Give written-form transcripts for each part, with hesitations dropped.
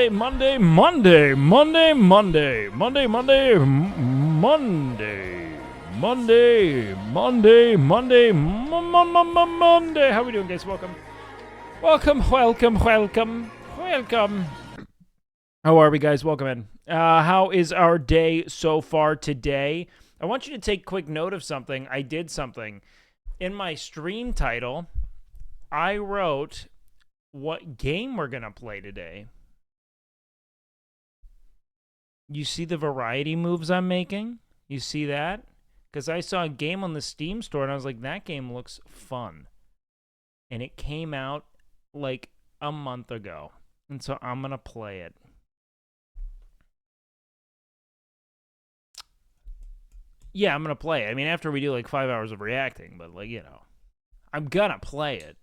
Monday, Monday, Monday, Monday, Monday, Monday, Monday, Monday, Monday, Monday, Monday, Monday. How are we doing, guys? Welcome. Welcome. How are we, guys? Welcome in. How is our day so far today? I want you to take quick note of something. I did something. In my stream title, I wrote what game we're going to play today. You see the variety moves I'm making? You see that? Because I saw a game on the Steam store, and I was like, that game looks fun. And it came out like a month ago. And so I'm going to play it. Yeah, I'm going to play it. I mean, after we do like 5 hours of reacting, but like, you know, I'm going to play it.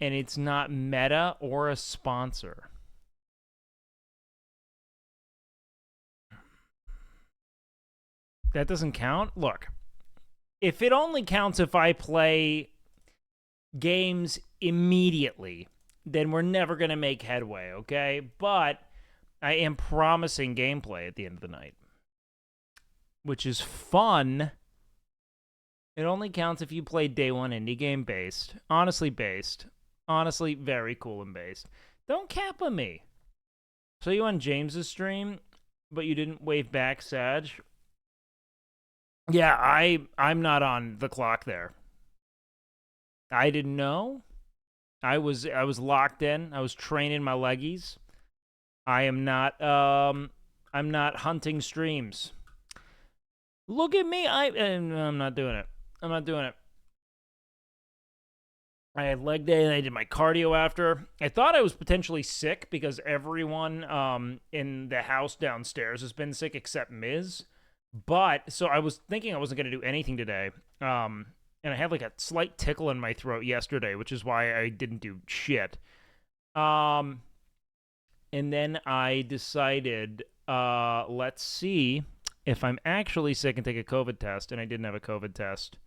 And it's not meta or a sponsor. That doesn't count? Look, if it only counts if I play games immediately, then we're never going to make headway, okay? But I am promising gameplay at the end of the night, which is fun. It only counts if you play day one indie game based. Honestly based. Honestly, very cool and based. Don't cap on me. So you on James's stream, but you didn't wave back, Sag? Yeah, I'm not on the clock there. I didn't know. I was locked in. I was training my leggies. I'm not hunting streams. Look at me. I'm not doing it. I'm not doing it. I had leg day and I did my cardio after. I thought I was potentially sick because everyone in the house downstairs has been sick except Miz. But, so I was thinking I wasn't going to do anything today. And I had like a slight tickle in my throat yesterday, which is why I didn't do shit. And then I decided, let's see if I'm actually sick and take a COVID test. And I didn't have a COVID test.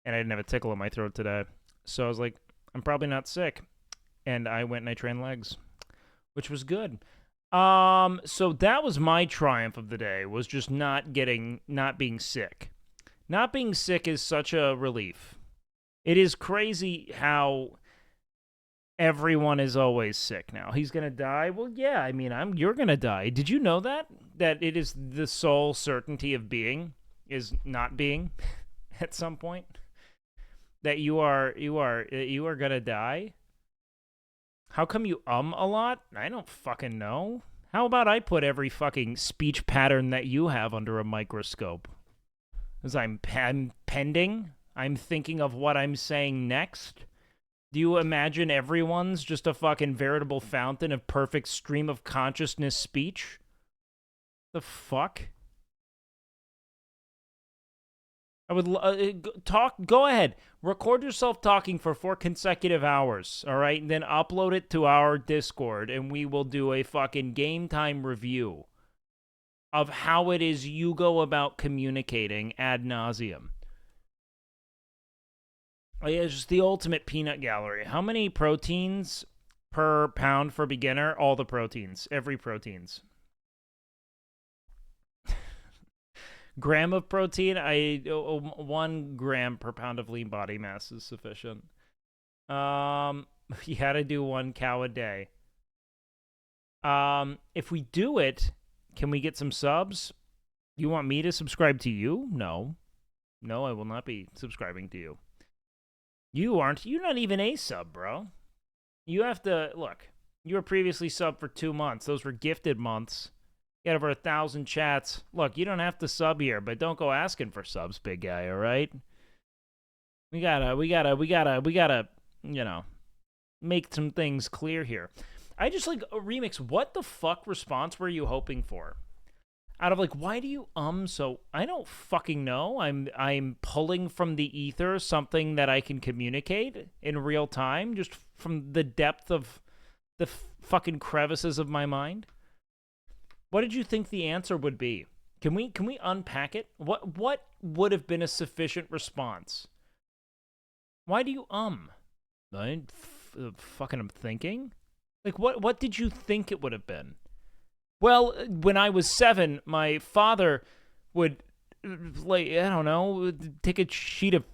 And I didn't have a tickle in my throat today. So I was like, I'm probably not sick. And I went and I trained legs, which was good. So that was my triumph of the day, was just not being sick. Not being sick is such a relief. It is crazy how everyone is always sick now. He's gonna die? Well, yeah, I mean, you're gonna die. Did you know that? That it is the sole certainty of being, is not being at some point? That you are gonna die? How come you a lot? I don't fucking know. How about I put every fucking speech pattern that you have under a microscope? As I'm pending, I'm thinking of what I'm saying next. Do you imagine everyone's just a fucking veritable fountain of perfect stream of consciousness speech? The fuck? I would go ahead. Record yourself talking for 4 consecutive hours, all right? And then upload it to our Discord, and we will do a fucking game time review of how it is you go about communicating ad nauseum. Oh, yeah, it's just the ultimate peanut gallery. How many proteins per pound for beginner? All the proteins. Every proteins. Gram of protein, 1 gram per pound of lean body mass is sufficient. You gotta do 1 cow a day. If we do it, can we get some subs? You want me to subscribe to you? No. No, I will not be subscribing to you. You're not even a sub, bro. You have to, look, you were previously subbed for 2 months. Those were gifted months. You got over 1,000 chats. Look, you don't have to sub here, but don't go asking for subs, big guy, all right? We gotta, you know, make some things clear here. I just, like, a remix. What the fuck response were you hoping for? Out of, like, why do you, so, I don't fucking know. I'm pulling from the ether something that I can communicate in real time, just from the depth of the fucking crevices of my mind. What did you think the answer would be? Can we unpack it? What would have been a sufficient response? Why do you I fucking am thinking. Like, what did you think it would have been? Well, when I was 7, my father would, like, I don't know, take a sheet of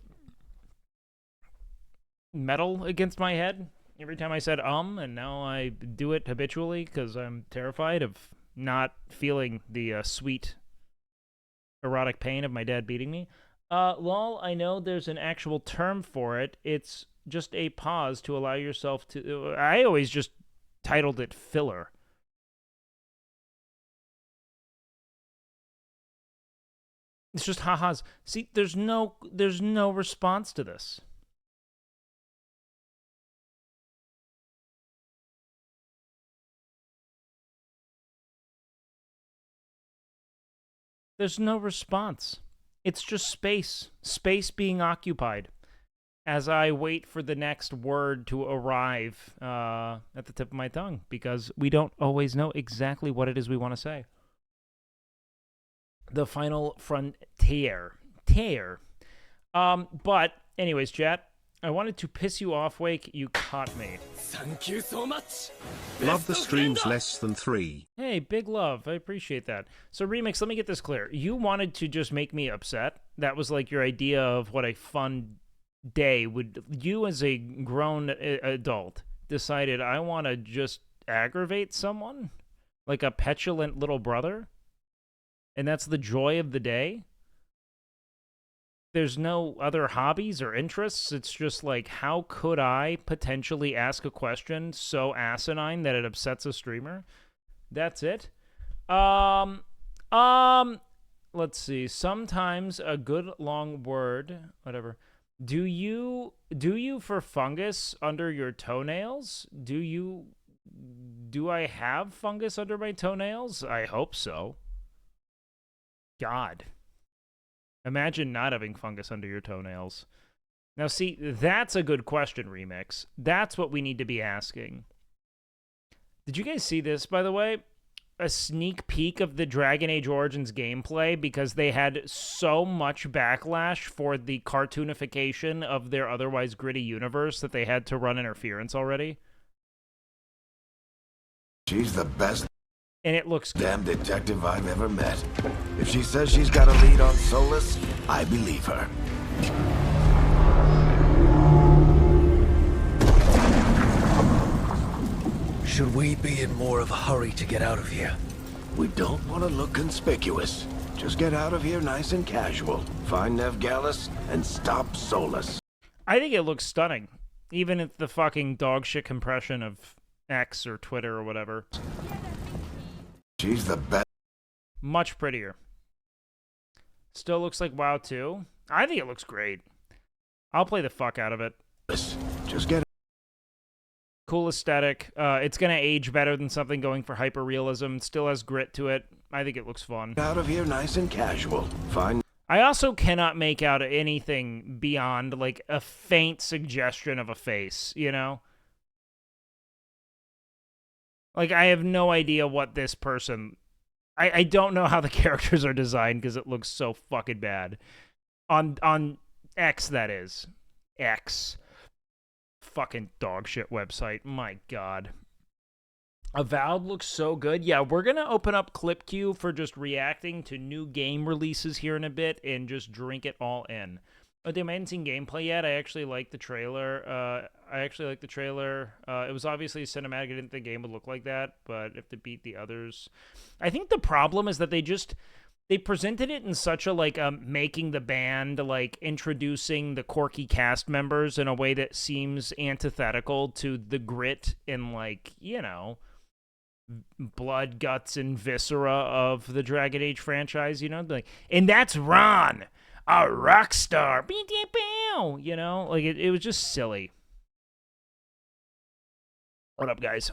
metal against my head every time I said and now I do it habitually because I'm terrified of not feeling the sweet erotic pain of my dad beating me. Lol, I know there's an actual term for it. It's just a pause to allow yourself to... I always just titled it filler. It's just ha-has. See, there's no response to this. There's no response. It's just space. Space being occupied as I wait for the next word to arrive at the tip of my tongue, because we don't always know exactly what it is we want to say. The final frontier. But anyways, chat, I wanted to piss you off, Wake. You caught me. Thank you so much. Love the streams less than 3. Hey, big love. I appreciate that. So, Remix, let me get this clear. You wanted to just make me upset. That was like your idea of what a fun day would... You as a grown adult decided, I want to just aggravate someone? Like a petulant little brother? And that's the joy of the day? There's no other hobbies or interests. It's just like, how could I potentially ask a question so asinine that it upsets a streamer? That's it. Let's see. Sometimes a good long word, whatever. Do you for fungus under your toenails? Do I have fungus under my toenails? I hope so. God. Imagine not having fungus under your toenails. Now, see, that's a good question, Remix. That's what we need to be asking. Did you guys see this, by the way? A sneak peek of the Dragon Age Origins gameplay, because they had so much backlash for the cartoonification of their otherwise gritty universe that they had to run interference already. She's the best And it looks good. damn detective I've ever met. If she says she's got a lead on Solus, I believe her. Should we be in more of a hurry to get out of here? We don't want to look conspicuous. Just get out of here nice and casual. Find Nev Gallus and stop Solus. I think it looks stunning. Even at the fucking dog shit compression of X or Twitter or whatever. She's the best. Much prettier. Still looks like WoW 2. I think it looks great. I'll play the fuck out of it. Just get Cool aesthetic. It's going to age better than something going for hyper-realism. Still has grit to it. I think it looks fun. out of here nice and casual. Find I also cannot make out anything beyond, like, a faint suggestion of a face, you know? Like, I have no idea what this person... I don't know how the characters are designed because it looks so fucking bad. On X, that is. X. Fucking dog shit website. My God. Avowed looks so good. Yeah, we're going to open up Clip Queue for just reacting to new game releases here in a bit and just drink it all in. But I haven't seen gameplay yet. I actually like the trailer. It was obviously cinematic. I didn't think the game would look like that, but if to beat the others. I think the problem is that they presented it in such a, like, making the band, like, introducing the quirky cast members in a way that seems antithetical to the grit and, like, you know, blood, guts, and viscera of the Dragon Age franchise, you know? Like, and that's Ron, a rock star. You know? Like, it was just silly. What up, guys?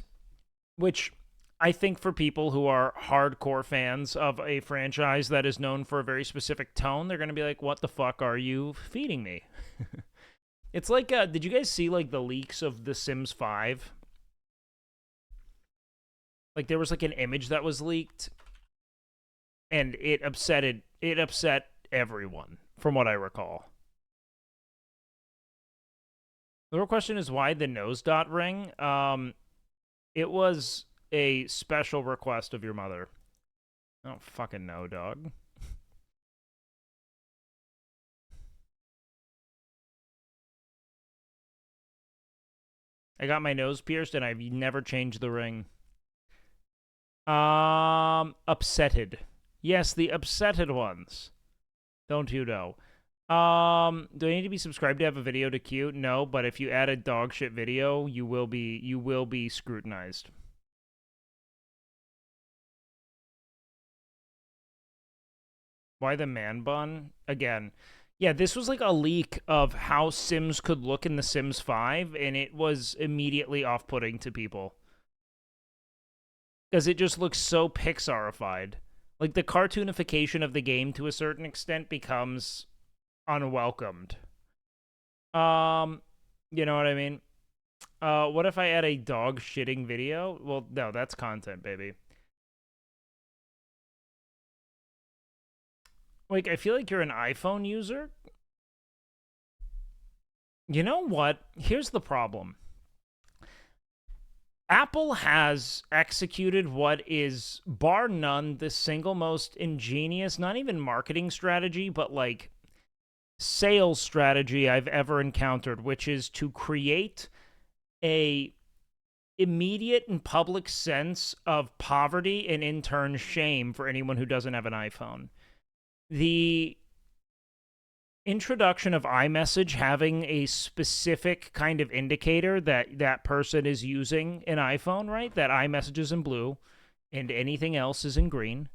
Which... I think for people who are hardcore fans of a franchise that is known for a very specific tone, they're going to be like, what the fuck are you feeding me? It's like, did you guys see, like, the leaks of The Sims 5? Like, there was, like, an image that was leaked, and it upset everyone, from what I recall. The real question is, why the nose dot ring? It was a special request of your mother. I don't fucking know, dog. I got my nose pierced and I've never changed the ring. Upsetted. Yes, the upsetted ones. Don't you know? Do I need to be subscribed to have a video to queue? No, but if you add a dog shit video, you will be scrutinized. Why the man bun? Again, yeah, this was like a leak of how Sims could look in The Sims 5, and it was immediately off-putting to people. Because it just looks so Pixarified. Like, the cartoonification of the game, to a certain extent, becomes unwelcomed. You know what I mean? What if I add a dog shitting video? Well, no, that's content, baby. Like, I feel like you're an iPhone user. You know what? Here's the problem. Apple has executed what is, bar none, the single most ingenious, not even marketing strategy, but like sales strategy I've ever encountered, which is to create a immediate and public sense of poverty and in turn shame for anyone who doesn't have an iPhone. The introduction of iMessage having a specific kind of indicator that that person is using an iPhone, right? That iMessage is in blue and anything else is in green,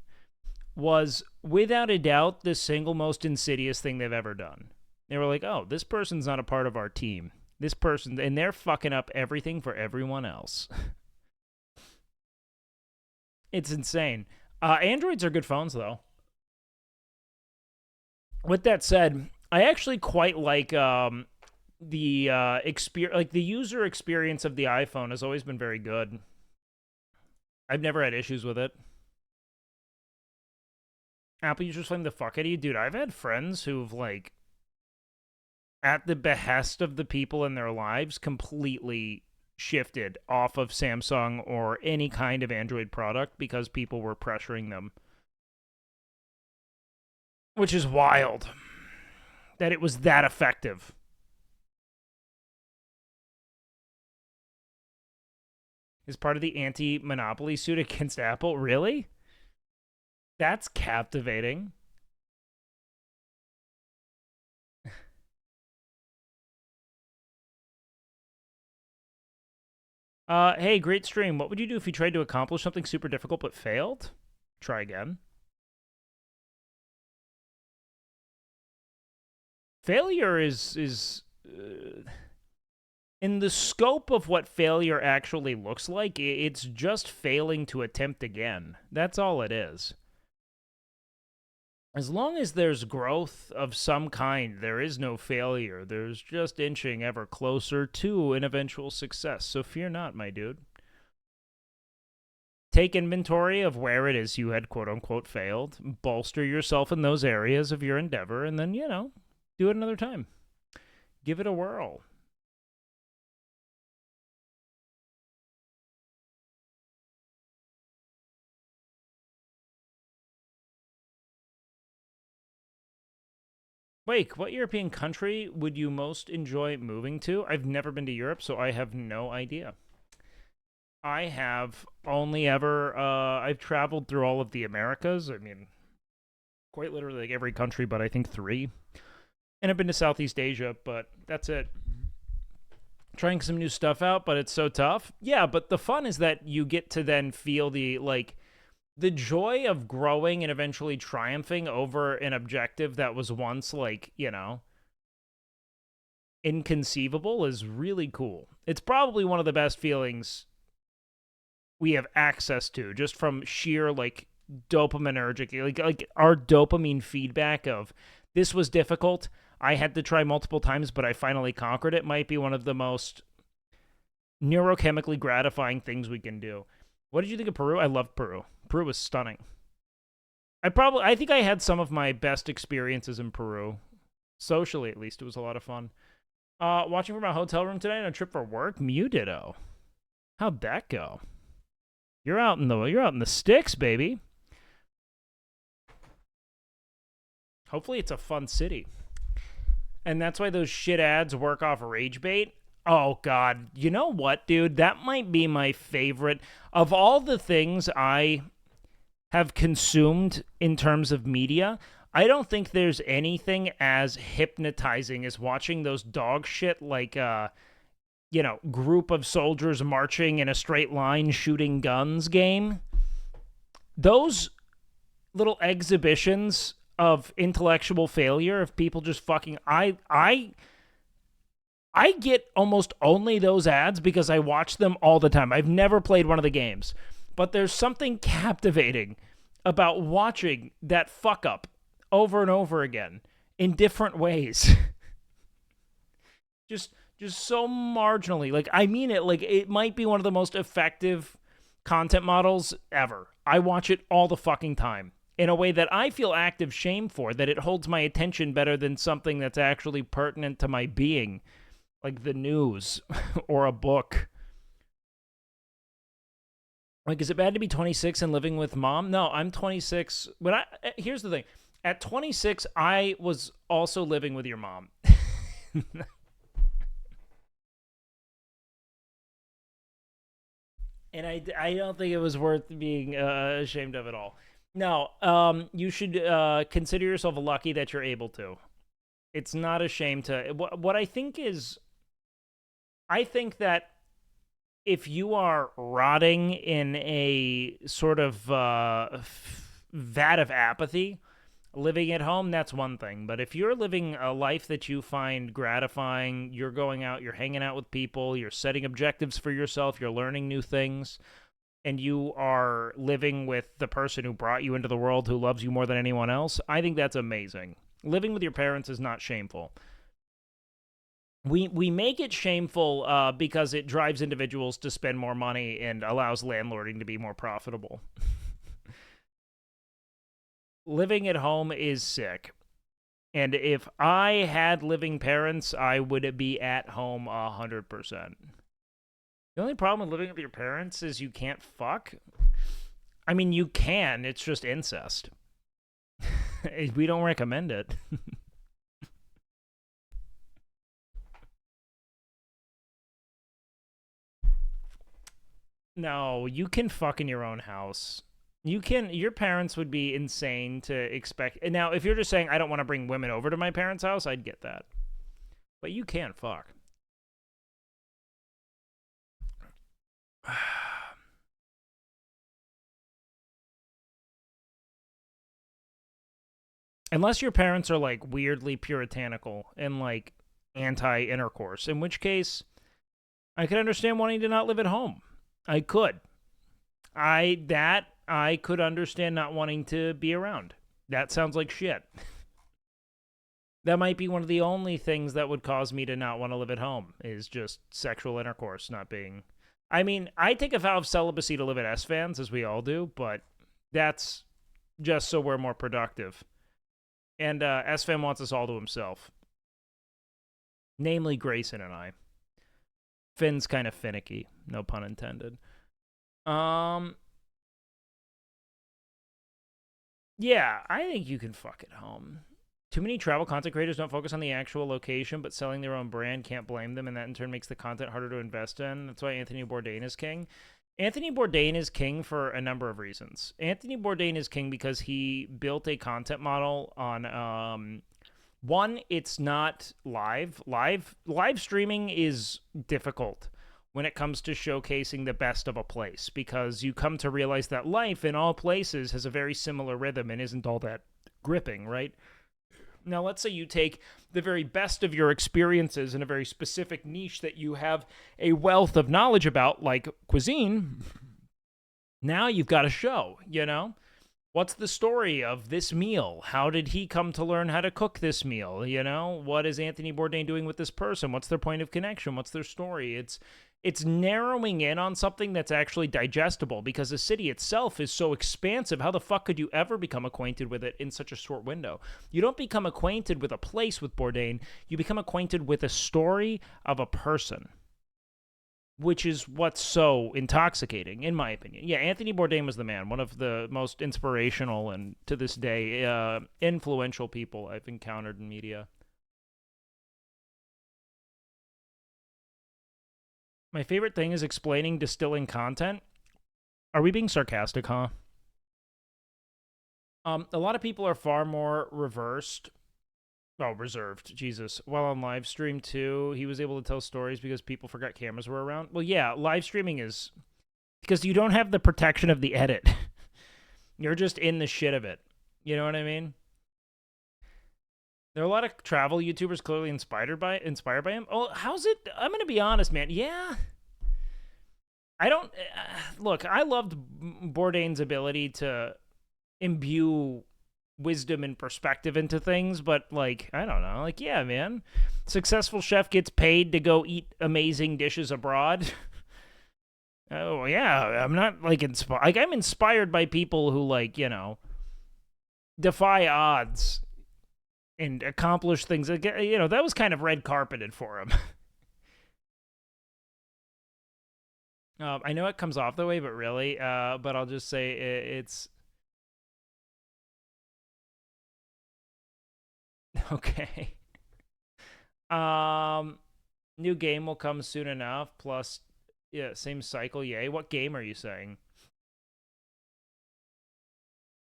was without a doubt the single most insidious thing they've ever done. They were like, oh, this person's not a part of our team. This person, and they're fucking up everything for everyone else. It's insane. Androids are good phones, though. With that said, I actually quite like the user experience of the iPhone has always been very good. I've never had issues with it. Apple users flame the fuck out of you, dude. I've had friends who've like, at the behest of the people in their lives, completely shifted off of Samsung or any kind of Android product because people were pressuring them. Which is wild that it was that effective. Is part of the anti-monopoly suit against Apple? Really? That's captivating. Hey, great stream. What would you do if you tried to accomplish something super difficult but failed? Try again. Failure is in the scope of what failure actually looks like, it's just failing to attempt again. That's all it is. As long as there's growth of some kind, there is no failure. There's just inching ever closer to an eventual success. So fear not, my dude. Take inventory of where it is you had quote-unquote failed. Bolster yourself in those areas of your endeavor, and then, you know, do it another time. Give it a whirl. Wake, what European country would you most enjoy moving to? I've never been to Europe, so I have no idea. I have only ever, I've traveled through all of the Americas. I mean, quite literally like every country, but I think 3. And I've been to Southeast Asia, but that's it. Trying some new stuff out, but it's so tough. Yeah, but the fun is that you get to then feel the, like, the joy of growing and eventually triumphing over an objective that was once, like, you know, inconceivable is really cool. It's probably one of the best feelings we have access to, just from sheer, like, dopaminergic, like our dopamine feedback of, this was difficult, I had to try multiple times, but I finally conquered it, might be one of the most neurochemically gratifying things we can do. What did you think of Peru? I loved Peru. Peru was stunning. I think I had some of my best experiences in Peru. Socially, at least, it was a lot of fun. Watching from my hotel room today on a trip for work? Mutditto. How'd that go? You're out in the sticks, baby. Hopefully it's a fun city. And that's why those shit ads work off rage bait. Oh, God. You know what, dude? That might be my favorite. Of all the things I have consumed in terms of media, I don't think there's anything as hypnotizing as watching those dog shit, like, group of soldiers marching in a straight line shooting guns game. Those little exhibitions of intellectual failure, of people just fucking... I get almost only those ads because I watch them all the time. I've never played one of the games, but there's something captivating about watching that fuck up over and over again in different ways. just so marginally. Like, I mean it. Like, it might be one of the most effective content models ever. I watch it all the fucking time in a way that I feel active shame for, that it holds my attention better than something that's actually pertinent to my being. Like the news or a book. Like, is it bad to be 26 and living with mom? No, I'm 26. Here's the thing. At 26, I was also living with your mom. And I don't think it was worth being ashamed of at all. No, you should consider yourself lucky that you're able to. It's not a shame to... What I think is... I think that if you are rotting in a sort of vat of apathy, living at home, that's one thing. But if you're living a life that you find gratifying, you're going out, you're hanging out with people, you're setting objectives for yourself, you're learning new things, and you are living with the person who brought you into the world, who loves you more than anyone else, I think that's amazing. Living with your parents is not shameful. We make it shameful because it drives individuals to spend more money and allows landlording to be more profitable. Living at home is sick. And if I had living parents, I would be at home 100%. The only problem with living with your parents is you can't fuck. I mean, you can. It's just incest. We don't recommend it. No, you can fuck in your own house. Your parents would be insane to expect. Now, if you're just saying, I don't want to bring women over to my parents' house, I'd get that. But you can fuck. Unless your parents are, like, weirdly puritanical and, like, anti-intercourse, in which case, I could understand wanting to not live at home. I could. I could understand not wanting to be around. That sounds like shit. That might be one of the only things that would cause me to not want to live at home, is just sexual intercourse not being... I mean, I take a vow of celibacy to live at S-Fans, as we all do, but that's just so we're more productive. And S-Fan wants us all to himself. Namely, Grayson and I. Finn's kind of finicky, no pun intended. Yeah, I think you can fuck at home. Too many travel content creators don't focus on the actual location, but selling their own brand. Can't blame them, and that in turn makes the content harder to invest in. That's why Anthony Bourdain is king. Anthony Bourdain is king for a number of reasons. Anthony Bourdain is king because he built a content model on... One, it's not live. Live streaming is difficult when it comes to showcasing the best of a place, because you come to realize that life in all places has a very similar rhythm and isn't all that gripping, right? Now, let's say you take the very best of your experiences in a very specific niche that you have a wealth of knowledge about, like cuisine. Now you've got a show, you know? What's the story of this meal? How did he come to learn how to cook this meal? You know, what is Anthony Bourdain doing with this person? What's their point of connection? What's their story? It's narrowing in on something that's actually digestible, because the city itself is so expansive. How the fuck could you ever become acquainted with it in such a short window? You don't become acquainted with a place with Bourdain. You become acquainted with a story of a person. which is what's so intoxicating, in my opinion. Yeah, Anthony Bourdain was the man, one of the most inspirational and, to this day, influential people I've encountered in media. My favorite thing is explaining distilling content. Are we being sarcastic, huh? A lot of people are far more reserved. Jesus. While on live stream too, he was able to tell stories because people forgot cameras were around. Well, yeah, live streaming is because you don't have the protection of the edit. You're just in the shit of it. You know what I mean? There are a lot of travel YouTubers clearly inspired by him. Oh, how's it? I'm going to be honest, man. Yeah. I don't... look, I loved Bourdain's ability to imbue wisdom and perspective into things, but, like, I don't know. Like, yeah, man. Successful chef gets paid to go eat amazing dishes abroad. Oh, yeah. I'm not, like, inspired. Like, I'm inspired by people who, like, you know, defy odds and accomplish things. You know, that was kind of red carpeted for him. I know it comes off the way, but really, but I'll just say it's okay. New game will come soon enough. Plus, yeah, same cycle. Yay! What game are you saying?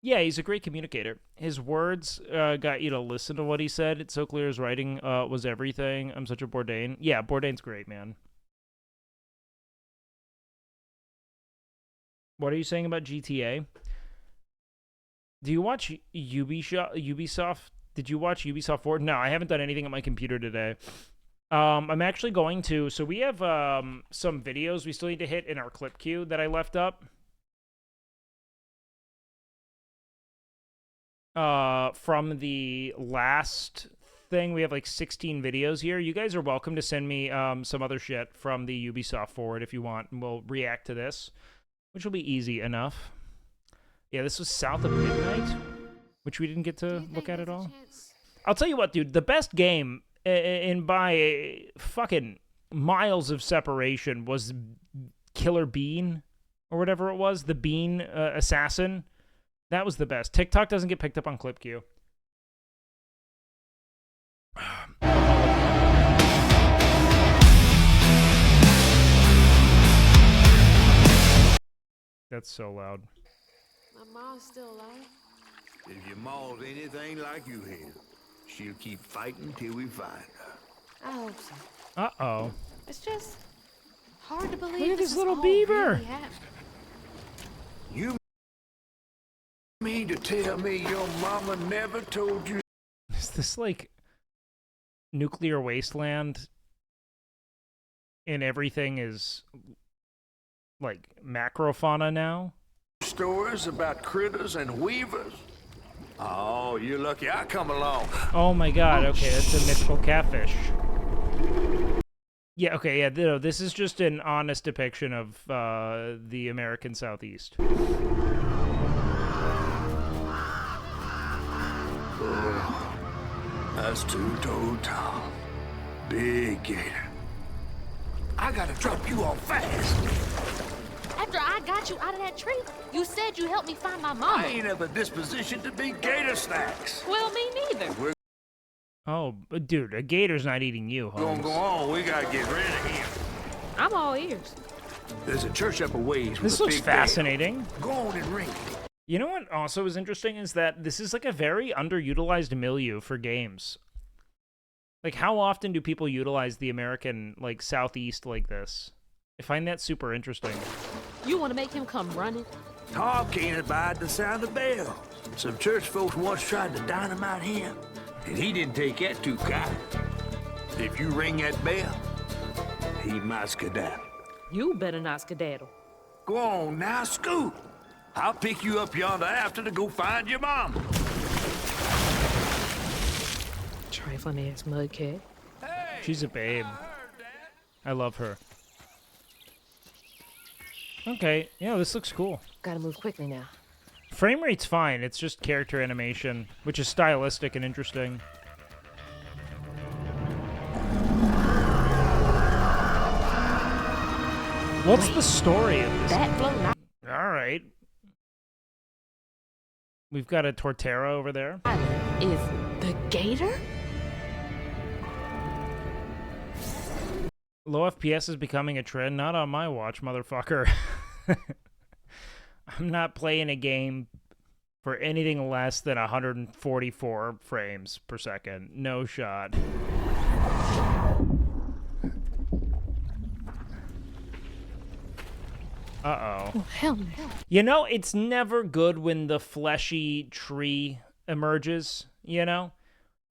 Yeah, he's a great communicator. His words got you to listen to what he said. It's so clear his writing was everything. I'm such a Bourdain. Yeah, Bourdain's great, man. What are you saying about GTA? Do you watch Ubisoft? Did you watch Ubisoft Forward? No, I haven't done anything on my computer today. I'm actually going to. So we have some videos we still need to hit in our clip queue that I left up. From the last thing, we have like 16 videos here. You guys are welcome to send me some other shit from the Ubisoft Forward if you want, and we'll react to this, which will be easy enough. Yeah, this was South of Midnight, which we didn't get to look at all. I'll tell you what, dude, the best game, and by fucking miles of separation, was Killer Bean, or whatever it was, the Bean Assassin. That was the best. TikTok doesn't get picked up on Clip Queue. That's so loud. My mom's still alive. If your mom's anything like you here, she'll keep fighting till we find her. I hope so. Uh-oh. It's just hard to believe. Look at this is little all beaver. really happening. You mean to tell me your mama never told you? Is this like nuclear wasteland and everything is like macrofauna now? Stories about critters and weavers? Oh, you're lucky I come along. Oh my god, okay, that's a mythical catfish. Yeah, okay, yeah, no, this is just an honest depiction of the American Southeast. That's two-toed Tom. Big gator. I gotta drop you off fast. After I got you out of that tree, you said you helped me find my mama. I ain't have a disposition to be gator snacks. Well, me neither. We're Oh, but dude, a gator's not eating you, gonna Holmes. go on. We gotta get rid of him. I'm all ears. There's a church up a ways with This a looks big fascinating. bell. Go on and ring it. You know what also is interesting is that this is like a very underutilized milieu for games. Like, how often do people utilize the American, like, Southeast like this? I find that super interesting. You want to make him come running? Tom can't abide the sound of bells. Some church folks once tried to dynamite him, and he didn't take that too kind. If you ring that bell, he might skedaddle. You better not skedaddle. Go on now, scoot. I'll pick you up yonder after to go find your mom. Trifling ass mudcat. She's a babe. I love her. Okay, yeah, this looks cool. Gotta move quickly now. Frame rate's fine, it's just character animation, which is stylistic and interesting. What's the story of this? That float. All right. We've got a Torterra over there. Is the gator? Low FPS is becoming a trend. Not on my watch, motherfucker. I'm not playing a game for anything less than 144 frames per second. No shot. Uh-oh. Oh, hell no. You know, it's never good when the fleshy tree emerges, you know?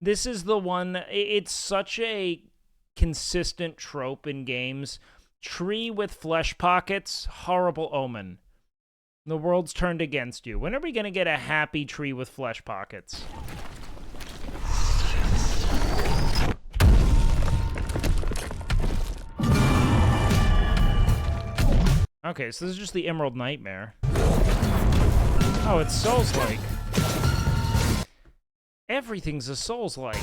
This is the one, it's such a consistent trope in games. Tree with flesh pockets, horrible omen. The world's turned against you. When are we going to get a happy tree with flesh pockets? Okay, so this is just the Emerald Nightmare. Oh, it's Souls-like. Everything's a Souls-like.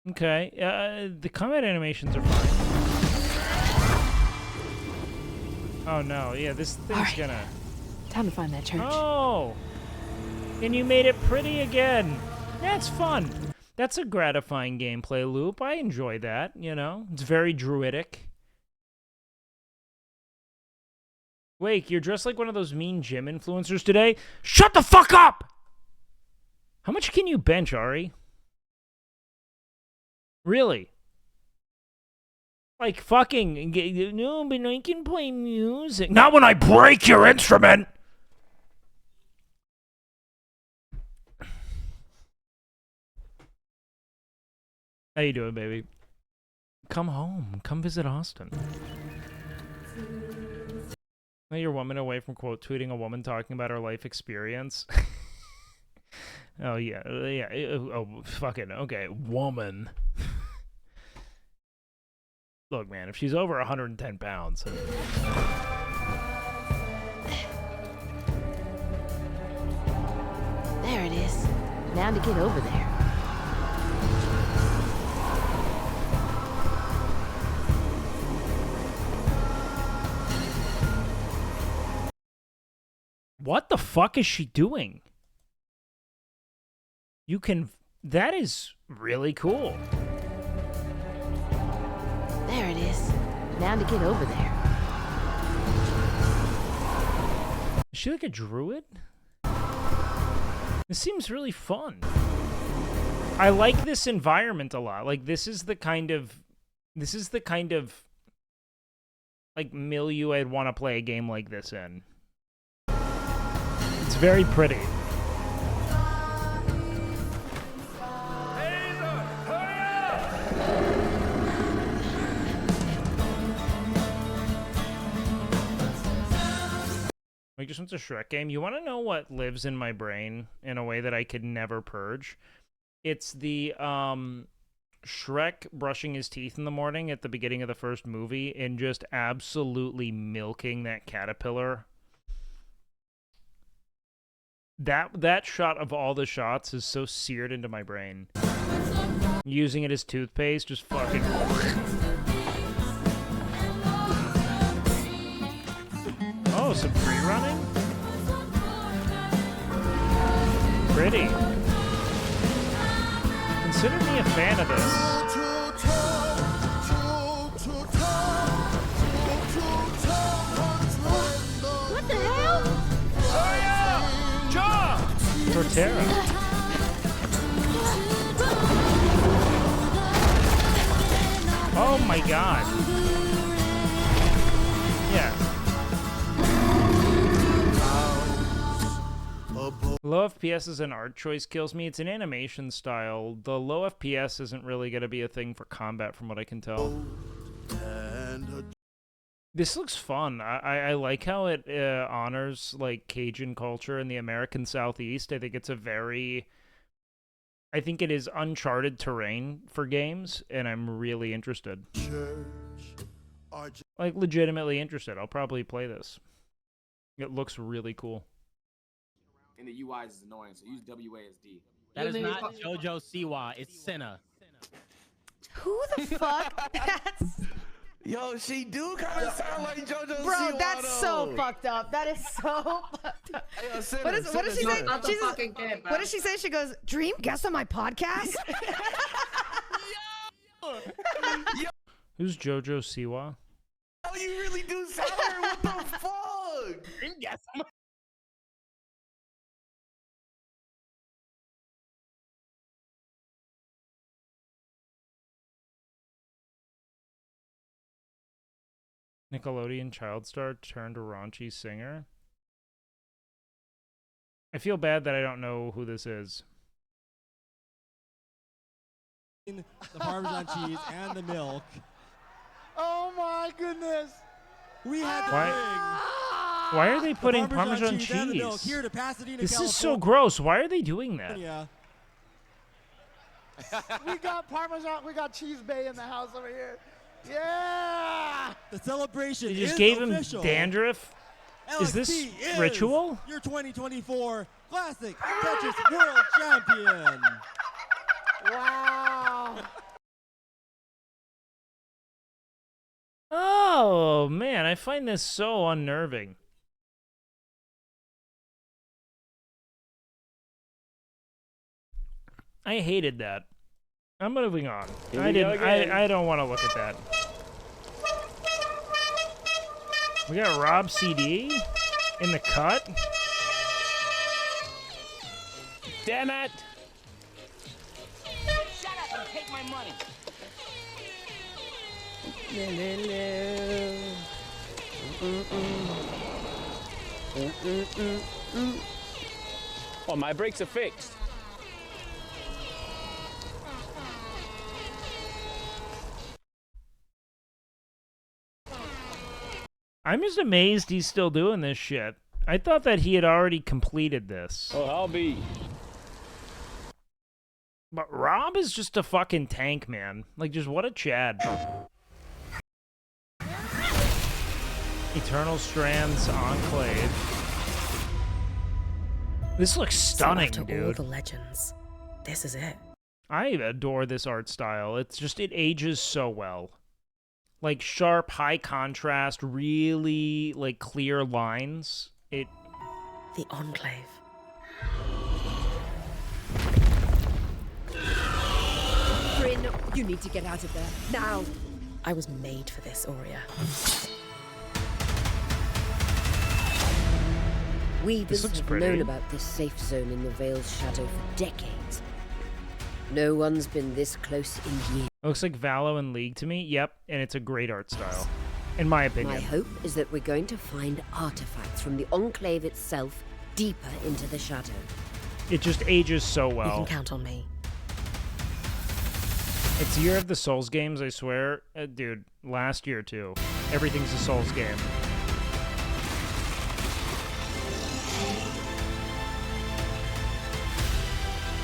Okay, the combat animations are fine. Oh no, yeah, this thing's gonna... Time to find that church. Oh! And you made it pretty again! That's fun! That's a gratifying gameplay loop. I enjoy that, you know? It's very druidic. Wake, you're dressed like one of those mean gym influencers today? Shut the fuck up! How much can you bench, Ari? Really? Like, fucking, no, but I can play music. Not when I break your instrument! How you doing, baby? Come home. Come visit Austin. Now you're 1 minute away from quote tweeting a woman talking about her life experience. Oh, yeah. Oh, fucking, okay. Woman. Look, man, if she's over 110 pounds... There it is. Now to get over there. What the fuck is she doing? You can... That is really cool. There it is. Now to get over there. Is she like a druid? This seems really fun. I like this environment a lot. Like, this is the kind of like milieu I'd want to play a game like this in. It's very pretty. Like, just went to Shrek game. You want to know what lives in my brain in a way that I could never purge? It's the Shrek brushing his teeth in the morning at the beginning of the first movie and just absolutely milking that caterpillar. That shot of all the shots is so seared into my brain. Using it as toothpaste, just fucking... Oh, some free running? Pretty. Consider me a fan of this. What the hell? Hurry up! Jump! Torterra. Oh my god. Yeah. Low FPS is an art choice kills me. It's an animation style. The low FPS isn't really going to be a thing for combat from what I can tell. This looks fun. I like how it honors like Cajun culture in the American Southeast. I think it's a very I think it is uncharted terrain for games, and I'm really interested. Like, legitimately interested. I'll probably play this. It looks really cool. And the UI is annoying, so use WASD. That is not JoJo Siwa. It's Senna. Who the fuck? That's... Yo, she do kind of sound like JoJo Bro, Siwa, that's though. so fucked up. That is so fucked up. Hey, yo, What does she say? Sinner. What does she say? She goes, Dream, guest on my podcast? Who's JoJo Siwa? Oh, you really do sound her? What the fuck? Yes. Nickelodeon child star turned raunchy singer. I feel bad that I don't know who this is. The Parmesan cheese and the milk. Oh my goodness! We had to Why are they putting the Parmesan cheese and the milk cheese? here to Pasadena, This California. is so gross. Why are they doing that? Yeah. We got Parmesan. We got cheese bay in the house over here. Yeah! The celebration They just is gave him official. dandruff? Is this LXP is ritual? Your 2024 Classic Tetris World Champion. Wow. Oh, man. I find this so unnerving. I hated that. I'm moving on. I don't want to look at that. We got Rob CD in the cut. Damn it! Shut up and take my money. Oh, my brakes are fixed. I'm just amazed he's still doing this shit. I thought that he had already completed this. Oh, I'll be. But Rob is just a fucking tank, man. Like, just what a Chad. Eternal Strands Enclave. This looks stunning, so after dude. all the legends, this is it. I adore this art style. It's just, it ages so well. Like, sharp, high contrast, really, like, clear lines. The Enclave. Bryn, you need to get out of there, now! I was made for this, Aurea. Weavers looks have pretty. known about this safe zone in the Vale's shadow for decades. No one's been this close in years. Looks like Valo and League to me. Yep, and it's a great art style. In my opinion. My hope is that we're going to find artifacts from the Enclave itself deeper into the shadow. It just ages so You well. can count on me. It's Year of the Souls games, I swear. Dude, last year too. Everything's a Souls game.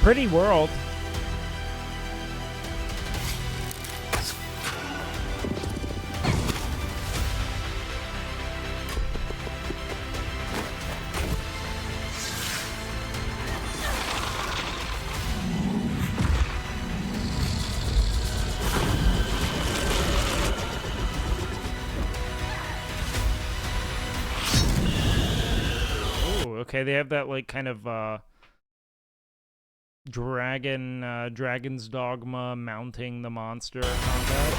Pretty world. Okay, they have that like kind of dragon's dogma mounting the monster combat.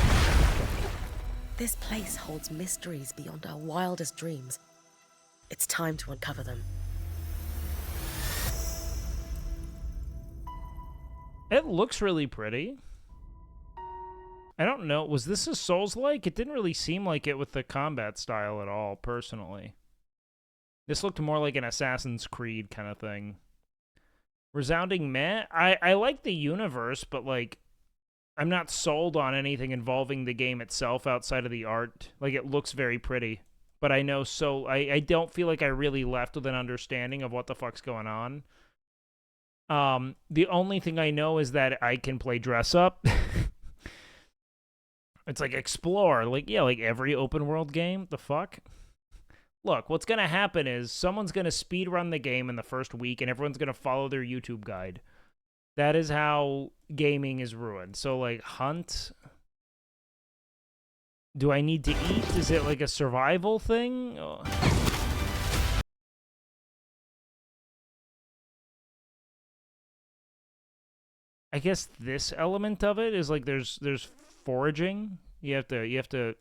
This place holds mysteries beyond our wildest dreams. It's time to uncover them. It looks really pretty. I don't know, was this a Souls-like? It didn't really seem like it with the combat style at all, personally. This looked more like an Assassin's Creed kind of thing. Resounding meh? I like the universe, but, like, I'm not sold on anything involving the game itself outside of the art. Like, it looks very pretty. But I know I don't feel like I really left with an understanding of what the fuck's going on. The only thing I know is that I can play dress up. It's like explore, like every open world game. The fuck? Look, what's gonna happen is someone's gonna speed run the game in the first week, and everyone's gonna follow their YouTube guide. That is how gaming is ruined. So like hunt. Do I need to eat? Is it like a survival thing? Oh. I guess this element of it is like there's foraging. You have to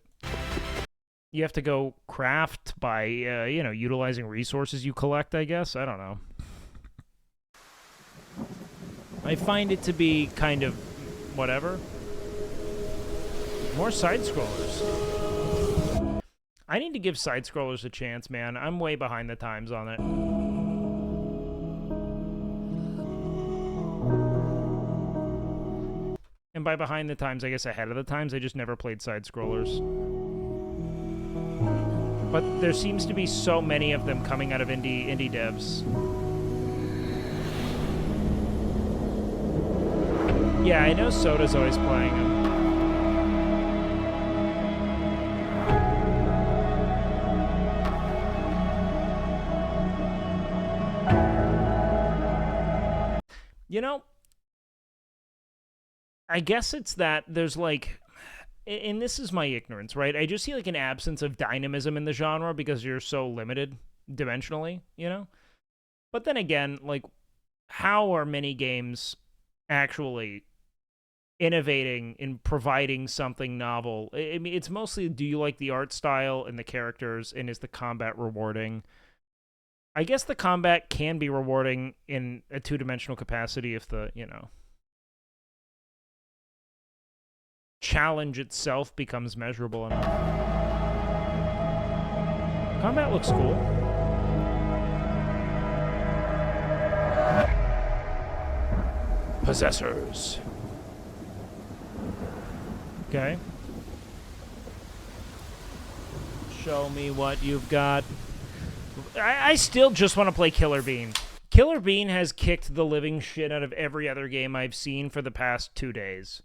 go craft by utilizing resources you collect, I guess. I don't know. I find it to be kind of whatever. More side scrollers. I need to give side scrollers a chance, man. I'm way behind the times on it. And by behind the times, I guess ahead of the times, I just never played side-scrollers. But there seems to be so many of them coming out of indie devs. Yeah, I know Soda's always playing them. You know, I guess it's that there's like, and this is my ignorance, right? I just see like an absence of dynamism in the genre because you're so limited dimensionally, you know? But then again, like, how are many games actually innovating in providing something novel? I mean, it's mostly, do you like the art style and the characters, and is the combat rewarding? I guess the combat can be rewarding in a two-dimensional capacity if the, challenge itself becomes measurable enough. Combat looks cool. Possessors. Okay. Show me what you've got. I still just want to play Killer Bean. Killer Bean has kicked the living shit out of every other game I've seen for the past 2 days.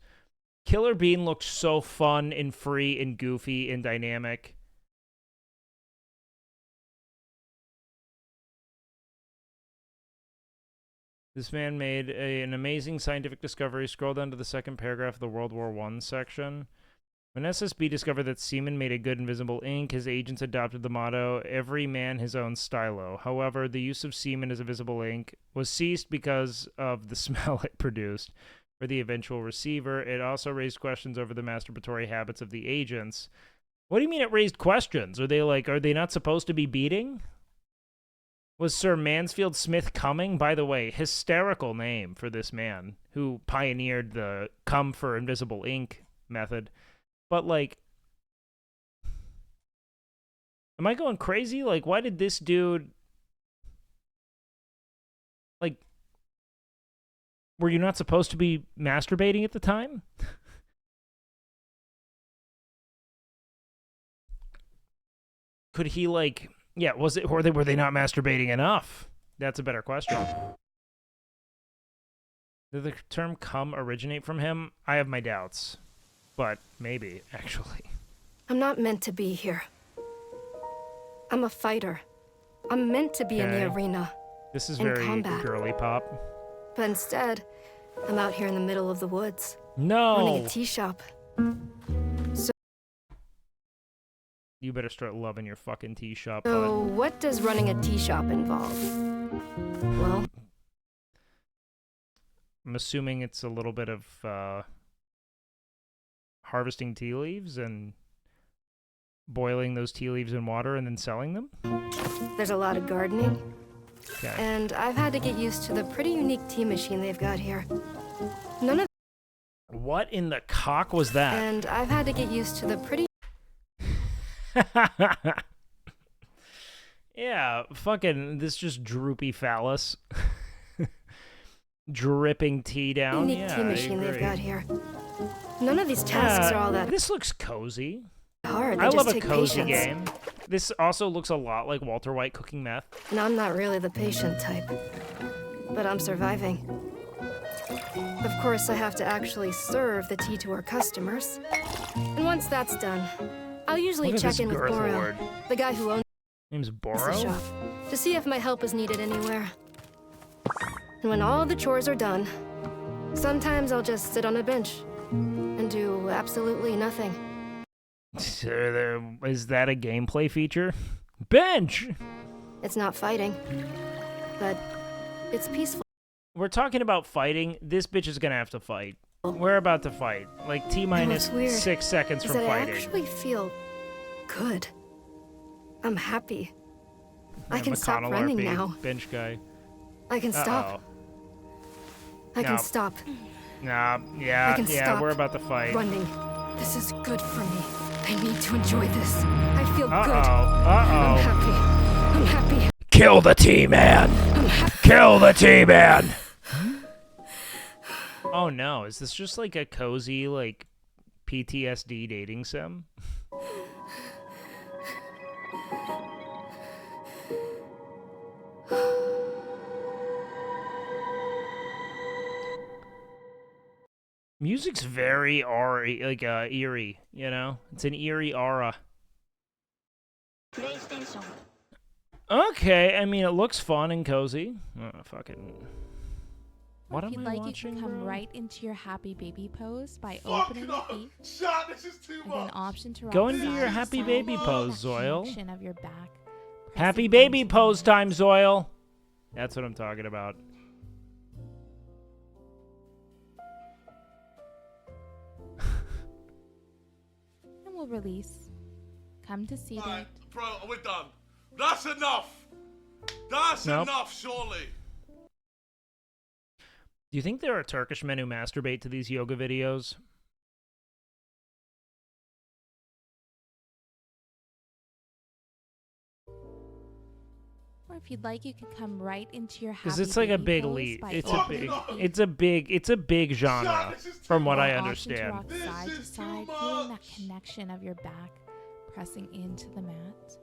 Killer Bean looks so fun and free and goofy and dynamic. This man made an amazing scientific discovery. Scroll down to the second paragraph of the World War I section. When SSB discovered that semen made a good invisible ink, his agents adopted the motto, every man his own stylo. However, the use of semen as a visible ink was ceased because of the smell it produced. For the eventual receiver, it also raised questions over the masturbatory habits of the agents. What do you mean it raised questions? Are they not supposed to be beating? Was Sir Mansfield Smith Cumming? By the way, hysterical name for this man who pioneered the come for invisible ink method. But, like, am I going crazy? Like, why did this dude, like, were you not supposed to be masturbating at the time? Could he, like, yeah, was it, were they not masturbating enough? That's a better question. Did the term cum originate from him? I have my doubts. But maybe, actually. I'm not meant to be here. I'm a fighter. I'm meant to be in the arena. This is in very combat. girly pop. But instead, I'm out here in the middle of the woods. No! Running a tea shop. So you better start loving your fucking tea shop. So what does running a tea shop involve? Well, I'm assuming it's a little bit of harvesting tea leaves and boiling those tea leaves in water and then selling them? there's a lot of gardening. Okay. And I've had to get used to the pretty unique tea machine they've got here. None of What in the cock was that? And I've had to get used to the pretty Yeah, fucking this just droopy phallus. Dripping tea down. unique Yeah, tea machine they've got here. None of these tasks are all that This looks cozy. hard. They I just love a take cozy patience. game. This also looks a lot like Walter White cooking meth. And I'm not really the patient type. but I'm surviving. Of course, I have to actually serve the tea to our customers. And once that's done, I'll usually check in with Boro, the guy who owns Name's the Boro? shop, to see if my help is needed anywhere. And when all the chores are done, sometimes I'll just sit on a bench and do absolutely nothing. Is that a gameplay feature? Bench! It's not fighting, but it's peaceful. We're talking about fighting. This bitch is gonna have to fight. We're about to fight. Like T-minus What's weird 6 seconds is from that fighting. I actually feel good. I'm happy. I Yeah, can stop McConnell running RP, now. Bench guy. I can stop. I can No. stop Nah, I yeah, can yeah, stop we're about to fight. running. This is good for me. I need to enjoy this. I feel good. Uh-oh. I'm happy. I'm happy. Kill the T-Man! Kill the T-Man! Oh no, is this just like a cozy, like, PTSD dating sim? Music's very eerie, you know? It's an eerie aura. Okay, I mean, it looks fun and cozy. Fucking... What if am you'd I like, watching, you can come bro? right into your happy baby pose by opening your feet. This is too and then option to Go rock into side your to happy side, baby feeling pose, that Zoil. connection of your back, Happy pressing baby into the pose mat. time, Zoil. That's what I'm talking about. And we'll release. Come to seated. Right, bro, we're done. That's enough. That's Nope. enough, surely. Do you think there are Turkish men who masturbate to these yoga videos? Or if you'd like, you can come right into your happy Because it's like a baby big pose leap. by It's a opening big. your feet. It's a big genre, from what I Or option to understand. rock side to side, feeling that connection of your back, pressing into the mat.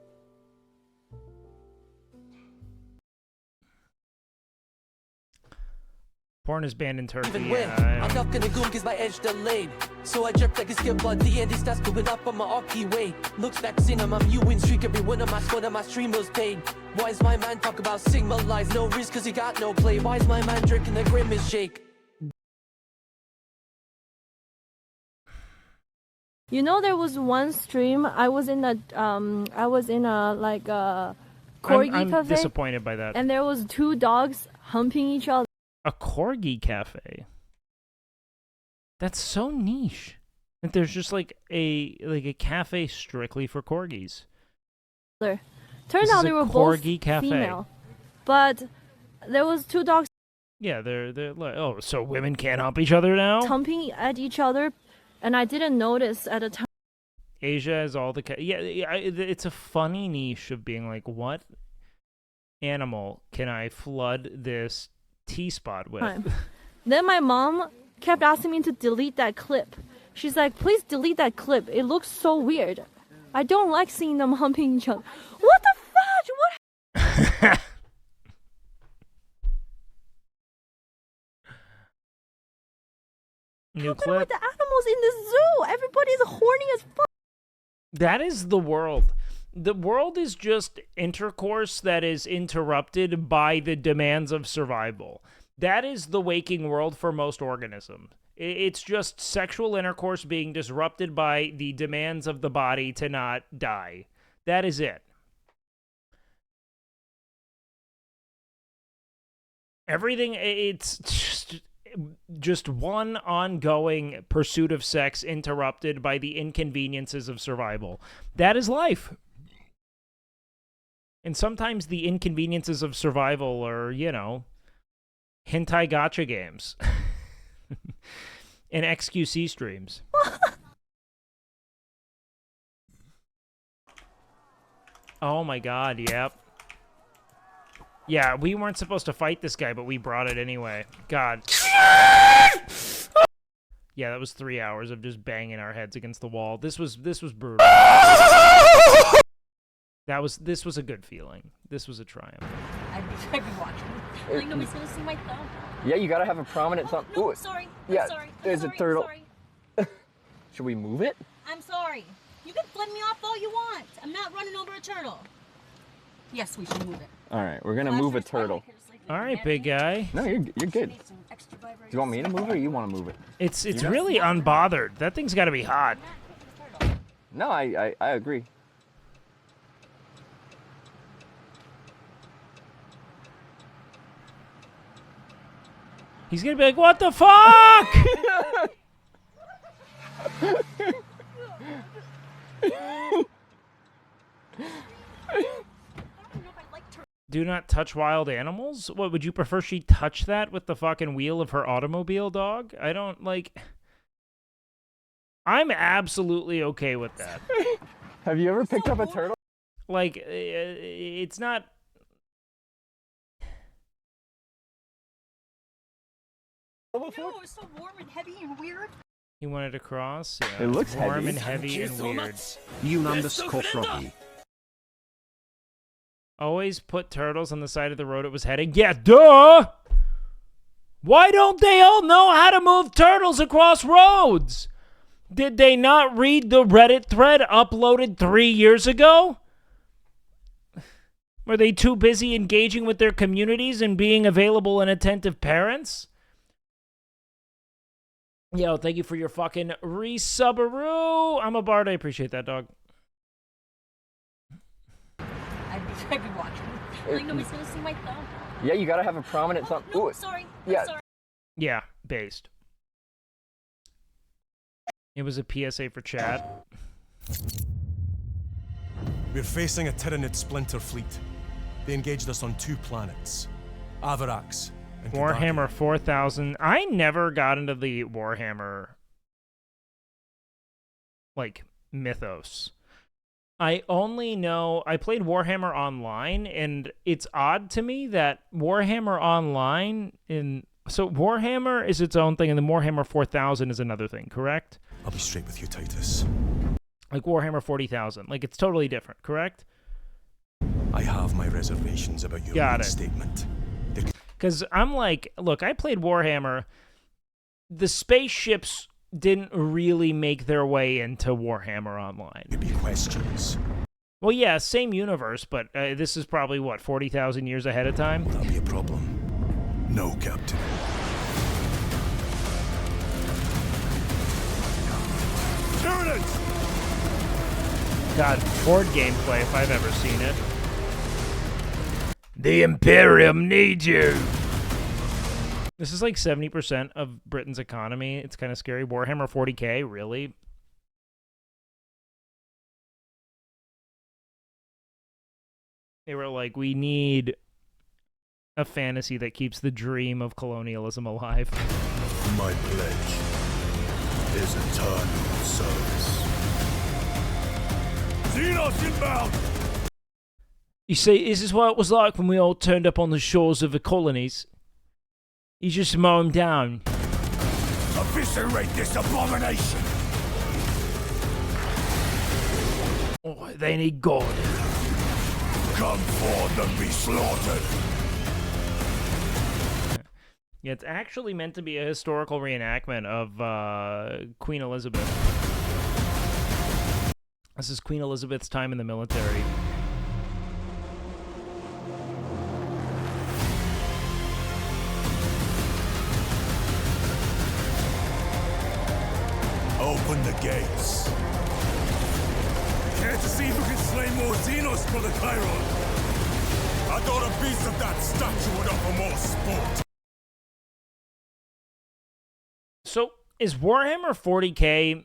Porn is banned in Turkey. Even when Yeah, I'm not gonna go cause my edge delayed. So I drip like a skip blood, the end starts going up on my Aki way. Looks like cinema, I'm you win streak, every one of my streamers paid. Why is my man talk about Sigma lies? No risk cause he got no play. Why is my man drinking the grimace shake? You know, there was one stream I was in a corgi I'm cafe, disappointed by that. and there was two dogs humping each other. A corgi cafe. That's so niche. That there's just like a cafe strictly for corgis. Turned This out is they a were both corgi cafe. female, but there was two dogs Yeah, they're like, oh, so women can't hump each other now? humping at each other, and I didn't notice at the time. Asia has all the it's a funny niche of being like, what animal can I flood this T-spot with? Then my mom kept asking me to delete that clip. She's like, please delete that clip. It looks so weird. I don't like seeing them humping each other. What the fudge? What? New With clip. the animals in the zoo, everybody's horny as fuck. That is the world. The world is just intercourse that is interrupted by the demands of survival. That is the waking world for most organisms. It's just sexual intercourse being disrupted by the demands of the body to not die. That is it. Everything, it's just one ongoing pursuit of sex interrupted by the inconveniences of survival. That is life. And sometimes the inconveniences of survival are, you know, hentai gacha games and XQC streams. Oh my god, yep. Yeah, we weren't supposed to fight this guy, but we brought it anyway. God. Yeah, that was 3 hours of just banging our heads against the wall. This was brutal. This was a good feeling. This was a triumph. I've I'd be watching. Like nobody's gonna see my thumb. Yeah, you gotta have a prominent thumb. No, Ooh, sorry. yeah, I'm sorry. there's a turtle. Should we move it? I'm sorry. You can flip me off all you want. I'm not running over a turtle. Yes, we should move it. All right, we're gonna move a turtle. All right, big guy. No, you're good. Do you want me to move it or you want to move it? It's really unbothered. That thing's got to be hot. No, I agree. He's gonna be like, "What the fuck?" Do not touch wild animals? What, would you prefer she touch that with the fucking wheel of her automobile, dog? I don't, like... I'm absolutely okay with that. Have you ever picked up a turtle? Like, it's not... No, it's so warm and heavy and weird. You wanted to cross? Yeah. It looks warm heavy. and heavy and weird. Yoon_Froggy. Always put turtles on the side of the road it was heading. Yeah, duh! Why don't they all know how to move turtles across roads? Did they not read the Reddit thread uploaded 3 years ago? Were they too busy engaging with their communities and being available and attentive parents? Yo, thank you for your fucking resubaroo. I'm a bard. I appreciate that, dog. I'd be watching. Like nobody's gonna see my thumb. Yeah, you gotta have a prominent thumb. No, Ooh, sorry. yeah. I'm sorry. Yeah, based. It was a PSA for chat. We're facing a Tyranid splinter fleet. They engaged us on 2 planets, Avarax and Warhammer 4000. I never got into the Warhammer, like, mythos. I only know... I played Warhammer Online, and it's odd to me that Warhammer Online... So Warhammer is its own thing, and the Warhammer 4000 is another thing, correct? I'll be straight with you, Titus. Like Warhammer 40,000. Like, it's totally different, correct? I have my reservations about your Got it. statement. Because I'm like, look, I played Warhammer. The spaceships didn't really make their way into Warhammer Online. Maybe questions. Well, yeah, same universe, but this is probably, what, 40,000 years ahead of time? Will that be a problem? No, Captain. God, board gameplay if I've ever seen it. The Imperium needs you! This is like 70% of Britain's economy. It's kind of scary. Warhammer 40k, really? They were like, we need a fantasy that keeps the dream of colonialism alive. My pledge is eternal service. Xenos inbound! You see, this is what it was like when we all turned up on the shores of the colonies. You just mow them down. Eviscerate this abomination! Oh, they need God. Come forth and be slaughtered! Yeah, it's actually meant to be a historical reenactment of Queen Elizabeth. This is Queen Elizabeth's time in the military. Open the gates. Care to see who can slay more Xenos for the Chiron? I thought a piece of that statue would offer more sport. So, is Warhammer 40k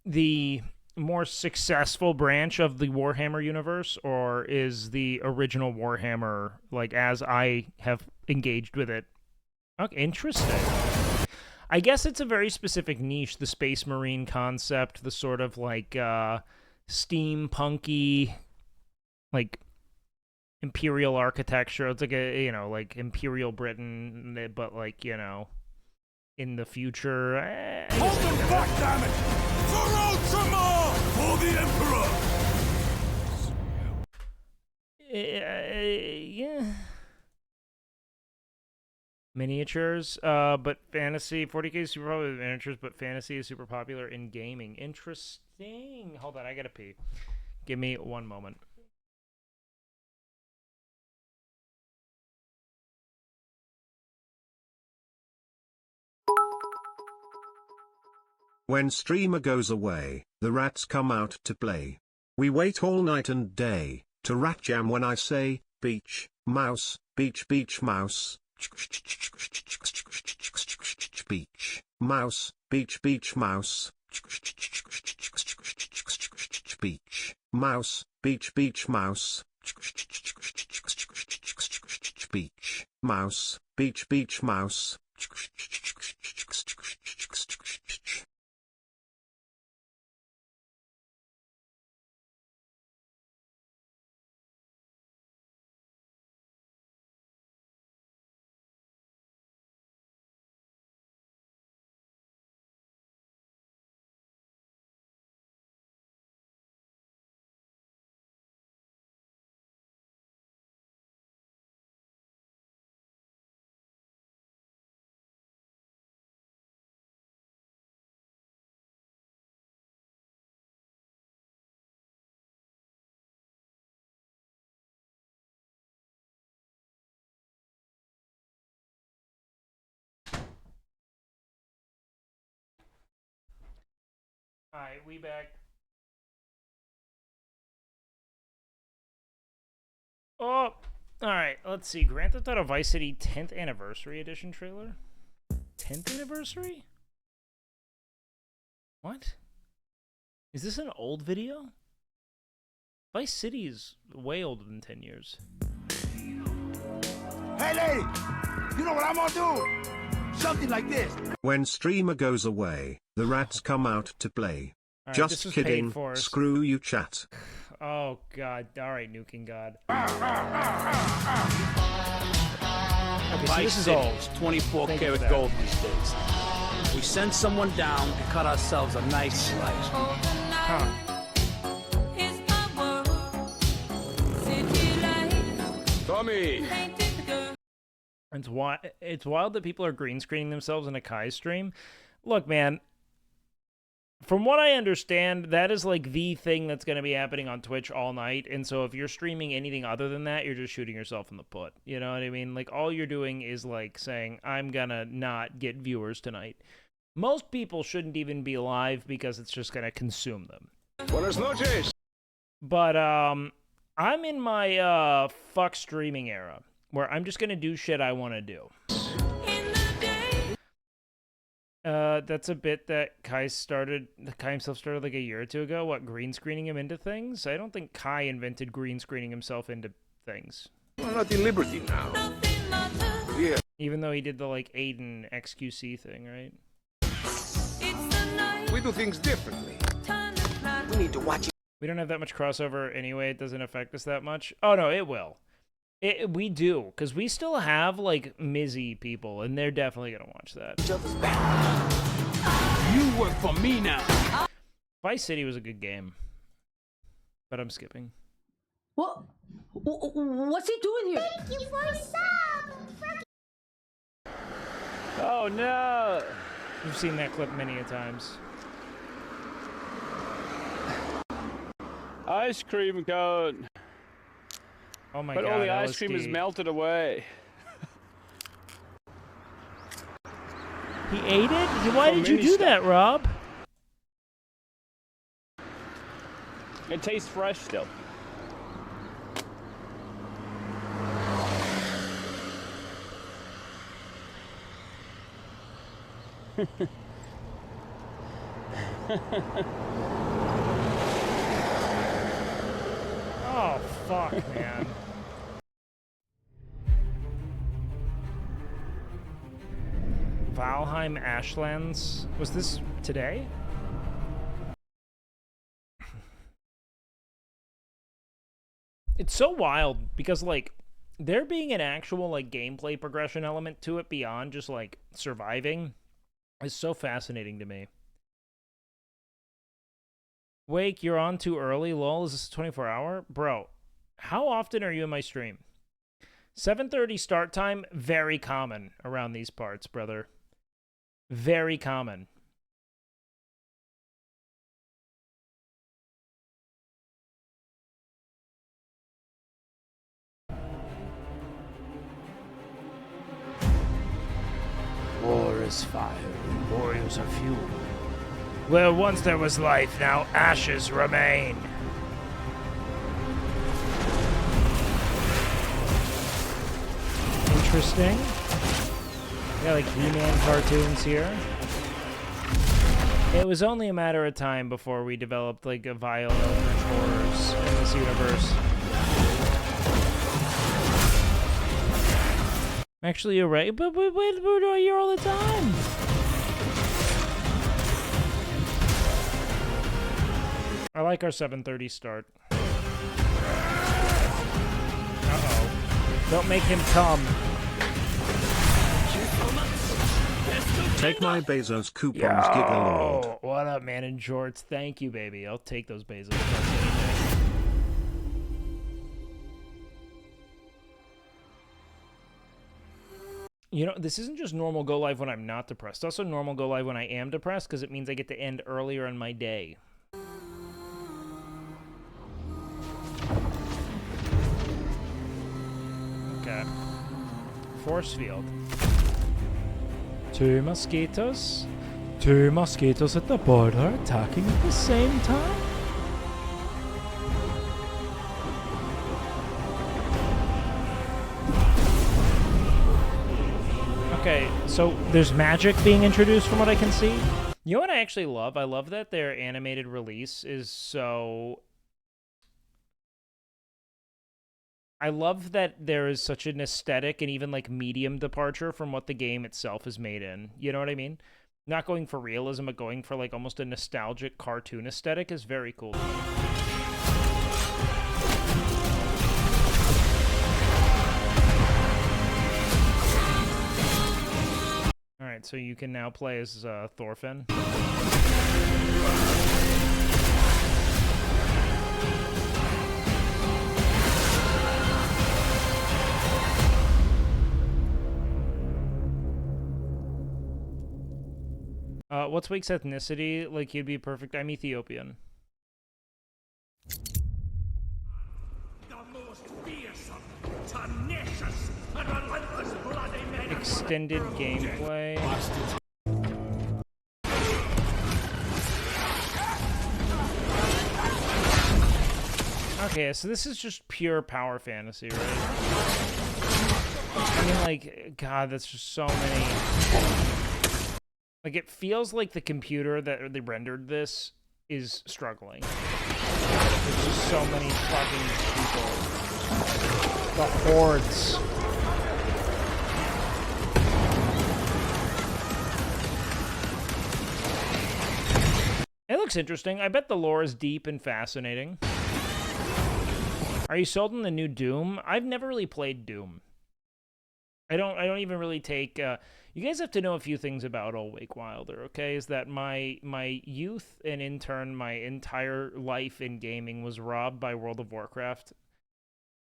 the more successful branch of the Warhammer universe, or is the original Warhammer, like, as I have engaged with it? Okay, interesting. I guess it's a very specific niche, the Space Marine concept, the sort of, like, steampunky, like, imperial architecture. It's like a, you know, like, Imperial Britain, but, like, you know, in the future. Hold them back, damn it! For Ultramar! For the Emperor! Yeah. Miniatures, but fantasy 40K is super popular with miniatures, but fantasy is super popular in gaming. Interesting. Hold on, I gotta pee. Give me one moment. When streamer goes away, the rats come out to play. We wait all night and day to rat jam when I say beach, mouse, beach, beach, mouse. Beach, mouse, beach, beach, mouse. Beach, mouse, beach, beach, mouse. Beach, mouse, beach, beach, mouse. Alright, we back. Oh, alright, let's see. Grand Theft Auto Vice City 10th Anniversary Edition trailer? 10th Anniversary? What? Is this an old video? Vice City is way older than 10 years. Hey, lady! You know what I'm gonna do? Something like this. When streamer goes away, the rats come out to play. Right, Just kidding, screw you chat. Oh god, alright, nuking god. Okay, so this is old. 24 karat gold these days. We send someone down and cut ourselves a nice slice. Huh. Tommy! It's wild that people are green screening themselves in a Kai stream. Look, man, from what I understand, that is like the thing that's going to be happening on Twitch all night. And so if you're streaming anything other than that, you're just shooting yourself in the foot. You know what I mean? Like, all you're doing is like saying, I'm going to not get viewers tonight. Most people shouldn't even be live because it's just going to consume them. Buenas noches! But I'm in my fuck streaming era, where I'm just gonna do shit I want to do. That's a bit that Kai himself started like a year or two ago. What, green screening him into things? I don't think Kai invented green screening himself into things. I'm not in Liberty now. Yeah. Even though he did the like Aiden XQC thing, right? We do things differently. We need to watch it. We don't have that much crossover anyway. It doesn't affect us that much. Oh no, it will. We do, because we still have, like, Mizzy people, and they're definitely going to watch that. You work for me now. Vice City was a good game, but I'm skipping. What? What's he doing here? Thank you for sub. Oh, no. You've seen that clip many a times. Ice cream cone. Oh my but god, all the LSD. ice cream is melted away. He ate it? Why did you do that, Rob? It tastes fresh still. Oh, fuck, man. Valheim Ashlands. Was this today? It's so wild because, like, there being an actual, like, gameplay progression element to it beyond just, like, surviving is so fascinating to me. Wake, you're on too early, lol. Is this a 24-hour? Bro, how often are you in my stream? 7:30 start time, very common around these parts, brother. Very common. War is fire, and warriors are fuel. Where once there was life, now ashes remain. Interesting. Yeah, like He-Man cartoons here. It was only a matter of time before we developed like a vile eldritch horrors in this universe. Actually, you're right, but we're here all the time. I like our 7:30 start. Uh-oh. Don't make him come. Take my Bezos coupons, Gigalord. Yo, what up, man in shorts? Thank you, baby. I'll take those Bezos. You know, this isn't just normal go live when I'm not depressed. It's also normal go live when I am depressed because it means I get to end earlier in my day. Okay. Force field. Two mosquitoes at the border attacking at the same time. Okay, so there's magic being introduced from what I can see. You know what I actually love? I love that their animated release is so... I love that there is such an aesthetic and even like medium departure from what the game itself is made in. You know what I mean? Not going for realism, but going for like almost a nostalgic cartoon aesthetic is very cool. Alright, so you can now play as Thorfinn. What's Wake's ethnicity? Like, he'd be perfect. I'm Ethiopian. The most fearsome, tenacious, and relentless bloody men. Extended gameplay. Okay, so this is just pure power fantasy, right? I mean, like, God, that's just so many... Like, it feels like the computer that they rendered this is struggling. There's just so many fucking people. The hordes. It looks interesting. I bet the lore is deep and fascinating. Are you sold on the new Doom? I've never really played Doom. I don't even really take... you guys have to know a few things about old WakeWilder, okay? Is that my youth and in turn my entire life in gaming was robbed by World of Warcraft.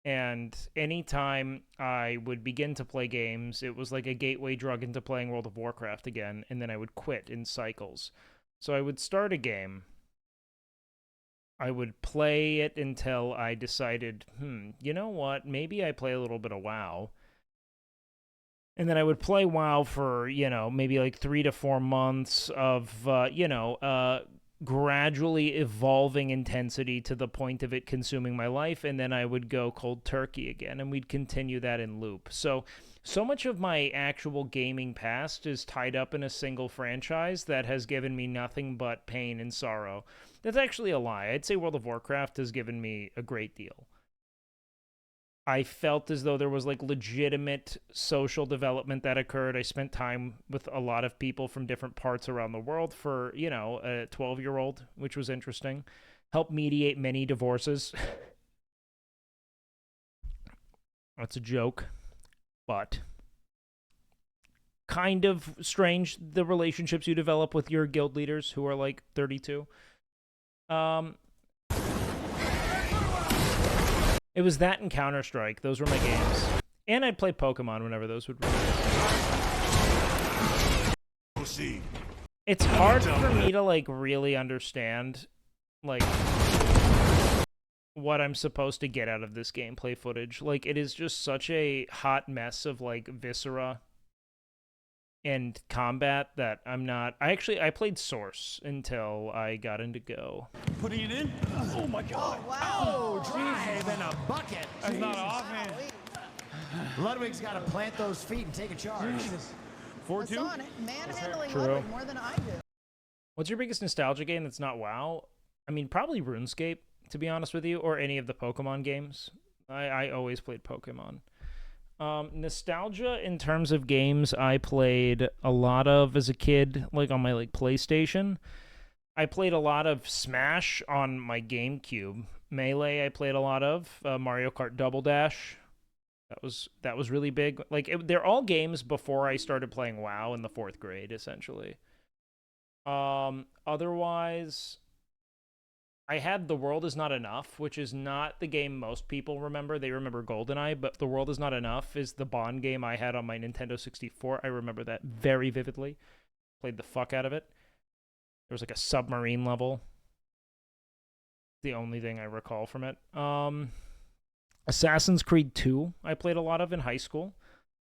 And anytime I would begin to play games, it was like a gateway drug into playing World of Warcraft again, and then I would quit in cycles. So I would start a game. I would play it until I decided, you know what? Maybe I play a little bit of WoW. And then I would play WoW for, you know, maybe like 3 to 4 months of, gradually evolving intensity to the point of it consuming my life. And then I would go cold turkey again, and we'd continue that in loop. So much of my actual gaming past is tied up in a single franchise that has given me nothing but pain and sorrow. That's actually a lie. I'd say World of Warcraft has given me a great deal. I felt as though there was like legitimate social development that occurred. I spent time with a lot of people from different parts around the world for, you know, a 12-year-old, which was interesting. Helped mediate many divorces. That's a joke, but kind of strange, the relationships you develop with your guild leaders who are like 32. It was that and Counter-Strike. Those were my games. And I'd play Pokemon whenever those would release. Proceed. It's hard for me to, like, really understand, like, what I'm supposed to get out of this gameplay footage. Like, it is just such a hot mess of, like, viscera and combat that I'm not... I played Source until I got into Go. Putting it in? Oh my god. Oh, wow. Drive in a bucket. That's not off, man. Ludwig's got to plant those feet and take a charge. 4-2? Manhandling True. Ludwig more than I do. What's your biggest nostalgia game that's not WoW? I mean, probably RuneScape, to be honest with you, or any of the Pokemon games. I always played Pokemon. Nostalgia in terms of games I played a lot of as a kid, like on my PlayStation. I played a lot of Smash on my GameCube. Melee I played a lot of. Mario Kart Double Dash. That was really big. Like they're all games before I started playing WoW in the 4th grade, essentially. Otherwise, I had The World Is Not Enough, which is not the game most people remember. They remember GoldenEye, but The World Is Not Enough is the Bond game I had on my Nintendo 64. I remember that very vividly. Played the fuck out of it. There was like a submarine level. The only thing I recall from it. Assassin's Creed 2 I played a lot of in high school.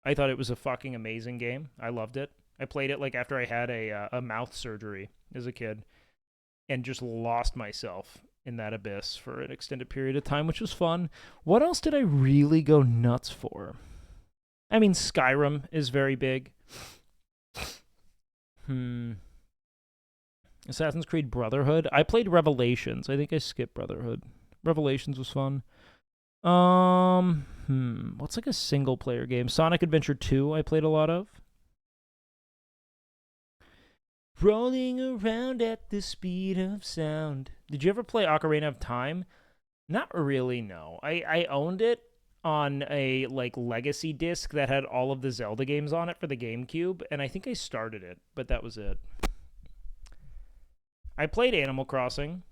I thought it was a fucking amazing game. I loved it. I played it like after I had a mouth surgery as a kid and just lost myself in that abyss for an extended period of time, which was fun. What else did I really go nuts for? I mean, Skyrim is very big. Assassin's Creed Brotherhood. I played Revelations. I think I skipped Brotherhood. Revelations was fun. What's like a single player game? Sonic Adventure 2 I played a lot of. Rolling around at the speed of sound. Did you ever play Ocarina of Time? Not really, no. I owned it on a like legacy disc that had all of the Zelda games on it for the GameCube, and I think I started it, but that was it. I played Animal Crossing.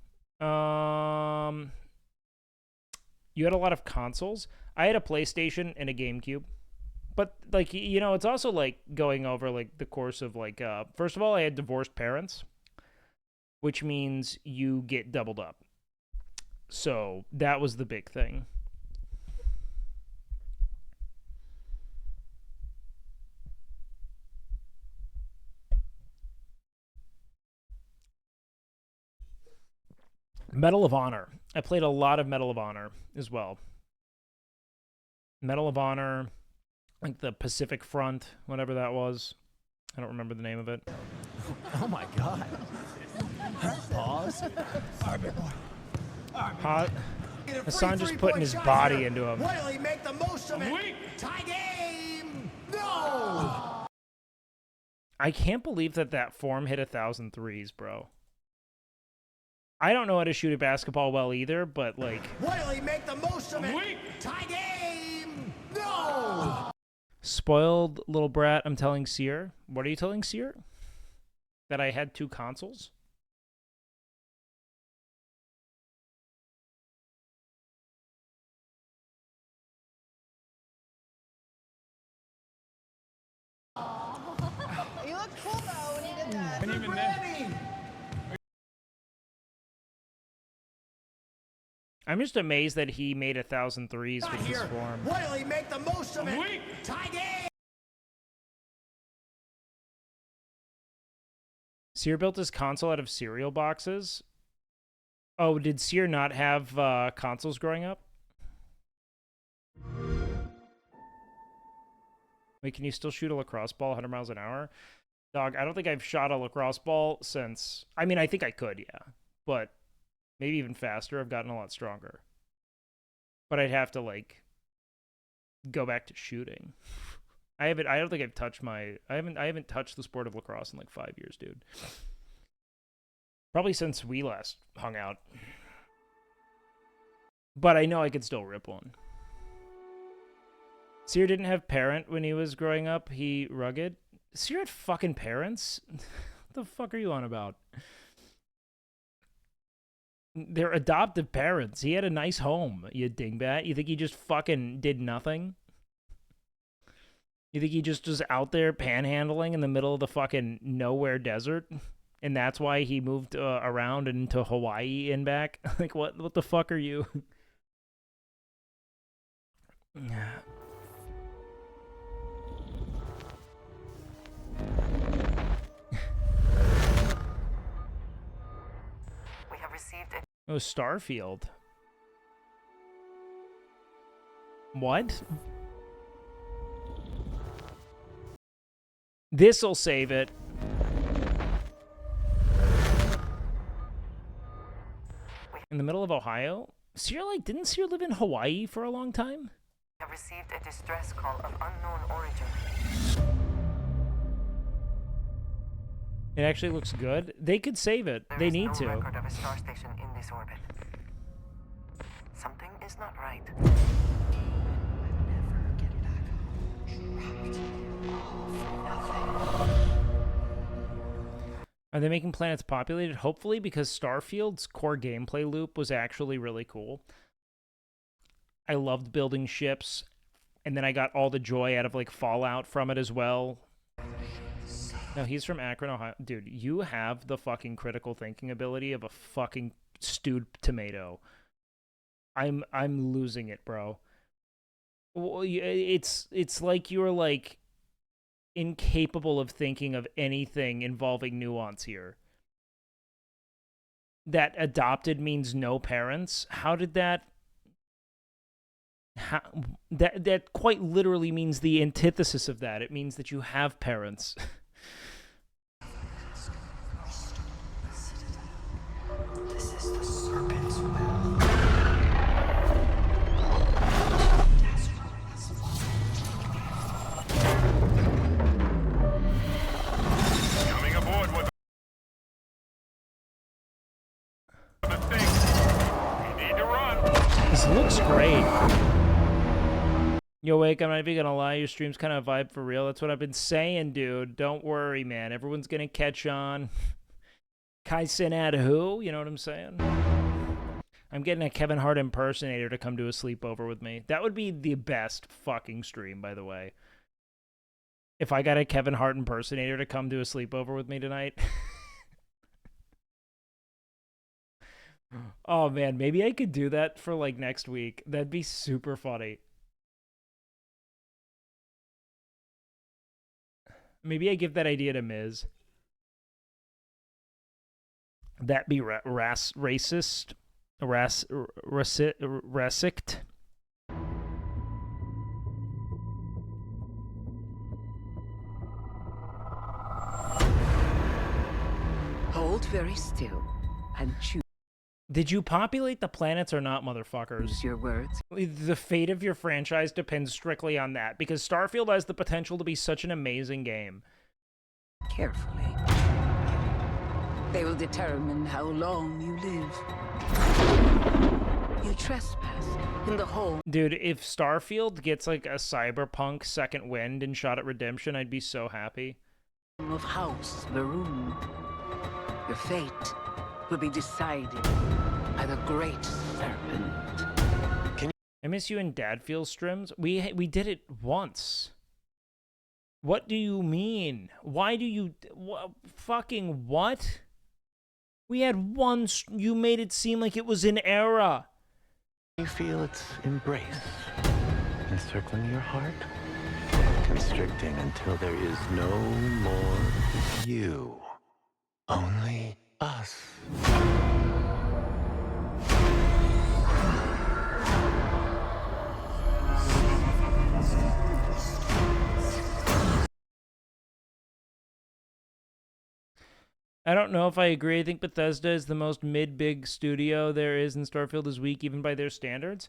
You had a lot of consoles. I had a PlayStation and a GameCube. But, like, you know, it's also, like, going over, like, the course of, like, first of all, I had divorced parents, which means you get doubled up. So, that was the big thing. Medal of Honor. I played a lot of Medal of Honor as well. Medal of Honor, like the Pacific Front, whatever that was. I don't remember the name of it. Oh my god. Pause. Hassan just putting his body into him. Wiley, make the most of it. Tie game. No. I can't believe that form hit 1,000 threes, bro. I don't know how to shoot a basketball well either, but like... Wiley, make the most of it. Tie game. No. Spoiled little brat, I'm telling Seer. What are you telling Seer? That I had 2 consoles? You look cool though when you did that. And even then, I'm just amazed that he made 1,000 threes with this form. Wiley, make the most of it. Tie game. Seer built his console out of cereal boxes. Oh, did Seer not have consoles growing up? Wait, can you still shoot a lacrosse ball 100 miles an hour? Dog, I don't think I've shot a lacrosse ball since... I mean, I think I could, yeah. But maybe even faster. I've gotten a lot stronger. But I'd have to, like, go back to shooting. I don't think I've touched I haven't touched the sport of lacrosse in like 5 years, dude. Probably since we last hung out. But I know I could still rip one. Seer didn't have parent when he was growing up. He rugged. Seer had fucking parents? What the fuck are you on about? They're adoptive parents. He had a nice home, you dingbat. You think he just fucking did nothing? You think he just was out there panhandling in the middle of the fucking nowhere desert? And that's why he moved around into Hawaii and back? Like, what the fuck are you? We have received it. Oh, Starfield. What? This'll save it. In the middle of Ohio? Seer, like, didn't Seer live in Hawaii for a long time? We have received a distress call of unknown origin. It actually looks good. They could save it. They need to. There is no record of a star station in this orbit. Something is not right. Are they making planets populated? Hopefully, because Starfield's core gameplay loop was actually really cool. I loved building ships, and then I got all the joy out of, like, Fallout from it as well. No, he's from Akron, Ohio. Dude, you have the fucking critical thinking ability of a fucking stewed tomato. I'm losing it, bro. It's like you're, like, incapable of thinking of anything involving nuance here. That adopted means no parents. How did that... that quite literally means the antithesis of that. It means that you have parents. This is the serpent's will. Coming aboard with the thing. We need to run. This looks great. Yo, Wake, I'm not even gonna lie, your stream's kind of a vibe for real. That's what I've been saying, dude. Don't worry, man. Everyone's gonna catch on. Kaisen at who? You know what I'm saying? I'm getting a Kevin Hart impersonator to come to a sleepover with me. That would be the best fucking stream, by the way. If I got a Kevin Hart impersonator to come to a sleepover with me tonight. Oh, man. Maybe I could do that for, like, next week. That'd be super funny. Maybe I give that idea to Miz. That be racist? Racist? Hold very still and choose. Did you populate the planets or not, motherfuckers? Your words. The fate of your franchise depends strictly on that, because Starfield has the potential to be such an amazing game. Carefully. They will determine how long you live. You trespass in the home. Dude, if Starfield gets like a cyberpunk second wind and shot at Redemption, I'd be so happy. Of House Maroon. Your fate will be decided by the great serpent. I miss you and Dad Feels streams. We did it once. What do you mean? Why do you... fucking what? We had one... You made it seem like it was an era. You feel its embrace encircling your heart, constricting until there is no more you. Only us. I don't know if I agree. I think Bethesda is the most mid-big studio there is, and Starfield is weak even by their standards.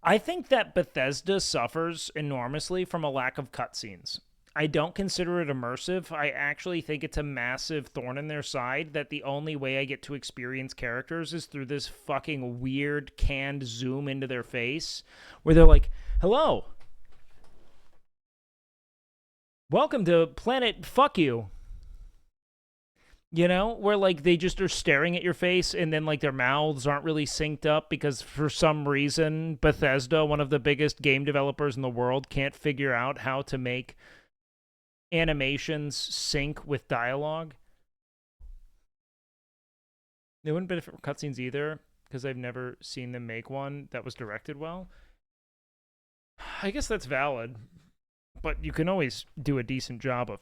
I think that Bethesda suffers enormously from a lack of cutscenes. I don't consider it immersive. I actually think it's a massive thorn in their side that the only way I get to experience characters is through this fucking weird canned zoom into their face where they're like, hello. Welcome to Planet Fuck You. You know, where like they just are staring at your face and then like their mouths aren't really synced up because for some reason Bethesda, one of the biggest game developers in the world, can't figure out how to make animations sync with dialogue. They wouldn't benefit from cutscenes either because I've never seen them make one that was directed well. I guess that's valid, but you can always do a decent job of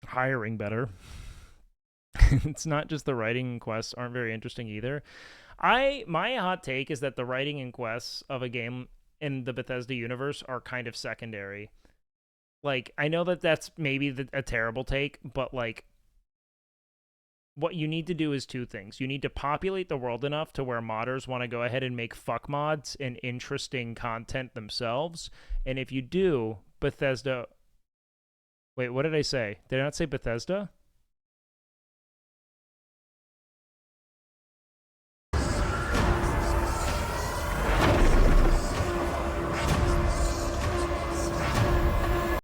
hiring better. It's not just the writing quests aren't very interesting either. My hot take is that the writing and quests of a game in the Bethesda universe are kind of secondary. Like, I know that that's maybe a terrible take, but like, what you need to do is two things. You need to populate the world enough to where modders want to go ahead and make fuck mods and interesting content themselves. And if you do, Bethesda... Wait, what did I say? Did I not say Bethesda?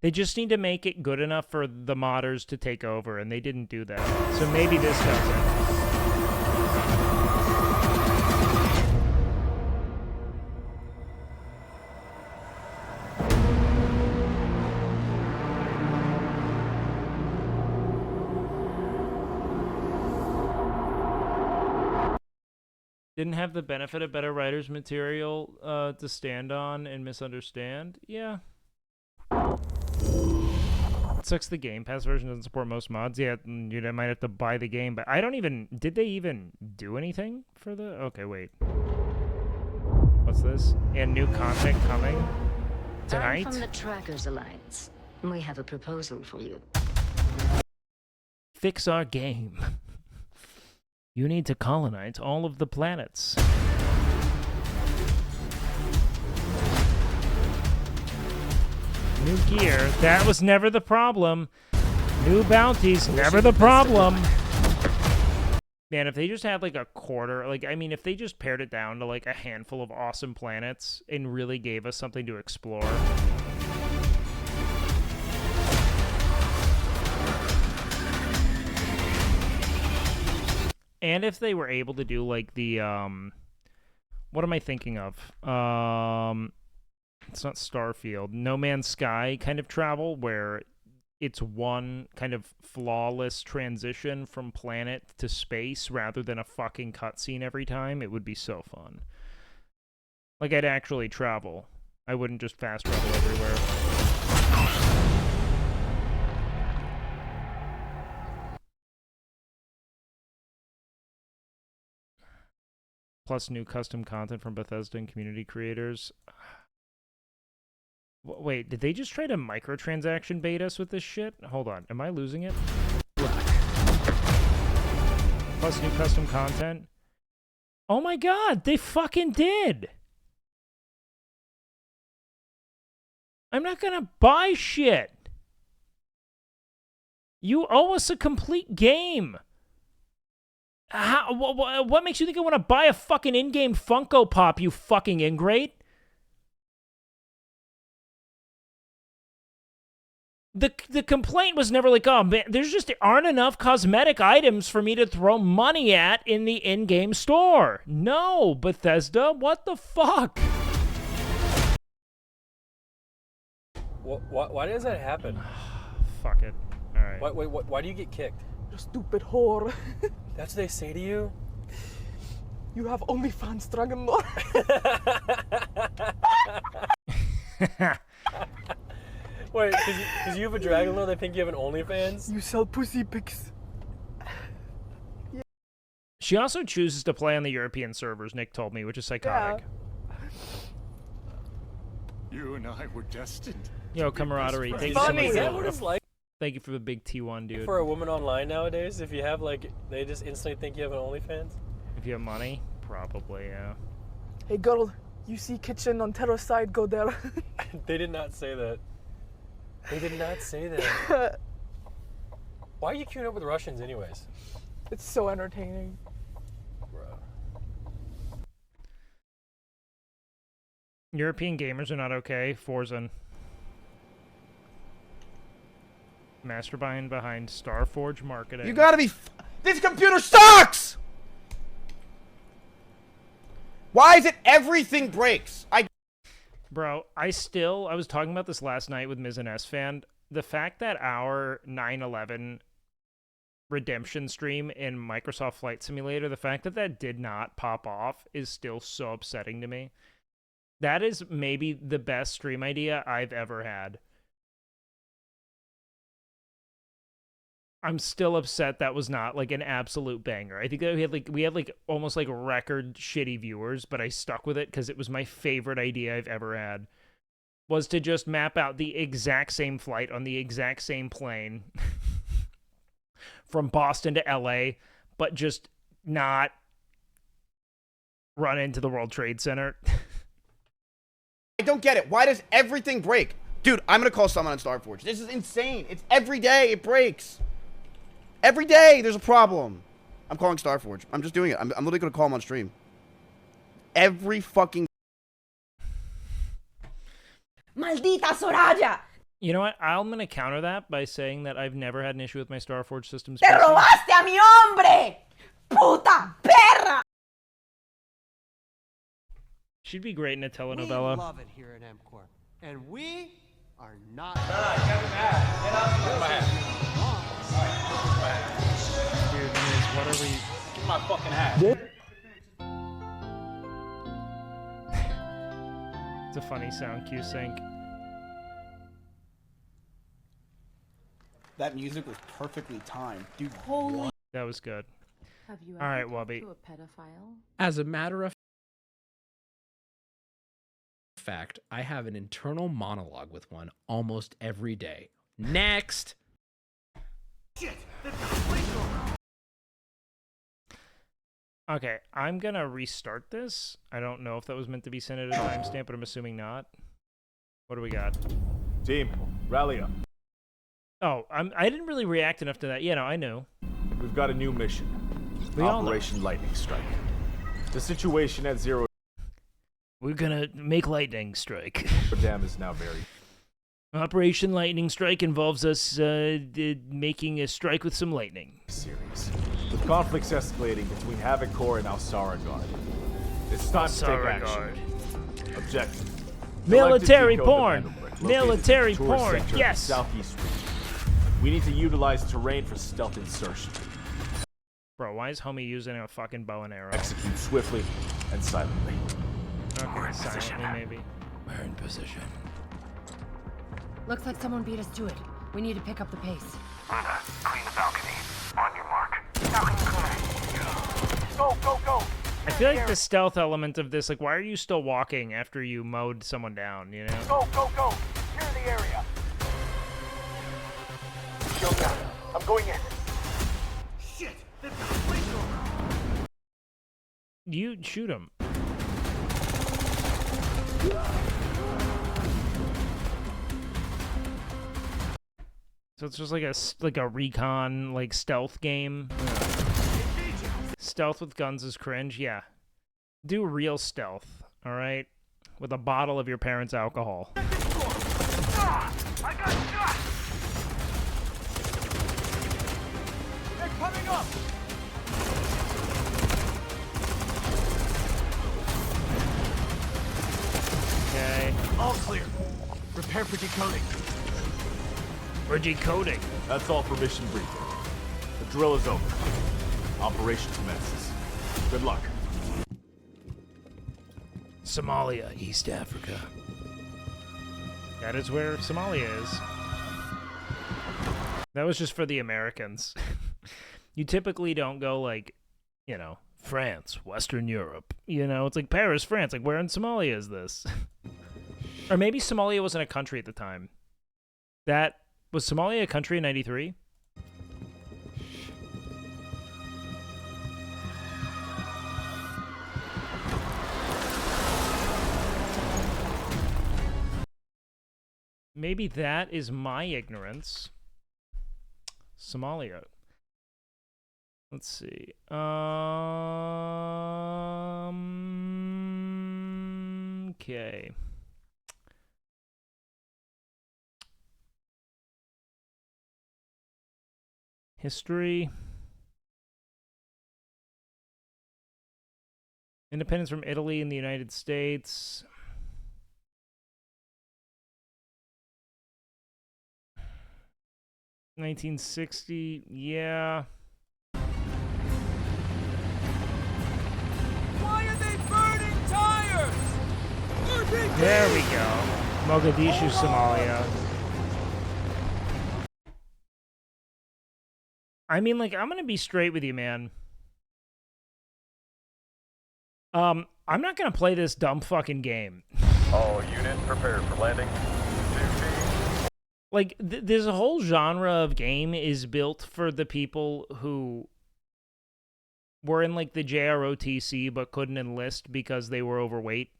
They just need to make it good enough for the modders to take over, and they didn't do that. So maybe this does it. Didn't have the benefit of better writer's material to stand on and misunderstand? Yeah. It sucks the Game Pass version doesn't support most mods. Yeah, you might have to buy the game, but I don't even... Did they even do anything for the... Okay, wait. What's this? And new content coming tonight? I'm from the Trackers Alliance. We have a proposal for you. Fix our game. You need to colonize all of the planets. New gear, that was never the problem. New bounties, never the problem. Man, if they just had like a quarter, like, I mean, if they just pared it down to like a handful of awesome planets and really gave us something to explore. And if they were able to do like the, what am I thinking of? It's not Starfield, No Man's Sky kind of travel where it's one kind of flawless transition from planet to space rather than a fucking cutscene every time. It would be so fun. Like, I'd actually travel. I wouldn't just fast travel everywhere. Plus new custom content from Bethesda and community creators. Wait, did they just try to microtransaction bait us with this shit? Hold on, am I losing it? Plus new custom content? Oh my god, they fucking did! I'm not gonna buy shit! You owe us a complete game! How, what makes you think I want to buy a fucking in-game Funko Pop, you fucking ingrate? The complaint was never like, oh man, there just aren't enough cosmetic items for me to throw money at in the in-game store. No, Bethesda, what the fuck? Why does that happen? Fuck it. All right. Why do you get kicked? You stupid whore. That's what they say to you? You have OnlyFans, Dragon Lord. Wait, because you have a Dragon Lord, they think you have an OnlyFans? You sell pussy pics. Yeah. She also chooses to play on the European servers, Nick told me, which is psychotic. Yeah. You and I were destined. Yo, camaraderie. Thank you so much. Is that what it's like? Thank you for the big T1, dude. For a woman online nowadays, if you have, like, they just instantly think you have an OnlyFans? If you have money? Probably, yeah. Hey, girl, you see kitchen on terrace side, go there. They did not say that. They did not say that. Why are you queuing up with Russians anyways? It's so entertaining. Bro. European gamers are not okay. Forza. Mastermind behind Starforge marketing. You gotta be This computer sucks! Why is it everything breaks? Bro, I was talking about this last night with Ms. and S fan. The fact that our 9/11 redemption stream in Microsoft Flight Simulator, the fact that that did not pop off is still so upsetting to me. That is maybe the best stream idea I've ever had. I'm still upset that was not like an absolute banger. I think that we had like almost like record shitty viewers, but I stuck with it because it was my favorite idea I've ever had. Was to just map out the exact same flight on the exact same plane from Boston to LA, but just not run into the World Trade Center. I don't get it. Why does everything break? Dude, I'm gonna call someone on Starforge. This is insane. It's every day it breaks. Every day there's a problem. I'm calling Starforge. I'm just doing it. I'm literally gonna call him on stream. Every fucking... Maldita Soraya! You know what? I'm going to counter that by saying that I've never had an issue with my Starforge systems. ¡Te robaste a mi hombre! ¡Puta perra! She'd be great in a telenovela. We love it here at MCorp. And we are not... Dude, Miz, what are we... Get my fucking hat. It's a funny sound cue sync. That music was perfectly timed. Dude, Holy... That was good. Have you All right, ever Wubby. talked to a pedophile? As a matter of fact, I have an internal monologue with one almost every day. Next! Shit! Okay, I'm gonna restart this. I don't know if that was meant to be sent at a timestamp, but I'm assuming not. What do we got? Team, rally up. Oh, I didn't really react enough to that. Yeah, no, I knew. We've got a new mission. We all know. Operation Lightning Strike. The situation at Zero We're gonna make lightning strike. Dam is now very Operation Lightning Strike involves us making a strike with some lightning. serious. With conflicts escalating between Havoc Corps and Alsara Guard. It's time to take action. Objective. Military Collective porn! Decode Commando Brick, Military located in the tourist porn! sector of Yes! the Southeast region. We need to utilize terrain for stealth insertion. Bro, why is homie using a fucking bow and arrow? Execute swiftly and silently. Okay, silently maybe. We're in position. Looks like someone beat us to it. We need to pick up the pace. Linda, clean the balcony. On your mark. Go, go, go! I feel like the stealth element of this, like, why are you still walking after you mowed someone down, you know? Go, go, go! Clear the area. Shield down. I'm going in. Shit! You shoot him. So it's just like a recon, like stealth game. Stealth with guns is cringe, yeah. Do real stealth, all right? With a bottle of your parents' alcohol. I got shot! They're coming up! Okay. All clear. Prepare for decoding. We're decoding. That's all for mission briefing. The drill is over. Operation commences. Good luck. Somalia, East Africa. That is where Somalia is. That was just for the Americans. You typically don't go like, you know, France, Western Europe. You know, it's like Paris, France. Like, where in Somalia is this? Or maybe Somalia wasn't a country at the time. Was Somalia a country in 93? Maybe that is my ignorance. Somalia. Let's see. Okay. History. Independence from Italy and the United States. $1960, yeah. Why are they burning tires? There we go. Mogadishu, Somalia. I mean, like, I'm gonna be straight with you, man. I'm not gonna play this dumb fucking game. All units prepared for landing. Like, there's a whole genre of game is built for the people who were in, like, the JROTC but couldn't enlist because they were overweight.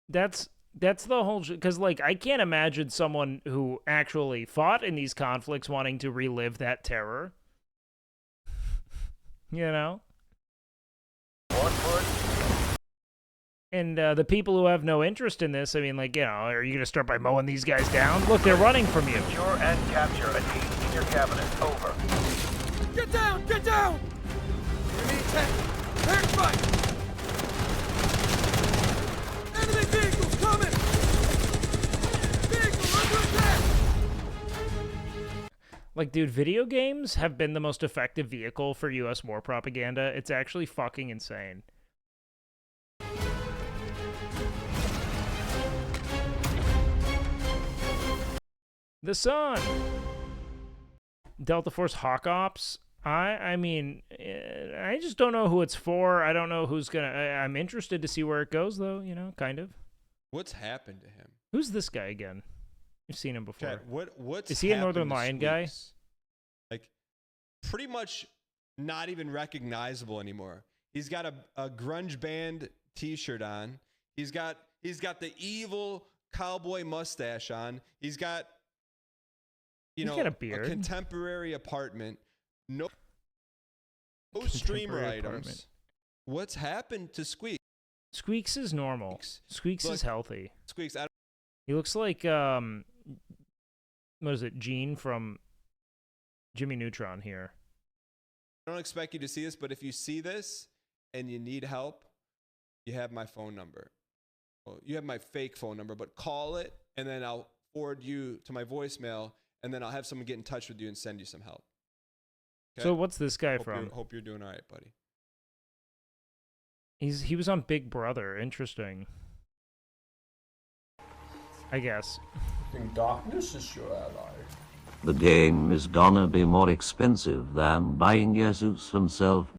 That's the whole... Because, like, I can't imagine someone who actually fought in these conflicts wanting to relive that terror. You know? 1 foot. And the people who have no interest in this, I mean, like, you know, are you going to start by mowing these guys down? Look, they're running from you. Secure and capture a team in your cabinet. Over. Get down! Get down! Enemy attack! Air fight! Enemy vehicles coming! Vehicle under attack! Like, dude, video games have been the most effective vehicle for U.S. war propaganda. It's actually fucking insane. The Sun. Delta Force Hawk Ops. I mean, I just don't know who it's for. I don't know who's gonna... I'm interested to see where it goes, though, you know, kind of. What's happened to him? Who's this guy again? You've seen him before. Chad, what's Is he a Northern happened Lion to Squeaks? guy? Like, pretty much not even recognizable anymore. He's got a grunge band T-shirt on. He's got the evil cowboy mustache on. He's got, you know, got a beard. contemporary apartment. No streamer items. Apartment. What's happened to Squeaks? Squeaks is normal. Squeaks is healthy. Squeaks, He looks like, what is it, Gene from Jimmy Neutron here. I don't expect you to see this, but if you see this and you need help, you have my phone number. Well, you have my fake phone number, but call it, and then I'll forward you to my voicemail, and then I'll have someone get in touch with you and send you some help. Okay? So what's this guy from? Hope you're doing all right, buddy. He was on Big Brother. Interesting. I guess. I think darkness is your ally. The game is gonna be more expensive than buying Jesus himself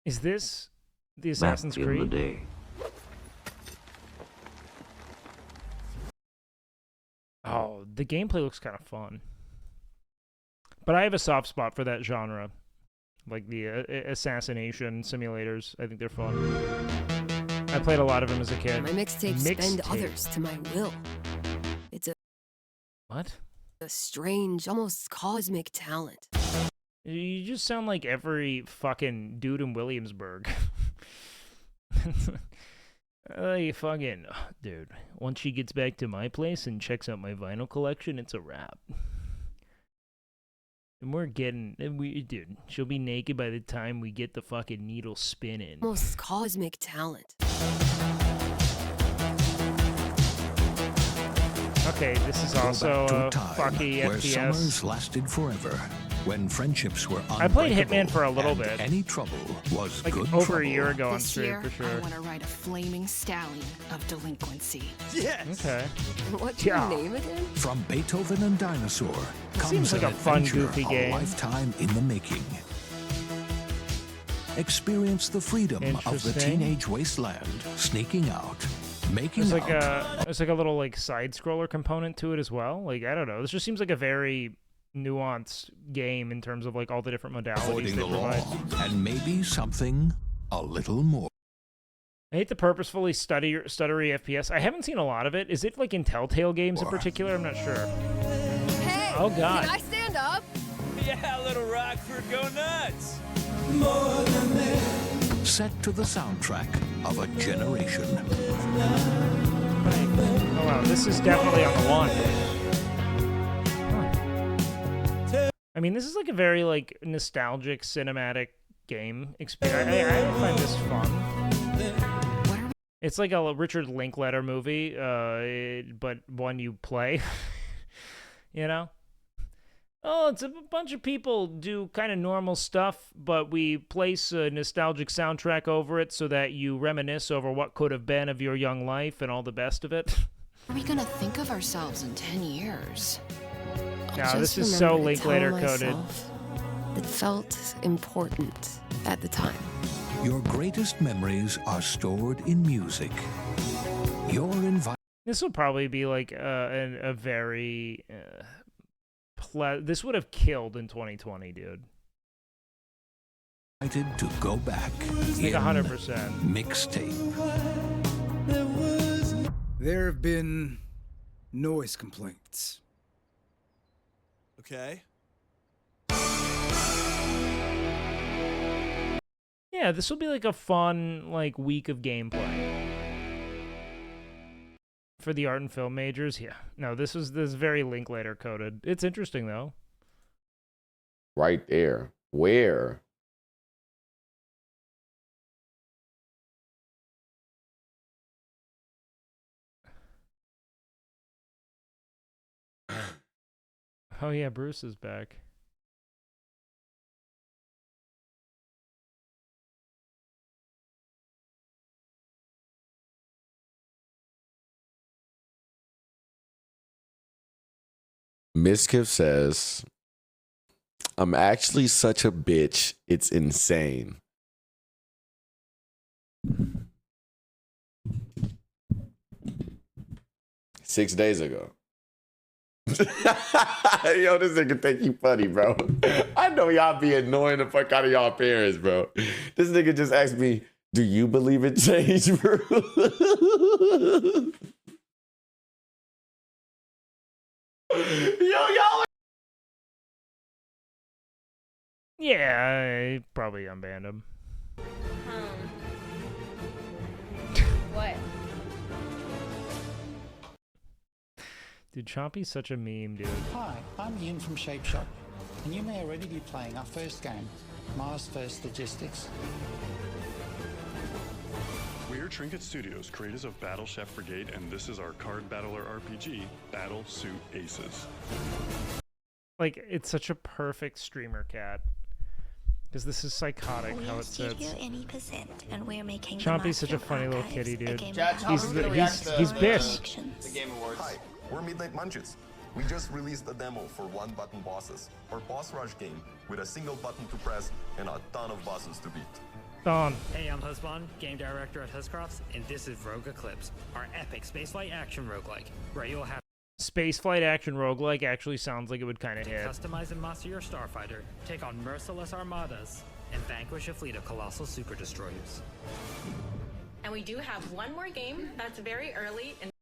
Is this the back Assassin's in the Creed? day. Oh, the gameplay looks kind of fun. But I have a soft spot for that genre. Like the assassination simulators. I think they're fun. I played a lot of them as a kid. My mixtapes bend others to my will. It's a strange, almost cosmic talent. You just sound like every fucking dude in Williamsburg. Like, fucking, dude, once she gets back to my place and checks out my vinyl collection, it's a wrap. And dude, she'll be naked by the time we get the fucking needle spinning. Almost cosmic talent. Okay, this is also a fucky where FPS. summers lasted forever, when friendships were I played Hitman unbreakable for a little and bit. Any trouble was Like good over trouble. a year ago on This stream year, for sure. I want to ride a flaming stallion of delinquency. Yes. Okay. What's Yeah. your name again? From Beethoven and Dinosaur comes seems like an a fun, adventure, goofy a game. lifetime in the making. Experience the freedom of the Interesting. teenage wasteland, sneaking out, making There's like out. there's like a little like side scroller component to it as well. Like, I don't know. This just seems like a very nuanced game in terms of like all the different modalities Avoiding they the law, provide. and maybe something a little more. I hate the purposefully stuttery FPS. I haven't seen a lot of it. Is it like in Telltale games in particular? I'm not sure. Hey! Oh, God. Can I stand up? Yeah, little Rockford, go nuts! Set to the soundtrack of a generation. Oh wow, this is definitely on the lawn. I mean, this is like a very like nostalgic cinematic game experience. I find this fun. It's like a Richard Linklater movie, but one you play. You know? Oh, it's a bunch of people do kind of normal stuff, but we place a nostalgic soundtrack over it so that you reminisce over what could have been of your young life and all the best of it. What are we gonna think of ourselves in 10 years? No, this is so Linklater coded. It felt important at the time. Your greatest memories are stored in music. Your environment. This will probably be like a very this would have killed in 2020, dude. To go back. Like 100%. Mixtape. There have been noise complaints. Okay. Yeah, this will be like a fun like week of gameplay. For the art and film majors, yeah. No, this is very Linklater coded. It's interesting though. Right there. Where? Oh yeah, Bruce is back. Miskiff says, I'm actually such a bitch, it's insane. Six days ago. Yo, this nigga think he funny, bro. I know y'all be annoying the fuck out of y'all parents, bro. This nigga just asked me, do you believe in change, bro? Yo, y'all. Yeah, I probably unbanned him. What? Dude, Chompy's such a meme, dude. Hi, I'm Ian from Shape Shop, and you may already be playing our first game, Mars First Logistics. We're Trinket Studios, creators of Battle Chef Brigade, and this is our card battler RPG, Battle Suit Aces. Like, it's such a perfect streamer cat. Because this is psychotic how it sits. Any percent, and we're making Chompy's such a funny little kitty, dude. He's Biss. The Game Awards. Hi, we're Midnight Munches. We just released a demo for one-button bosses, our boss rush game with a single button to press and a ton of bosses to beat. Don. Hey, I'm Husband, game director at Huscrofts, and this is Rogue Eclipse, our epic spaceflight action roguelike, where you'll have Spaceflight action roguelike actually sounds like it would kind of hit. customize and master your starfighter, take on merciless armadas, and vanquish a fleet of colossal super destroyers. And we do have one more game that's very early. And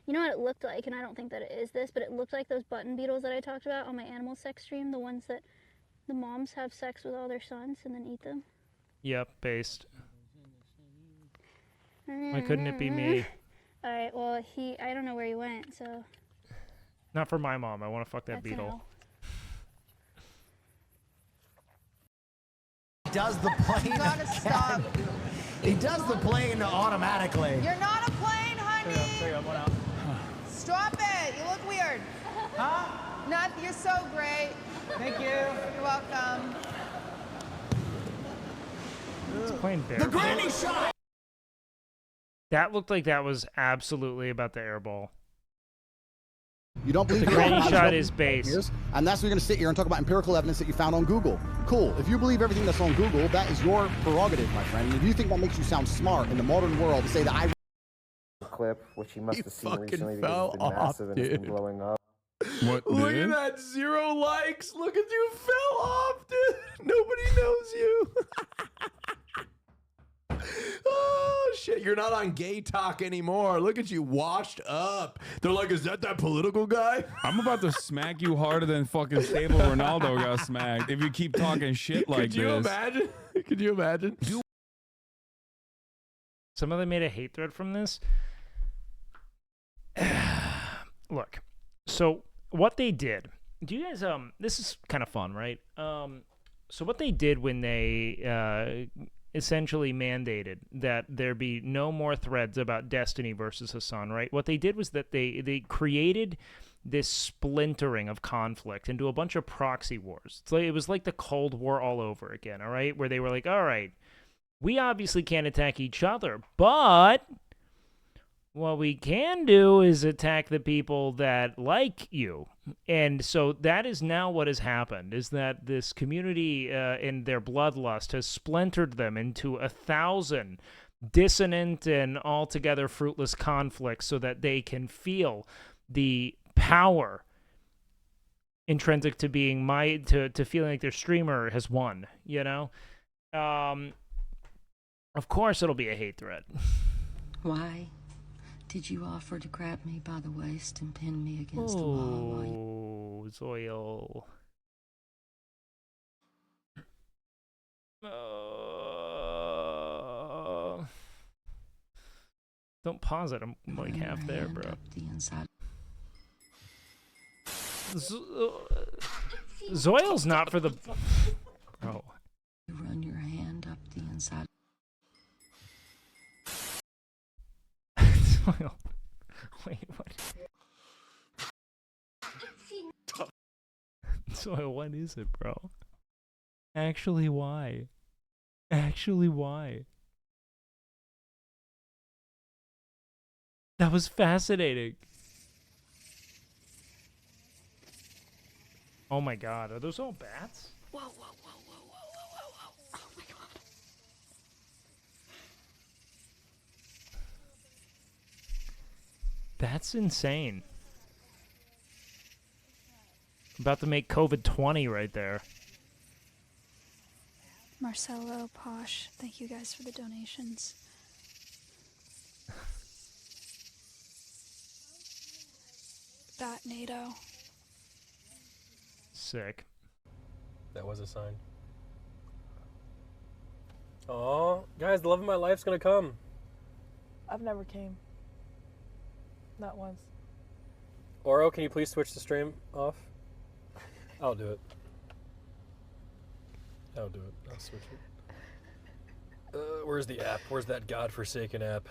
you know what it looked like, and I don't think that it is this, but it looked like those button beetles that I talked about on my animal sex stream, the ones that the moms have sex with all their sons and then eat them. Yep, based. Why couldn't it be me? All right, well, I don't know where he went, so. Not for my mom. I want to fuck that beetle. He does the plane. Gotta stop. He does the plane automatically. You're not a plane, honey. There you go, one out. Stop it. You look weird. Huh? Not. You're so great. Thank you. You're welcome. It's playing bear. The granny shot. That looked like that was absolutely about the airball. You don't believe the granny shot is base. And that's what you're going to sit here and talk about empirical evidence that you found on Google. Cool. If you believe everything that's on Google, that is your prerogative, my friend. And if you think that makes you sound smart in the modern world to say that I clip, which he must have seen fucking recently fell because it's been off, massive and it's been dude. blowing up. What, Look at that, 0 likes. Look at you, fell off, dude. Nobody knows you. Oh, shit. You're not on Gay Talk anymore. Look at you, washed up. They're like, is that political guy? I'm about to smack you harder than fucking Stable Ronaldo got smacked if you keep talking shit like this. Could you imagine? Could you imagine? Somebody made a hate thread from this. Look, so what they did. Do you guys this is kind of fun, right? So what they did when they essentially mandated that there be no more threads about Destiny versus Hassan, right? What they did was that they created this splintering of conflict into a bunch of proxy wars. It was like the Cold War all over again, all right? Where they were like, all right, we obviously can't attack each other, but what we can do is attack the people that like you. And so that is now what has happened, is that this community in their bloodlust has splintered them into 1,000 dissonant and altogether fruitless conflicts so that they can feel the power intrinsic to being to feeling like their streamer has won, you know? Of course it'll be a hate thread. Why did you offer to grab me by the waist and pin me against the wall? Oh, Zoil. Don't pause it. I'm like half there, bro. The inside. Zoil's not for the... Oh. You run your hand up the inside. Zoil. Wait, what? Zoil, what is it, bro? Actually, why? Actually, why? That was fascinating. Oh my god, are those all bats? Whoa, whoa, whoa, whoa, whoa, whoa, whoa, whoa. Oh my god. That's insane. About to make COVID 20 right there. Marcelo, Posh, thank you guys for the donations. Bat NATO. Sick. That was a sign. Oh, guys, the love of my life's gonna come. I've never came. Not once. Oro, can you please switch the stream off? I'll do it. I'll do it. I'll switch it. Where's the app? Where's that godforsaken app?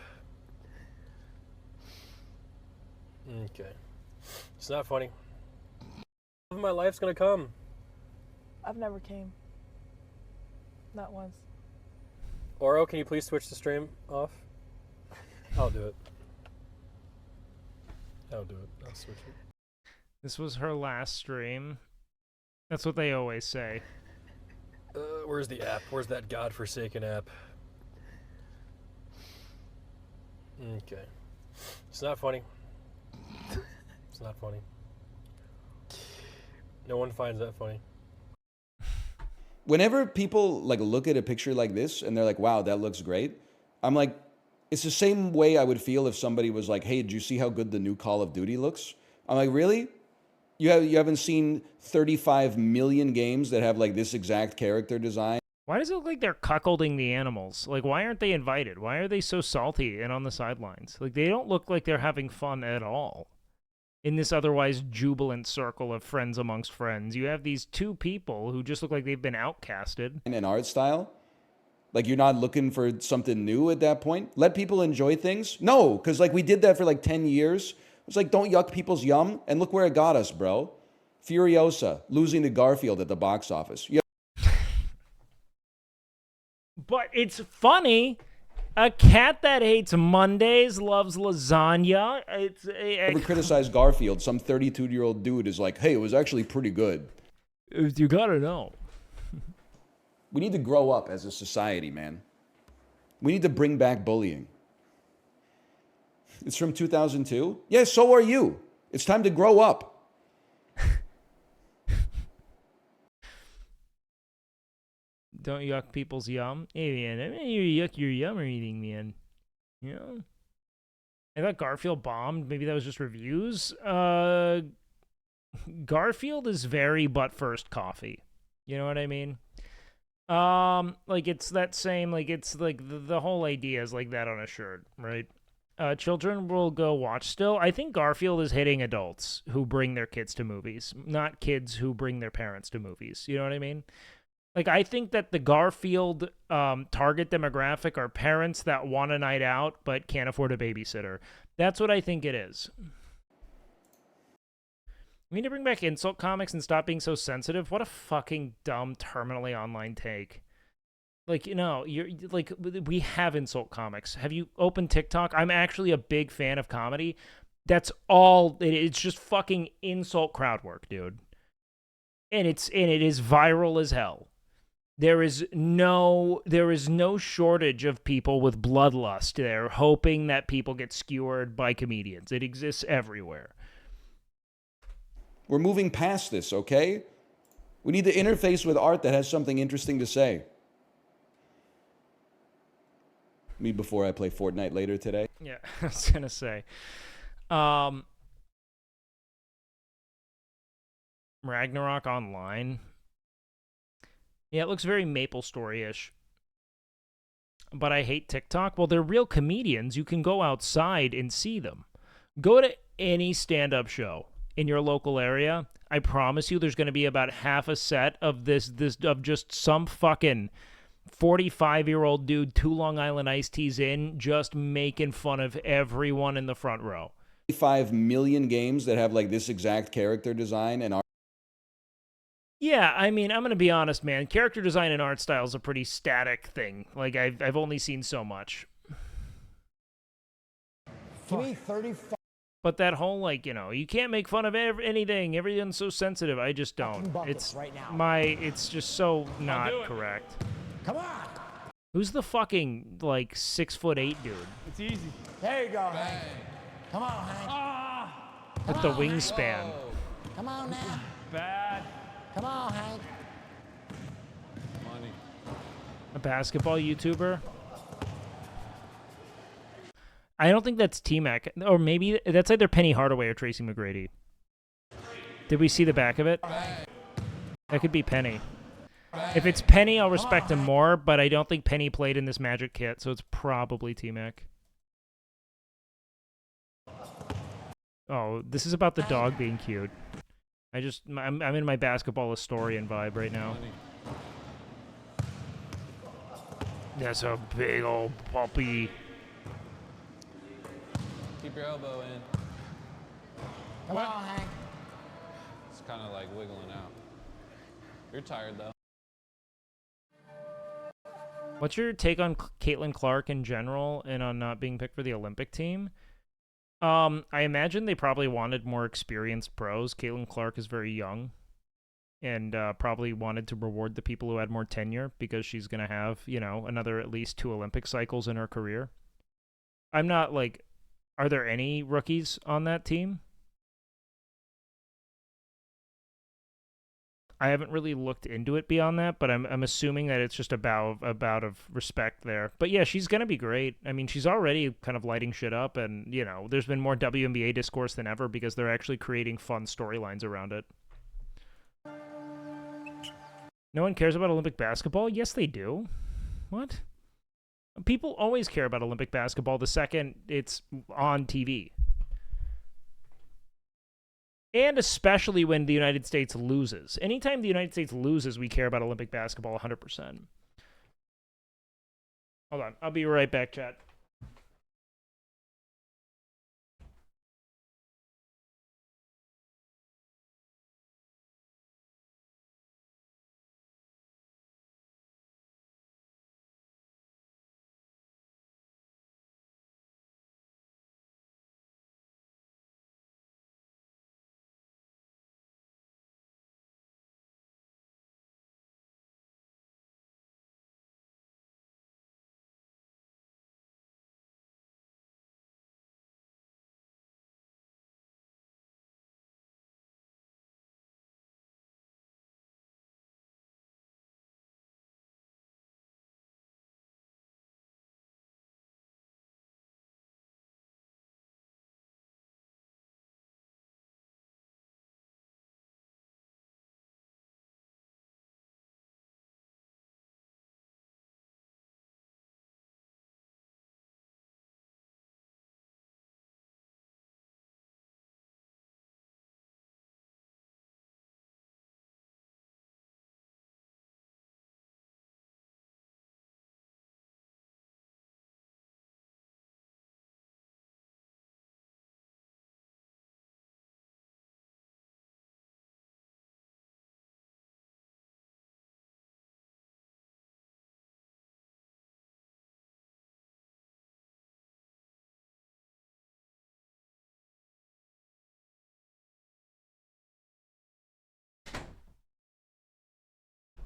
Okay. It's not funny. The love of my life's gonna come. I've never came. Not once. Oro, can you please switch the stream off? I'll do it. I'll do it. I'll switch it. This was her last stream. That's what they always say. Where's the app? Where's that godforsaken app? Okay. It's not funny. It's not funny. No one finds that funny. Whenever people like look at a picture like this and they're like, wow, that looks great, I'm like, it's the same way I would feel if somebody was like, hey, did you see how good the new Call of Duty looks? I'm like, really? You haven't seen 35 million games that have like this exact character design? Why does it look like they're cuckolding the animals? Like, why aren't they invited? Why are they so salty and on the sidelines? Like, they don't look like they're having fun at all. In this otherwise jubilant circle of friends amongst friends, you have these two people who just look like they've been outcasted. And an art style? Like, you're not looking for something new at that point? Let people enjoy things? No, because like we did that for like 10 years. It's like, don't yuck people's yum. And look where it got us, bro. Furiosa losing to Garfield at the box office. But it's funny. A cat that hates Mondays loves lasagna. Ever criticize Garfield? Some 32-year-old dude is like, hey, it was actually pretty good. You gotta know. We need to grow up as a society, man. We need to bring back bullying. It's from 2002? Yeah, so are you. It's time to grow up. Don't yuck people's yum. Hey, man, I mean, you yuck your yum or anything, man. You know? I thought Garfield bombed. Maybe that was just reviews. Garfield is very butt first coffee. You know what I mean? Like, it's that same, like, it's like the whole idea is like that on a shirt, right? children will go watch still. I think Garfield is hitting adults who bring their kids to movies, not kids who bring their parents to movies. You know what I mean? Like, I think that the Garfield target demographic are parents that want a night out but can't afford a babysitter. That's what I think it is. We need to bring back insult comics and stop being so sensitive. What a fucking dumb, terminally online take. Like, you know, we have insult comics. Have you opened TikTok? I'm actually a big fan of comedy. That's all. It's just fucking insult crowd work, dude. And it is viral as hell. There is no shortage of people with bloodlust there hoping that people get skewered by comedians. It exists everywhere. We're moving past this, okay? We need to interface with art that has something interesting to say. Me before I play Fortnite later today. Yeah, I was gonna say. Ragnarok Online. Yeah, it looks very Maple Story-ish. But I hate TikTok. Well, they're real comedians. You can go outside and see them. Go to any stand-up show in your local area. I promise you there's going to be about half a set of this of just some fucking 45-year-old dude, 2 Long Island iced teas in, just making fun of everyone in the front row. 5 million games that have like this exact character design and art. Yeah, I mean, I'm going to be honest, man. Character design and art style is a pretty static thing. Like, I've only seen so much. Give me 35. But that whole, like, you know, you can't make fun of anything. Everyone's so sensitive. I just don't. It's right now. It's just so not correct. Come on. Who's the fucking, like, 6'8" dude? It's easy. There you go, Hank. Come on, Hank. With the wingspan. Come on now. Bad. Come on, Hank. Money. A basketball YouTuber? I don't think that's T-Mac. Or maybe that's either Penny Hardaway or Tracy McGrady. Did we see the back of it? That could be Penny. If it's Penny, I'll respect him more, but I don't think Penny played in this Magic kit, so it's probably T-Mac. Oh, this is about the dog being cute. I'm in my basketball historian vibe right now. That's a big old puppy. Keep your elbow in. Come on, Hank. It's kind of like wiggling out. You're tired, though. What's your take on Caitlin Clark in general and on not being picked for the Olympic team? I imagine they probably wanted more experienced pros. Caitlin Clark is very young and probably wanted to reward the people who had more tenure because she's going to have, you know, another at least 2 Olympic cycles in her career. I'm not like, are there any rookies on that team? I haven't really looked into it beyond that, but I'm assuming that it's just a bout of respect there. But yeah, she's gonna be great. I mean, she's already kind of lighting shit up, and you know, there's been more WNBA discourse than ever because they're actually creating fun storylines around it. No one cares about Olympic basketball? Yes, they do. What? People always care about Olympic basketball the second it's on TV. And especially when the United States loses. Anytime the United States loses, we care about Olympic basketball 100%. Hold on. I'll be right back, chat.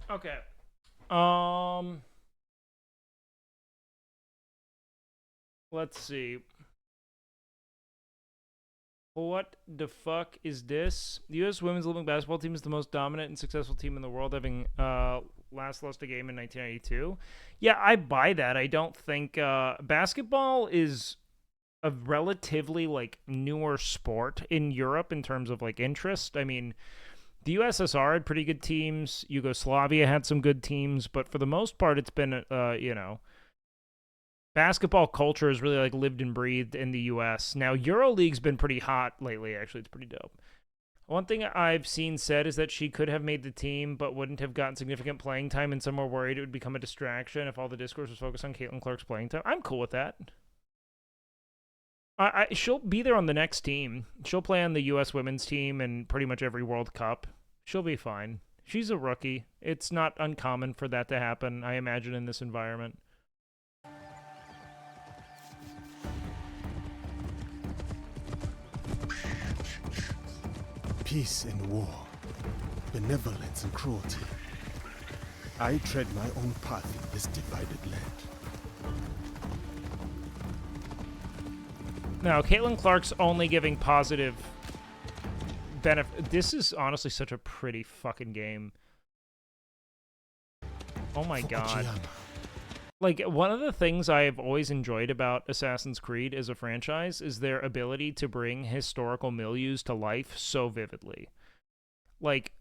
Okay. Let's see. What the fuck is this? The U.S. women's Olympic basketball team is the most dominant and successful team in the world, having last lost a game in 1992. Yeah, I buy that. I don't think basketball is a relatively like newer sport in Europe in terms of like interest. I mean, the USSR had pretty good teams. Yugoslavia had some good teams, but for the most part, it's been basketball culture has really like lived and breathed in the US. Now, EuroLeague's been pretty hot lately, actually. It's pretty dope. One thing I've seen said is that she could have made the team, but wouldn't have gotten significant playing time, and some were worried it would become a distraction if all the discourse was focused on Caitlin Clark's playing time. I'm cool with that. She'll be there on the next team. She'll play on the US women's team and pretty much every World Cup. She'll be fine. She's a rookie. It's not uncommon for that to happen, I imagine, in this environment. Peace and war, benevolence and cruelty. I tread my own path in this divided land. Now, Caitlin Clark's only giving positive benefit. This is honestly such a pretty fucking game. Oh my god. Like, one of the things I've always enjoyed about Assassin's Creed as a franchise is their ability to bring historical milieus to life so vividly. Like,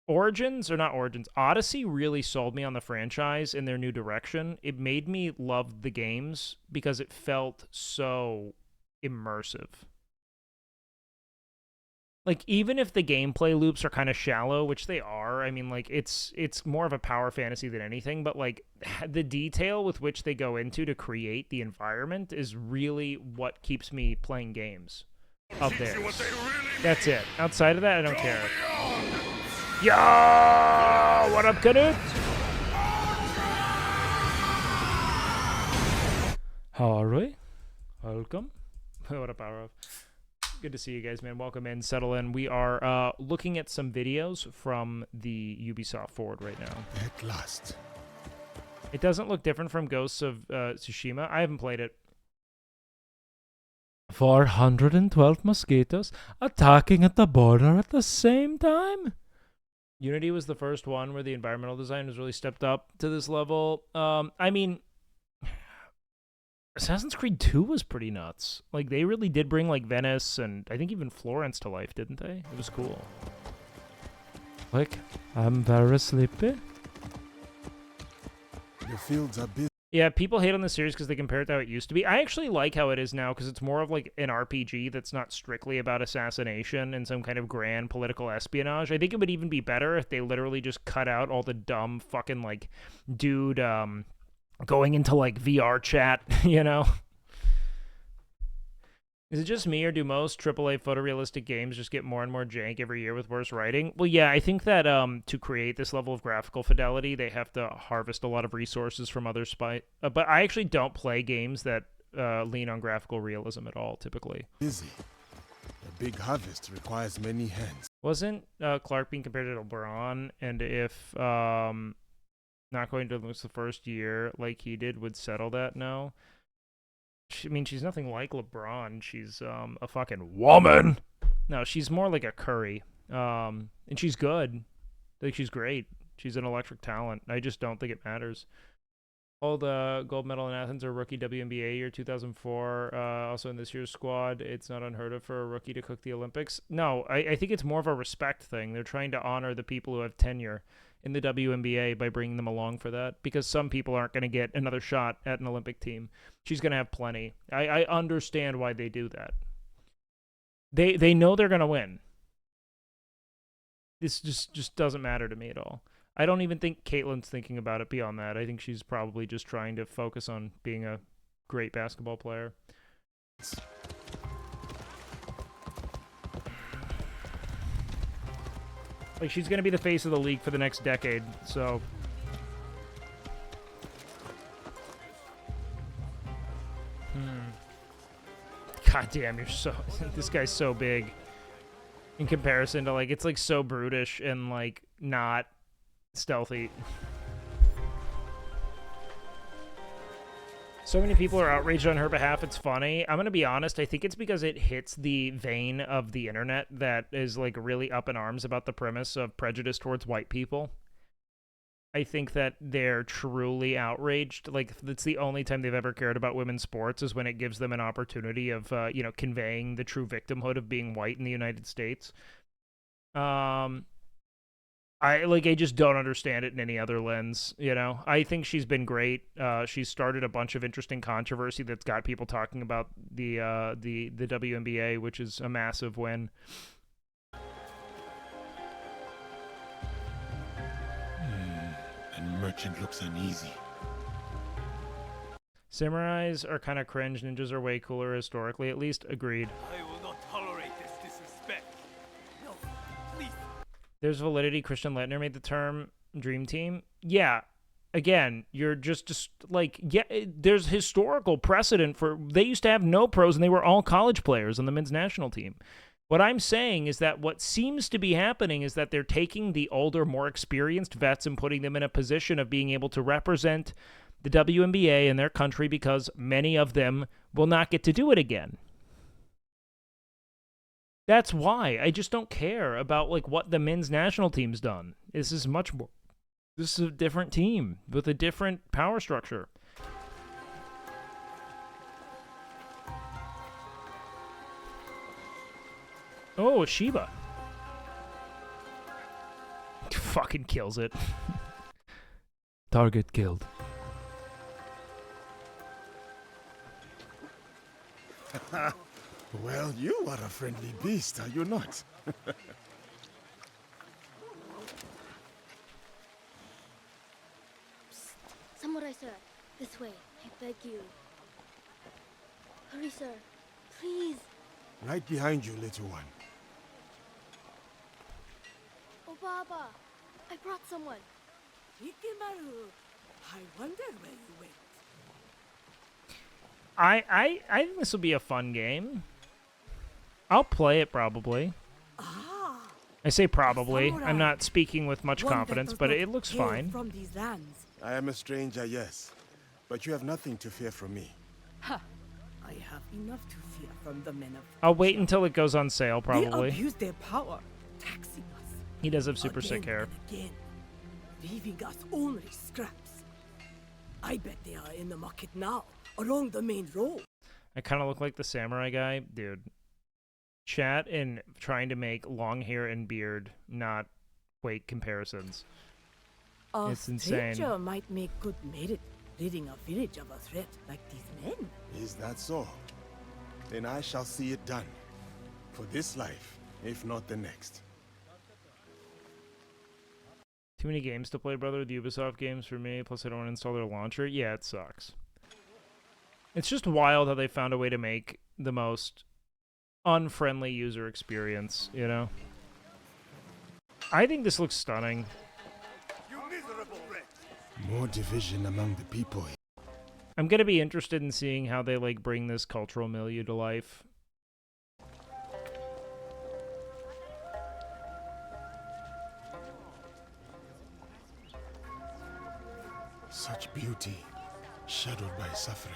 Odyssey really sold me on the franchise in their new direction. It made me love the games because it felt so immersive. Like, even if the gameplay loops are kind of shallow, which they are, I mean, like, it's more of a power fantasy than anything, but, like, the detail with which they go into to create the environment is really what keeps me playing games of theirs. That's it. Outside of that, I don't care. Yo! What up, Canute? How are we? Welcome. What up, Power Up? Good to see you guys, man. Welcome in, settle in. We are looking at some videos from the Ubisoft Forward right now. At last. It doesn't look different from Ghosts of Tsushima. I haven't played it. 412 mosquitoes attacking at the border at the same time. Unity was the first one where the environmental design was really stepped up to this level. I mean, Assassin's Creed 2 was pretty nuts. Like, they really did bring, like, Venice and I think even Florence to life, didn't they? It was cool. Like, I'm very sleepy. The fields are busy. Yeah, people hate on the series because they compare it to how it used to be. I actually like how it is now because it's more of, like, an RPG that's not strictly about assassination and some kind of grand political espionage. I think it would even be better if they literally just cut out all the dumb fucking, like, dude, going into, like, VR chat, you know? Is it just me, or do most AAA photorealistic games just get more and more jank every year with worse writing? Well, yeah, I think that to create this level of graphical fidelity, they have to harvest a lot of resources from other but I actually don't play games that lean on graphical realism at all, typically. Busy. A big harvest requires many hands. Wasn't Clark being compared to LeBron, and if not going to lose the first year like he did would settle that? No. I mean, she's nothing like LeBron. She's a fucking woman. No, she's more like a Curry. And she's good. Like, she's great. She's an electric talent. I just don't think it matters. All the gold medal in Athens are rookie WNBA year 2004. Also in this year's squad, it's not unheard of for a rookie to cook the Olympics. No, I think it's more of a respect thing. They're trying to honor the people who have tenure in the WNBA by bringing them along for that, because some people aren't going to get another shot at an Olympic team. She's going to have plenty. I understand why they do that. They know they're going to win. This just doesn't matter to me at all. I don't even think Caitlin's thinking about it beyond that. I think she's probably just trying to focus on being a great basketball player. Like, she's going to be the face of the league for the next decade, so... God damn, you're so... This guy's so big. In comparison to, like, it's, like, so brutish and, like, not Stealthy. So many people are outraged on her behalf. It's funny. I'm going to be honest. I think it's because it hits the vein of the internet that is like really up in arms about the premise of prejudice towards white people. I think that they're truly outraged. Like, that's the only time they've ever cared about women's sports is when it gives them an opportunity of, conveying the true victimhood of being white in the United States. I just don't understand it in any other lens, I think she's been great. She's started a bunch of interesting controversy that's got people talking about the WNBA, which is a massive win. And Merchant looks uneasy. Samurais are kind of cringe. Ninjas are way cooler historically, at least. Agreed. I will not tolerate this disrespect. No, please. There's validity. Christian Leitner made the term dream team. Yeah. Again, you're just like, yeah, there's historical precedent for, they used to have no pros and they were all college players on the men's national team. What I'm saying is that what seems to be happening is that they're taking the older, more experienced vets and putting them in a position of being able to represent the WNBA in their country because many of them will not get to do it again. That's why. I just don't care about like what the men's national team's done. This is much more. This is a different team with a different power structure. Oh, Sheba. Fucking kills it. Target killed. Well, you are a friendly beast, are you not? Samurai sir, this way. I beg you. Hurry, sir. Please. Right behind you, little one. Oh, Baba. I brought someone. Hikimaru, I wonder where you went. I think this will be a fun game. I'll play it probably. I say probably. I'm not speaking with much confidence, but it looks fine. From these lands. I am a stranger, yes. But you have nothing to fear from me. Ha! I have enough to fear from the men of... I'll wait until it goes on sale, probably. They abuse their power, taxing us. He does have super sick hair. Again, leaving us only scraps. I bet they are in the market now, along the main road. I kind of look like the samurai guy. Dude, chat and trying to make long hair and beard not weight comparisons. It's insane. A stranger might make good merit, ridding a village of a threat like these men. Is that so? Then I shall see it done. For this life, if not the next. Too many games to play, brother. The Ubisoft games for me. Plus, I don't want to install their launcher. Yeah, it sucks. It's just wild how they found a way to make the most unfriendly user experience, I think this looks stunning. More division among the people. I'm going to be interested in seeing how they bring this cultural milieu to life. Such beauty, shadowed by suffering.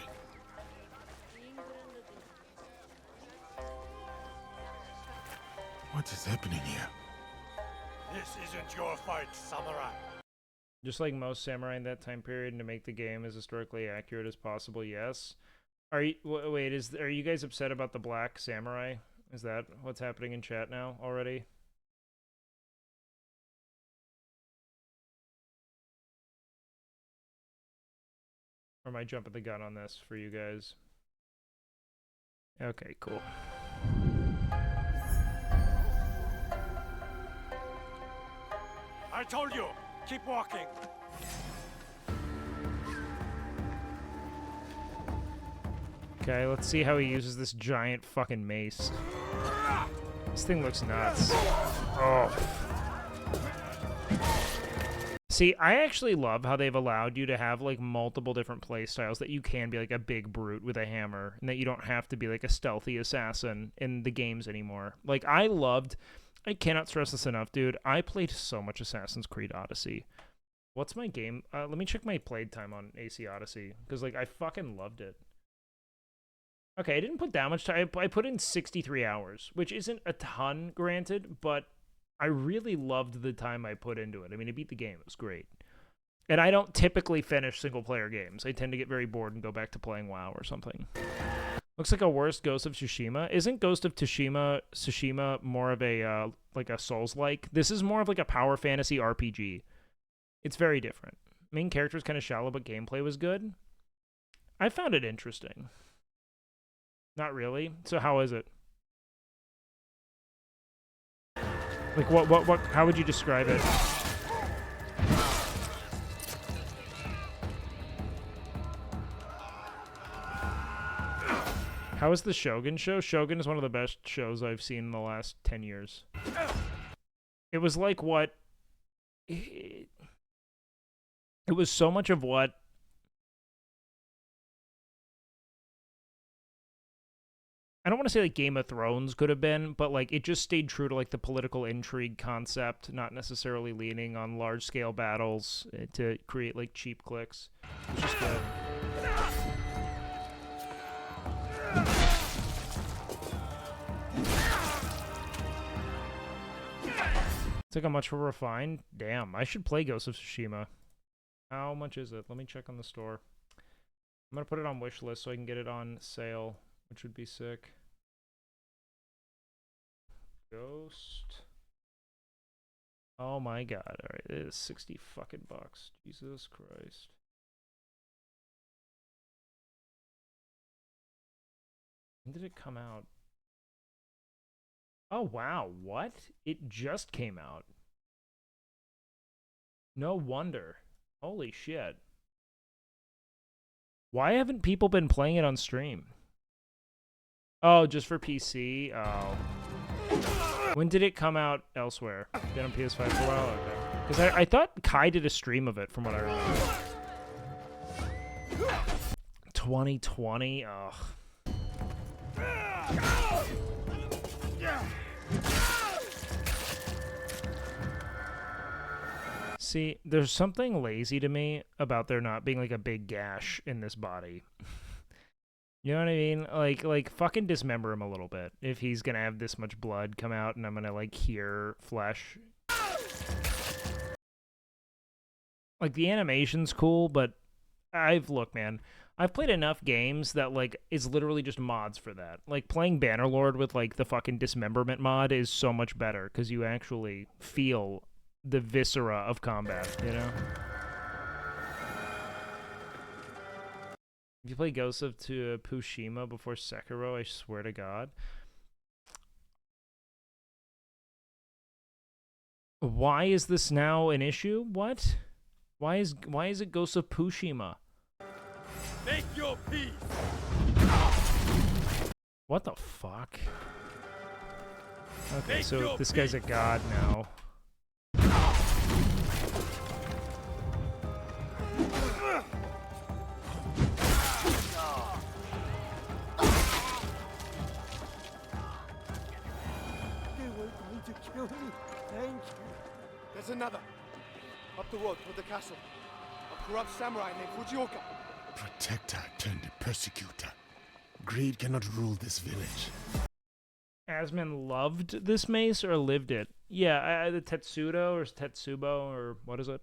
What is happening here? This isn't your fight, samurai. Just like most samurai in that time period, and to make the game as historically accurate as possible, yes. Are you are you guys upset about the black samurai? Is that what's happening in chat now already? Or am I jumping the gun on this for you guys? Okay, cool. I told you, keep walking. Okay, let's see how he uses this giant fucking mace. This thing looks nuts. Oh. See, I actually love how they've allowed you to have multiple different play styles, that you can be a big brute with a hammer, and that you don't have to be a stealthy assassin in the games anymore. I loved I cannot stress this enough, dude. I played so much Assassin's Creed Odyssey. What's my game? Let me check my played time on AC Odyssey, because like I fucking loved it. Okay, I didn't put that much time. I put in 63 hours, which isn't a ton, granted, but I really loved the time I put into it. I mean, I beat the game. It was great. And I don't typically finish single-player games. I tend to get very bored and go back to playing WoW or something. Looks like a worse Ghost of Tsushima. Isn't Ghost of Tsushima more of a, like a Souls-like? This is more of like a power fantasy RPG. It's very different. Main character is kind of shallow, but gameplay was good. I found it interesting. Not really. So how is it? Like what how would you describe it? How is the Shogun show? Shogun is one of the best shows I've seen in the last 10 years. It was like what it was so much of what I don't want to say like Game of Thrones could have been, but like it just stayed true to like the political intrigue concept, not necessarily leaning on large scale battles to create like cheap clicks. It's just good. It's like how much for refined? Damn, I should play Ghost of Tsushima. How much is it? Let me check on the store. I'm gonna put it on wish list so I can get it on sale, which would be sick. Ghost. Oh my god. Alright, it is 60 fucking bucks. Jesus Christ. When did it come out? Oh wow, what? It just came out. No wonder. Holy shit. Why haven't people been playing it on stream? Oh, just for PC? Oh. When did it come out elsewhere? Been on PS5 for a while? Okay. Because I thought Kai did a stream of it from what I remember. 2020? Ugh. See, there's something lazy to me about there not being like a big gash in this body. You know what I mean? Like fucking dismember him a little bit if he's gonna have this much blood come out and I'm gonna like hear flesh. Like the animation's cool, but look, man, I've played enough games that like it's literally just mods for that. Like playing Bannerlord with like the fucking dismemberment mod is so much better because you actually feel the viscera of combat, you know? If you play Ghost of Tsushima before Sekiro, I swear to God. Why is this now an issue? What? Why is it Ghost of Tsushima? Make your peace. What the fuck? Okay, so this guy's a god now. Kill me. Thank you. There's another. Up the road toward the castle. A corrupt samurai named Fujioka. Protector turned persecutor. Greed cannot rule this village. Asman loved this mace or lived it? Yeah, the Tetsudo or Tetsubo or what is it?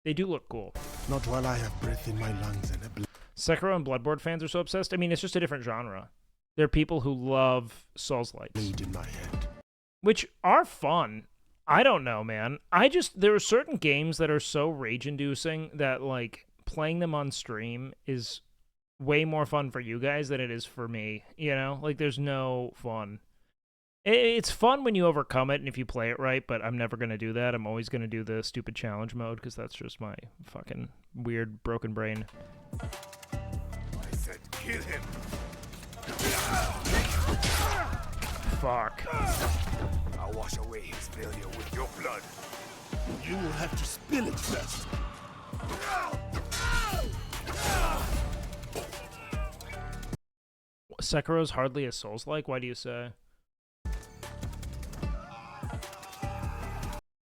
They do look cool. Not while I have breath in my lungs and a Sekiro and Bloodborne fans are so obsessed. I mean, it's just a different genre. There are people who love Souls-likes. Bleed in my head. Which are fun. I don't know, man. There are certain games that are so rage-inducing that, like, playing them on stream is way more fun for you guys than it is for me, you know? Like, there's no fun. It's fun when you overcome it and if you play it right, but I'm never going to do that. I'm always going to do the stupid challenge mode because that's just my fucking weird, broken brain. I said kill him. Fuck. I'll wash away his failure with your blood. You will have to spill it first. Sekiro's hardly a Souls-like? Why do you say?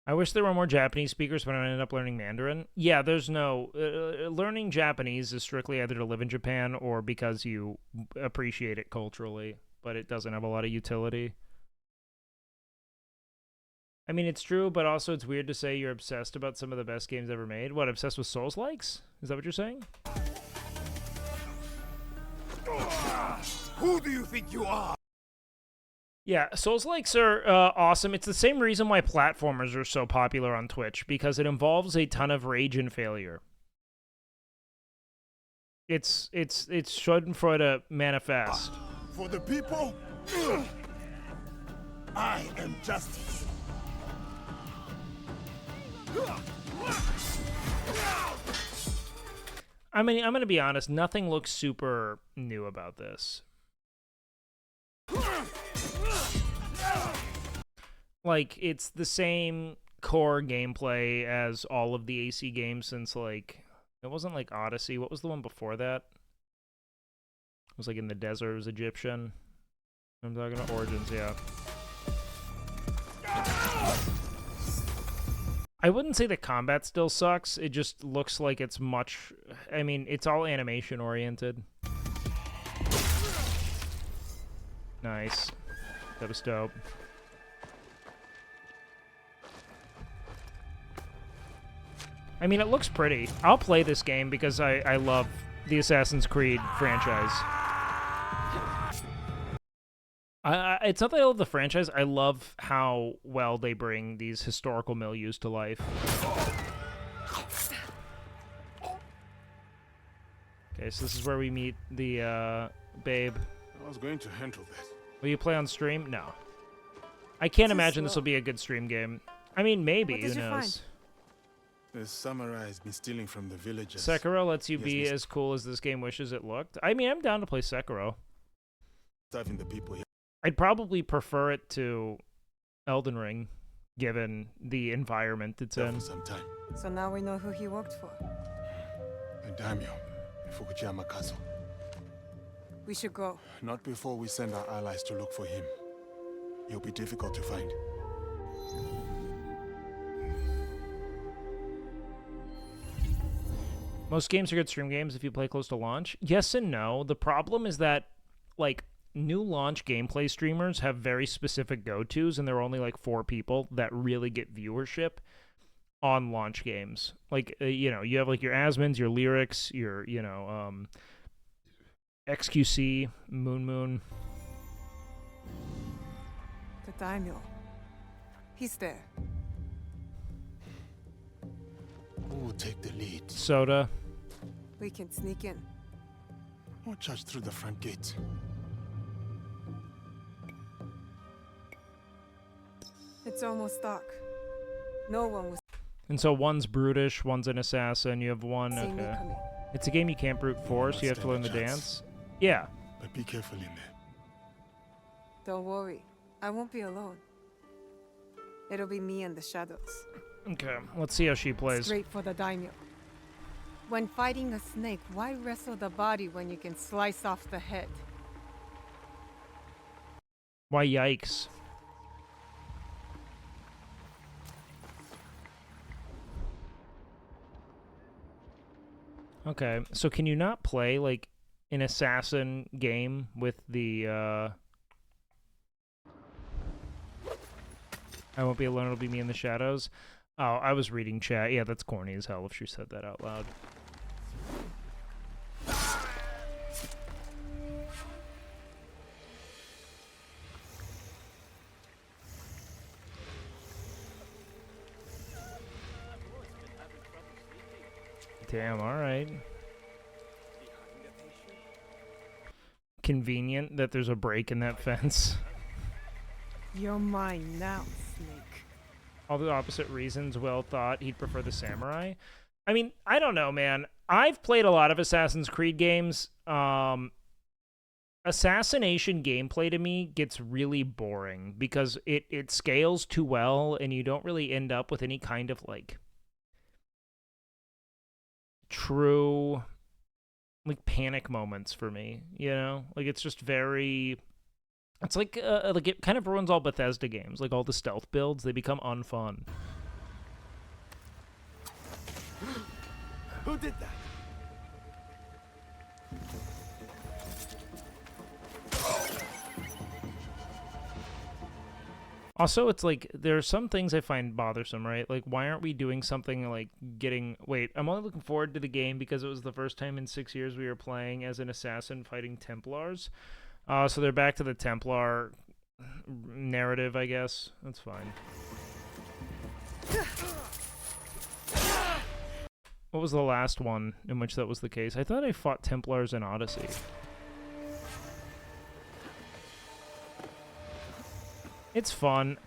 I wish there were more Japanese speakers when I ended up learning Mandarin. Yeah, there's no... learning Japanese is strictly either to live in Japan or because you appreciate it culturally, but it doesn't have a lot of utility. I mean, it's true, but also it's weird to say you're obsessed about some of the best games ever made. What, obsessed with Souls-likes? Is that what you're saying? Who do you think you are? Yeah, Souls-likes are awesome. It's the same reason why platformers are so popular on Twitch, because it involves a ton of rage and failure. It's Schadenfreude manifest. For the people, I am justice. I mean, I'm going to be honest, nothing looks super new about this. Like, it's the same core gameplay as all of the AC games since, like, it wasn't like Odyssey. What was the one before that? It was like in the desert, it was Egyptian. I'm talking about Origins, yeah. I wouldn't say the combat still sucks. It just looks like it's much... I mean, it's all animation-oriented. Nice. That was dope. I mean, it looks pretty. I'll play this game because I love the Assassin's Creed franchise. It's not that I love the franchise. I love how well they bring these historical milieus to life. Okay, so this is where we meet the babe. I was going to handle that. Will you play on stream? No. I can't imagine this will be a good stream game. I mean, maybe. Who knows? The samurai has been stealing from the villagers. Sekiro lets you be as cool as this game wishes it looked. I mean, I'm down to play Sekiro. Starving the people here. I'd probably prefer it to Elden Ring, given the environment it's in. So now we know who he worked for. The daimyo, Fukuyama Castle. We should go. Not before we send our allies to look for him. He'll be difficult to find. Most games are good stream games if you play close to launch. Yes and no. The problem is that, like, new launch gameplay streamers have very specific go-tos, and there are only, like, 4 people that really get viewership on launch games. Like, you know, you have, like, your Asmons, your Lyrics, your, you know, XQC, Moon. The daimyo. He's there. Who will take the lead? Soda. We can sneak in. Or charge through the front gate. It's almost dark. No one was. And so one's brutish, one's an assassin. You have one. See me Okay. coming. It's a game you can't brute force. You have to learn the dance. Yeah. But be careful in there. Don't worry. I won't be alone. It'll be me and the shadows. Okay. Let's see how she plays. Straight for the daimyo. When fighting a snake, why wrestle the body when you can slice off the head? Why, yikes. Okay, so can you not play, like, an assassin game with the, I won't be alone, it'll be me in the shadows? Oh, I was reading chat. Yeah, that's corny as hell if she said that out loud. Damn, alright. Convenient that there's a break in that fence. You're mine now, snake. All the opposite reasons Will thought he'd prefer the samurai. I mean, I don't know, man. I've played a lot of Assassin's Creed games. Assassination gameplay to me gets really boring because it scales too well and you don't really end up with any kind of, like, true, like, panic moments for me, you know? Like, it's just very... It's like it kind of ruins all Bethesda games. Like, all the stealth builds, they become unfun. Who did that? Also, it's like there are some things I find bothersome, right? Like, why aren't we doing something like getting... Wait, I'm only looking forward to the game because it was the first time in 6 years we were playing as an assassin fighting Templars. So they're back to the Templar narrative, I guess. That's fine. What was the last one in which that was the case? I thought I fought Templars in Odyssey. It's fun.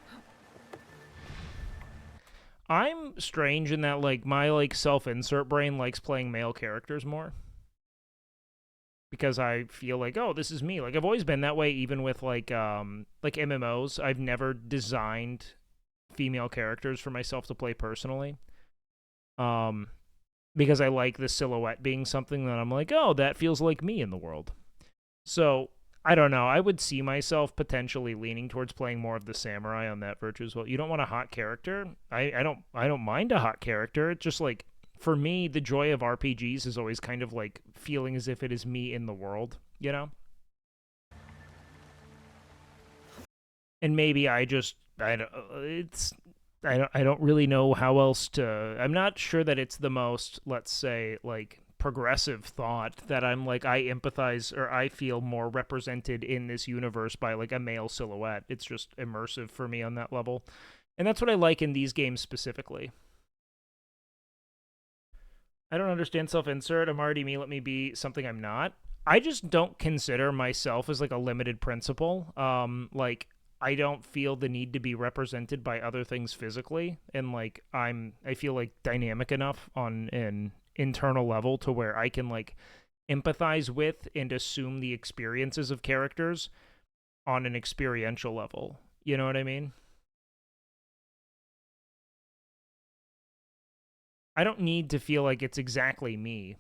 I'm strange in that, like, my, like, self-insert brain likes playing male characters more. Because I feel like, oh, this is me. Like, I've always been that way, even with, like MMOs. I've never designed female characters for myself to play personally. Because I like the silhouette being something that I'm like, oh, that feels like me in the world. So... I don't know. I would see myself potentially leaning towards playing more of the samurai on that virtue as well. You don't want a hot character? I don't mind a hot character. It's just like, for me, the joy of RPGs is always kind of like feeling as if it is me in the world, you know? And maybe I don't really know how else to... I'm not sure that it's the most, let's say, like... progressive thought that I'm like, I empathize or I feel more represented in this universe by like a male silhouette. It's just immersive for me on that level. And that's what I like in these games specifically. I don't understand self-insert. I'm already me, let me be something I'm not. I just don't consider myself as like a limited principle. Like I don't feel the need to be represented by other things physically. And like I feel like dynamic enough on an internal level to where I can like empathize with and assume the experiences of characters on an experiential level. You know what I mean? I don't need to feel like it's exactly me.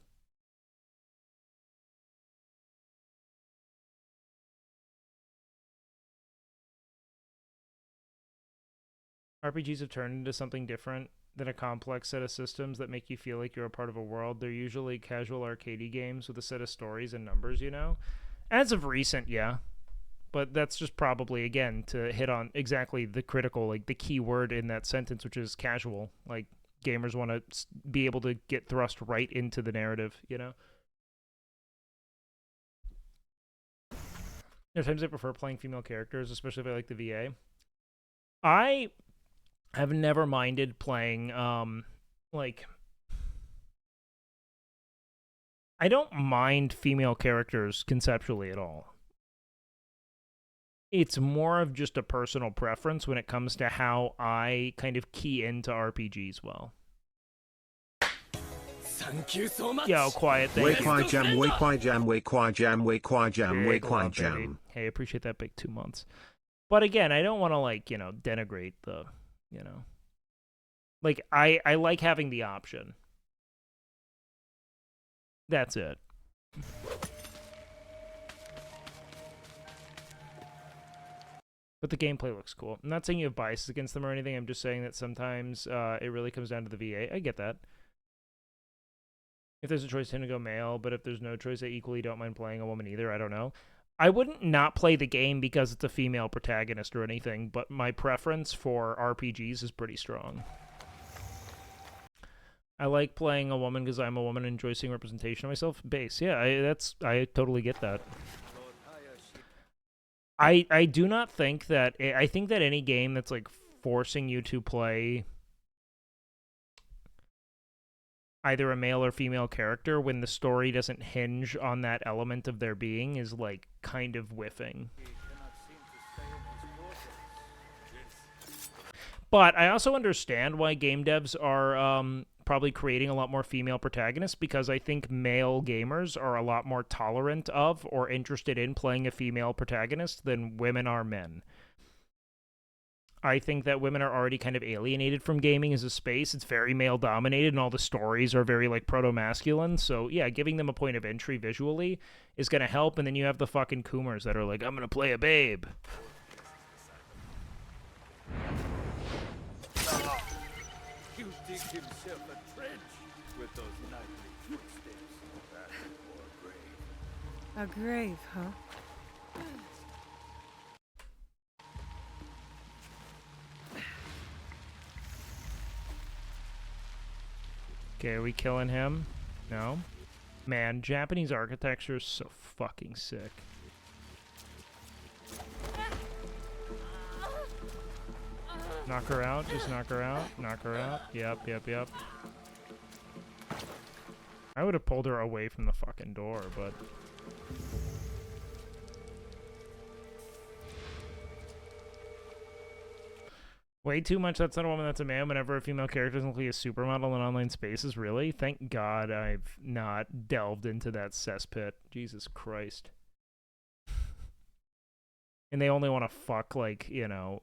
RPGs have turned into something different than a complex set of systems that make you feel like you're a part of a world. They're usually casual arcadey games with a set of stories and numbers, you know? As of recent, yeah. But that's just probably, again, to hit on exactly the critical, like, the key word in that sentence, which is casual. Like, gamers want to be able to get thrust right into the narrative, you know? There are times I prefer playing female characters, especially if I like the VA. I've never minded playing, like... I don't mind female characters conceptually at all. It's more of just a personal preference when it comes to how I kind of key into RPGs well. Thank you so much. Yo, quiet, thank you. Wake jam. Hey, appreciate that big 2 months. But again, I don't want to, like, you know, denigrate the, you know... Like, I like having the option. That's it. But the gameplay looks cool. I'm not saying you have biases against them or anything. I'm just saying that sometimes it really comes down to the VA. I get that. If there's a choice, I tend to go male. But if there's no choice, I equally don't mind playing a woman either. I don't know. I wouldn't not play the game because it's a female protagonist or anything. But my preference for RPGs is pretty strong. I like playing a woman because I'm a woman and enjoy seeing representation of myself. Base, yeah, I totally get that. I do not think that... I think that any game that's, like, forcing you to play either a male or female character when the story doesn't hinge on that element of their being is, like, kind of whiffing. But I also understand why game devs are probably creating a lot more female protagonists, because I think male gamers are a lot more tolerant of or interested in playing a female protagonist than women are men. I think that women are already kind of alienated from gaming as a space. It's very male-dominated, and all the stories are very, like, proto-masculine. So, yeah, giving them a point of entry visually is going to help, and then you have the fucking coomers that are like, I'm going to play a babe. You dig himself a trench. with those nightly footsteps. That or a grave. A grave, huh? Okay, are we killing him? No. Man, Japanese architecture is so fucking sick. Knock her out, just knock her out, knock her out. Yep, yep, yep. I would have pulled her away from the fucking door, but... Way too much that's not a woman, that's a man whenever a female character isn't a supermodel in online spaces, really? Thank God I've not delved into that cesspit. Jesus Christ. And they only want to fuck, like, you know...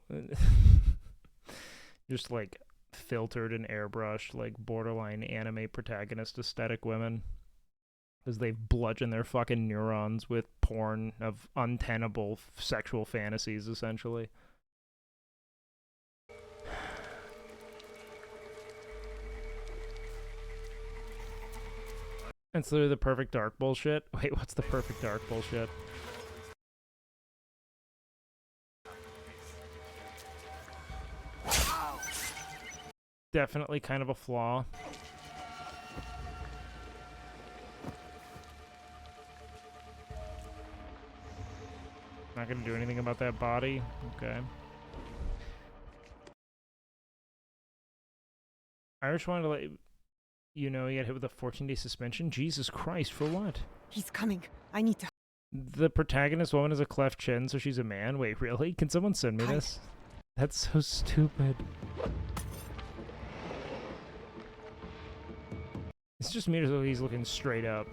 just, like, filtered and airbrushed, like, borderline anime protagonist aesthetic women. Because they've bludgeoned their fucking neurons with porn of untenable sexual fantasies, essentially. It's literally the perfect dark bullshit. Wait, what's the perfect dark bullshit? Definitely kind of a flaw. Not gonna do anything about that body. Okay. Irish wanted to let you know he got hit with a 14-day suspension. Jesus Christ, for what? He's coming. I need to. The protagonist woman has a cleft chin, so she's a man. Wait, really? Can someone send me this? That's so stupid. It's just me as though he's looking straight up.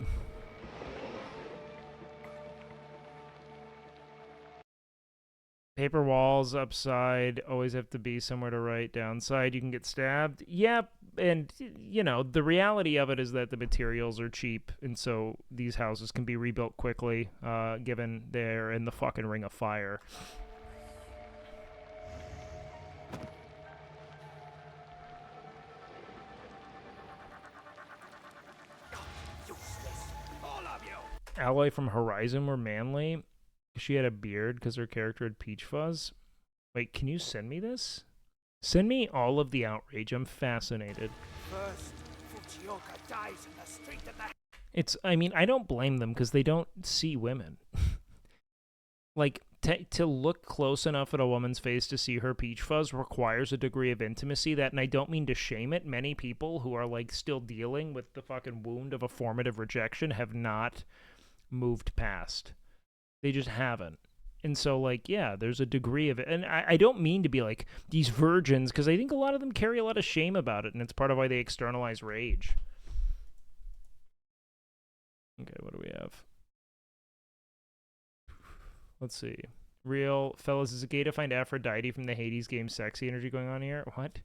Paper walls upside always have to be somewhere to write. Downside, you can get stabbed. Yep, and you know the reality of it is that the materials are cheap, and so these houses can be rebuilt quickly, given they're in the fucking ring of fire. Aloy from Horizon were manly. She had a beard because her character had peach fuzz. Wait, can you send me this? Send me all of the outrage. I'm fascinated. First, Fuchioka dies in the street of the... It's, I mean, I don't blame them because they don't see women. Like, to look close enough at a woman's face to see her peach fuzz requires a degree of intimacy that, and I don't mean to shame it, many people who are, like, still dealing with the fucking wound of a formative rejection have not moved past. They just haven't. And so, like, yeah, there's a degree of it. And I don't mean to be like, these virgins, because I think a lot of them carry a lot of shame about it, and it's part of why they externalize rage. Okay, what do we have? Let's see. Real, fellas, is it gay to find Aphrodite from the Hades game sexy energy going on here? What?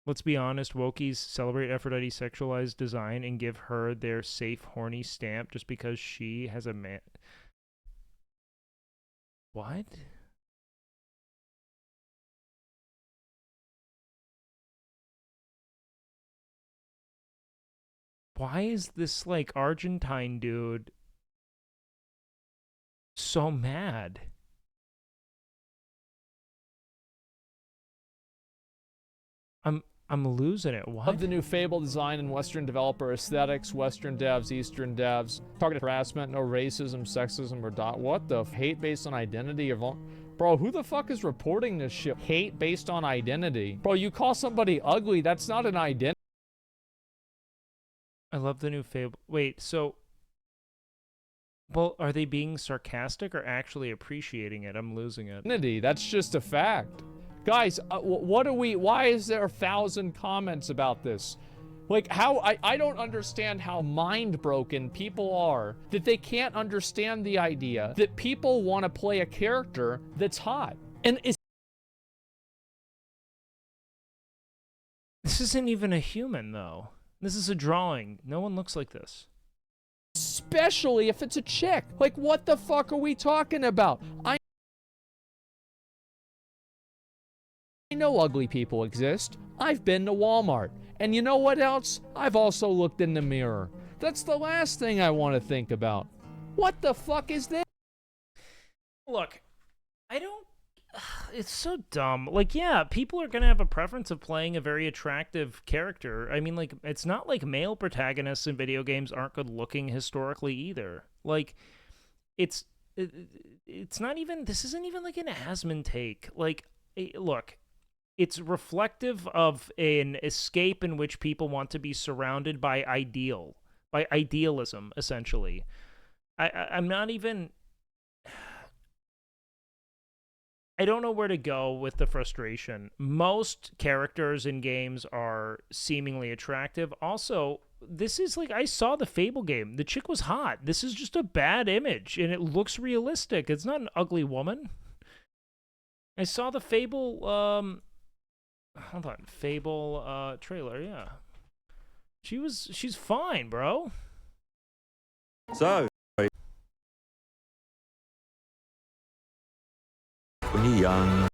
Let's be honest, wokies celebrate Aphrodite's sexualized design and give her their safe, horny stamp just because she has a man... What? Why is this, like, Argentine dude so mad? I'm losing it. What? Love the new Fable design and Western developer aesthetics, Western devs, Eastern devs, targeted harassment, no racism, sexism, or what the hate based on identity of... Bro, who the fuck is reporting this shit? Hate based on identity. Bro, you call somebody ugly, that's not an identity. I love the new Fable. Wait, so... Well, are they being sarcastic or actually appreciating it? I'm losing it. That's just a fact. Guys, what are we... Why is there 1,000 comments about this? Like, how... I don't understand how mind-broken people are that they can't understand the idea that people want to play a character that's hot. And it's... This isn't even a human, though. This is a drawing. No one looks like this. Especially if it's a chick. Like, what the fuck are we talking about? I know ugly people exist. I've been to Walmart. And you know what else? I've also looked in the mirror. That's the last thing I want to think about. What the fuck is this? Look, I don't... It's so dumb. Like, yeah, people are going to have a preference of playing a very attractive character. I mean, like, it's not like male protagonists in video games aren't good looking historically either. Like, it's not even... This isn't even like an Asmon take. Like, look, it's reflective of an escape in which people want to be surrounded by idealism, essentially. I'm not even... I don't know where to go with the frustration. Most characters in games are seemingly attractive. Also, this is like, I saw the Fable game. The chick was hot. This is just a bad image, and it looks realistic. It's not an ugly woman. I saw the Fable, hold on, Fable trailer, yeah. She's fine, bro. So, when you're young,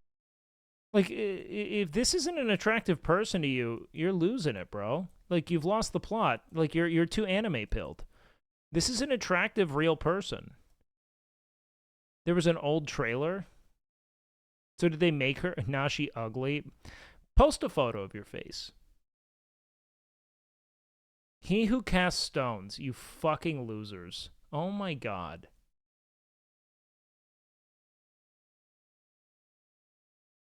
like, if this isn't an attractive person to you, you're losing it, bro. Like, you've lost the plot. Like, you're too anime pilled. This is an attractive real person. There was an old trailer. So did they make her? Now she ugly. Post a photo of your face. He who casts stones, you fucking losers. Oh my god.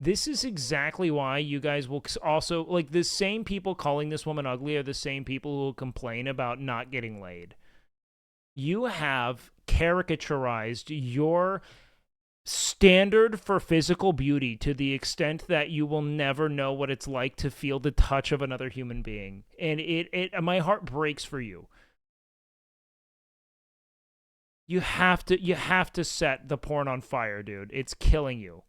This is exactly why you guys will also, like, the same people calling this woman ugly are the same people who will complain about not getting laid. You have caricaturized your standard for physical beauty to the extent that you will never know what it's like to feel the touch of another human being. And my heart breaks for you. You have to set the porn on fire, dude. It's killing you.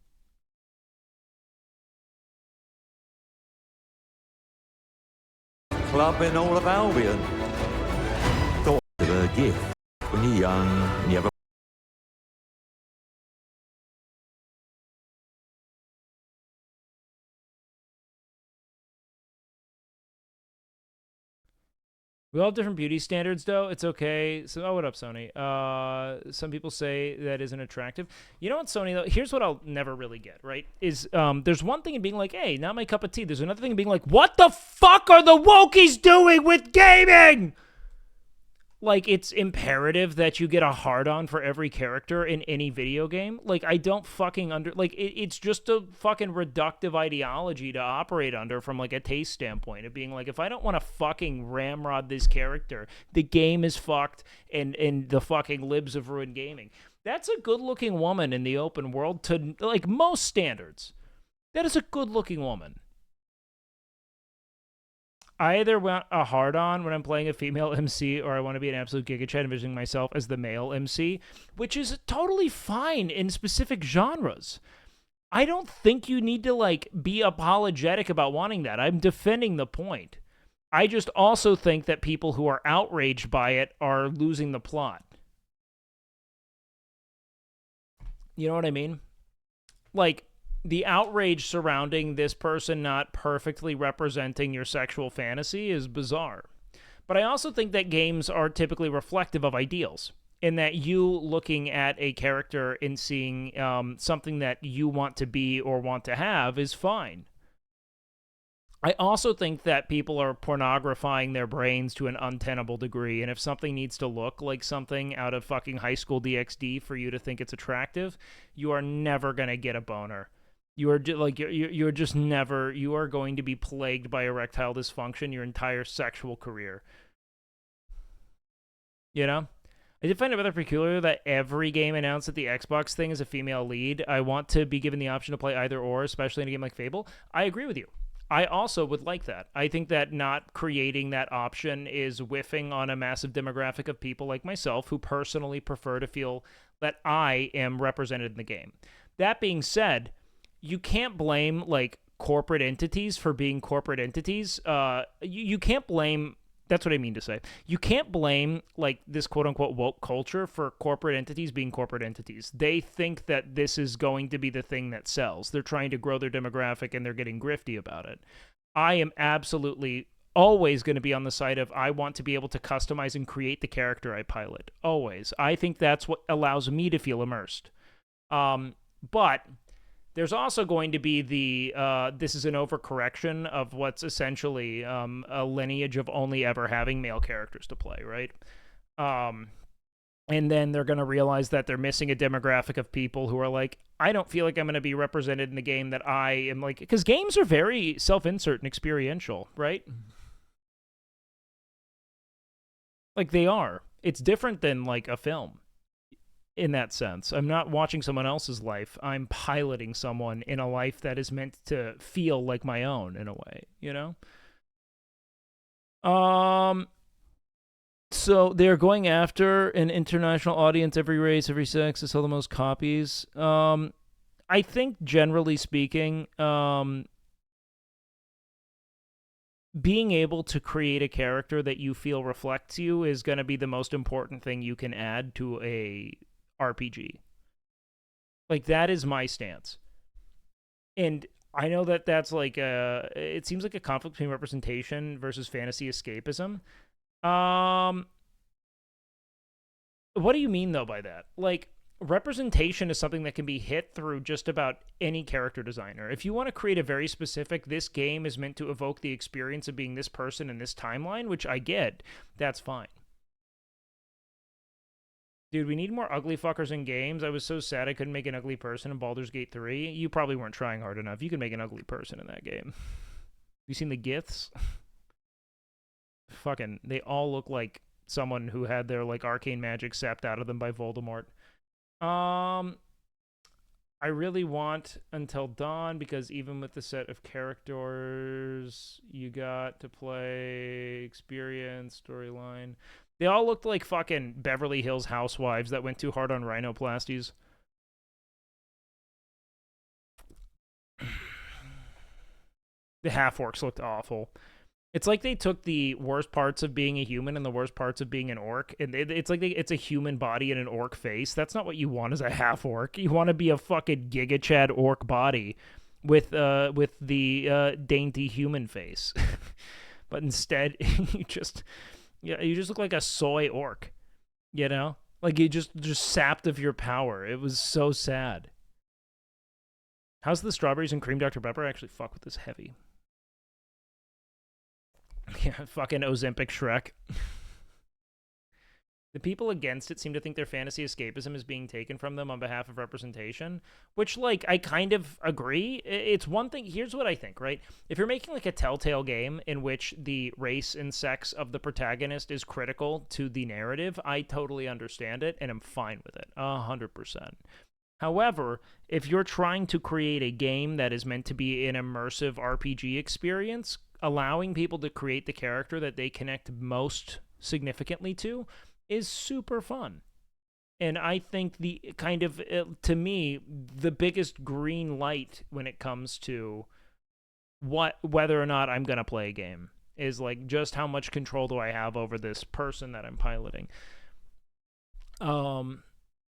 club in all of Albion. Thought of a gift. When you're young and you have a We all have different beauty standards, though. It's okay. So, what up, Sony? Some people say that isn't attractive. You know what, Sony, though? Here's what I'll never really get, right? Is there's one thing in being like, hey, not my cup of tea. There's another thing in being like, what the fuck are the wokies doing with gaming? Like, it's imperative that you get a hard-on for every character in any video game. Like, I don't fucking it's just a fucking reductive ideology to operate under from, like, a taste standpoint of being like, if I don't want to fucking ramrod this character, the game is fucked and the fucking libs have ruined gaming. That's a good-looking woman in the open world to, like, most standards. That is a good-looking woman. I either want a hard-on when I'm playing a female MC, or I want to be an absolute gigachad envisioning myself as the male MC, which is totally fine in specific genres. I don't think you need to, like, be apologetic about wanting that. I'm defending the point. I just also think that people who are outraged by it are losing the plot. You know what I mean? Like, the outrage surrounding this person not perfectly representing your sexual fantasy is bizarre. But I also think that games are typically reflective of ideals, in that you looking at a character and seeing something that you want to be or want to have is fine. I also think that people are pornographizing their brains to an untenable degree, and if something needs to look like something out of fucking High School DxD for you to think it's attractive, you are never going to get a boner. You are you're just never. You are going to be plagued by erectile dysfunction your entire sexual career. You know, I did find it rather peculiar that every game announced that the Xbox thing is a female lead. I want to be given the option to play either or, especially in a game like Fable. I agree with you. I also would like that. I think that not creating that option is whiffing on a massive demographic of people like myself who personally prefer to feel that I am represented in the game. That being said, you can't blame, like, corporate entities for being corporate entities. You can't blame... That's what I mean to say. You can't blame, like, this quote-unquote woke culture for corporate entities being corporate entities. They think that this is going to be the thing that sells. They're trying to grow their demographic, and they're getting grifty about it. I am absolutely always going to be on the side of I want to be able to customize and create the character I pilot. Always. I think that's what allows me to feel immersed. But there's also going to be the this is an overcorrection of what's essentially a lineage of only ever having male characters to play, right? And then they're going to realize that they're missing a demographic of people who are like, I don't feel like I'm going to be represented in the game that I am like, because games are very self-insert and experiential, right? Like they are. It's different than like a film in that sense. I'm not watching someone else's life. I'm piloting someone in a life that is meant to feel like my own in a way, you know? So they're going after an international audience, every race, every sex, to sell the most copies. I think generally speaking, being able to create a character that you feel reflects you is going to be the most important thing you can add to a RPG. Like, that is my stance. And I know that that's like it seems like a conflict between representation versus fantasy escapism. What do you mean, though, by that? Like, representation is something that can be hit through just about any character designer. If you want to create a very specific, this game is meant to evoke the experience of being this person in this timeline, which I get, that's fine. Dude, we need more ugly fuckers in games. I was so sad I couldn't make an ugly person in Baldur's Gate 3. You probably weren't trying hard enough. You can make an ugly person in that game. You seen the GIFs? Fucking, they all look like someone who had their like arcane magic sapped out of them by Voldemort. I really want Until Dawn because even with the set of characters you got to play, experience, storyline, they all looked like fucking Beverly Hills housewives that went too hard on rhinoplasties. The half-orcs looked awful. It's like they took the worst parts of being a human and the worst parts of being an orc, and it's like it's a human body and an orc face. That's not what you want as a half-orc. You want to be a fucking Giga Chad orc body with the dainty human face. But instead, you just look like a soy orc, you know? Like you just sapped of your power. It was so sad. How's the strawberries and cream Dr. Pepper? I actually fuck with this heavy. Yeah, fucking Ozempic Shrek. The people against it seem to think their fantasy escapism is being taken from them on behalf of representation, which, like, I kind of agree. It's one thing. Here's what I think, right? If you're making, like, a Telltale game in which the race and sex of the protagonist is critical to the narrative, I totally understand it, and I'm fine with it. 100%. However, if you're trying to create a game that is meant to be an immersive RPG experience, allowing people to create the character that they connect most significantly to is super fun. And I think the kind of, to me, the biggest green light when it comes to whether or not I'm going to play a game is like just how much control do I have over this person that I'm piloting.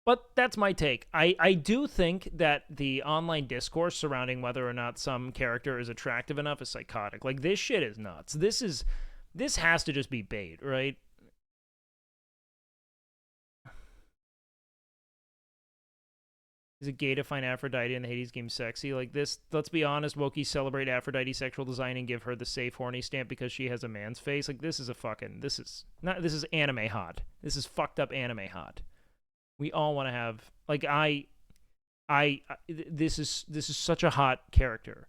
But that's my take. I do think that the online discourse surrounding whether or not some character is attractive enough is psychotic. Like, this shit is nuts. This has to just be bait, right? Is it gay to find Aphrodite in the Hades game sexy? Like this, let's be honest, Wokies celebrate Aphrodite's sexual design and give her the safe horny stamp because she has a man's face. Like, this is anime hot. This is fucked up anime hot. We all want to have, like, this is such a hot character.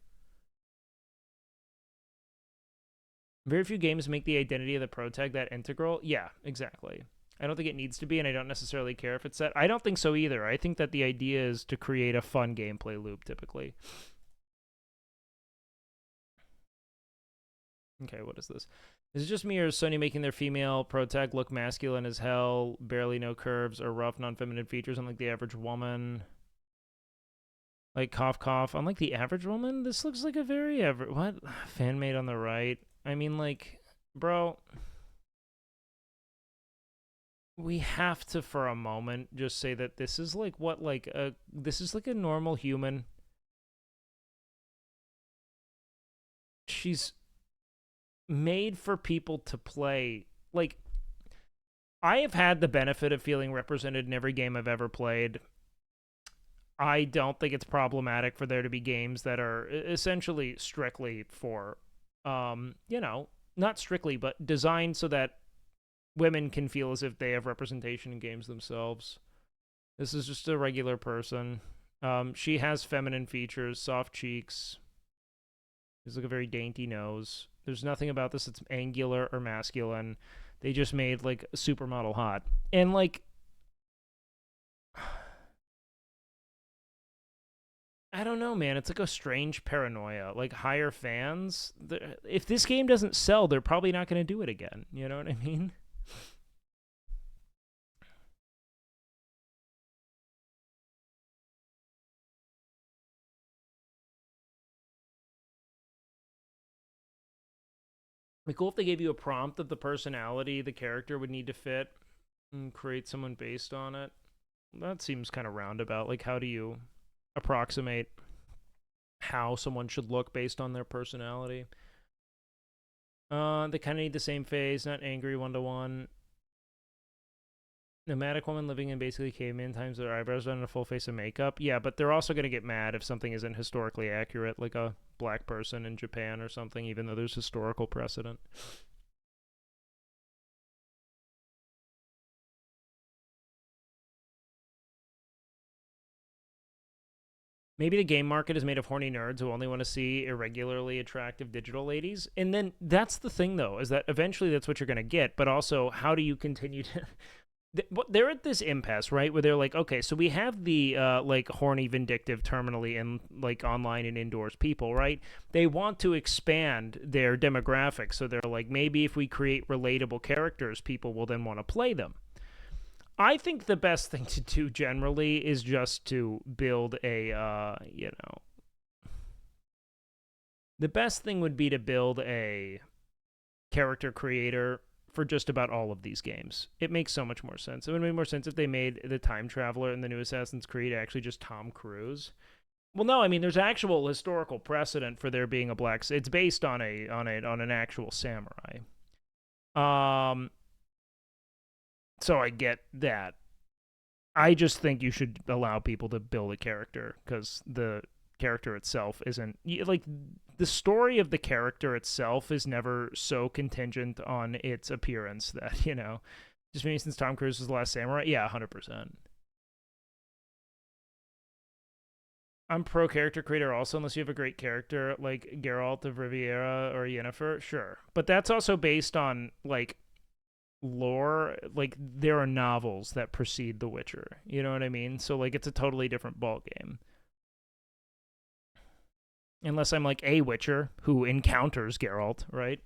Very few games make the identity of the protag that integral. Yeah, exactly. I don't think it needs to be, and I don't necessarily care if it's set. I don't think so either. I think that the idea is to create a fun gameplay loop, typically. Okay, what is this? Is it just me, or is Sony making their female protag look masculine as hell, barely no curves, or rough, non-feminine features, unlike the average woman? Like, cough, cough. Unlike the average woman, this looks like a very average... What? Fan-made on the right. I mean, like, bro... We have to, for a moment, just say that this is like what, like, this is like a normal human. She's made for people to play. Like, I have had the benefit of feeling represented in every game I've ever played. I don't think it's problematic for there to be games that are essentially strictly for, you know, not strictly, but designed so that women can feel as if they have representation in games themselves. This is just a regular person. She has feminine features, soft cheeks. She's like a very dainty nose. There's nothing about this that's angular or masculine. They just made like a supermodel hot. And like, I don't know, man. It's like a strange paranoia. Like, higher fans. If this game doesn't sell, they're probably not going to do it again. You know what I mean? It'd be cool if they gave you a prompt that the personality the character would need to fit and create someone based on it. That seems kind of roundabout. Like, how do you approximate how someone should look based on their personality? They kind of need the same face, not angry one-to-one. Nomadic woman living in basically caveman times, their eyebrows done and a full face of makeup. Yeah, but they're also going to get mad if something isn't historically accurate, like a black person in Japan or something, even though there's historical precedent. Maybe the game market is made of horny nerds who only want to see irregularly attractive digital ladies. And then that's the thing, though, is that eventually that's what you're going to get. But also, how do you continue to... They're at this impasse, right, where they're like, okay, so we have the like horny, vindictive, terminally and like online and indoors people, right? They want to expand their demographics, so they're like, maybe if we create relatable characters, people will then want to play them. I think the best thing to do generally is just to build a, you know, the best thing would be to build a character creator for just about all of these games. It makes so much more sense. It would make more sense if they made the time traveler in the new Assassin's Creed actually just Tom Cruise. Well, no, I mean there's actual historical precedent for there being a black. It's based on an actual samurai. So I get that. I just think you should allow people to build a character because the character itself isn't like the story of the character itself is never so contingent on its appearance that, you know, just maybe since Tom Cruise was the last samurai. Yeah, 100%. I'm pro character creator also, unless you have a great character like Geralt of Riviera or Yennefer, sure. But that's also based on like lore. Like there are novels that precede The Witcher. You know what I mean? So like it's a totally different ballgame. Unless I'm like a Witcher who encounters Geralt, right?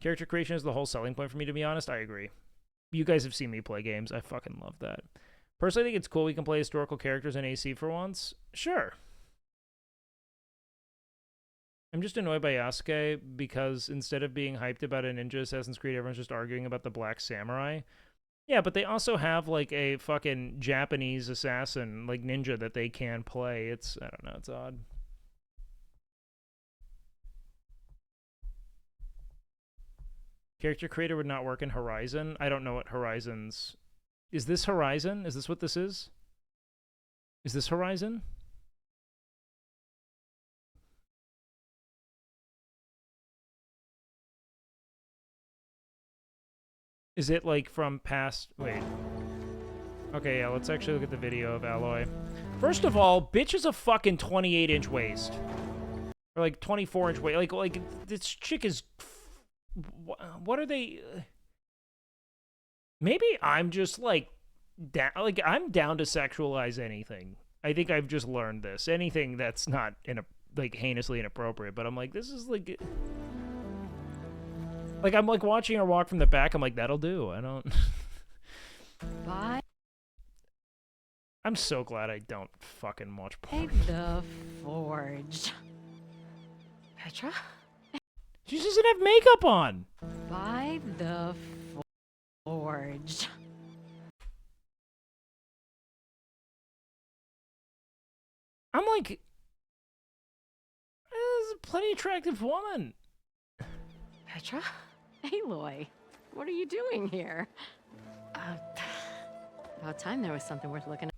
Character creation is the whole selling point for me, to be honest. I agree. You guys have seen me play games. I fucking love that. Personally, I think it's cool we can play historical characters in AC for once. Sure. I'm just annoyed by Yasuke because instead of being hyped about a ninja Assassin's Creed, everyone's just arguing about the Black Samurai. Yeah, but they also have like a fucking Japanese assassin, like ninja, that they can play. It's, I don't know, it's odd. Character creator would not work in Horizon. I don't know what Horizon's... Is this Horizon? Is this what this is? Is this Horizon? Is it like from past... Wait. Okay, yeah, let's actually look at the video of Alloy. First of all, bitch is a fucking 28-inch waist. Or like 24-inch waist. Like this chick is... What are they... Maybe I'm just like... I'm down to sexualize anything. I think I've just learned this. Anything that's not like heinously inappropriate. But I'm like, this is like... Like, I'm, like, watching her walk from the back. I'm like, that'll do. I don't... Bye. I'm so glad I don't fucking watch porn. The Forge. Petra? She doesn't have makeup on. By the Forge. I'm like... This is a plenty attractive woman. Petra? Aloy, what are you doing here? About time there was something worth looking at.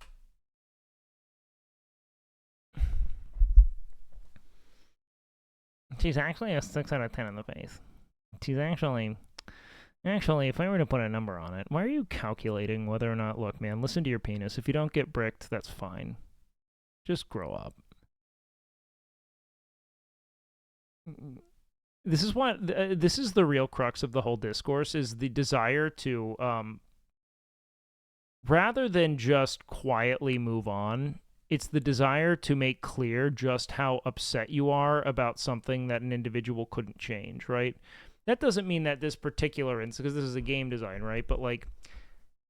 She's actually a 6 out of 10 in the face. She's actually, if I were to put a number on it, why are you calculating whether or not, look, man, listen to your penis. If you don't get bricked, that's fine. Just grow up. This is what, this is the real crux of the whole discourse, is the desire to, rather than just quietly move on, it's the desire to make clear just how upset you are about something that an individual couldn't change, right? That doesn't mean that this particular instance, because this is a game design, right? But, like,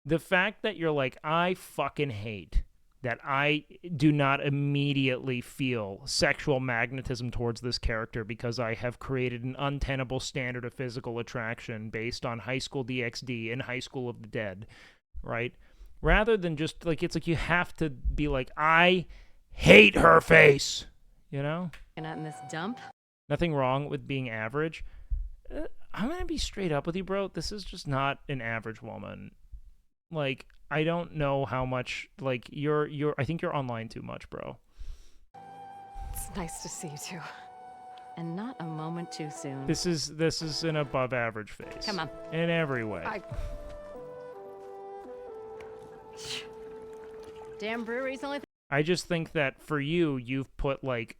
the fact that you're like, I fucking hate that I do not immediately feel sexual magnetism towards this character because I have created an untenable standard of physical attraction based on High School DxD and High School of the Dead, right? Rather than just, like, it's like you have to be like, I hate her face, you know? Not in this dump. Nothing wrong with being average. I'm gonna be straight up with you, bro. This is just not an average woman. Like, I don't know how much, like, I think you're online too much, bro. It's nice to see you too. And not a moment too soon. This is an above average face. Come on. In every way. Damn brewery's only. I just think that for you, you've put, like,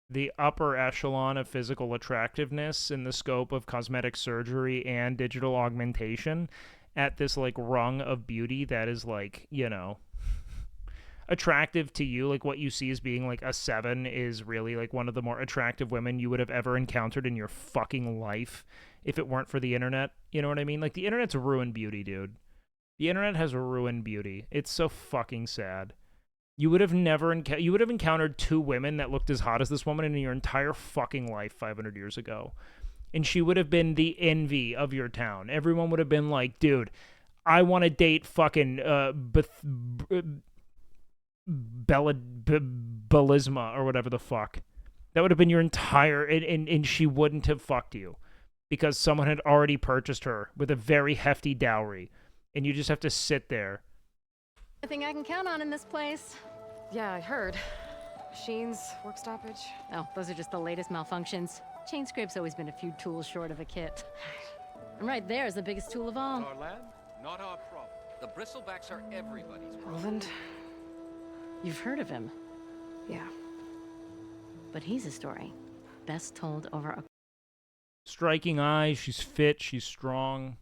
the upper echelon of physical attractiveness in the scope of cosmetic surgery and digital augmentation at this, like, rung of beauty that is, like, you know, attractive to you. Like, what you see as being, like, a 7 is really, like, one of the more attractive women you would have ever encountered in your fucking life if it weren't for the internet. You know what I mean? Like, the internet's ruined beauty, dude. The internet has ruined beauty. It's so fucking sad. You would have never you would have encountered 2 women that looked as hot as this woman in your entire fucking life 500 years ago. And she would have been the envy of your town. Everyone would have been like, dude, I want to date fucking Belisma or whatever the fuck. That would have been your entire, and she wouldn't have fucked you because someone had already purchased her with a very hefty dowry. And you just have to sit there. Nothing I can count on in this place. Yeah, I heard. Machines, work stoppage. Oh, those are just the latest malfunctions. Chain scrape's always been a few tools short of a kit. And right there is the biggest tool of all. Our land, not our problem. The bristlebacks are everybody's problem. Roland? You've heard of him. Yeah. But he's a story best told over a... Striking eyes, she's fit, she's strong.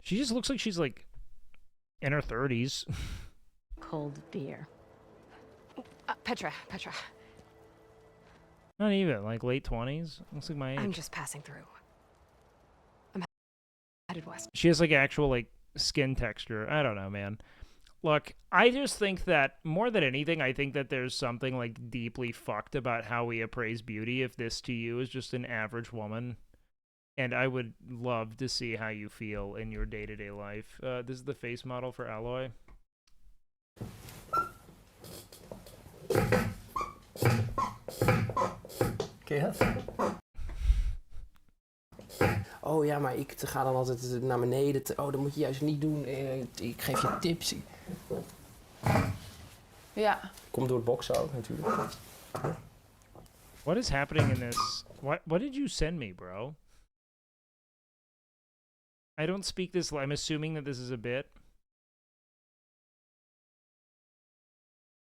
She just looks like she's, like, in her 30s. Cold beer. Petra. Not even, like, late 20s. Looks like my age. I'm just passing through. I'm headed west. She has, like, actual, like, skin texture. I don't know, man. Look, I just think that, more than anything, I think that there's something, like, deeply fucked about how we appraise beauty if this to you is just an average woman. And I would love to see how you feel in your day-to-day life. This is the face model for Aloy. Ken je het? Oh ja, maar ze gaan dan altijd naar beneden. Oh, dat moet je juist niet doen. Ik geef je tips. Ja. Komt door het boksen ook natuurlijk. What is happening in this? What did you send me, bro? I don't speak this. I'm assuming that this is a bit.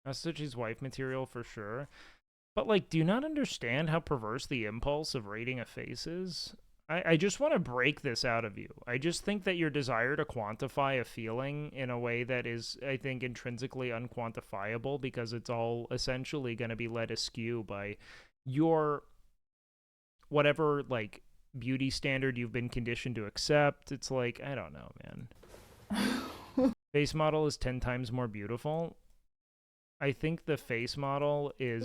Suchi's wife material for sure. But, like, do you not understand how perverse the impulse of rating a face is? I just want to break this out of you. I just think that your desire to quantify a feeling in a way that is, I think, intrinsically unquantifiable because it's all essentially going to be led askew by your whatever, like, beauty standard you've been conditioned to accept. It's like, I don't know, man. Face model is 10 times more beautiful. I think the face model is,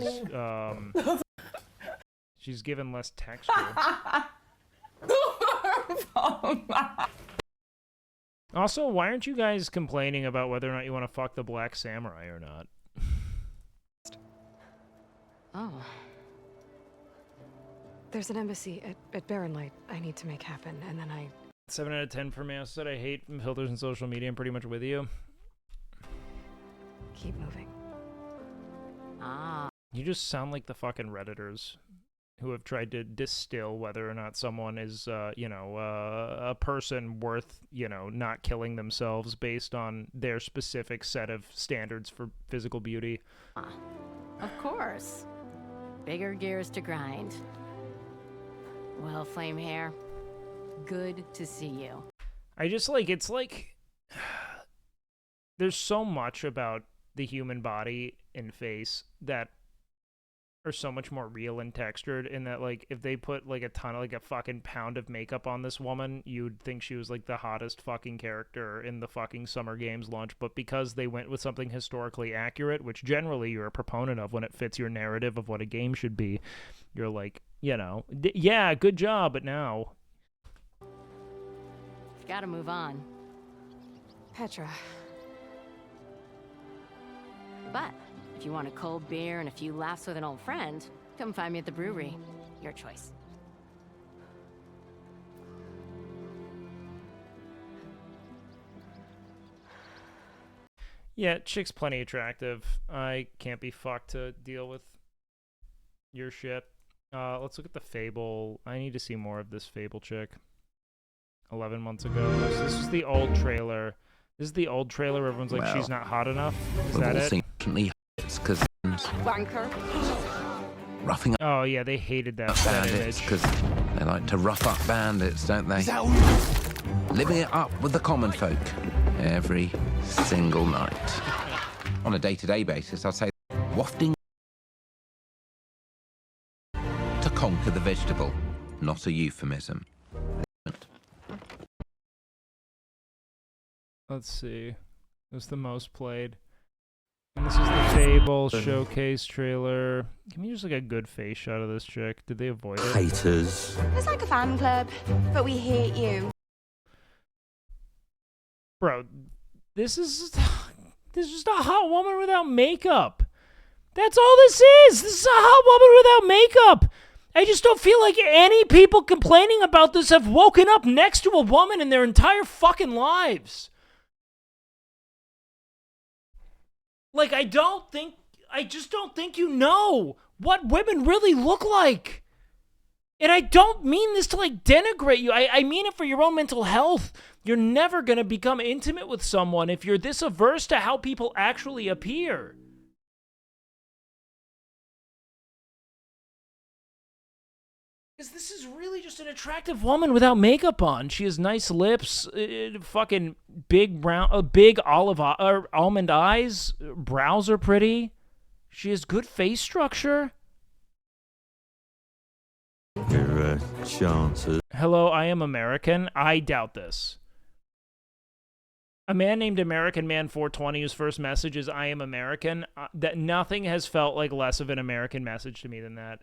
she's given less texture. Also, why aren't you guys complaining about whether or not you want to fuck the Black Samurai or not? Oh. There's an embassy at Barren Light I need to make happen, and then 7 out of 10 for me. I said I hate filters and social media. I'm pretty much with you. keep moving. Ah. You just sound like the fucking Redditors who have tried to distill whether or not someone is, a person worth, not killing themselves based on their specific set of standards for physical beauty. Of course. Bigger gears to grind. Well, Flame Hair, good to see you. I just it's like there's so much about the human body and face that are so much more real and textured, in that if they put a ton of a fucking pound of makeup on this woman, you'd think she was the hottest fucking character in the fucking Summer Games launch. But because they went with something historically accurate, which generally you're a proponent of when it fits your narrative of what a game should be, you're yeah, good job, but now Gotta move on. Petra. But if you want a cold beer and a few laughs with an old friend, come find me at the brewery. Your choice. yeah, chick's plenty attractive. I can't be fucked to deal with your shit. Let's look at the Fable. I need to see more of this Fable chick. 11 months ago. So this is the old trailer. This is the old trailer where everyone's like, she's not hot enough. Is that it? It's because Wanker. roughing up Oh yeah, they hated that bandits image. because they like to rough up bandits, don't they? Living it up with the common folk every single night. On a day-to-day basis, I'd say wafting to conquer the vegetable, not a euphemism. Let's see. It was the most played. And this is the Fable showcase trailer. Give me just a good face shot of this chick. Did they avoid it? Haters. It's like a fan club, but we hate you. Bro, this is just a hot woman without makeup. That's all this is. This is a hot woman without makeup. I just don't feel like any people complaining about this have woken up next to a woman in their entire fucking lives. I just don't think you know what women really look like. And I don't mean this to denigrate you. I mean it for your own mental health. You're never going to become intimate with someone if you're this averse to how people actually appear. Because this is really just an attractive woman without makeup on. She has nice lips, fucking big almond eyes. Brows are pretty. She has good face structure. Your chances. Hello, I am American. I doubt this. A man named American Man 420, whose first message is "I am American." That nothing has felt like less of an American message to me than that.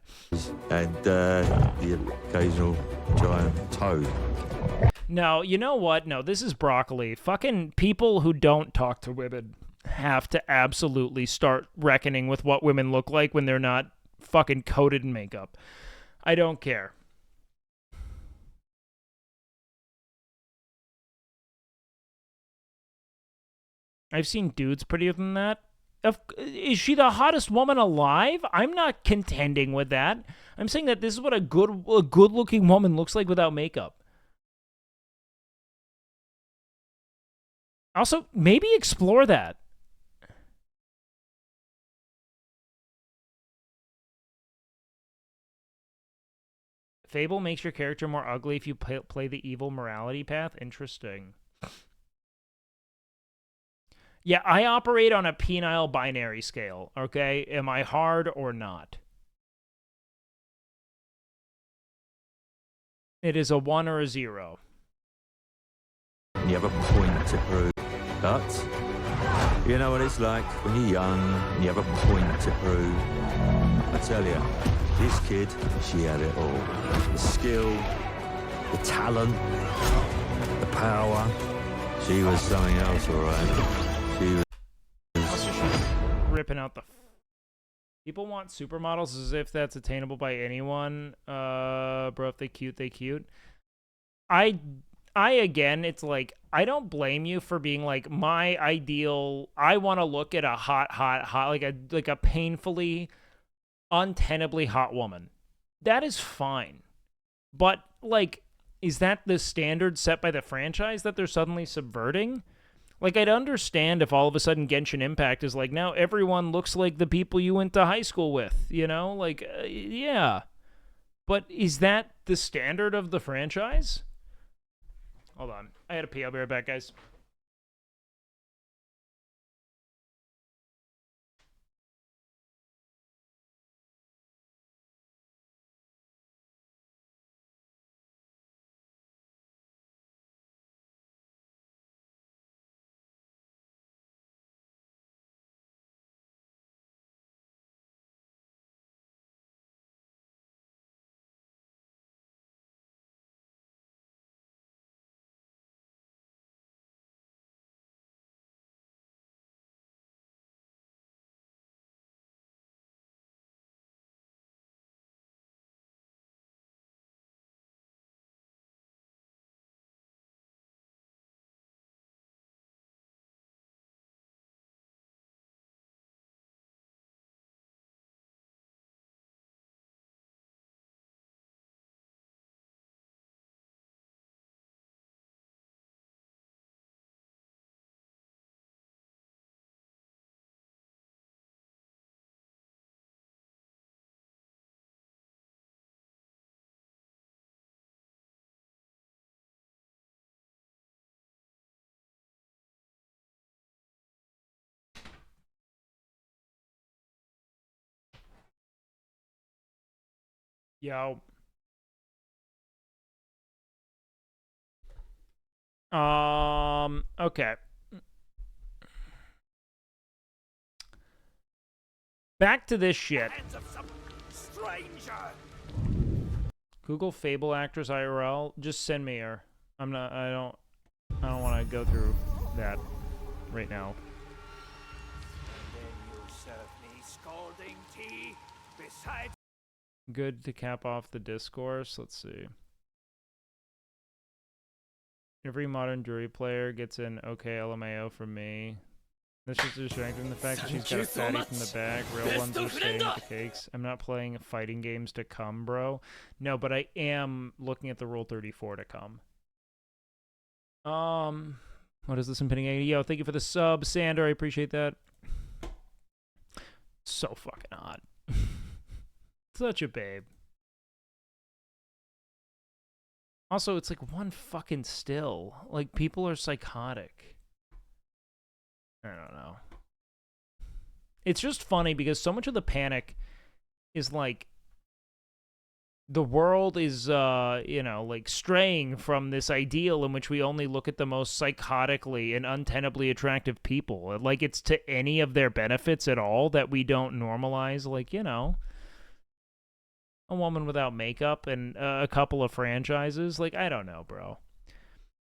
And the occasional giant toad. No, you know what? No, this is broccoli. Fucking people who don't talk to women have to absolutely start reckoning with what women look like when they're not fucking coated in makeup. I don't care. I've seen dudes prettier than that. Is she the hottest woman alive? I'm not contending with that. I'm saying that this is what a good-looking woman looks like without makeup. Also, maybe explore that. Fable makes your character more ugly if you play the evil morality path. Interesting. Yeah, I operate on a penile binary scale, okay? Am I hard or not? It is a 1 or a 0. You have a point to prove. But you know what it's like when you're young and you have a point to prove. I tell you, this kid, she had it all. The skill, the talent, the power. She was something else, all right. She was ripping out People want supermodels as if that's attainable by anyone. Bro, if they cute, they cute. I again, it's like, I don't blame you for being like, my ideal, I want to look at a hot, like a painfully, untenably hot woman. That is fine. But, like, is that the standard set by the franchise that they're suddenly subverting? Like, I'd understand if all of a sudden Genshin Impact is like, now everyone looks like the people you went to high school with, you know? Like, yeah. But is that the standard of the franchise? Hold on. I had to pee. I'll be right back, guys. Yo. Okay. Back to this shit. Google Fable actress IRL. Just send me her. I don't want to go through that right now. Good to cap off the discourse. Let's see. Every modern jury player gets an okay LMAO from me. This is distracting the fact that she's got a fatty from the back. Real ones are staying with the cakes. I'm not playing fighting games to come, bro. No, but I am looking at the Rule 34 to come. What is this impending? Yo, thank you for the sub, Sander. I appreciate that. So fucking hot. Such a babe. Also, it's like one fucking still. Like, people are psychotic. I don't know. It's just funny because so much of the panic is like, the world is, you know, like straying from this ideal in which we only look at the most psychotically and untenably attractive people. Like, it's to any of their benefits at all that we don't normalize, like, you know, a woman without makeup and a couple of franchises. Like, I don't know, bro.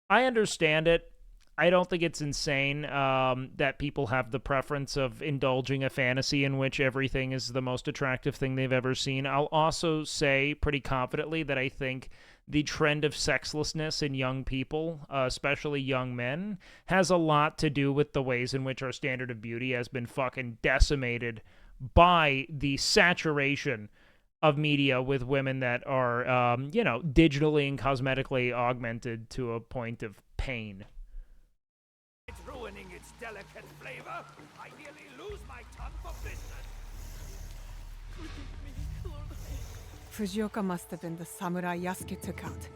I understand it. I don't think it's insane that people have the preference of indulging a fantasy in which everything is the most attractive thing they've ever seen. I'll also say pretty confidently that I think the trend of sexlessness in young people, especially young men, has a lot to do with the ways in which our standard of beauty has been fucking decimated by the saturation of media with women that are, you know, digitally and cosmetically augmented to a point of pain. It's ruining its delicate flavor. I nearly lose my tongue for business. Fujioka must have been the samurai Yasuke took out.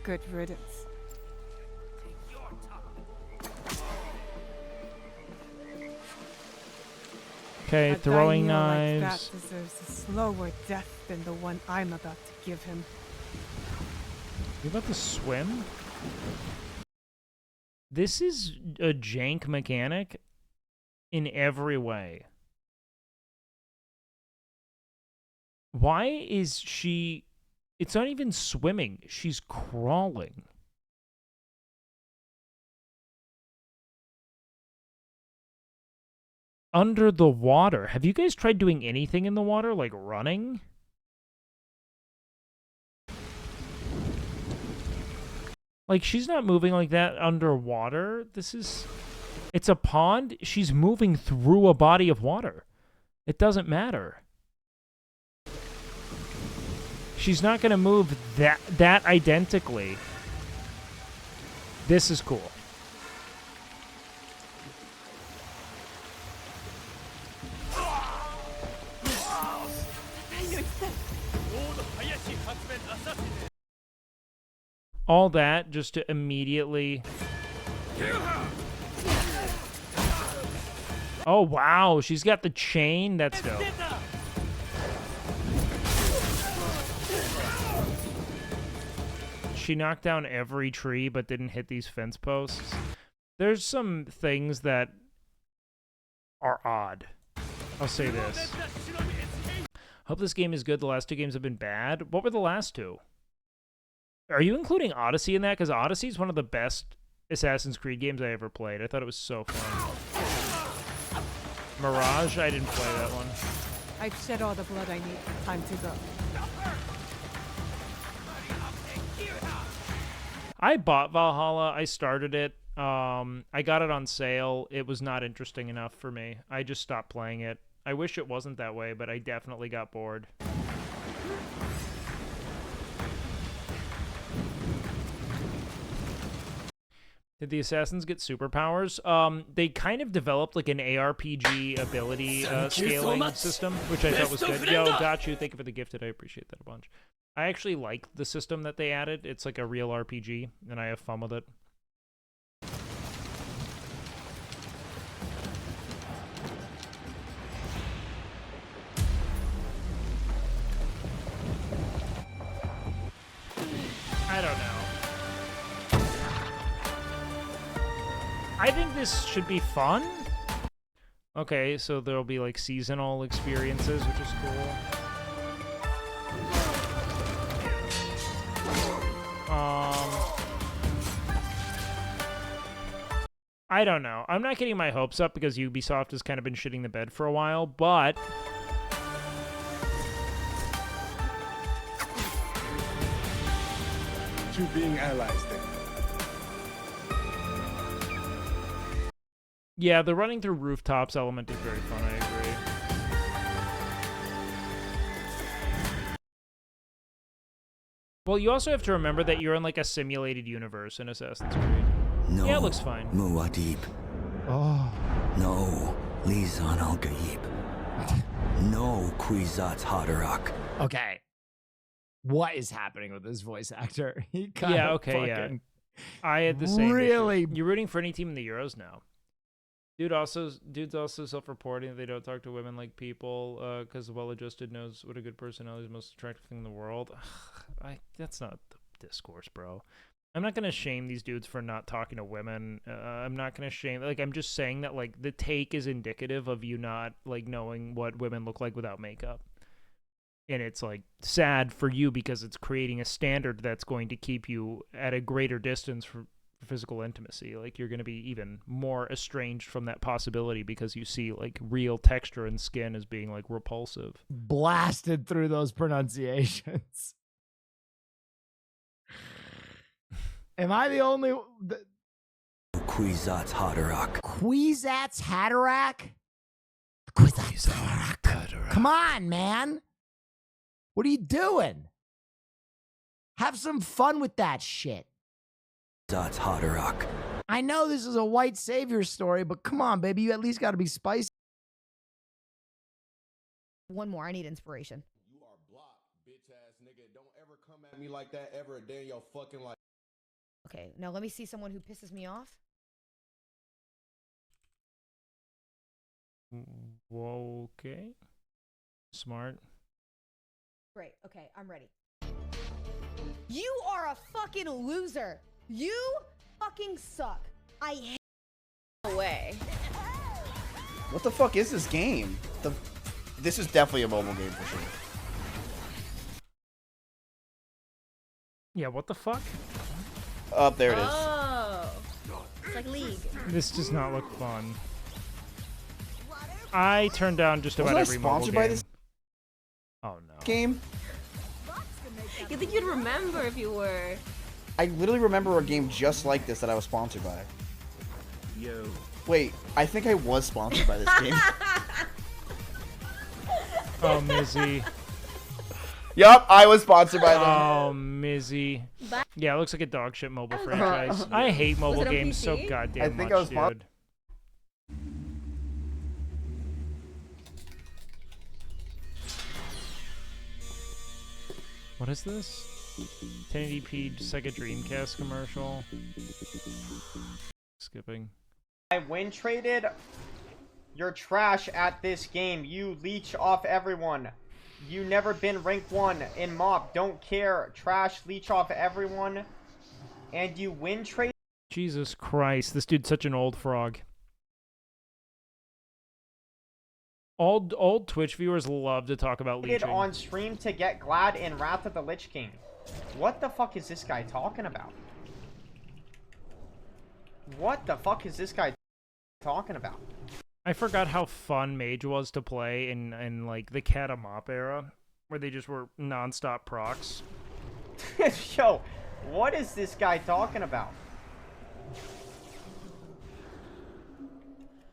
Good riddance. Okay, A throwing daimyo knives. like that deserves a slower death than the one I'm about to give him. You about to swim? This is a jank mechanic in every way. Why is she... It's not even swimming. She's crawling. under the water. Have you guys tried doing anything in the water, like running? Like, she's not moving like that underwater. It's a pond. She's moving through a body of water. It doesn't matter. She's not going to move that identically. This is cool. All that just to immediately... Oh, wow. She's got the chain. That's dope. She knocked down every tree but didn't hit these fence posts. There's some things that are odd. I'll say this. Hope this game is good. The last two games have been bad. What were the last two? Are you including Odyssey in that? Because Odyssey is one of the best Assassin's Creed games I ever played. I thought it was so fun. Mirage? I didn't play that one. I've shed all the blood I need. Time to go. I bought Valhalla. I started it. I got it on sale. It was not interesting enough for me. I just stopped playing it. I wish it wasn't that way, but I definitely got bored. Did the assassins get superpowers? They kind of developed like an ARPG ability scaling system, which I thought was good. Yo, got you. Thank you for the gifted. I appreciate that a bunch. I actually like the system that they added. It's like a real RPG, and I have fun with it. I don't know. I think this should be fun. Okay, so there'll be like seasonal experiences, which is cool. I don't know. I'm not getting my hopes up because Ubisoft has kind of been shitting the bed for a while, but To being allies then. yeah, the running through rooftops element is very fun, I agree. Well, you also have to remember that you're in like a simulated universe in Assassin's Creed. No. Yeah, it looks fine. Muad'Dib. Oh. No. Lisan al-Gaib. No. Kwisatz Haderach. Okay. What is happening with this voice actor? He kind Yeah, of okay, fucking I had the same really issue. You're rooting for any team in the Euros now. Dude's also self-reporting that they don't talk to women like people because well-adjusted knows what a good personality is, the most attractive thing in the world. That's not the discourse, bro. I'm not gonna shame these dudes for not talking to women. I'm not gonna shame. Like, I'm just saying that like the take is indicative of you not like knowing what women look like without makeup, and it's like sad for you because it's creating a standard that's going to keep you at a greater distance for physical intimacy. Like, you're going to be even more estranged from that possibility because you see like real texture and skin as being like repulsive. blasted through those pronunciations. Am I the only... Kwisatz Haderach. Kwisatz Haderach? Kwisatz Haderach. Come on, man. What are you doing? Have some fun with that shit. Kwisatz Haderach. I know this is a white savior story, but come on, baby. You at least got to be spicy. One more. I need inspiration. You are blocked, bitch ass nigga. Don't ever come at me like that ever a day in your fucking life. Okay, now let me see someone who pisses me off. Whoa, okay. Smart. Great. Okay, I'm ready. You are a fucking loser. You fucking suck. I hate away. What the fuck is this game? This is definitely a mobile game for sure. Yeah, what the fuck? Up there it is. Oh. It's like League. This does not look fun. I turned down just about every mobile sponsored game. by this Oh no. game? You think you'd remember if you were. I literally remember a game just like this that I was sponsored by. Yo. Wait, I think I was sponsored by this game. Oh, Mizzy. Yup, I was sponsored by them. Oh, Mizzy. Yeah, it looks like a dog shit mobile franchise. I hate mobile games so goddamn much, dude. What is this? 1080p Sega Dreamcast commercial. Skipping. I win traded. You're trash at this game. You leech off everyone. You never been rank 1 in MOP. Don't care. Trash, leech off everyone. And you win trade. Jesus Christ, this dude's such an old frog. Old Twitch viewers love to talk about leeching. On stream to get Glad in Wrath of the Lich King. What the fuck is this guy talking about? What the fuck is this guy talking about? I forgot how fun Mage was to play in like the Cat a Mop era, where they just were non-stop procs. Yo, what is this guy talking about?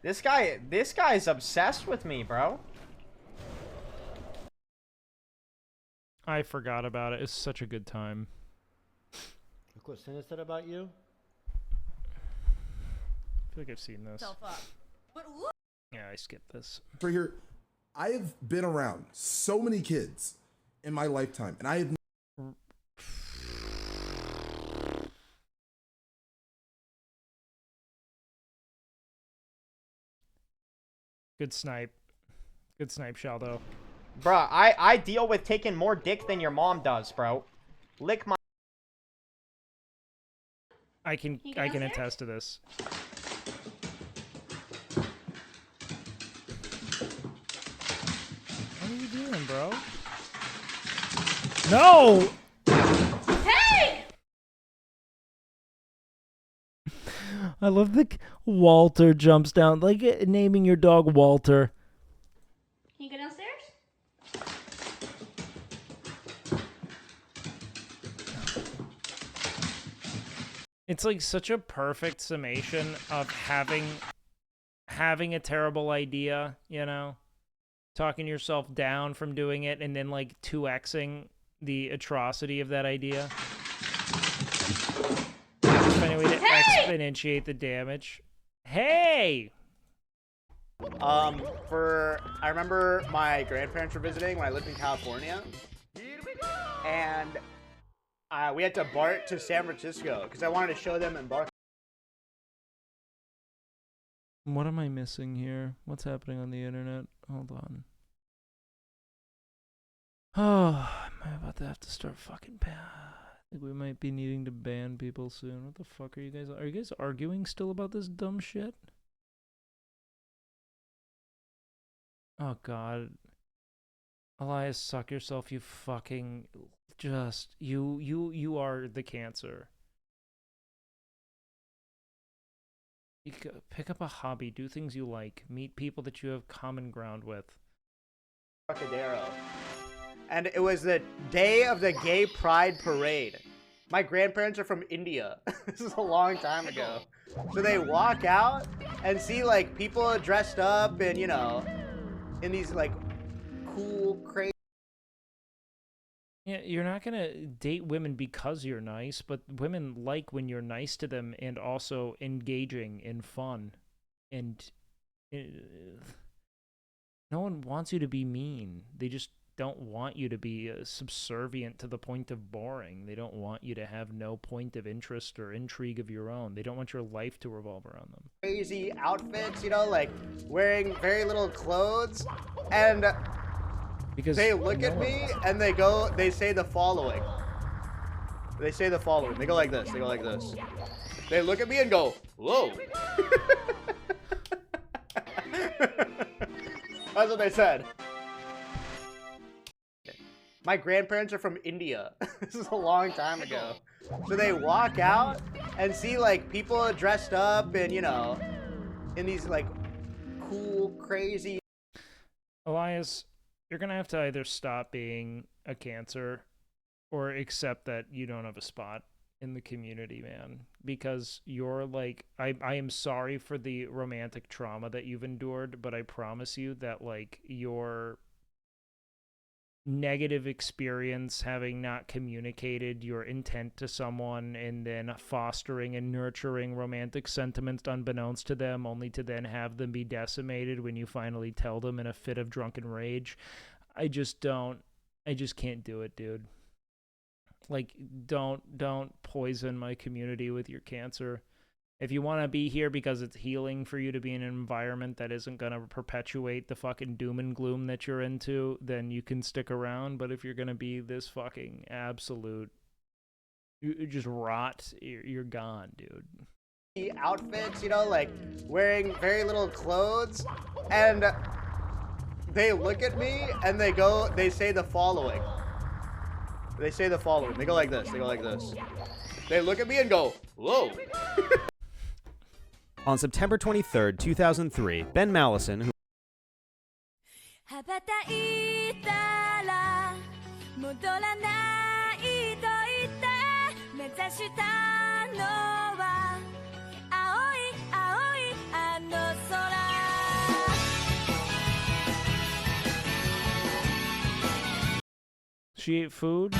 This guy's obsessed with me, bro. I forgot about it. It's such a good time. Look what Cinna said about you. I feel like I've seen this. Yeah, I skipped this. Right here, I have been around so many kids in my lifetime, and I have. Good snipe. Good snipe, Shaldo. Bruh, I deal with taking more dick than your mom does, bro. Lick my... I can attest to this. What are you doing, bro? No! Hey! I love the Walter jumps down, like naming your dog Walter. Can you go downstairs? It's like such a perfect summation of having a terrible idea, you know? Talking yourself down from doing it and then like 2xing the atrocity of that idea. Find a way to exponentiate the damage. Hey! I remember my grandparents were visiting when I lived in California. And we had to BART to San Francisco because I wanted to show them in BART. What am I missing here? What's happening on the internet? Hold on. Oh, am I about to have to start fucking ban? I think we might be needing to ban people soon. What the fuck are you guys? Are you guys arguing still about this dumb shit? Oh god. Elias, suck yourself, you fucking just you are the cancer. You pick up a hobby, do things you like, meet people that you have common ground with. Trocadero. And it was the day of the Gay Pride Parade. My grandparents are from India. This is a long time ago. So they walk out and see like people dressed up and, you know, in these like cool, crazy. Yeah, you're not gonna date women because you're nice, but women like when you're nice to them and also engaging in fun. And no one wants you to be mean. They just don't want you to be subservient to the point of boring. They don't want you to have no point of interest or intrigue of your own. They don't want your life to revolve around them. Crazy outfits, you know, like wearing very little clothes, and because they look at me and they say the following. They say the following. They go like this. They go like this. They look at me and go, "Whoa." That's what they said. My grandparents are from India. This is a long time ago. So they walk out and see like people dressed up and, you know, in these like cool, crazy Elias, you're gonna have to either stop being a cancer or accept that you don't have a spot in the community, man. Because you're like, I am sorry for the romantic trauma that you've endured, but I promise you that like your negative experience having not communicated your intent to someone and then fostering and nurturing romantic sentiments unbeknownst to them, only to then have them be decimated when you finally tell them in a fit of drunken rage. I just can't do it, dude. Like, don't poison my community with your cancer. If you want to be here because it's healing for you to be in an environment that isn't going to perpetuate the fucking doom and gloom that you're into, then you can stick around. But if you're going to be this fucking absolute, you just rot, you're gone, dude. Outfits, you know, like wearing very little clothes, and they look at me and they say the following. They say the following. They go like this. They go like this. They look at me and go, whoa. On September 23rd, 2003, Ben Mallison, who She ate food?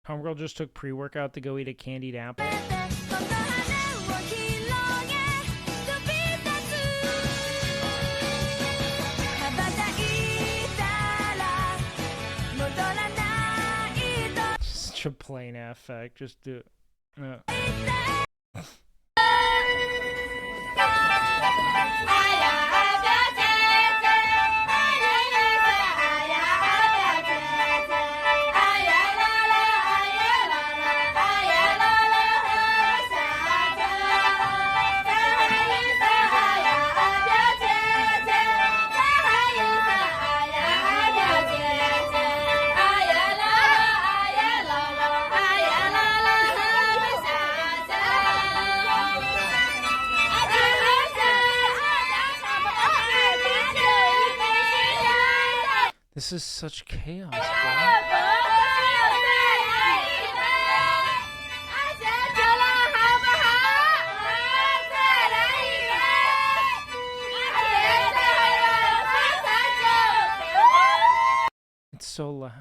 Homegirl just took pre-workout to go eat a candied apple. Such a plain affect. Just do it. This is such chaos, bro. It's so loud.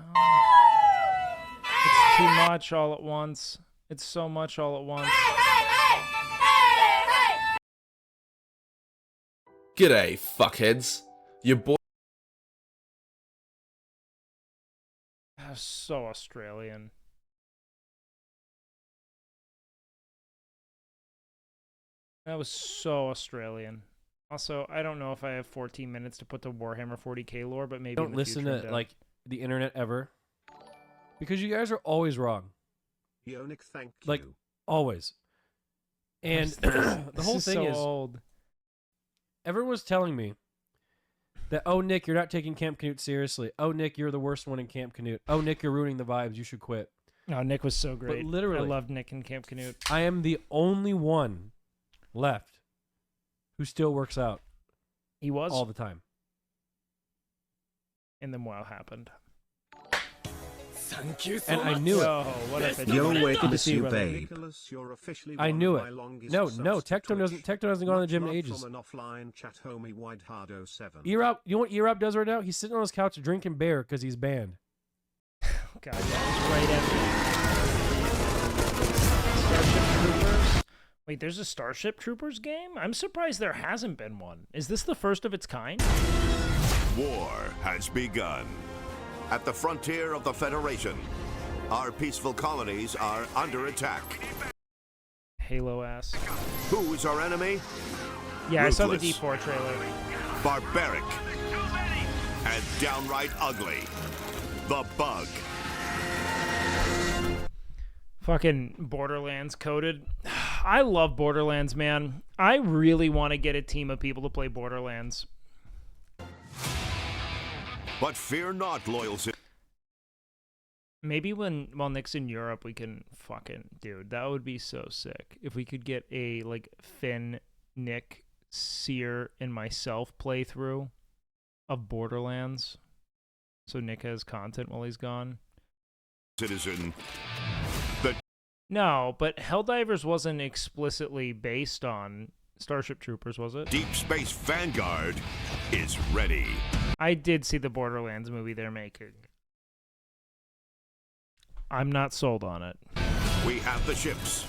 It's too much all at once. It's so much all at once. G'day, fuckheads. Your boy. So Australian. That was so Australian. Also, I don't know if I have 14 minutes to put the Warhammer 40k lore, but maybe don't listen to like the internet ever, because you guys are always wrong. Yonic, thank you. Like always. And the whole thing is old. Everyone was telling me that, oh, Nick, you're not taking Camp Canute seriously. Oh, Nick, you're the worst one in Camp Canute. Oh, Nick, you're ruining the vibes. You should quit. No, Nick was so great. But literally, I loved Nick in Camp Canute. I am the only one left who still works out. He was? All the time. And then WoW happened. Thank you so much. I knew it. Oh, what if You're Good to with see you, you, brother. babe. I knew it. No, Tecto doesn't go on the gym in ages. From an offline chat, homie Widehardo7. Earop, you know what Earop does right now? He's sitting on his couch drinking beer because he's banned. God, that was right after Starship Troopers. Wait, there's a Starship Troopers game? I'm surprised there hasn't been one. Is this the first of its kind? War has begun. At the frontier of the Federation, our peaceful colonies are under attack. Halo ass. Who's our enemy? Yeah, Ruthless, I saw the D4 trailer. Barbaric, and downright ugly. The Bug. Fucking Borderlands coded. I love Borderlands, man. I really want to get a team of people to play Borderlands. But fear not, loyal citizens. Maybe while Nick's in Europe, we can fucking... Dude, that would be so sick. If we could get a, like, Finn, Nick, Seer, and myself playthrough of Borderlands. So Nick has content while he's gone. Citizen. No, but Helldivers wasn't explicitly based on Starship Troopers, was it? Deep Space Vanguard is ready. I did see the Borderlands movie they're making. I'm not sold on it. We have the ships.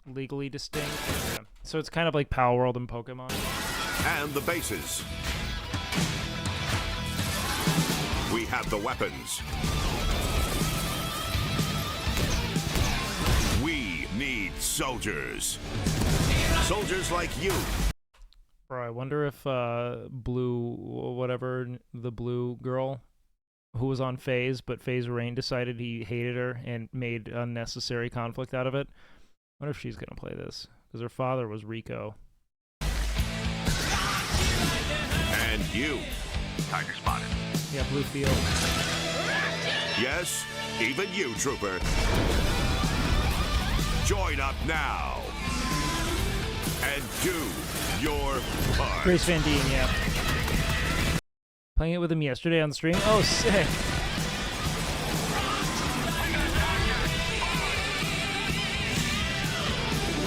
Legally distinct. Yeah. So it's kind of like Power World and Pokemon. And the bases. We have the weapons. We need soldiers. Soldiers like you. Bro, I wonder if Blue, whatever, the blue girl who was on FaZe, but FaZe Rain decided he hated her and made unnecessary conflict out of it. I wonder if she's going to play this, because her father was Rico. And you. Tiger spotted. Yeah, Blue Field. Yes, even you, Trooper. Join up now. And do your part. Grace Van Dien, yeah. Playing it with him yesterday on stream. Oh, sick.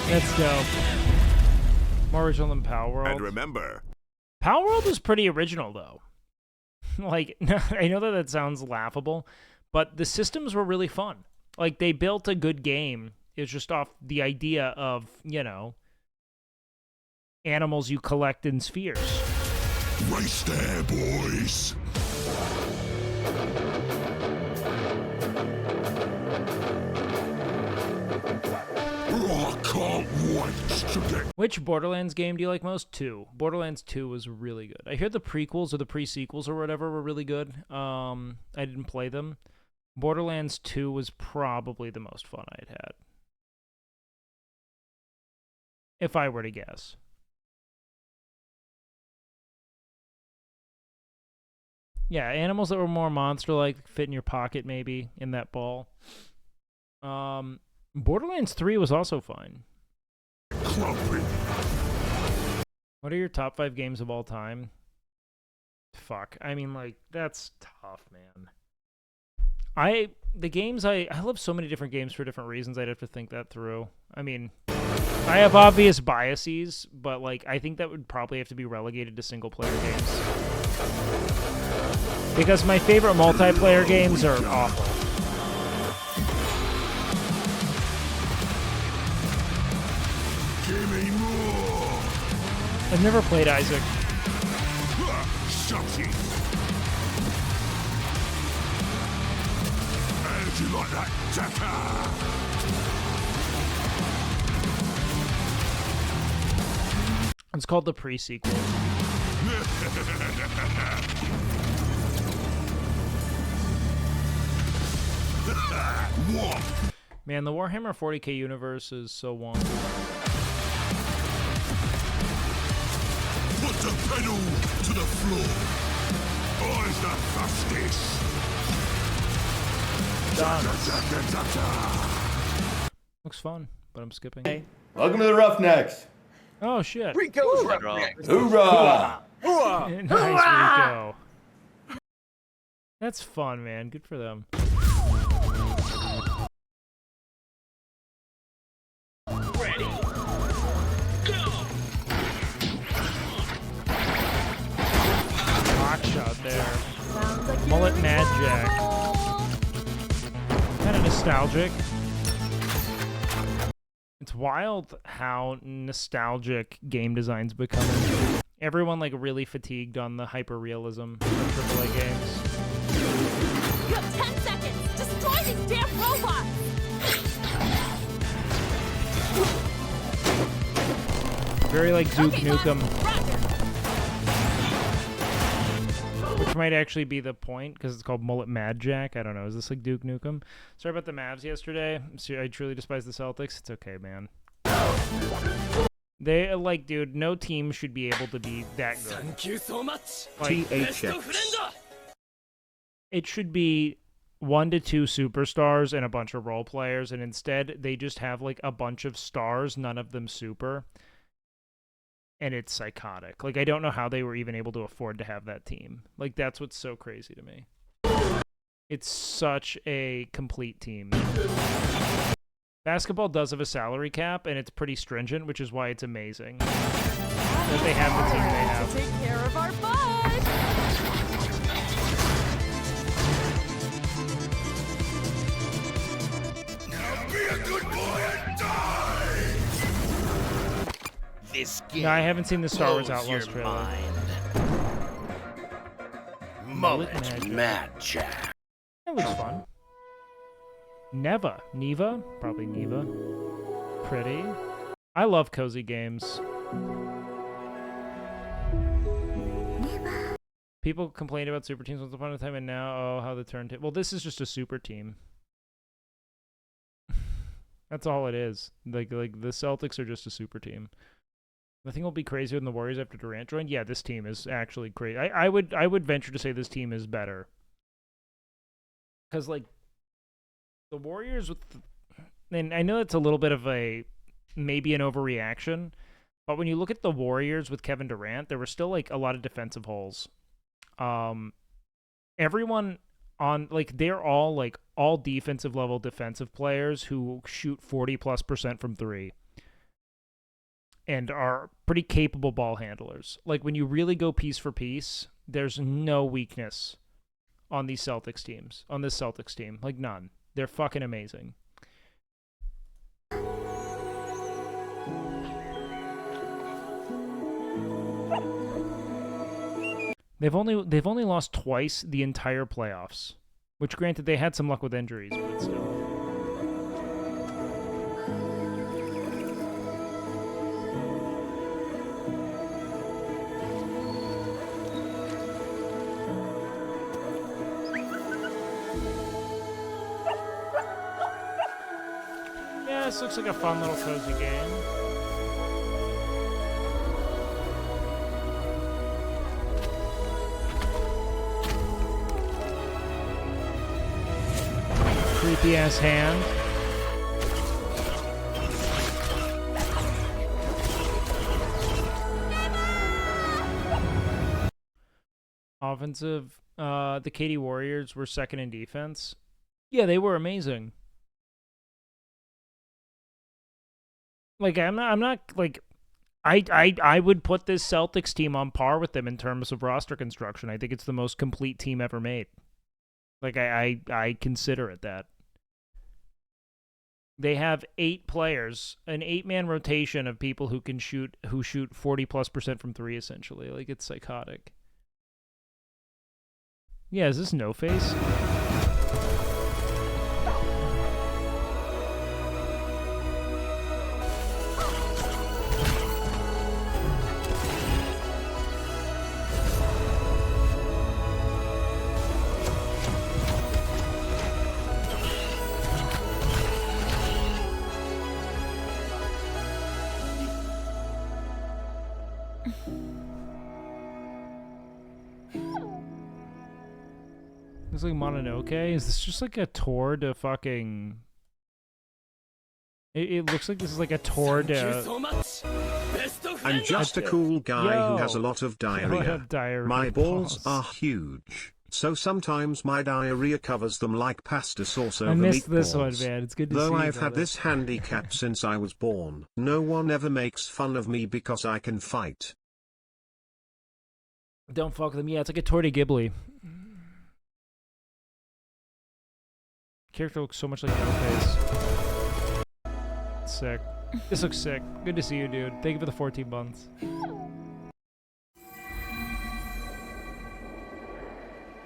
That's dope. More original than Power World. And remember, Power World was pretty original, though. Like, I know that sounds laughable, but the systems were really fun. Like, they built a good game. It was just off the idea of, you know, animals you collect in spheres. Race there, boys. Oh, I can't wait to get... Which Borderlands game do you like most? 2. Borderlands 2 was really good. I hear the prequels or the pre-sequels or whatever were really good. I didn't play them. Borderlands 2 was probably the most fun I'd had. If I were to guess. Yeah, animals that were more monster-like, fit in your pocket maybe, in that ball. Borderlands 3 was also fun. What are your top 5 games of all time? Fuck. I mean, like, that's tough, man. I love so many different games for different reasons. I'd have to think that through. I mean, I have obvious biases, but, like, I think that would probably have to be relegated to single-player games. Because my favorite multiplayer games are awful. Give me more. I've never played Isaac. Shut it. How do you like that, Jacker? It's called the pre-sequel. Man, the Warhammer 40k universe is so wonky. Put the pedal to the floor. Eyes the fastest. Looks fun, but I'm skipping. Hey. Welcome to the Roughnecks. Oh shit. Rico's Roughnecks. Hoorah! Hoorah! Nice, Rico. That's fun, man. Good for them. Ready? Go! Hot shot there. Mullet Mad Jack. Kind of nostalgic. It's wild how nostalgic game design's becoming. Everyone like really fatigued on the hyper-realism of AAA games. You have 10 seconds! Destroy these damn robots! Very like Duke Nukem. which might actually be the point because it's called Mullet Mad Jack. I don't know. Is this like Duke Nukem? Sorry about the Mavs yesterday. I truly despise the Celtics. It's okay, man. They like, dude, no team should be able to be that good. Thank you so much. Like, it should be 1 to 2 superstars and a bunch of role players, and instead they just have like a bunch of stars, none of them super. And it's psychotic. Like, I don't know how they were even able to afford to have that team. Like, that's what's so crazy to me. It's such a complete team. Basketball does have a salary cap, and it's pretty stringent, which is why it's amazing that they have the team they have. To take care of our bud. Now be a good boy and die! This No, I haven't seen the Star Wars Outlaws trailer. Mullet Mad Jack. That looks fun. Neva. Probably Neva. Pretty. I love cozy games. People complained about super teams once upon a time, and now, oh, how the turn... Well, this is just a super team. That's all it is. Like the Celtics are just a super team. Nothing will be crazier than the Warriors after Durant joined. Yeah, this team is actually crazy. I would venture to say this team is better. Because, like, the Warriors with... And I know it's a little bit of maybe an overreaction, but when you look at the Warriors with Kevin Durant, there were still, like, a lot of defensive holes. Everyone on, like, they're all, like, all defensive level defensive players who shoot 40+% from three and are pretty capable ball handlers. Like, when you really go piece for piece, there's no weakness on these Celtics teams, on this Celtics team. Like, none. They're fucking amazing. They've only lost twice the entire playoffs, which granted they had some luck with injuries, but still. Yeah, this looks like a fun little cozy game. Creepy ass hand. Offensive. The Katy Warriors were second in defense. Yeah, they were amazing. Like, I'm not like, I would put this Celtics team on par with them in terms of roster construction. I think it's the most complete team ever made. Like, I consider it that. They have 8 players, an 8-man rotation of people who shoot 40+% from three, essentially. Like, it's psychotic. Yeah, is this No Face? Looks like Mononoke. Is this just like a tour to fucking... It looks like this is like a tour to... I'm just a cool guy who has a lot of diarrhea. My balls are huge, so sometimes my diarrhea covers them like pasta sauce over meatballs. I missed this one, man. It's good to see you, Though I've brother. had this handicap since I was born, no one ever makes fun of me because I can fight. Don't fuck with them. Yeah, it's like a tour to Ghibli. Character looks so much like No Face. Sick. This looks sick. Good to see you, dude. Thank you for the 14 months.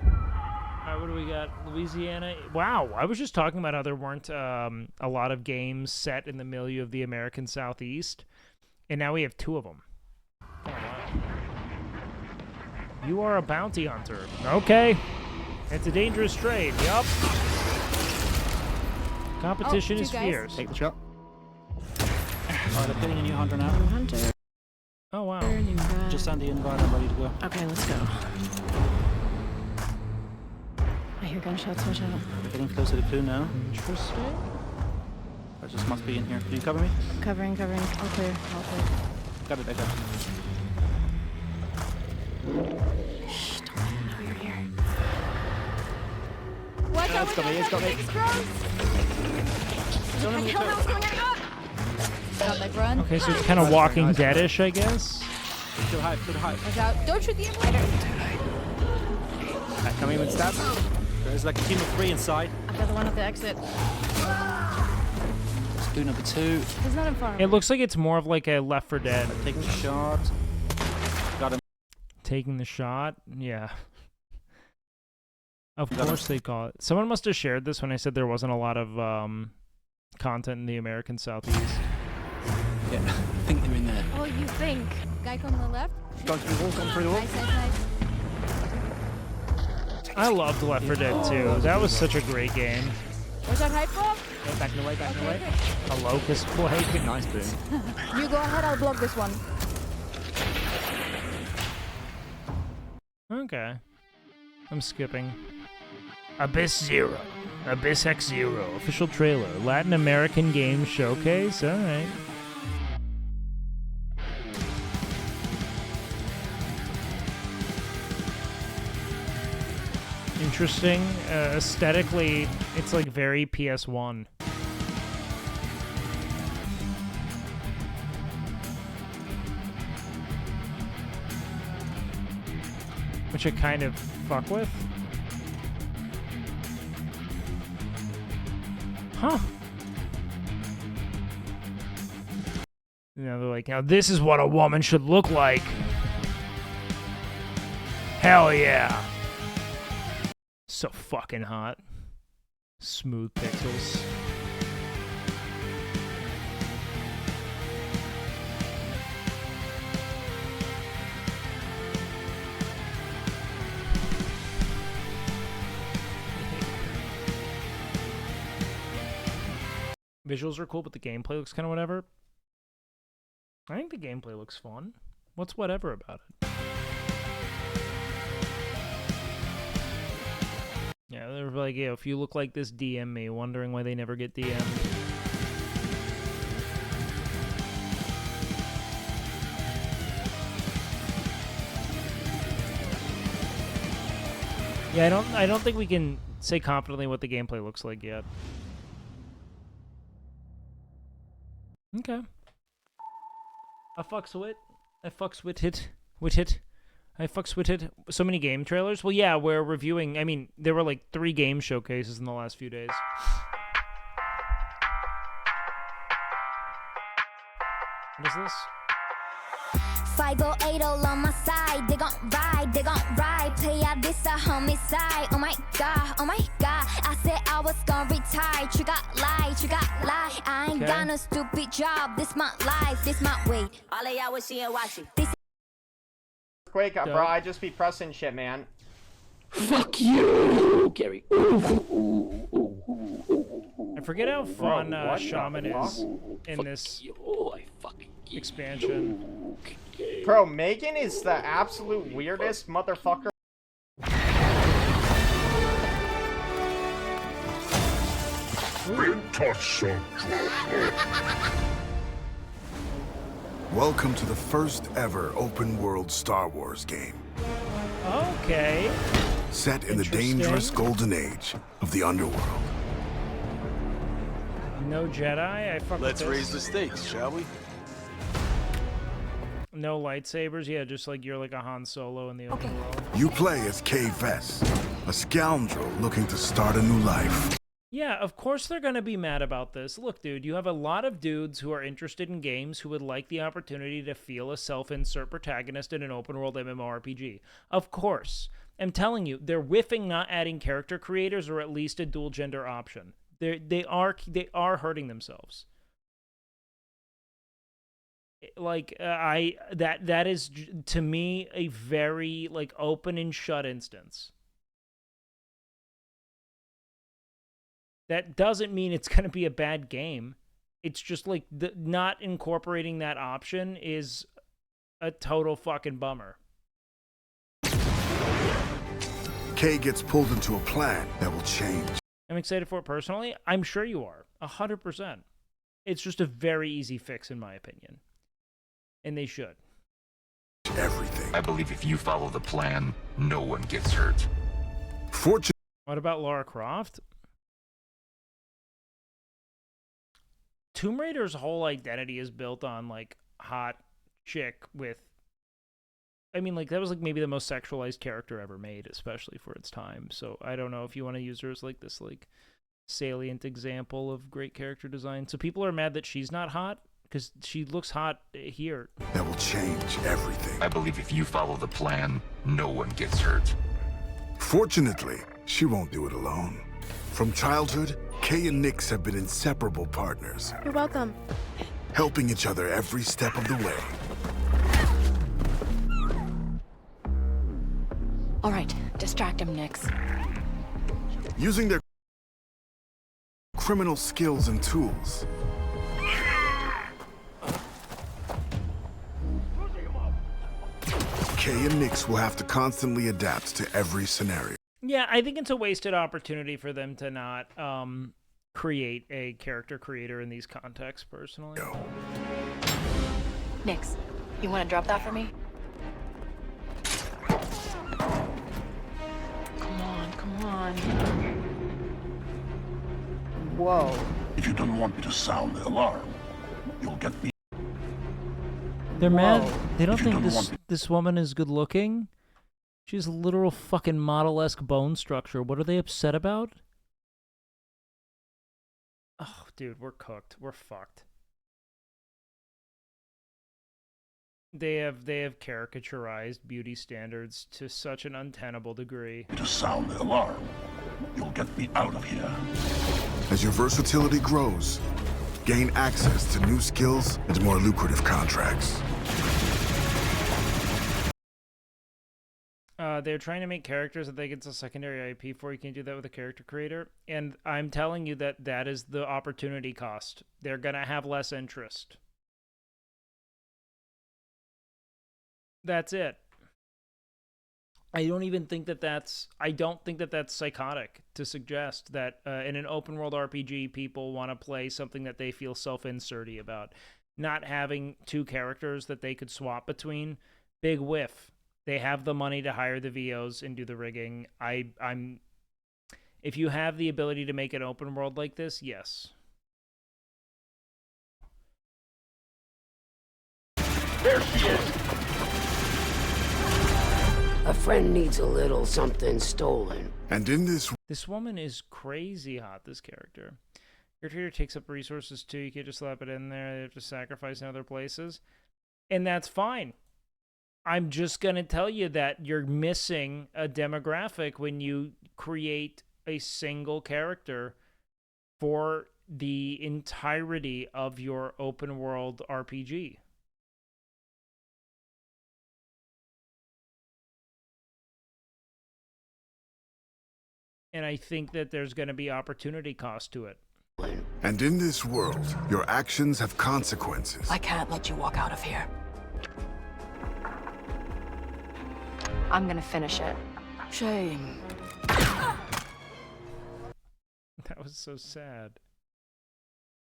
Alright, what do we got? Louisiana. Wow, I was just talking about how there weren't a lot of games set in the milieu of the American Southeast, and now we have 2 of them. Oh, wow. You are a bounty hunter. Okay. It's a dangerous trade. Yup. Competition is fierce. Take the shot. Alright, they're putting a new hunter now. Hunter. Oh, wow. Just send the invite, I'm ready to go. Okay, let's go. I hear gunshots, watch out. We're getting close to the clue now. Interesting. I just must be in here. Can you cover me? Covering. All clear. Got it, I got it. Shh, don't let him know you're here. Watch out, It's got me, it's got me. Got that run. Okay, so it's kind of Walking Dead-ish, I guess. Too high. Watch out. Don't shoot the implicator. Coming with stab. There's like a team of 3 inside. I've got the one at the exit. Let's do number 2. He's not in front. It looks like it's more of like a Left 4 Dead. Taking the shot. Got him. Taking the shot? Yeah. Of course they call it. Someone must have shared this when I said there wasn't a lot of content in the American Southeast. Yeah, I think they're in there. Oh, you think? Guy coming on the left? Gone through the wall, gone through the wall. Nice. I loved Left 4 Dead 2. That was such a great game. Where's that hype from? Back in the way. A locust plague. Nice boom. You go ahead, I'll block this one. Okay. I'm skipping. Abyss Zero. Abyss X Zero. Official trailer. Latin American Game Showcase. Alright. Interesting. Aesthetically, it's like very PS1. Which I kind of fuck with. Huh. You know, they're like, now this is what a woman should look like. Hell yeah. So fucking hot. Smooth pixels. Visuals are cool, but the gameplay looks kind of whatever. I think the gameplay looks fun. What's whatever about it? Yeah, they're like, yeah, if you look like this, DM me, wondering why they never get DM'd. Yeah, I don't think we can say confidently what the gameplay looks like yet. Okay. I fucks with it. I fucks with it. I fucks with it. So many game trailers? Well, yeah, we're reviewing. I mean, there were like 3 game showcases in the last few days. What is this? 508 all on my side. They gon' ride. Play out this a homicide. Oh my god. I said I was gon' retire. Trigger lie. I ain't got no stupid job. This my life. This my way. All of y'all was seeing watching. Quake, bro, I just be pressing shit, man. Fuck you, Gary. I forget how fun Shaman is in this expansion. Bro, Megan is the absolute weirdest motherfucker. Welcome to the first ever open world Star Wars game. Okay. Set in the dangerous golden age of the underworld. No Jedi? I fuck Let's with raise this. the stakes, shall we? No lightsabers? Yeah, just like you're like a Han Solo in the open world. You play as Kay Vess, a scoundrel looking to start a new life. Yeah, of course they're going to be mad about this. Look, dude, you have a lot of dudes who are interested in games who would like the opportunity to feel a self-insert protagonist in an open-world MMORPG. Of course. I'm telling you, they're whiffing not adding character creators or at least a dual-gender option. They are hurting themselves. Like that is to me a very like open and shut instance. That doesn't mean it's going to be a bad game. It's just like not incorporating that option is a total fucking bummer. Kay gets pulled into a plan that will change. I'm excited for it personally. I'm sure you are. 100%. It's just a very easy fix in my opinion. And they should. Everything. I believe if you follow the plan, no one gets hurt. What about Lara Croft? Tomb Raider's whole identity is built on like hot chick with, I mean, like that was like maybe the most sexualized character ever made, especially for its time. So I don't know if you want to use her as like this like salient example of great character design. So people are mad that she's not hot because she looks hot here. That will change everything. I believe if you follow the plan, no one gets hurt. Fortunately, she won't do it alone. From childhood, Kay and Nyx have been inseparable partners, You're welcome. helping each other every step of the way. All right, distract him, Nyx. Using their criminal skills and tools. Kay and Nyx will have to constantly adapt to every scenario. Yeah, I think it's a wasted opportunity for them to not create a character creator in these contexts, personally. Nyx, you want to drop that for me? Come on. Whoa. If you don't want me to sound the alarm, you'll get me. They're mad. They don't think this woman is good looking. She's a literal fucking model-esque bone structure. What are they upset about? Oh, dude, we're cooked. We're fucked. They have caricaturized beauty standards to such an untenable degree. To sound the alarm, you'll get me out of here. As your versatility grows, gain access to new skills and more lucrative contracts. They're trying to make characters that they get a secondary IP for. You can't do that with a character creator. And I'm telling you that that is the opportunity cost. They're going to have less interest. That's it. I don't think that that's psychotic to suggest that in an open world RPG, people want to play something that they feel self-inserty about. Not having two characters that they could swap between, big whiff. They have the money to hire the VOs and do the rigging. If you have the ability to make an open world like this, yes. There she is. A friend needs a little something stolen. And in this woman is crazy hot, this character. Your trader takes up resources too. You can't just slap it in there. They have to sacrifice in other places. And that's fine. I'm just going to tell you that you're missing a demographic when you create a single character for the entirety of your open world RPG. And I think that there's going to be opportunity cost to it. And in this world, your actions have consequences. I can't let you walk out of here. I'm gonna finish it. Shame. That was so sad.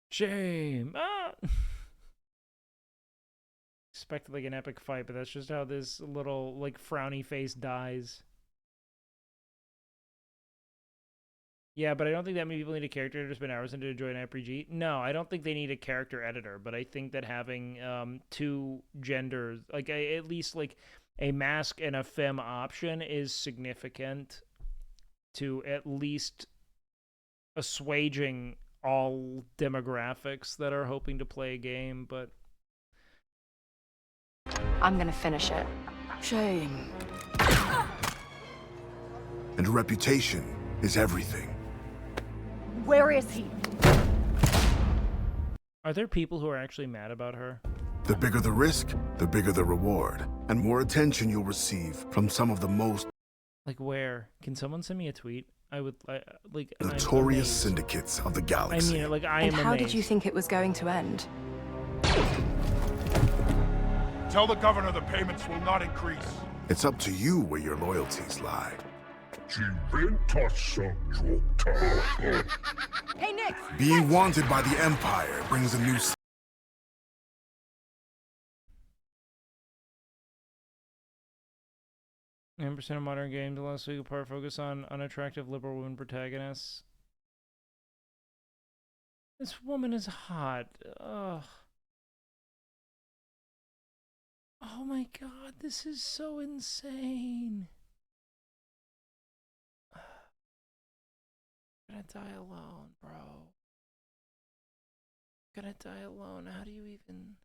Shame. Ah! Expected like an epic fight, but that's just how this little like frowny face dies. Yeah, but I don't think that many people need a character editor to spend hours into enjoy an RPG. No, I don't think they need a character editor, but I think that having two genders, like at least like a mask and a femme option, is significant to at least assuaging all demographics that are hoping to play a game, but I'm gonna finish it. Shame. And reputation is everything. Where is he? Are there people who are actually mad about her? The bigger the risk, the bigger the reward, and more attention you'll receive from some of the most Like where? Can someone send me a tweet? I would like notorious syndicates of the galaxy. I mean, like I And am how amazed. did you think it was going to end? Tell the governor the payments will not increase. It's up to you where your loyalties lie. Hey, Nick! Being wanted by the Empire brings a new 9% of modern games last week apart focus on unattractive liberal women protagonists. This woman is hot. Ugh. Oh my god, this is so insane. I'm gonna die alone, bro. I'm gonna die alone. How do you even...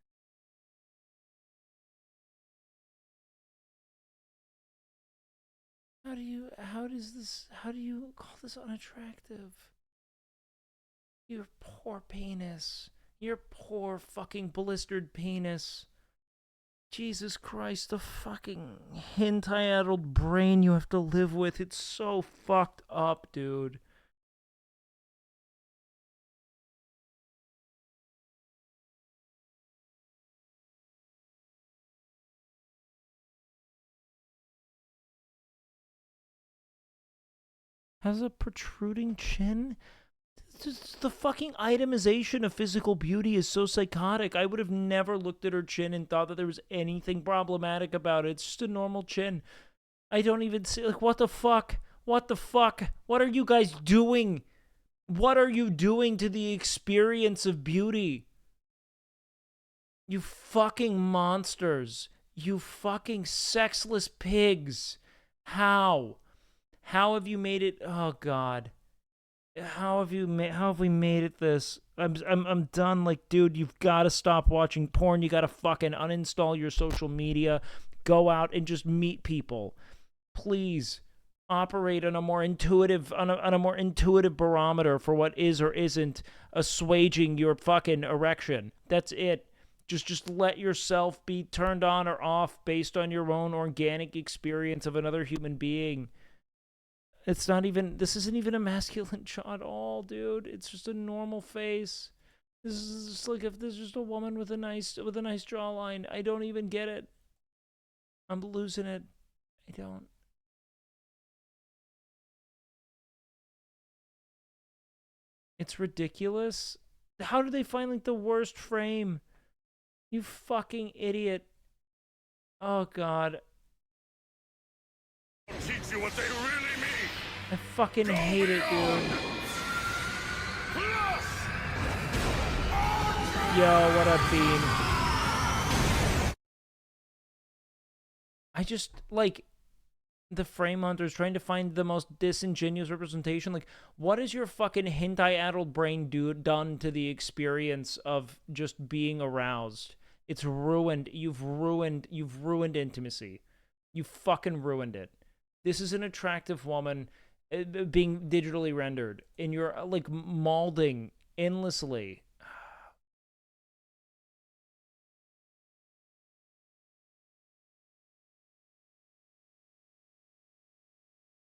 how do you call this unattractive? Your poor penis. Your poor fucking blistered penis. Jesus Christ, the fucking hentai-addled brain you have to live with. It's so fucked up, dude. Has a protruding chin? Just the fucking itemization of physical beauty is so psychotic. I would have never looked at her chin and thought that there was anything problematic about it. It's just a normal chin. I don't even see, like, what the fuck? What the fuck? What are you guys doing? What are you doing to the experience of beauty? You fucking monsters. You fucking sexless pigs. How? How have you made it? Oh god. How have we made it this? I'm done. Like, dude, you've got to stop watching porn. You got to fucking uninstall your social media. Go out and just meet people. Please operate on a more intuitive on a more intuitive barometer for what is or isn't assuaging your fucking erection. That's it. Just let yourself be turned on or off based on your own organic experience of another human being. It's not even, this isn't even a masculine jaw at all, dude. It's just a normal face. This is just like if there's just a woman with a nice jawline. I don't even get it. I'm losing it. I don't. It's ridiculous. How did they find like the worst frame? You fucking idiot. Oh god. Teach you what they really mean. I fucking hate it, dude. Yo, what a bean. I just, like, the frame hunters trying to find the most disingenuous representation. Like, what has your fucking hentai-addled brain done to the experience of just being aroused? It's ruined. You've ruined intimacy. You fucking ruined it. This is an attractive woman being digitally rendered, and you're like mauling endlessly.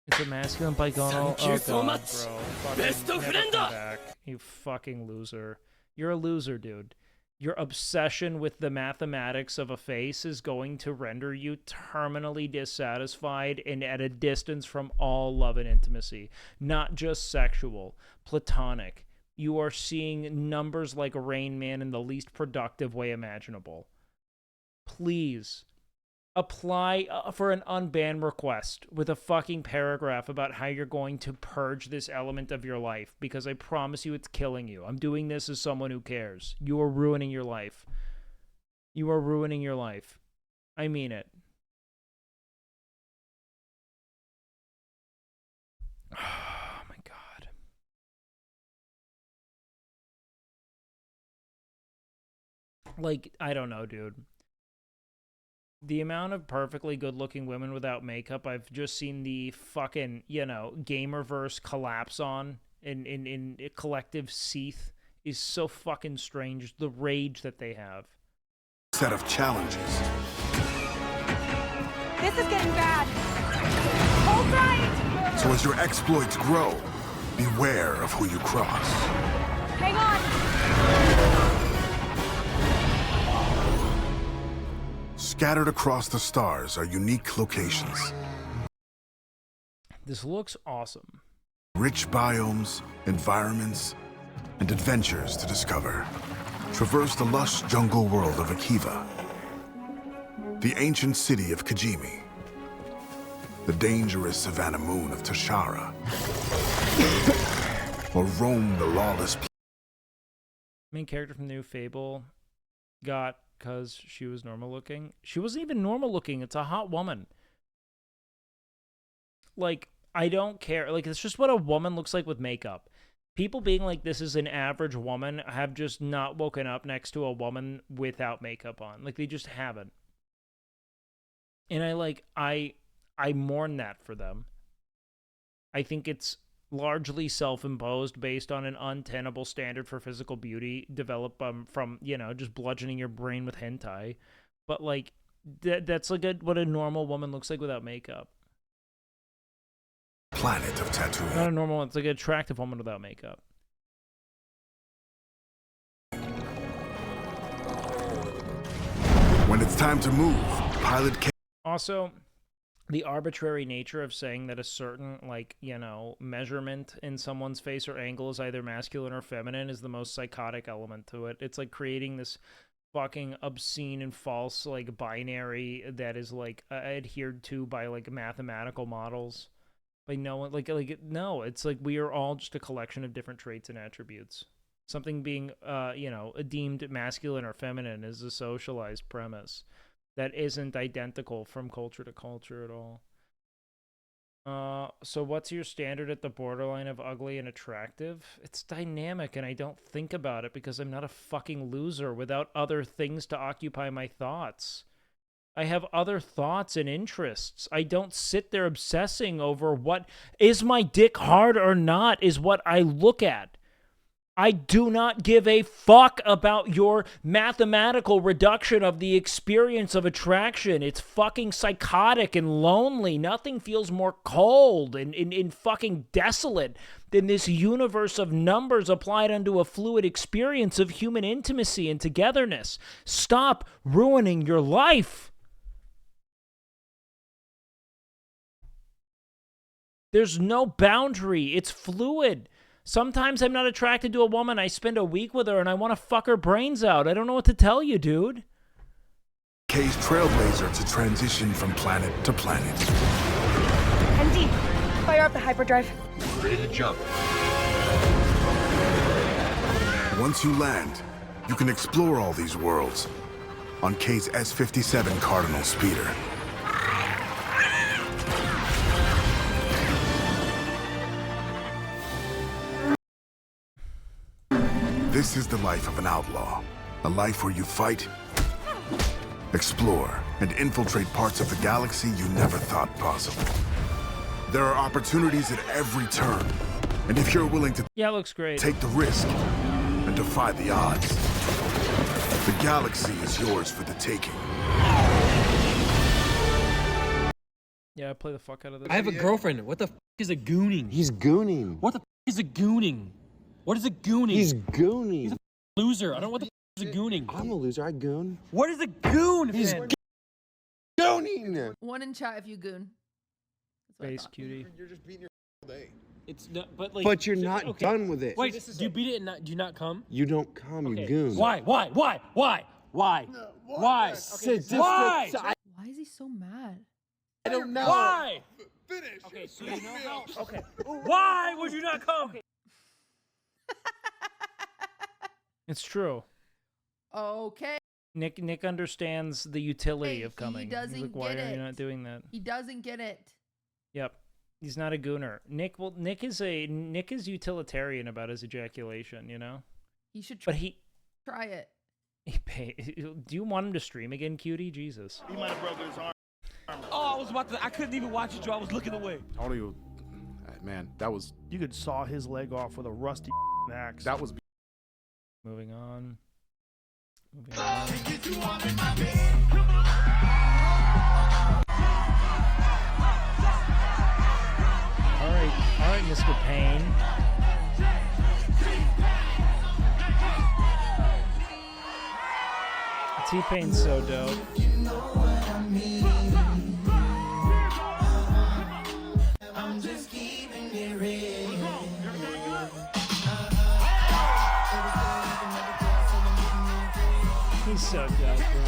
It's a masculine bigonal. Oh god, bro. Fucking never come back. You fucking loser. You're a loser, dude. Your obsession with the mathematics of a face is going to render you terminally dissatisfied and at a distance from all love and intimacy. Not just sexual, platonic. You are seeing numbers like Rain Man in the least productive way imaginable. Please apply for an unban request with a fucking paragraph about how you're going to purge this element of your life, because I promise you it's killing you. I'm doing this as someone who cares. You are ruining your life. You are ruining your life. I mean it. Oh my god. Like, I don't know, dude. The amount of perfectly good-looking women without makeup I've just seen the fucking, you know, gamerverse collapse on in a collective seeth is so fucking strange. The rage that they have. set of challenges. This is getting bad. Hold tight. So as your exploits grow, beware of who you cross. Hang on. Scattered across the stars are unique locations. This looks awesome. Rich biomes, environments, and adventures to discover. Traverse the lush jungle world of Akiva, the ancient city of Kajimi, the dangerous savannah moon of Tashara, or roam the lawless Main character from the new Fable got because she was normal looking. She wasn't even normal looking. It's a hot woman. Like, I don't care. Like, it's just what a woman looks like with makeup. People being like, this is an average woman, have just not woken up next to a woman without makeup on. Like, they just haven't. And I mourn that for them. I think it's largely self-imposed based on an untenable standard for physical beauty developed from, you know, just bludgeoning your brain with hentai. But, like, that's like what a normal woman looks like without makeup. planet of Tatooine. Not a normal one. It's like an attractive woman without makeup. When it's time to move, pilot K. Also, the arbitrary nature of saying that a certain, like, you know, measurement in someone's face or angle is either masculine or feminine is the most psychotic element to it. It's like creating this fucking obscene and false, like, binary that is, like, adhered to by, like, mathematical models. By no one, no, it's like we are all just a collection of different traits and attributes. Something being, you know, deemed masculine or feminine is a socialized premise that isn't identical from culture to culture at all. So what's your standard at the borderline of ugly and attractive? It's dynamic, and I don't think about it because I'm not a fucking loser without other things to occupy my thoughts. I have other thoughts and interests. I don't sit there obsessing over what is my dick hard or not is what I look at. I do not give a fuck about your mathematical reduction of the experience of attraction. It's fucking psychotic and lonely. Nothing feels more cold and fucking desolate than this universe of numbers applied unto a fluid experience of human intimacy and togetherness. Stop ruining your life. There's no boundary. It's fluid. Sometimes I'm not attracted to a woman. I spend a week with her and I want to fuck her brains out. I don't know what to tell you, dude. K's trailblazer to transition from planet to planet. ND, fire up the hyperdrive. Ready to jump. Once you land, you can explore all these worlds on K's S-57 Cardinal speeder. This is the life of an outlaw. A life where you fight, explore, and infiltrate parts of the galaxy you never thought possible. There are opportunities at every turn. And if you're willing to it looks great. Take the risk and defy the odds, the galaxy is yours for the taking. Yeah, I play the fuck out of this. I have a girlfriend. What the f is a gooning? He's gooning. What the f is a gooning? What is a gooning? He's gooning. He's a loser. I don't know what the f is a gooning. I'm a loser. I goon. What is a goon? He's gooning. One in chat if you goon. Face cutie. You're just beating your all day. It's not, but like. But you're not okay. done with it. Wait, do you beat it and not, do you not come? You don't come. Okay. You goon. Why? Why? Why? Why? Why? No, Why? Why? Why is he so mad? I don't know. Why? Finish. Okay, so you know how? Okay. Why would you not come? Okay. It's true. Okay. Nick understands the utility of coming. He doesn't He's like, why get are you it. not doing that? He doesn't get it. Yep. He's not a gooner. Nick is utilitarian about his ejaculation, you know? He should try it. Do you want him to stream again, cutie? Jesus. He might have broken his arm. Oh, I couldn't even watch it, Joe. I was looking away. I don't even, man, that was. You could saw his leg off with a rusty axe. That was. Moving on. Moving on. All right, Mr. Payne. T-Pain's so dope. I'm just keeping it real. He's so dope, bro.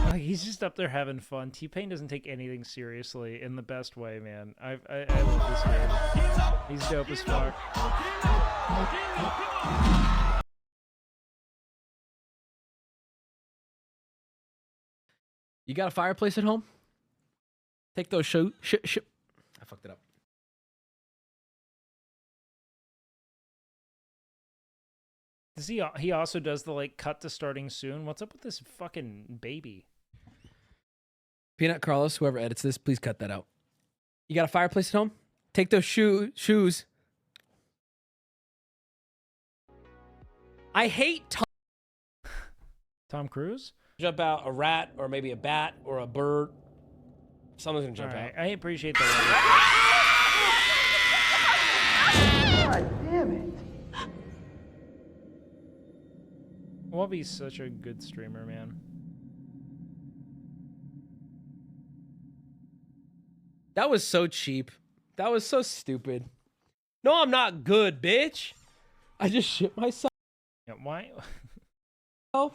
Like, he's just up there having fun. T-Pain doesn't take anything seriously in the best way, man. I love this man. He's dope as fuck. You got a fireplace at home? Take those I fucked it up. Does he also does the like cut to starting soon? What's up with this fucking baby? Peanut Carlos, whoever edits this, please cut that out. You got a fireplace at home? Take those shoes. I hate Tom Cruise? Jump out a rat or maybe a bat or a bird. Someone's gonna jump out. I appreciate the God damn it. Wubby's such a good streamer, man. That was so cheap. That was so stupid. No, I'm not good, bitch. I just shit myself. Yeah, why? Oh.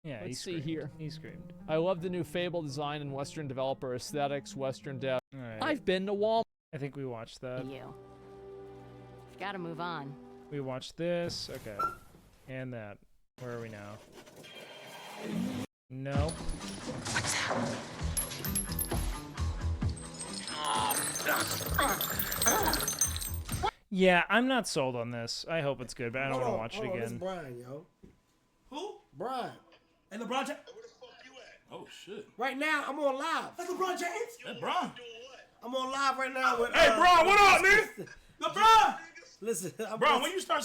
Yeah, Let's see screamed. here. He screamed. I love the new Fable design and Western developer aesthetics, Western dev. Right. I've been to Walmart. I think we watched that. You. Gotta move on. We watched this. Okay. And that. Where are we now? No. Yeah, I'm not sold on this. I hope it's good, but I don't want to watch it again. This Brian, yo. Who? Brian. And LeBron James. Where the fuck you at? Oh shit. Right now, I'm on live. That's LeBron James. That's Bron. I'm on live right now with. Hey, Bron, what up, nigga? LeBron. Listen, Bron, when you start.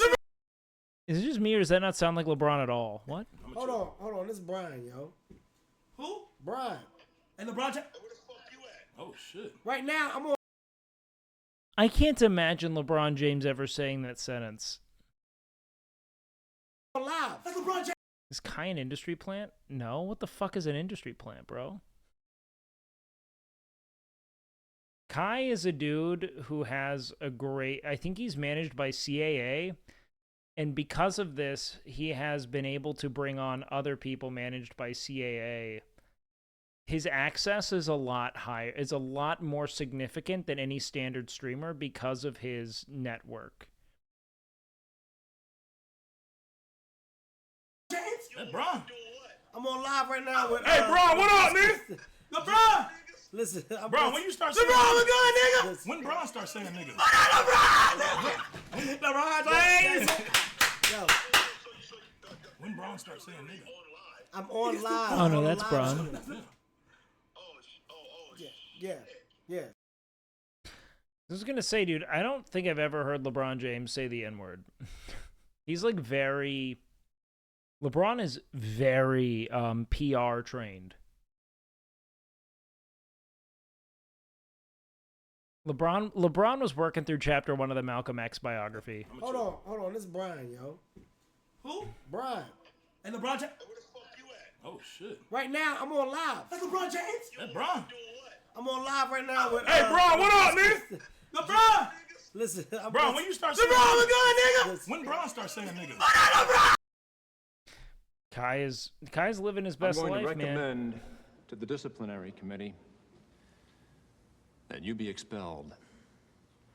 Is it just me, or does that not sound like LeBron at all? What? Hold on. This is Brian, yo. Who? Brian. And LeBron James. Where the fuck you at? Oh shit. Right now, I'm on. I can't imagine LeBron James ever saying that sentence. Live. That's LeBron James. Is Kai an industry plant? No. What the fuck is an industry plant, bro? Kai is a dude who has a great... I think he's managed by CAA. And because of this, he has been able to bring on other people managed by CAA. His access is a lot higher. Is a lot more significant than any standard streamer because of his network. Hey, Bron. I'm on live right now with. Hey, Bron, what up, nigga? LeBron. Listen, Bron, when you start saying. LeBron, we're good, nigga. When Bron start saying nigga. LeBron James. Yo. When Bron start saying nigga. I'm on live. Oh no, that's Bron. Yeah. I was gonna say, dude, I don't think I've ever heard LeBron James say the N-word. He's like very... LeBron is very PR trained. LeBron was working through chapter 1 of the Malcolm X biography. Hold on. This is Brian, yo. Who? Brian. And LeBron James. Where the fuck you at? Oh shit. Right now, I'm on live. That's LeBron James. That's Bron. I'm on live right now with. Hey, Bron, what up, nigga? LeBron. Listen, Bron, when you start saying. LeBron, we're good, nigga. When Bron start saying nigga. Kai's living his best life, man. I'm going to recommend to the disciplinary committee that you be expelled.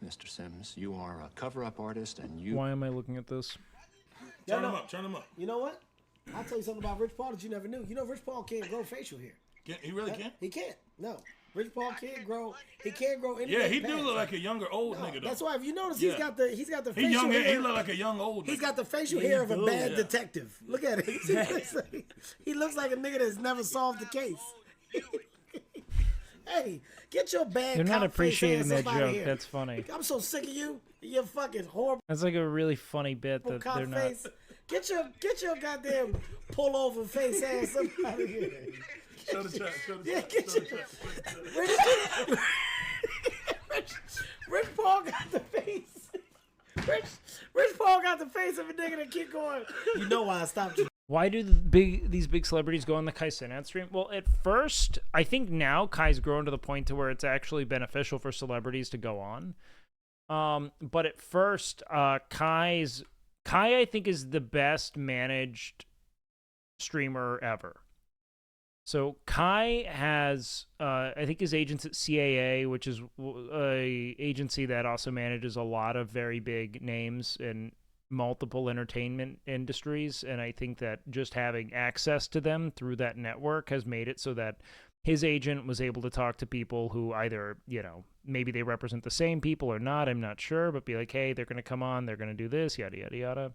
Mr. Sims, you are a cover-up artist, and you... Why am I looking at this? Turn him up. You know what? I'll tell you something about Rich Paul that you never knew. You know Rich Paul can't grow facial hair. He really can't? He can't. No. Rich Paul can't grow. He can't grow anything. Yeah, he do past look it. like a younger old nigga though. That's why if you notice Yeah. he's got the facial He young. hair. He look like a young old. He's nigga. got the facial Yeah, hair he of a do, bad yeah. detective. Look at it. He looks like a nigga that's never solved the case. Hey, get your bad. They're not cop face appreciating ass that up outta joke. here. That's funny. I'm so sick of you. You're fucking horrible. That's like a really funny bit that Cop they're not. face. Get your goddamn pull over face ass up out of here. Show the chat. Show the Yeah, chat. get Show your the chat. Rich Paul got the face. Rich Paul got the face of a nigga that keep going. You know why I stopped you. Why do these big celebrities go on the Kai Cenat stream? Well, at first, I think now Kai's grown to the point to where it's actually beneficial for celebrities to go on. But at first, Kai, I think, is the best managed streamer ever. So Kai has, I think his agent's at CAA, which is a agency that also manages a lot of very big names in multiple entertainment industries. And I think that just having access to them through that network has made it so that his agent was able to talk to people who either, maybe they represent the same people or not, I'm not sure, but be like, hey, they're going to come on, they're going to do this, yada, yada, yada.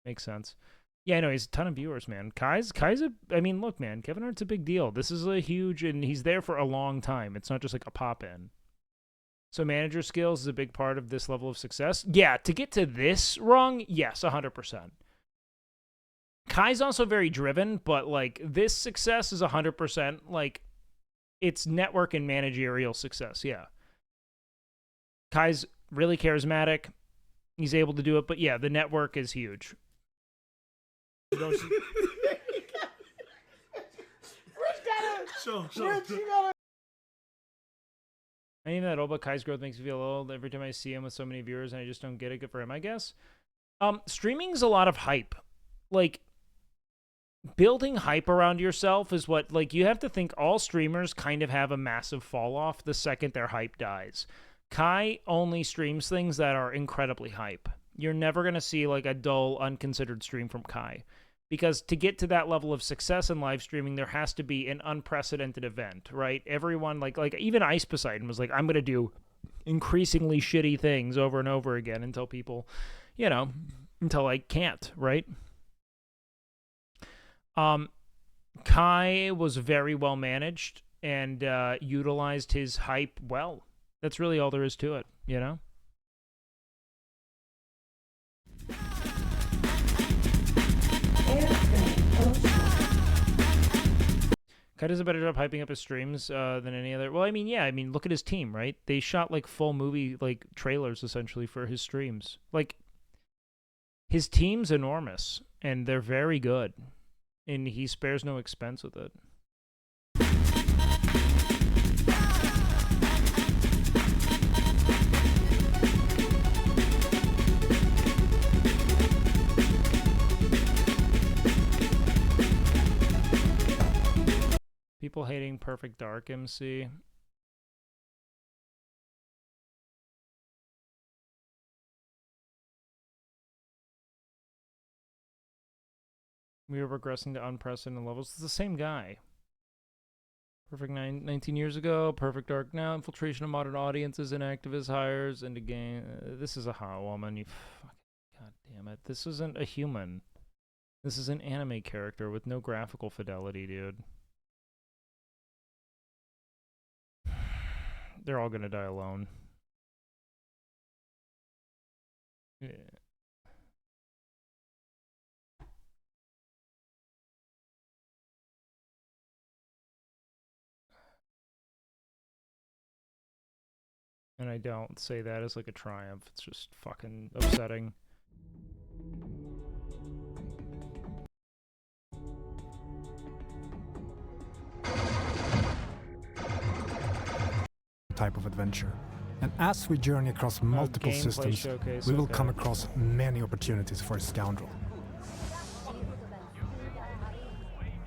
Makes sense. Yeah, I know, he's a ton of viewers, man. Kai's look, man, Kevin Hart's a big deal. This is a huge, and he's there for a long time. It's not just like a pop-in. So manager skills is a big part of this level of success. Yeah, to get to this rung, yes, 100%. Kai's also very driven, but, like, this success is 100%, like, it's network and managerial success, yeah. Kai's really charismatic. He's able to do it, but, yeah, the network is huge. I mean, that old, but Kai's growth makes me feel old every time I see him with so many viewers, and I just don't get it. Good for him, I guess. Streaming's a lot of hype. Like, building hype around yourself is what, like, you have to think all streamers kind of have a massive fall off the second their hype dies. Kai only streams things that are incredibly hype. You're never going to see, like, a dull, unconsidered stream from Kai. Because to get to that level of success in live streaming, there has to be an unprecedented event, right? Everyone, like even Ice Poseidon was like, I'm going to do increasingly shitty things over and over again until people, until I can't, right? Kai was very well managed and utilized his hype well. That's really all there is to it, Kai does a better job hyping up his streams than any other. Well, look at his team, right? They shot like full movie like trailers essentially for his streams. Like, his team's enormous and they're very good, and he spares no expense with it. People hating Perfect Dark MC. We are progressing to unprecedented levels. It's the same guy. Perfect 19 years ago. Perfect Dark now. Infiltration of modern audiences and activist hires into game. This is a hot woman. You fucking god damn it. This isn't a human. This is an anime character with no graphical fidelity, dude. They're all gonna die alone. Yeah. And I don't say that as like a triumph. It's just fucking upsetting. Type of adventure. And as we journey across multiple systems, showcase, we will okay. come across many opportunities for a scoundrel.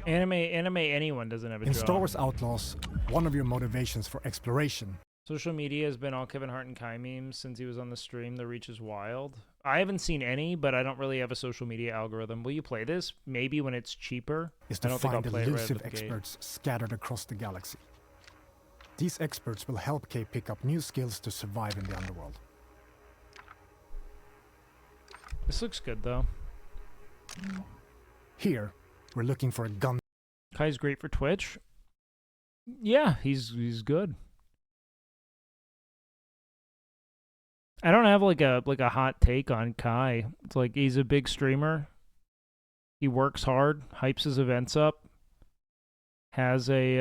Anime anyone doesn't have a In job. Star Wars Outlaws, one of your motivations for exploration. Social media has been all Kevin Hart and Kai memes since he was on the stream. The reach is wild. I haven't seen any, but I don't really have a social media algorithm. Will you play this? Maybe when it's cheaper. Is I to don't think I'll find play it right elusive out the gate. experts scattered across the galaxy. These experts will help Kay pick up new skills to survive in the underworld. This looks good though. Here, we're looking for a gun. Kai's great for Twitch. Yeah, he's good. I don't have like a hot take on Kai. It's like he's a big streamer. He works hard, hypes his events up, has an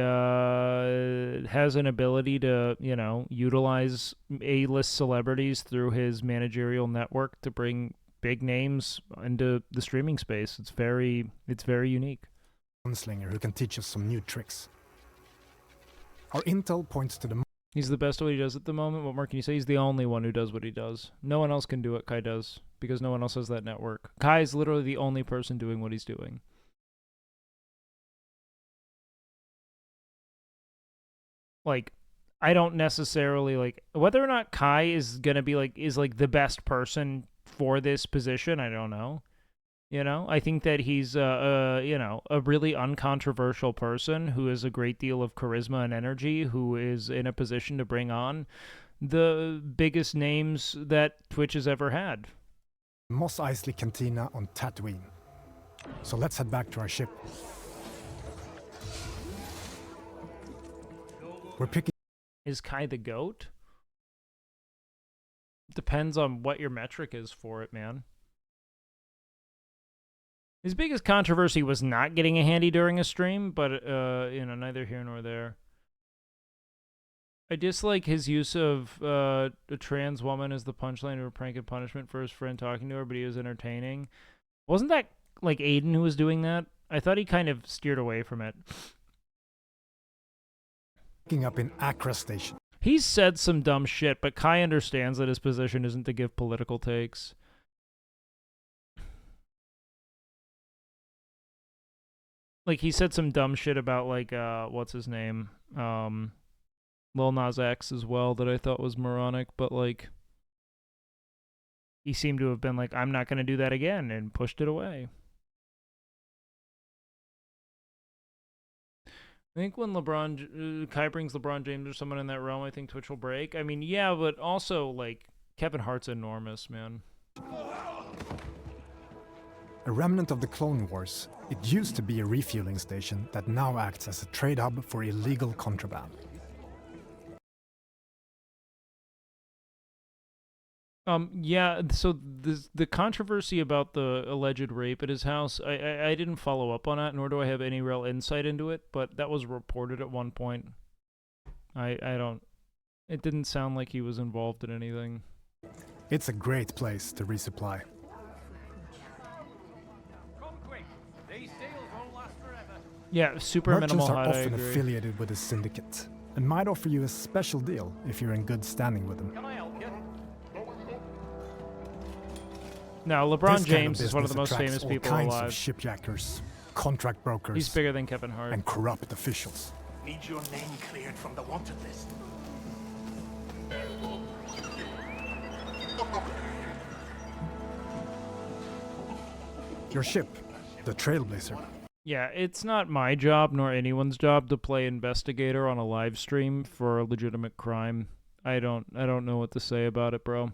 ability to, you know, utilize A-list celebrities through his managerial network to bring big names into the streaming space. It's very unique. Gunslinger who can teach us some new tricks. Our intel points to the He's the best at what he does at the moment. What more can you say? He's the only one who does what he does. No one else can do what Kai does because no one else has that network. Kai is literally the only person doing what he's doing. Like, I don't necessarily like whether or not Kai is gonna be is the best person for this position. I don't know. You know, I think that he's you know, a really uncontroversial person who has a great deal of charisma and energy, who is in a position to bring on the biggest names that Twitch has ever had. Mos Eisley Cantina on Tatooine. So let's head back to our ship. We're picking. Is Kai the GOAT? Depends on what your metric is for it, man. His biggest controversy was not getting a handy during a stream, but, you know, neither here nor there. I dislike his use of a trans woman as the punchline of a prank and punishment for his friend talking to her, but he was entertaining. Wasn't that, like, Aiden who was doing that? I thought he kind of steered away from it. Picking up in Accra Station. He's said some dumb shit, but Kai understands that his position isn't to give political takes. Like, he said some dumb shit about, like, what's his name? Lil Nas X as well that I thought was moronic, but, like, he seemed to have been like, I'm not going to do that again, and pushed it away. I think when Kai brings LeBron James or someone in that realm, I think Twitch will break. I mean, yeah, but also, like, Kevin Hart's enormous, man. A remnant of the Clone Wars, it used to be a refueling station that now acts as a trade hub for illegal contraband. Yeah, so the controversy about the alleged rape at his house, I didn't follow up on it, nor do I have any real insight into it, but that was reported at one point. It didn't sound like he was involved in anything. It's a great place to resupply. Yeah, super minimal Merchants are HUD, often affiliated with a syndicate and might offer you a special deal if you're in good standing with them. Now, LeBron This James kind of is one of the most business famous attracts people all kinds alive. of shipjackers, contract brokers. He's bigger than Kevin Hart. And corrupt officials. Need your name cleared from the wanted list. Your ship, the Trailblazer. Yeah, it's not my job nor anyone's job to play investigator on a live stream for a legitimate crime. I don't know what to say about it, bro.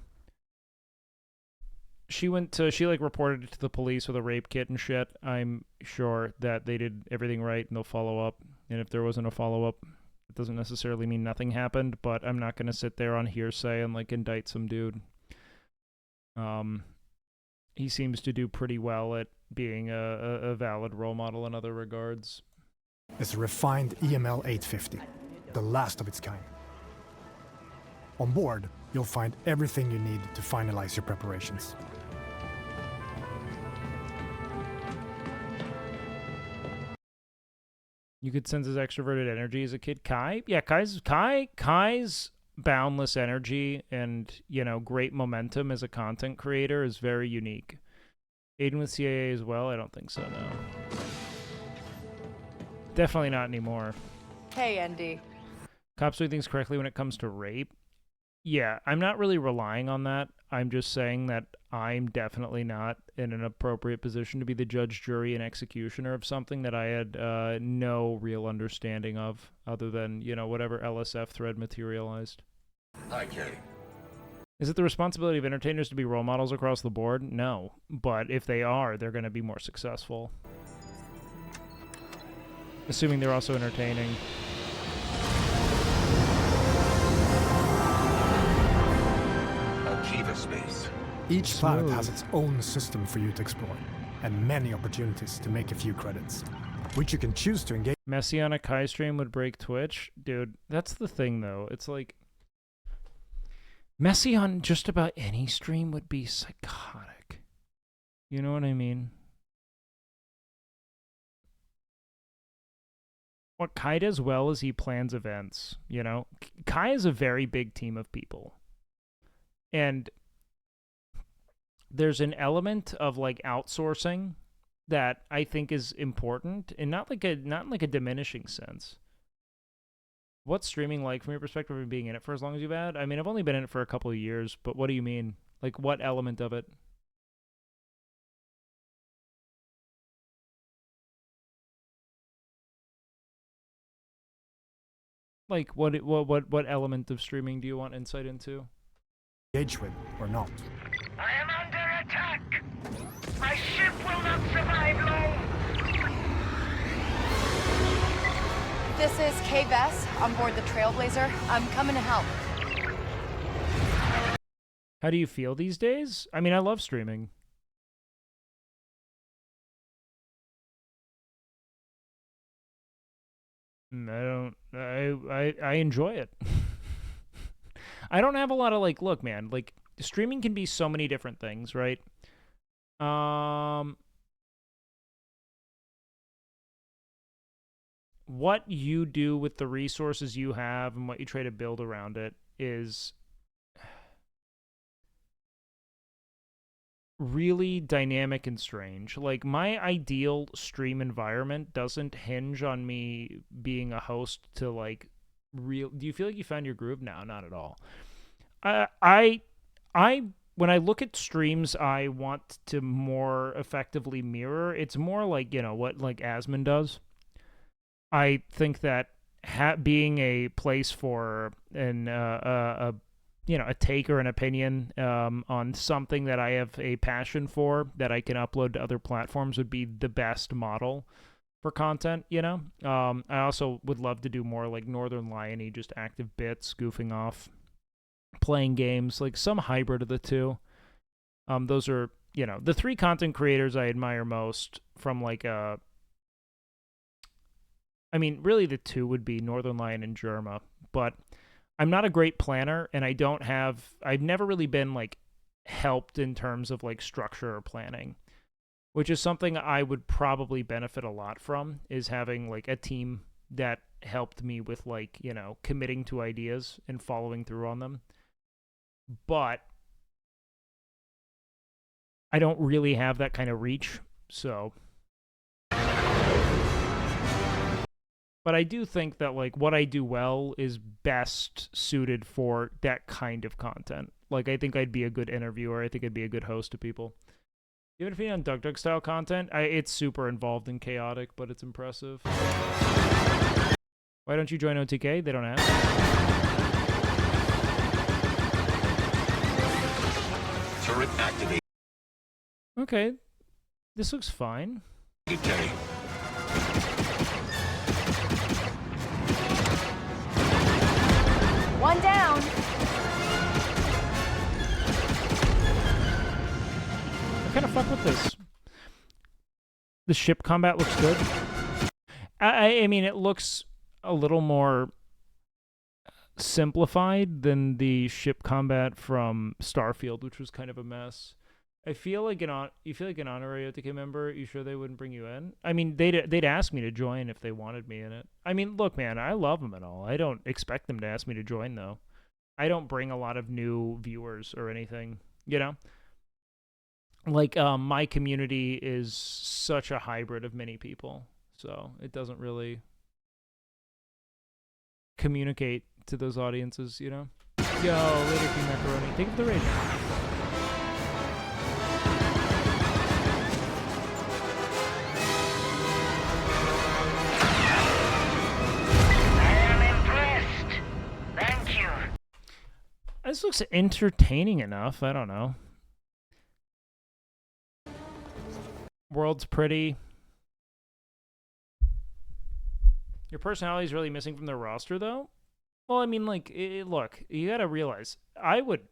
She reported it to the police with a rape kit and shit. I'm sure that they did everything right and they'll follow up. And if there wasn't a follow-up, it doesn't necessarily mean nothing happened, but I'm not going to sit there on hearsay and, like, indict some dude. He seems to do pretty well at being a valid role model in other regards. It's a refined EML 850, the last of its kind. On board, you'll find everything you need to finalize your preparations. You could sense his extroverted energy as a kid. Kai? Yeah, Kai's boundless energy and, you know, great momentum as a content creator is very unique. Aiden with CAA as well? I don't think so, no. Definitely not anymore. Hey, Andy. Cops do things correctly when it comes to rape. Yeah, I'm not really relying on that. I'm just saying that I'm definitely not in an appropriate position to be the judge, jury, and executioner of something that I had no real understanding of, other than, you know, whatever LSF thread materialized. Hi, Kay. Is it the responsibility of entertainers to be role models across the board? No. But if they are, they're going to be more successful. Assuming they're also entertaining. Akiva space. Each planet has its own system for you to explore, and many opportunities to make a few credits, which you can choose to engage. Messi on a Kai stream would break Twitch? Dude, that's the thing, though. It's like... Messi on just about any stream would be psychotic. You know what I mean? What Kai does well is he plans events, you know? Kai is a very big team of people. And there's an element of like outsourcing that I think is important, and not in like a diminishing sense. What's streaming like from your perspective of being in it for as long as you've had? I mean, I've only been in it for a couple of years, but what do you mean? Like, what element of it? Like, what element of streaming do you want insight into? Engage with or not. I am under attack! My ship will not survive long! This is Kay Vess on board the Trailblazer. I'm coming to help. How do you feel these days? I mean, I love streaming. I enjoy it. I don't have a lot of like, look, man, like streaming can be so many different things, right? What you do with the resources you have and what you try to build around it is really dynamic and strange. Like, my ideal stream environment doesn't hinge on me being a host to like real. Do you feel like you found your groove? No, not at all. I when I look at streams I want to more effectively mirror, it's more like, you know, what like Asmon does. I think that being a place for a you know, a take or an opinion on something that I have a passion for that I can upload to other platforms would be the best model for content, you know? I also would love to do more like Northern Lion-y, just active bits, goofing off, playing games, like some hybrid of the two. Those are, you know, the three content creators I admire most from like a... I mean, really the two would be Northern Lion and Germa, but I'm not a great planner, and I've never really been like helped in terms of like structure or planning, which is something I would probably benefit a lot from, is having like a team that helped me with like, you know, committing to ideas and following through on them. But I don't really have that kind of reach, so... But I do think that like what I do well is best suited for that kind of content. Like, I think I'd be a good interviewer. I think I'd be a good host to people. Even if you're on Duck style content, it's super involved and chaotic, but it's impressive. Why don't you join OTK? They don't ask. Turret activate. Okay, this looks fine. Okay. One down. I kind of fuck with this. The ship combat looks good. I mean, it looks a little more simplified than the ship combat from Starfield, which was kind of a mess. I feel like you feel like an honorary OTK member. You sure they wouldn't bring you in? I mean, they'd ask me to join if they wanted me in it. I mean, look, man, I love them and all. I don't expect them to ask me to join though. I don't bring a lot of new viewers or anything, you know. Like, my community is such a hybrid of many people, so it doesn't really communicate to those audiences, you know. go. Later, King Macaroni. Thank you for the raid. Thank you. This looks entertaining enough. I don't know. World's pretty. Your personality is really missing from the roster, though. Well, I mean, like, look, you gotta realize, I would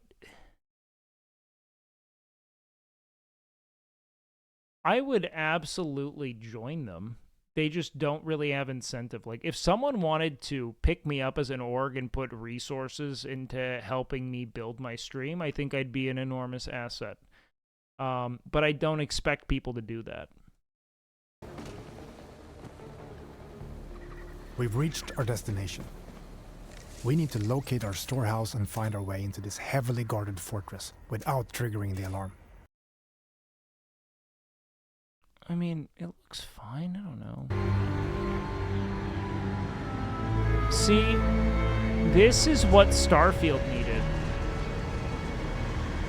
absolutely join them. They just don't really have incentive. Like, if someone wanted to pick me up as an org and put resources into helping me build my stream, I think I'd be an enormous asset. But I don't expect people to do that. We've reached our destination. We need to locate our storehouse and find our way into this heavily guarded fortress without triggering the alarm. I mean, it looks fine. I don't know. See, this is what Starfield needed.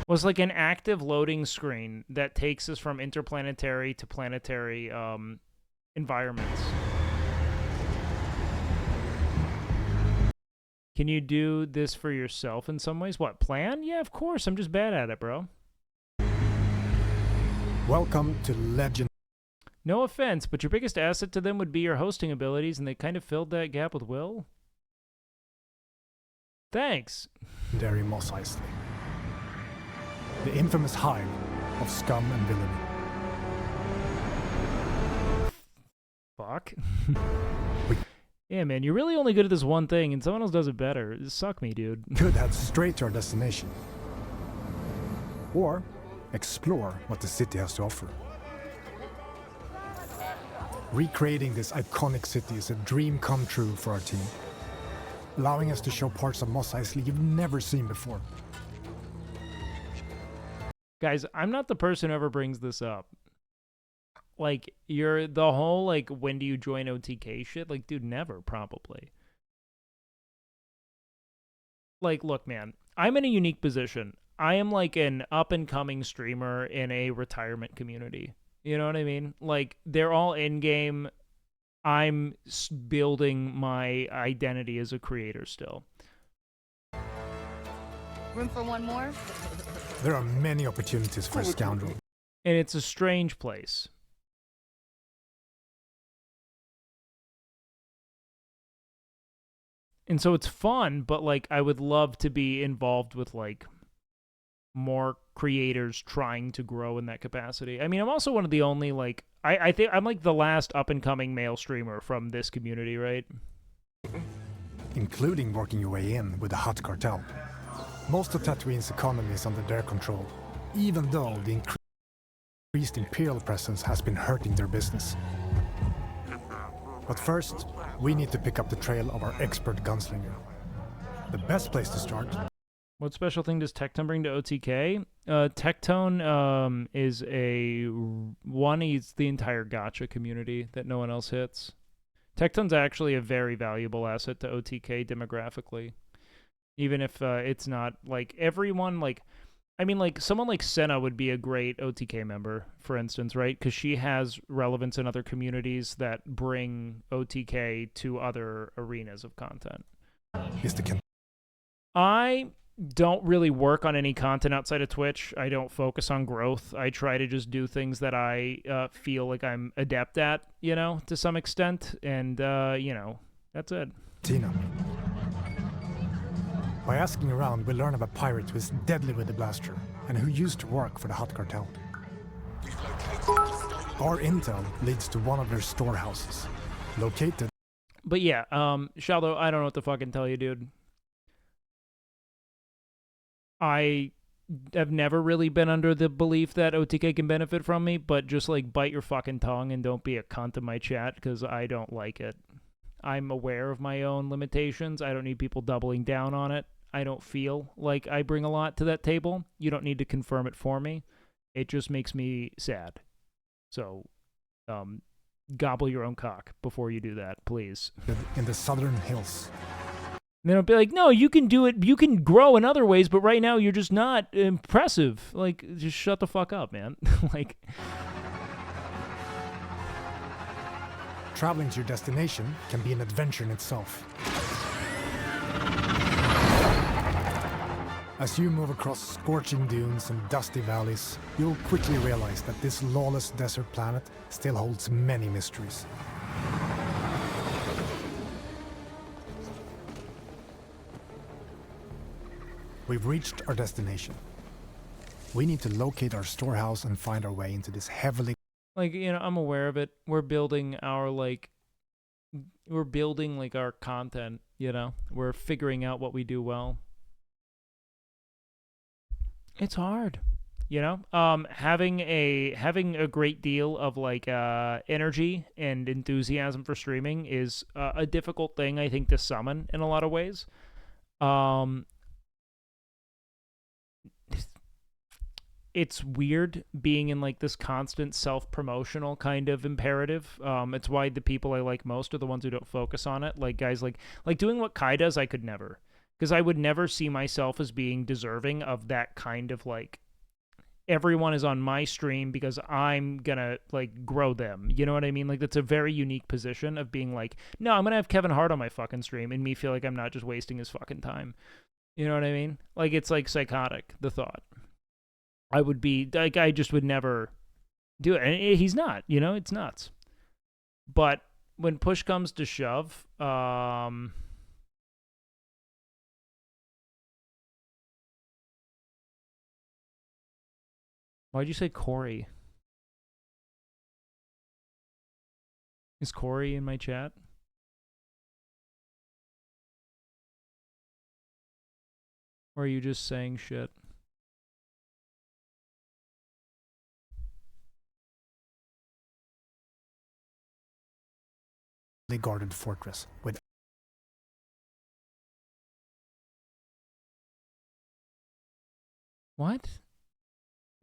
Was like an active loading screen that takes us from interplanetary to planetary environments. Can you do this for yourself in some ways? What, plan? Yeah, of course. I'm just bad at it, bro. Welcome to Legend. No offense, but your biggest asset to them would be your hosting abilities, and they kind of filled that gap with Will. Thanks. Legendary Mos Eisley. The infamous hive of scum and villainy. Fuck. Yeah, man, you're really only good at this one thing, and someone else does it better. Suck me, dude. Could head straight to our destination. Or explore what the city has to offer. Recreating this iconic city is a dream come true for our team, allowing us to show parts of Mos Eisley you've never seen before. Guys, I'm not the person who ever brings this up. Like, you're the whole, like, when do you join OTK shit? Like, dude, never, probably. Like, look, man, I'm in a unique position. I am, like, an up-and-coming streamer in a retirement community. You know what I mean? Like, they're all in-game. I'm building my identity as a creator still. Room for one more? There are many opportunities for a scoundrel. And it's a strange place. And so it's fun, but, like, I would love to be involved with, like, more creators trying to grow in that capacity. I mean, I'm also one of the only, like, I think I'm, like, the last up-and-coming male streamer from this community, right? Including working your way in with the Hutt cartel. Most of Tatooine's economy is under their control, even though the increased Imperial presence has been hurting their business. But first, we need to pick up the trail of our expert gunslinger. The best place to start. What special thing does Tectone bring to OTK? Tectone is he's the entire gacha community that no one else hits. Tectone's actually a very valuable asset to OTK demographically. Even if it's not, like, everyone, like, I mean, like, someone like Senna would be a great OTK member, for instance, right? Because she has relevance in other communities that bring OTK to other arenas of content. I don't really work on any content outside of Twitch. I don't focus on growth. I try to just do things that I feel like I'm adept at, you know, to some extent. And, you know, that's it. Tina. By asking around, we learn of a pirate who is deadly with the blaster and who used to work for the Hutt cartel. Our intel leads to one of their storehouses, located. But yeah, Shaldo, I don't know what to fucking tell you, dude. I have never really been under the belief that OTK can benefit from me, but just, like, bite your fucking tongue and don't be a cunt in my chat, because I don't like it. I'm aware of my own limitations. I don't need people doubling down on it. I don't feel like I bring a lot to that table. You don't need to confirm it for me. It just makes me sad. So, gobble your own cock before you do that, please. In the southern hills, And then I'll be like, no, you can do it. You can grow in other ways, but right now you're just not impressive. Like, just shut the fuck up, man. Like, Traveling to your destination can be an adventure in itself. As you move across scorching dunes and dusty valleys, you'll quickly realize that this lawless desert planet still holds many mysteries. We've reached our destination. We need to locate our storehouse and find our way into this heavily... Like, you know, I'm aware of it. We're building our, like, our content, you know? We're figuring out what we do well. It's hard, you know? Having a great deal of, like, energy and enthusiasm for streaming is a difficult thing, I think, to summon in a lot of ways. It's weird being in like this constant self-promotional kind of imperative. It's why the people I like most are the ones who don't focus on it. Like guys like doing what Kai does, I could never. Because I would never see myself as being deserving of that kind of like, everyone is on my stream because I'm gonna like grow them. You know what I mean? Like that's a very unique position of being like, no, I'm gonna have Kevin Hart on my fucking stream and me feel like I'm not just wasting his fucking time. You know what I mean? Like it's like psychotic, the thought. I would be like, I just would never do it. And he's not, you know, it's nuts. But when push comes to shove, why'd you say Corey? Is Corey in my chat? Or are you just saying shit? guarded fortress with What?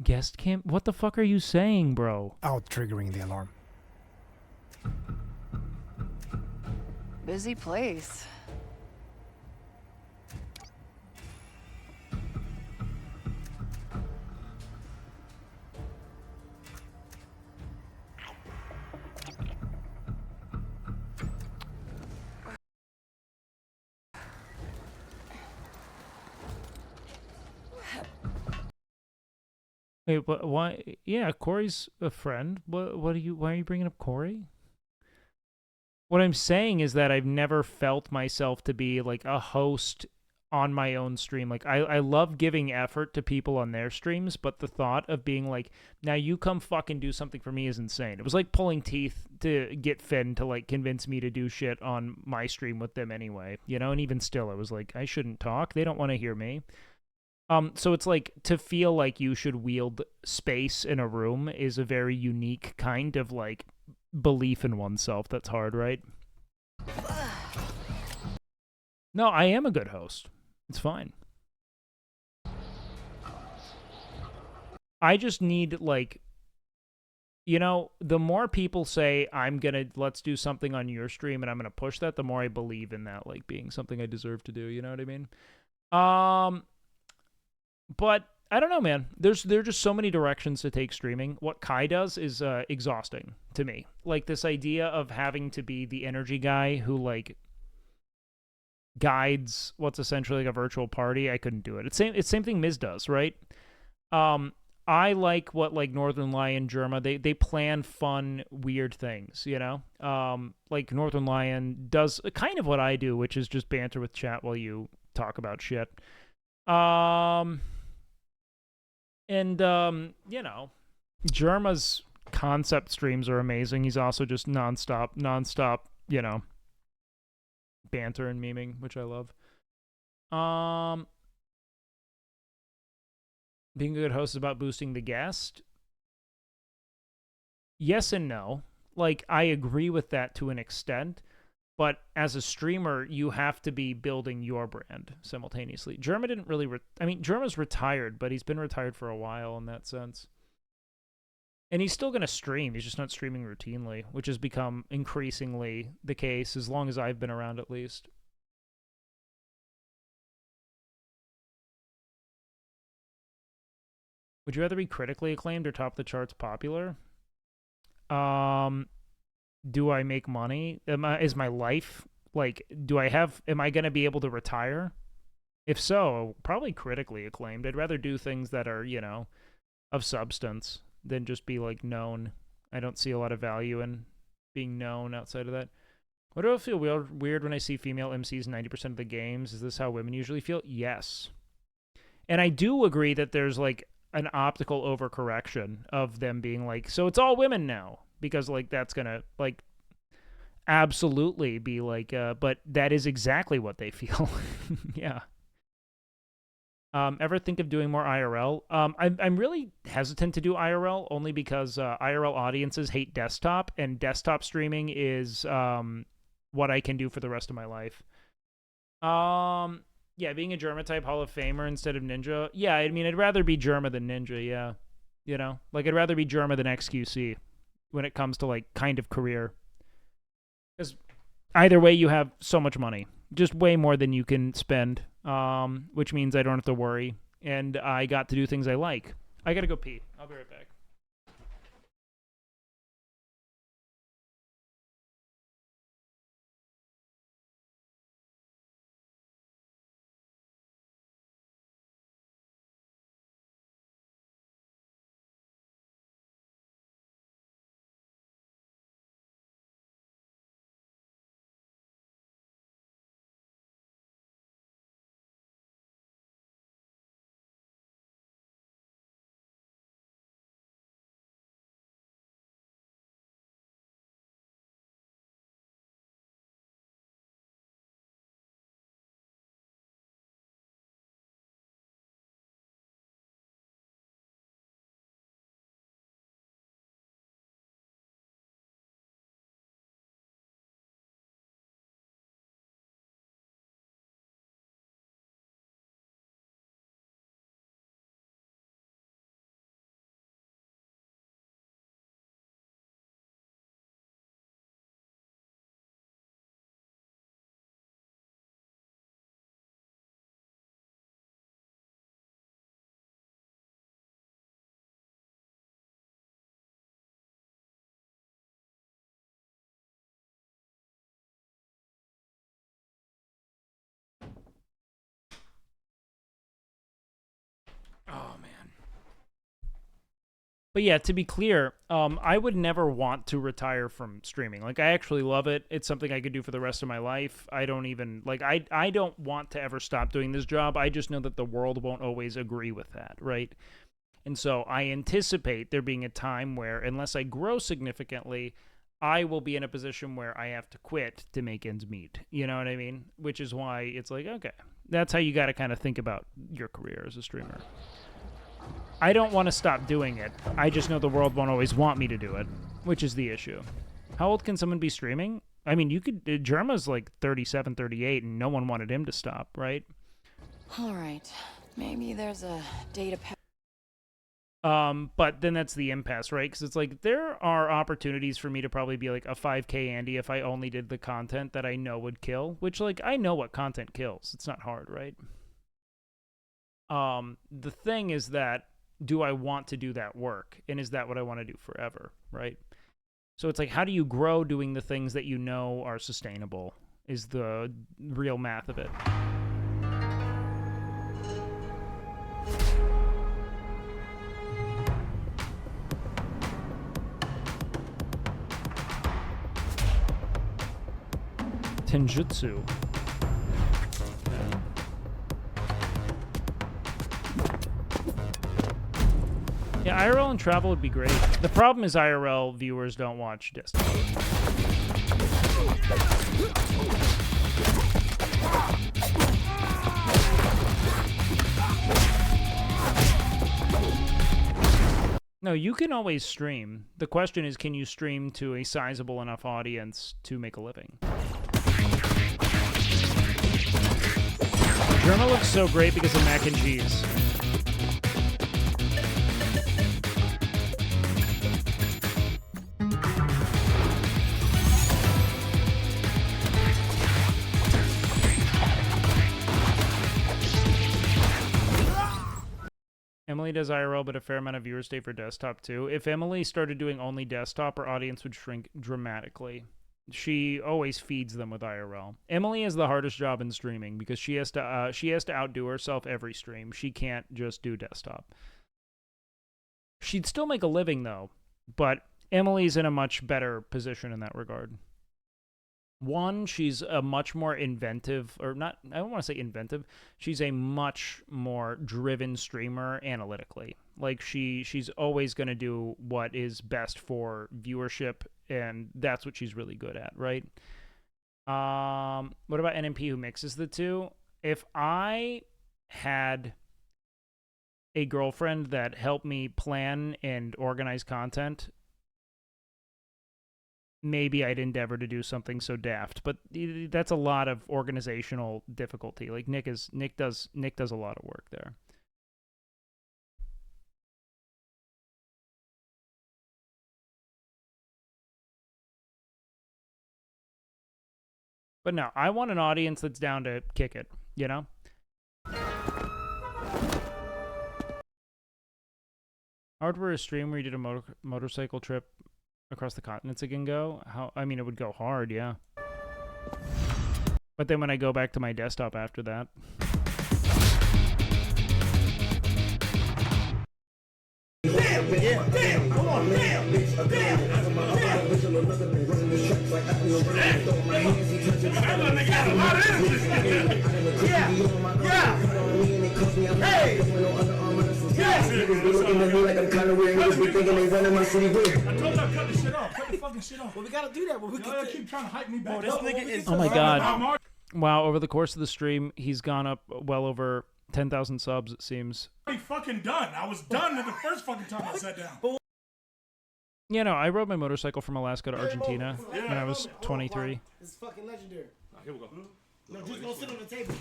Guest camp? What the fuck are you saying, bro? out triggering the alarm. Busy place. Wait, but why? Yeah, Corey's a friend. What are you? Why are you bringing up Corey? What I'm saying is that I've never felt myself to be like a host on my own stream. Like I love giving effort to people on their streams, but the thought of being like, now you come fucking do something for me is insane. It was like pulling teeth to get Finn to like convince me to do shit on my stream with them anyway, you know? And even still, I was like, I shouldn't talk. They don't want to hear me. So it's like to feel like you should wield space in a room is a very unique kind of like belief in oneself. That's hard, right? No, I am a good host. It's fine. I just need like, you know, the more people say let's do something on your stream and I'm gonna push that, the more I believe in that like being something I deserve to do. You know what I mean? But I don't know, man. There are just so many directions to take streaming. What Kai does is exhausting to me. Like this idea of having to be the energy guy who like guides what's essentially like a virtual party. I couldn't do it. It's same thing Miz does, right? I like what like Northern Lion, Germa, they plan fun, weird things, you know? Like Northern Lion does kind of what I do, which is just banter with chat while you talk about shit. And, you know, Germa's concept streams are amazing. He's also just nonstop, you know, banter and memeing, which I love. Being a good host is about boosting the guest. Yes and no. Like, I agree with that to an extent. But as a streamer, you have to be building your brand simultaneously. Germa didn't really... Germa's retired, but he's been retired for a while in that sense. And he's still going to stream. He's just not streaming routinely, which has become increasingly the case as long as I've been around at least. Would you rather be critically acclaimed or top of the charts popular? Do I make money? Is my life like? Am I gonna be able to retire? If so, probably critically acclaimed. I'd rather do things that are, you know, of substance than just be like known. I don't see a lot of value in being known outside of that. What do I feel weird when I see female MCs 90% of the games? Is this how women usually feel? Yes. And I do agree that there's like an optical overcorrection of them being like, so it's all women now, because like that's gonna like absolutely be like, but that is exactly what they feel. Yeah. Ever think of doing more IRL? I'm really hesitant to do IRL only because IRL audiences hate desktop, and desktop streaming is what I can do for the rest of my life. Yeah, being a Germa type Hall of Famer instead of Ninja. Yeah, I mean, I'd rather be Germa than Ninja, yeah. You know? Like, I'd rather be Germa than XQC when it comes to, like, kind of career. Because either way, you have so much money. Just way more than you can spend, which means I don't have to worry. And I got to do things I like. I gotta go pee. I'll be right back. Oh, man. But yeah, to be clear, I would never want to retire from streaming. Like, I actually love it. It's something I could do for the rest of my life. I don't even, like, I don't want to ever stop doing this job. I just know that the world won't always agree with that, right? And so I anticipate there being a time where, unless I grow significantly, I will be in a position where I have to quit to make ends meet. You know what I mean? Which is why it's like, okay, that's how you got to kind of think about your career as a streamer. I don't want to stop doing it. I just know the world won't always want me to do it, which is the issue. How old can someone be streaming? I mean, you could... Germa's like 37, 38, and no one wanted him to stop, right? All right. Maybe there's a data... But then that's the impasse, right? Because it's like, there are opportunities for me to probably be like a 5K Andy if I only did the content that I know would kill, which, like, I know what content kills. It's not hard, right? The thing is that, do I want to do that work? And is that what I want to do forever, right? So it's like, how do you grow doing the things that you know are sustainable is the real math of it. Tenjutsu. Yeah, IRL and travel would be great. The problem is IRL viewers don't watch Destiny. No, you can always stream. The question is, can you stream to a sizable enough audience to make a living? Germa looks so great because of mac and cheese. Emily does IRL, but a fair amount of viewers stay for desktop too. If Emily started doing only desktop, her audience would shrink dramatically. She always feeds them with IRL. Emily has the hardest job in streaming because she has to outdo herself every stream. She can't just do desktop. She'd still make a living though, but Emily's in a much better position in that regard. One, she's a much more inventive, or not, I don't want to say inventive. She's a much more driven streamer analytically. Like she's always going to do what is best for viewership, and that's what she's really good at, right? What about NMP who mixes the two? If I had a girlfriend that helped me plan and organize content, maybe I'd endeavor to do something so daft, but that's a lot of organizational difficulty. Like Nick does a lot of work there. But no, I want an audience that's down to kick it, you know? Hardware a stream where you did a motorcycle trip across the continents again go? I mean, it would go hard, yeah. But then when I go back to my desktop after that... Damn, come on, damn. Well, we gotta do that. But we can keep trying to hype me back. Oh my god. Wow, over the course of the stream, he's gone up well over 10,000 subs, it seems. I'm fucking done. I was done the first fucking time I sat down. Yeah, no, I rode my motorcycle from Alaska to Argentina when I was 23. It's fucking legendary. Here we go. No, just go sit on the table.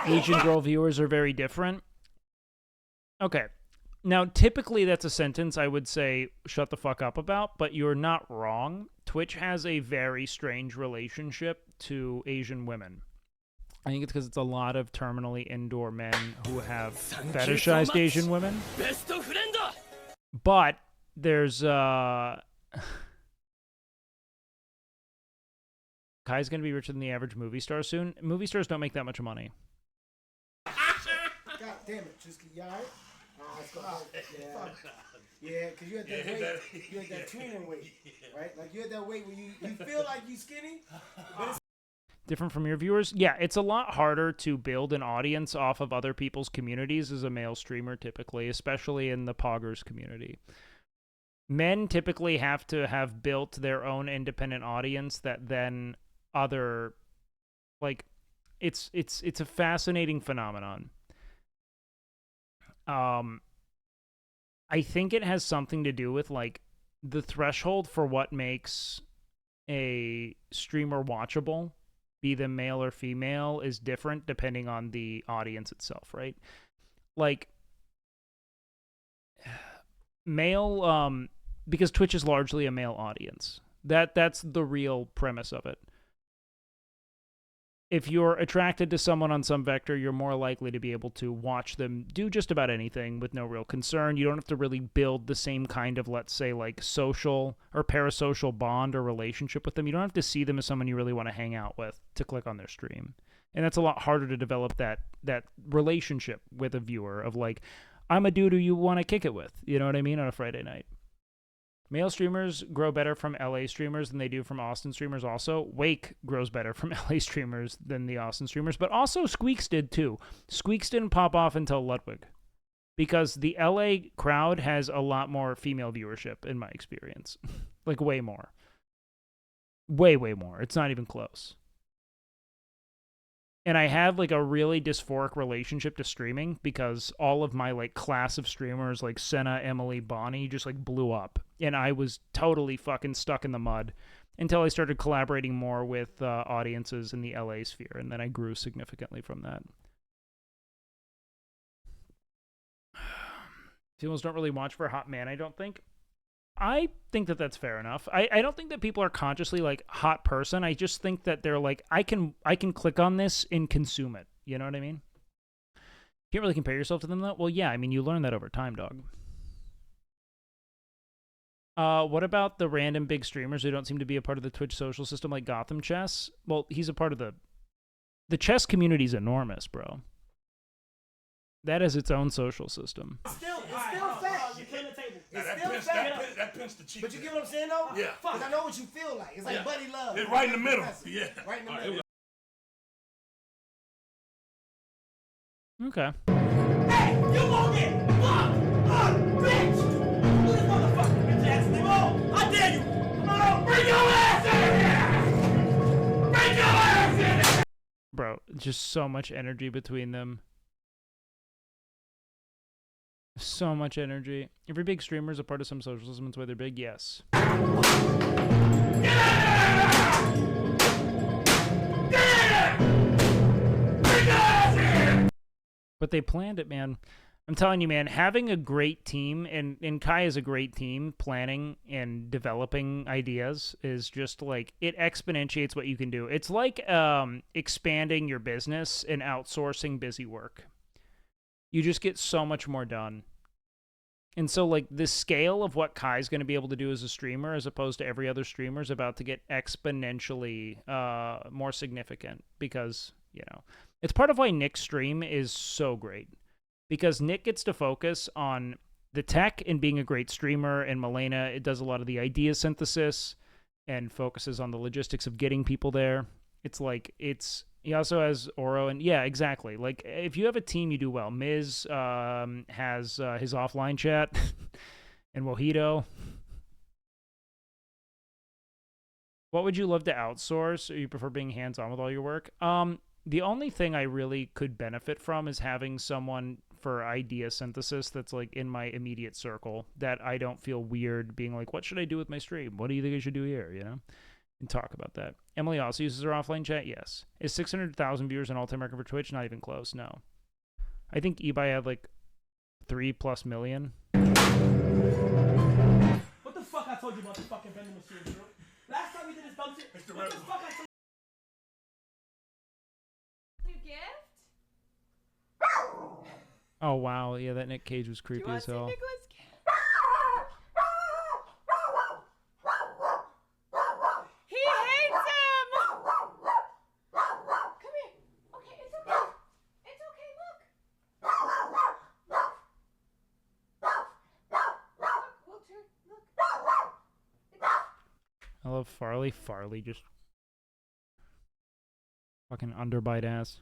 Asian girl viewers are very different. Okay. Now, typically that's a sentence I would say shut the fuck up about, but you're not wrong. Twitch has a very strange relationship to Asian women. I think it's because it's a lot of terminally indoor men who have fetishized Asian women. But there's Kai's gonna be richer than the average movie star soon. Movie stars don't make that much money. God damn it, Trisky, you alright? Let's go. Yeah, because you had that weight. You had that tweener weight, right? Like you had that weight where you feel like you skinny, but it's Different from your viewers? Yeah, it's a lot harder to build an audience off of other people's communities as a male streamer, typically, especially in the Poggers community. Men typically have to have built their own independent audience that then other, like, it's a fascinating phenomenon. I think it has something to do with, like, the threshold for what makes a streamer watchable, be them male or female, is different depending on the audience itself, right? Like, male, because Twitch is largely a male audience. That's the real premise of it. If you're attracted to someone on some vector, you're more likely to be able to watch them do just about anything with no real concern. You don't have to really build the same kind of, let's say, like, social or parasocial bond or relationship with them. You don't have to see them as someone you really want to hang out with to click on their stream. And that's a lot harder to develop that relationship with a viewer of, like, I'm a dude who you want to kick it with. You know what I mean? On a Friday night. Male streamers grow better from LA streamers than they do from Austin streamers also. Wake grows better from LA streamers than the Austin streamers, but also Squeaks did too. Squeaks didn't pop off until Ludwig, because the LA crowd has a lot more female viewership in my experience. Like, way more. Way more. It's not even close. And I have, like, a really dysphoric relationship to streaming because all of my, like, class of streamers, like Senna, Emily, Bonnie, just, like, blew up. And I was totally fucking stuck in the mud until I started collaborating more with audiences in the LA sphere. And then I grew significantly from that. Females don't really watch for a hot man, I don't think. I think that that's fair enough. I don't think that people are consciously, like, hot person. I just think that they're like, I can click on this and consume it. You know what I mean? Can't really compare yourself to them though. Well, yeah, I mean, you learn that over time, dog. What about the random big streamers who don't seem to be a part of the Twitch social system, like Gotham Chess? Well, he's a part of the chess community's enormous, bro. That is its own social system. It's still fat. You kill the table. It's still fat. That pinch the cheek. But you get what I'm saying, though? Yeah. Because I know what you feel like. It's like buddy love. It's right in the middle. Yeah. Right in the middle. Okay. Hey, you won't get fucked up, bitch! Who this motherfucker, bitch ass nigga? I dare you! Come on, bring your ass in here! Bring your ass in here! Bro, just so much energy between them. So much energy. Every big streamer is a part of some social system. That's why they're big. Yes. But they planned it, man. I'm telling you, man, having a great team, and Kai is a great team, planning and developing ideas is just like, it exponentiates what you can do. It's like expanding your business and outsourcing busy work. You just get so much more done. And so, like, the scale of what Kai's going to be able to do as a streamer as opposed to every other streamer is about to get exponentially more significant because, you know, it's part of why Nick's stream is so great. Because Nick gets to focus on the tech and being a great streamer, and Milena, it does a lot of the idea synthesis and focuses on the logistics of getting people there. It's like, he also has Oro, and yeah, exactly. Like, if you have a team, you do well. Miz has his offline chat, and Mojito. What would you love to outsource, or you prefer being hands-on with all your work? The only thing I really could benefit from is having someone for idea synthesis that's like in my immediate circle that I don't feel weird being like, what should I do with my stream? What do you think I should do here? You know, and talk about that. Emily also uses her offline chat. Yes. Is 600,000 viewers an all-time record for Twitch? Not even close. No. I think eBay had like 3+ million. What the fuck I told you about the fucking vending machine, bro? Last time we did this dumb shit. What the fuck I told New gift? Oh, wow. Yeah, that Nick Cage was creepy as hell. He hates him! Come here. Okay, it's okay. It's okay, look. Look, Walter, look. I love Farley. Farley just fucking underbite ass.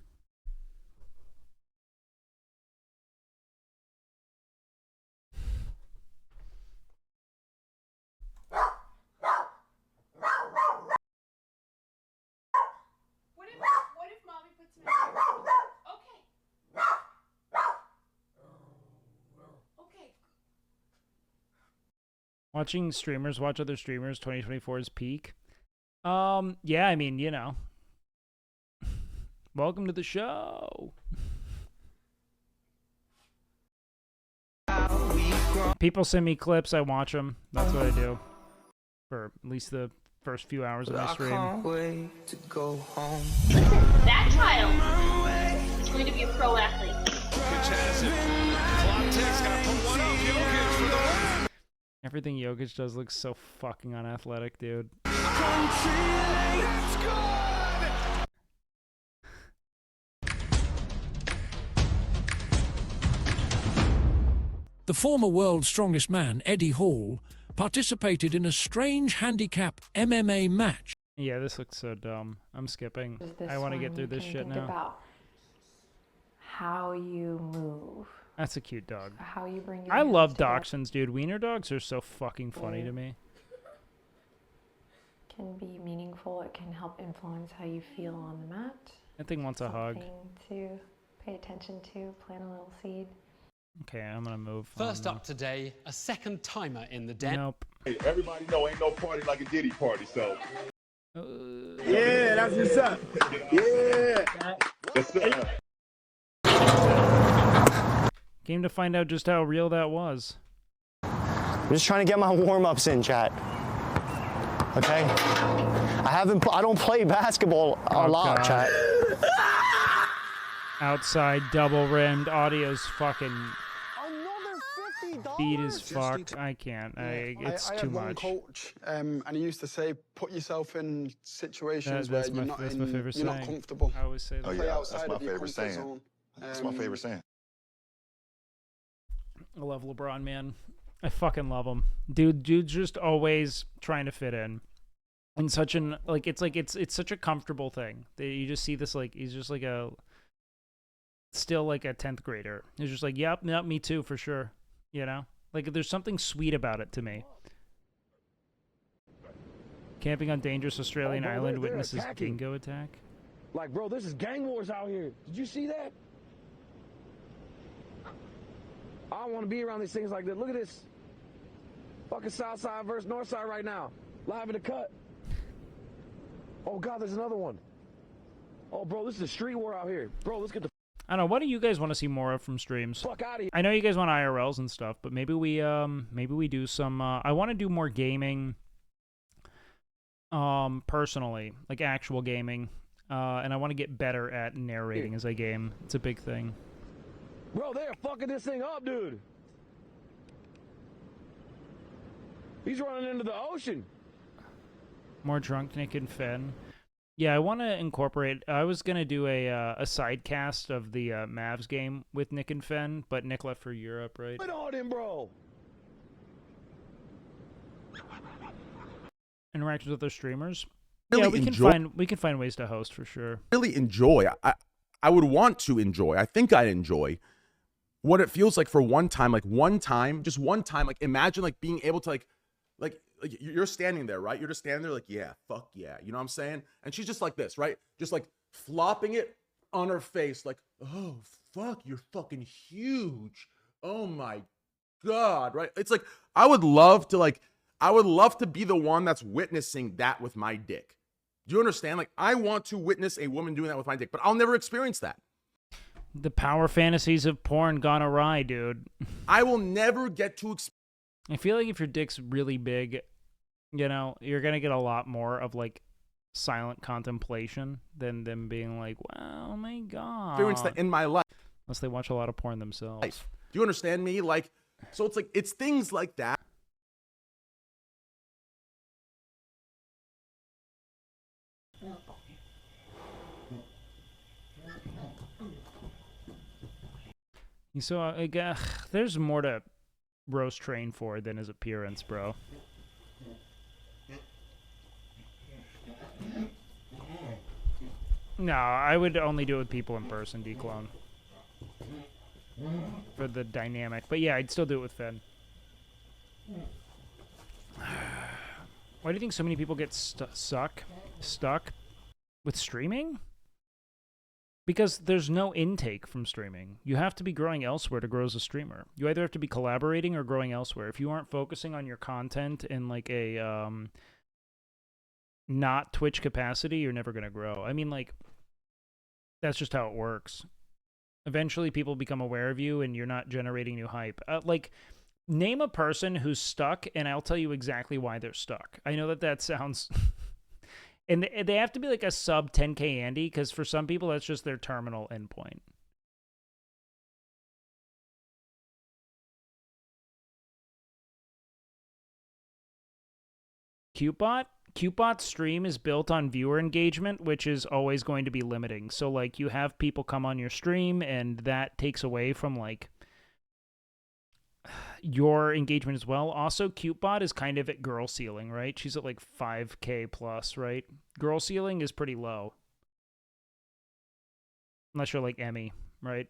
What if mommy puts him in here? Okay. Watching streamers watch other streamers, 2024 is peak. Yeah, I mean, you know. Welcome to the show. People send me clips, I watch them. That's what I do. For at least the first few hours of my stream. I can't wait to go home. That child is going to be a pro athlete. Everything Jokic does looks so fucking unathletic, dude. The former world's strongest man, Eddie Hall, participated in a strange handicap MMA match. Yeah, this looks so dumb. I'm skipping. I want to get through this shit now. About how you move. That's a cute dog. How you bring your I hands love together. dachshunds, dude. Wiener dogs are so fucking funny to me. Can be meaningful. It can help influence how you feel on the mat. That thing wants a hug. Something to pay attention to. Plant a little seed. Okay, I'm gonna move. First up today, a second timer in the den. Nope. Hey, everybody know ain't no party like a Diddy party, so. Yeah, that's what's up. Yeah. Yes, sir. Came to find out just how real that was. I'm just trying to get my warm-ups in, chat. Okay? I don't play basketball a lot, chat. Outside double rimmed audio's fucking beat as fuck. I can't. It's I too had one much. coach, and he used to say, "Put yourself in situations where That's you're my not favorite you're not saying. comfortable. I always say that. Play yeah, outside that's my of your favorite comfort saying. zone. That's my favorite saying. I love LeBron, man. I fucking love him. Dude's just always trying to fit in. And such an it's such a comfortable thing. That you just see this he's just still like a 10th grader. He's just like, yep, me too, for sure. You know? Like there's something sweet about it to me. Camping on dangerous Australian island witnesses dingo attack. Like, bro, this is gang wars out here. Did you see that? I don't want to be around these things like that. Look at this. Fucking South Side versus North Side right now. Live in the cut. Oh, God, there's another one. Oh, bro, this is a street war out here. Bro, let's get the... I don't know. What do you guys want to see more of from streams? Fuck out of here. I know you guys want IRLs and stuff, but maybe we do some. I want to do more gaming. Personally, like actual gaming, and I want to get better at narrating as I game. It's a big thing. Bro, they're fucking this thing up, dude. He's running into the ocean. More drunk Nick and Finn. Yeah, I want to incorporate. I was gonna do a side cast of the Mavs game with Nick and Finn, but Nick left for Europe, right? Wait on him, bro. Interactions with other streamers. Really yeah, enjoy- we can find ways to host for sure. Really enjoy. I would want to enjoy. I think I'd enjoy what it feels like for one time, just one time. Like imagine like being able to like you're standing there, right? You're just standing there like, yeah, fuck yeah. You know what I'm saying? And she's just like this, right? Just like flopping it on her face like, oh, fuck, you're fucking huge. Oh my God, right? It's like, I would love to be the one that's witnessing that with my dick. Do you understand? Like, I want to witness a woman doing that with my dick, but I'll never experience that. The power fantasies of porn gone awry, dude. I will never get to experience. I feel like if your dick's really big, you know, you're gonna get a lot more of like silent contemplation than them being like, wow, oh my God. Experience that in my life. Unless they watch a lot of porn themselves. Do you understand me? Like, so it's like, it's things like that. So, there's more to roast train for than his appearance, bro. No, I would only do it with people in person, D-Clone. For the dynamic. But yeah, I'd still do it with Finn. Why do you think so many people get stuck with streaming? Because there's no intake from streaming. You have to be growing elsewhere to grow as a streamer. You either have to be collaborating or growing elsewhere. If you aren't focusing on your content in like a not Twitch capacity, you're never going to grow. I mean, like, that's just how it works. Eventually people become aware of you and you're not generating new hype. Like, name a person who's stuck and I'll tell you exactly why they're stuck. I know that sounds... And they have to be like a sub 10K Andy, because for some people, that's just their terminal endpoint. Cutebot's stream is built on viewer engagement, which is always going to be limiting. So, like, you have people come on your stream, and that takes away from, like, your engagement as well. Also, Cutebot is kind of at girl ceiling, right? She's at like 5K plus, right? Girl ceiling is pretty low. Unless you're like Emmy, right?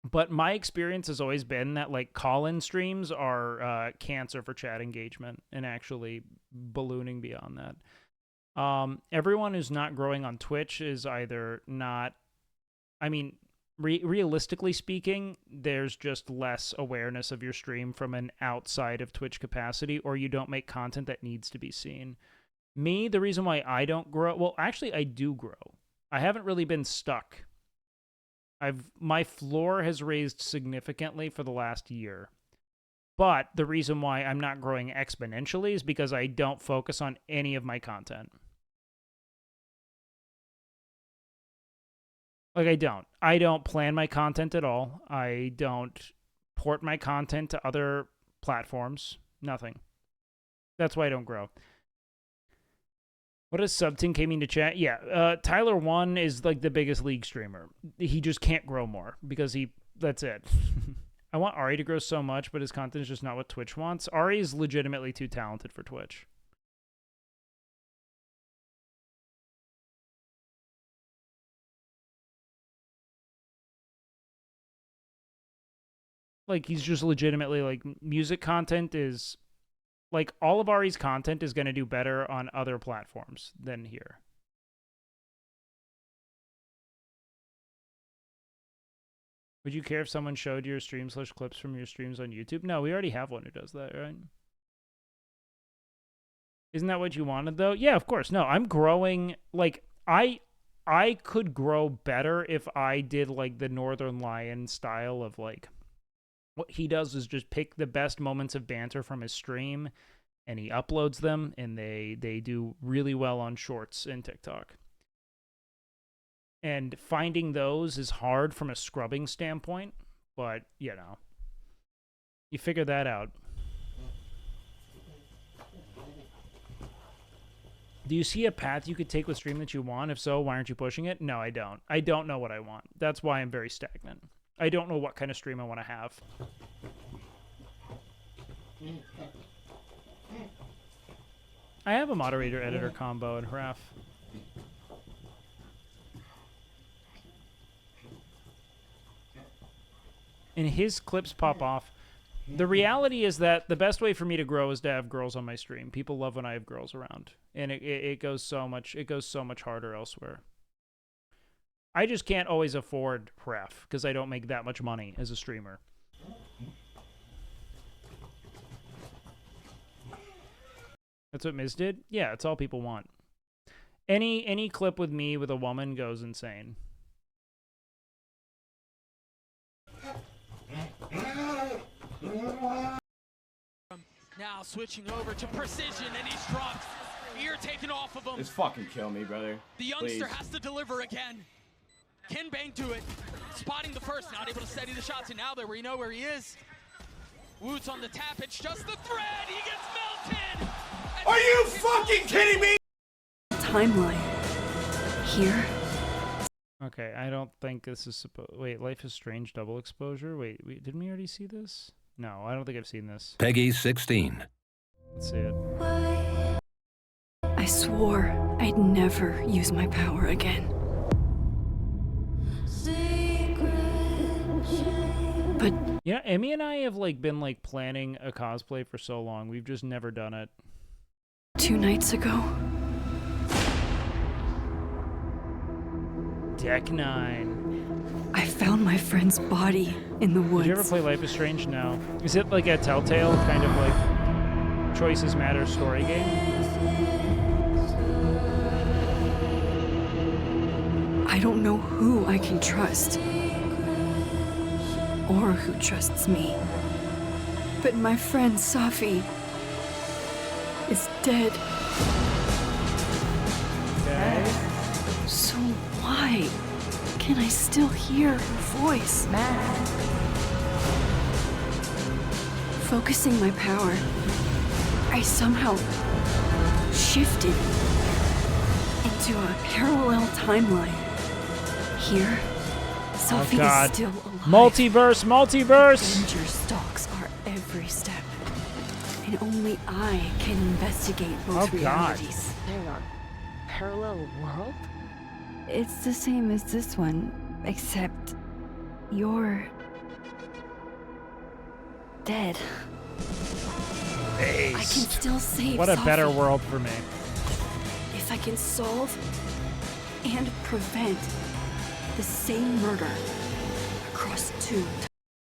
But my experience has always been that like call-in streams are cancer for chat engagement and actually ballooning beyond that. Everyone who's not growing on Twitch is either not... I mean... realistically speaking, there's just less awareness of your stream from an outside of Twitch capacity, or you don't make content that needs to be seen. Me, the reason why I don't grow... Well, actually, I do grow. I haven't really been stuck. My floor has raised significantly for the last year. But the reason why I'm not growing exponentially is because I don't focus on any of my content. Like, I don't plan my content at all. I don't port my content to other platforms. Nothing. That's why I don't grow. What does Subtin came into chat? Yeah, Tyler 1 is like the biggest League streamer. He just can't grow more because that's it. I want Ari to grow so much, but his content is just not what Twitch wants. Ari is legitimately too talented for Twitch. Like, he's just legitimately, like, music content is... Like, all of Ari's content is going to do better on other platforms than here. Would you care if someone showed your streams/clips from your streams on YouTube? No, we already have one who does that, right? Isn't that what you wanted, though? Yeah, of course. No, I'm growing. Like, I could grow better if I did, like, the Northern Lion style of, like... What he does is just pick the best moments of banter from his stream, and he uploads them, and they do really well on Shorts and TikTok. And finding those is hard from a scrubbing standpoint, but, you know, you figure that out. Do you see a path you could take with stream that you want? If so, why aren't you pushing it? No, I don't. I don't know what I want. That's why I'm very stagnant. I don't know what kind of stream I want to have. I have a moderator-editor combo in Hraf. And his clips pop off. The reality is that the best way for me to grow is to have girls on my stream. People love when I have girls around. And it goes so much harder elsewhere. I just can't always afford Hraf because I don't make that much money as a streamer. That's what Miz did? Yeah, it's all people want. Any clip with me with a woman goes insane. Now switching over to precision, and he's dropped. Ear taken off of him. Just fucking kill me, brother. The youngster Please. has to deliver again. Can bang to it. Spotting the first, not able to steady the shots, and now that we know where he is. Woot's on the tap, it's just the thread. He gets melted. Are you fucking kidding me? Timeline. Here. Okay, I don't think this is supposed... Wait, Life is Strange double exposure? Wait, didn't we already see this? No, I don't think I've seen this. Peggy 16. Let's see it. I swore I'd never use my power again. But yeah, Emmy and I have been planning a cosplay for so long. We've just never done it. 2 nights ago, Deck 9. I found my friend's body in the woods. Did you ever play Life is Strange? No. Is it like a Telltale kind of like choices matter story game? I don't know who I can trust. Or who trusts me. But my friend Safi is dead. Okay. So why can I still hear her voice? Focusing my power, I somehow shifted into a parallel timeline. Here, Safi is still alive. Multiverse! Danger stalks our every step. And only I can investigate both realities. Hang on. Parallel world? It's the same as this one, except you're dead. I can still save What a Safi better world for me. if I can solve and prevent the same murder across 2 Is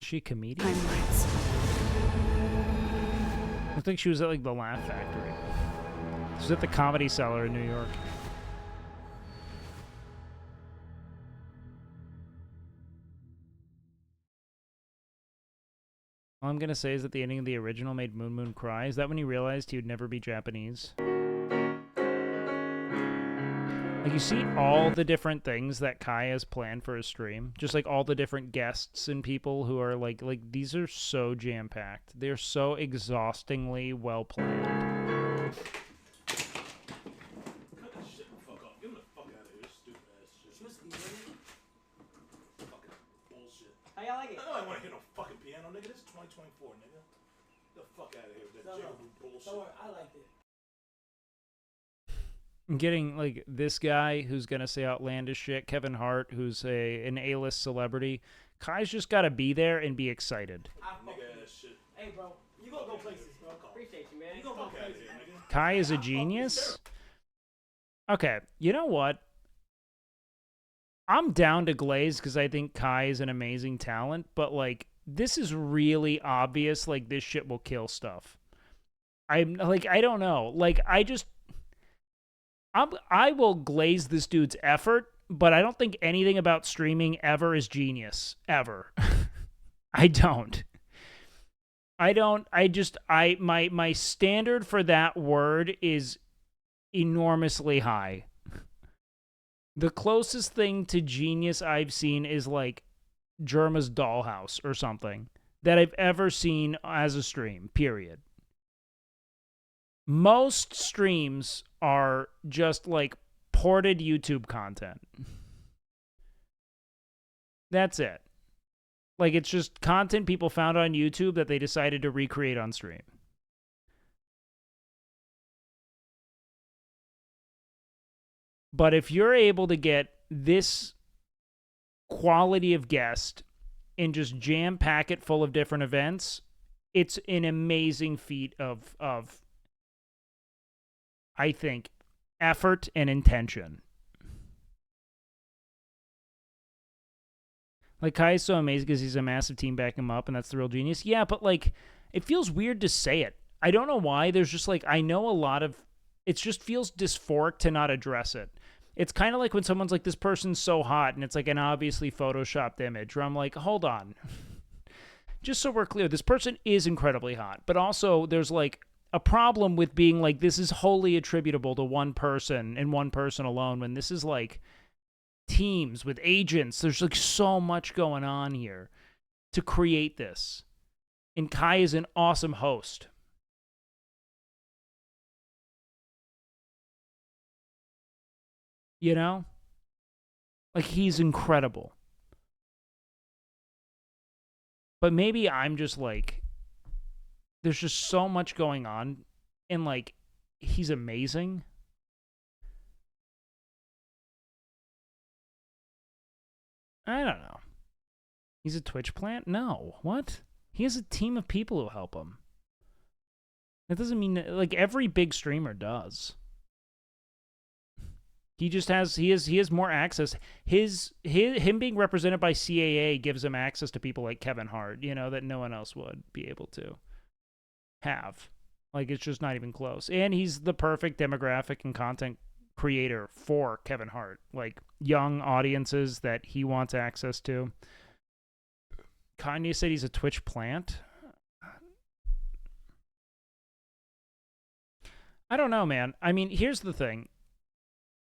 she a comedian? timelines. I think she was at the Laugh Factory. She was at the Comedy Cellar in New York. All I'm gonna say is that the ending of the original made Moon Moon cry. Is that when he realized he would never be Japanese? Like, you see all the different things that Kai has planned for his stream. Just, like, all the different guests and people who are, like these are so jam-packed. They're so exhaustingly well-planned. How y'all like it? I don't want to hear no fucking piano, nigga. This is 2024, nigga. Get the fuck out of here with that jigaboo bullshit. Don't worry, I liked it. I'm getting, like, this guy who's gonna say outlandish shit, Kevin Hart, who's an A-list celebrity. Kai's just gotta be there and be excited. Nigga ass shit. Hey, bro, you gonna go places, bro. Appreciate you, man. You gonna go places. Kai is a genius? Okay, you know what? I'm down to Glaze because I think Kai is an amazing talent, but, like, this is really obvious, like, this shit will kill stuff. I'm, like, I don't know. Like, I will glaze this dude's effort, but I don't think anything about streaming ever is genius. Ever. I don't. My standard for that word is enormously high. The closest thing to genius I've seen is, like, Germa's Dollhouse or something that I've ever seen as a stream, period. Most streams are just, like, ported YouTube content. That's it. Like, it's just content people found on YouTube that they decided to recreate on stream. But if you're able to get this quality of guest and just jam-pack it full of different events, it's an amazing feat of I think, effort and intention. Like, Kai is so amazing because he's a massive team backing him up, and that's the real genius. Yeah, but, like, it feels weird to say it. I don't know why. There's just, like, I know a lot of... It just feels dysphoric to not address it. It's kind of like when someone's like, this person's so hot, and it's like an obviously photoshopped image, where I'm like, hold on. Just so we're clear, this person is incredibly hot, but also there's, like, a problem with being like, this is wholly attributable to one person and one person alone, when this is, like, teams with agents. There's, like, so much going on here to create this. And Kai is an awesome host. You know? Like, he's incredible. But maybe I'm just, like, there's just so much going on, and, like, he's amazing. I don't know. He's a Twitch plant? No. What? He has a team of people who help him. That doesn't mean, like, every big streamer does. He just has, he has more access. Him being represented by CAA gives him access to people like Kevin Hart, you know, that no one else would be able to have. Like, it's just not even close. And he's the perfect demographic and content creator for Kevin Hart. Like, young audiences that he wants access to. Kanye said he's a Twitch plant. I don't know, man. I mean, here's the thing.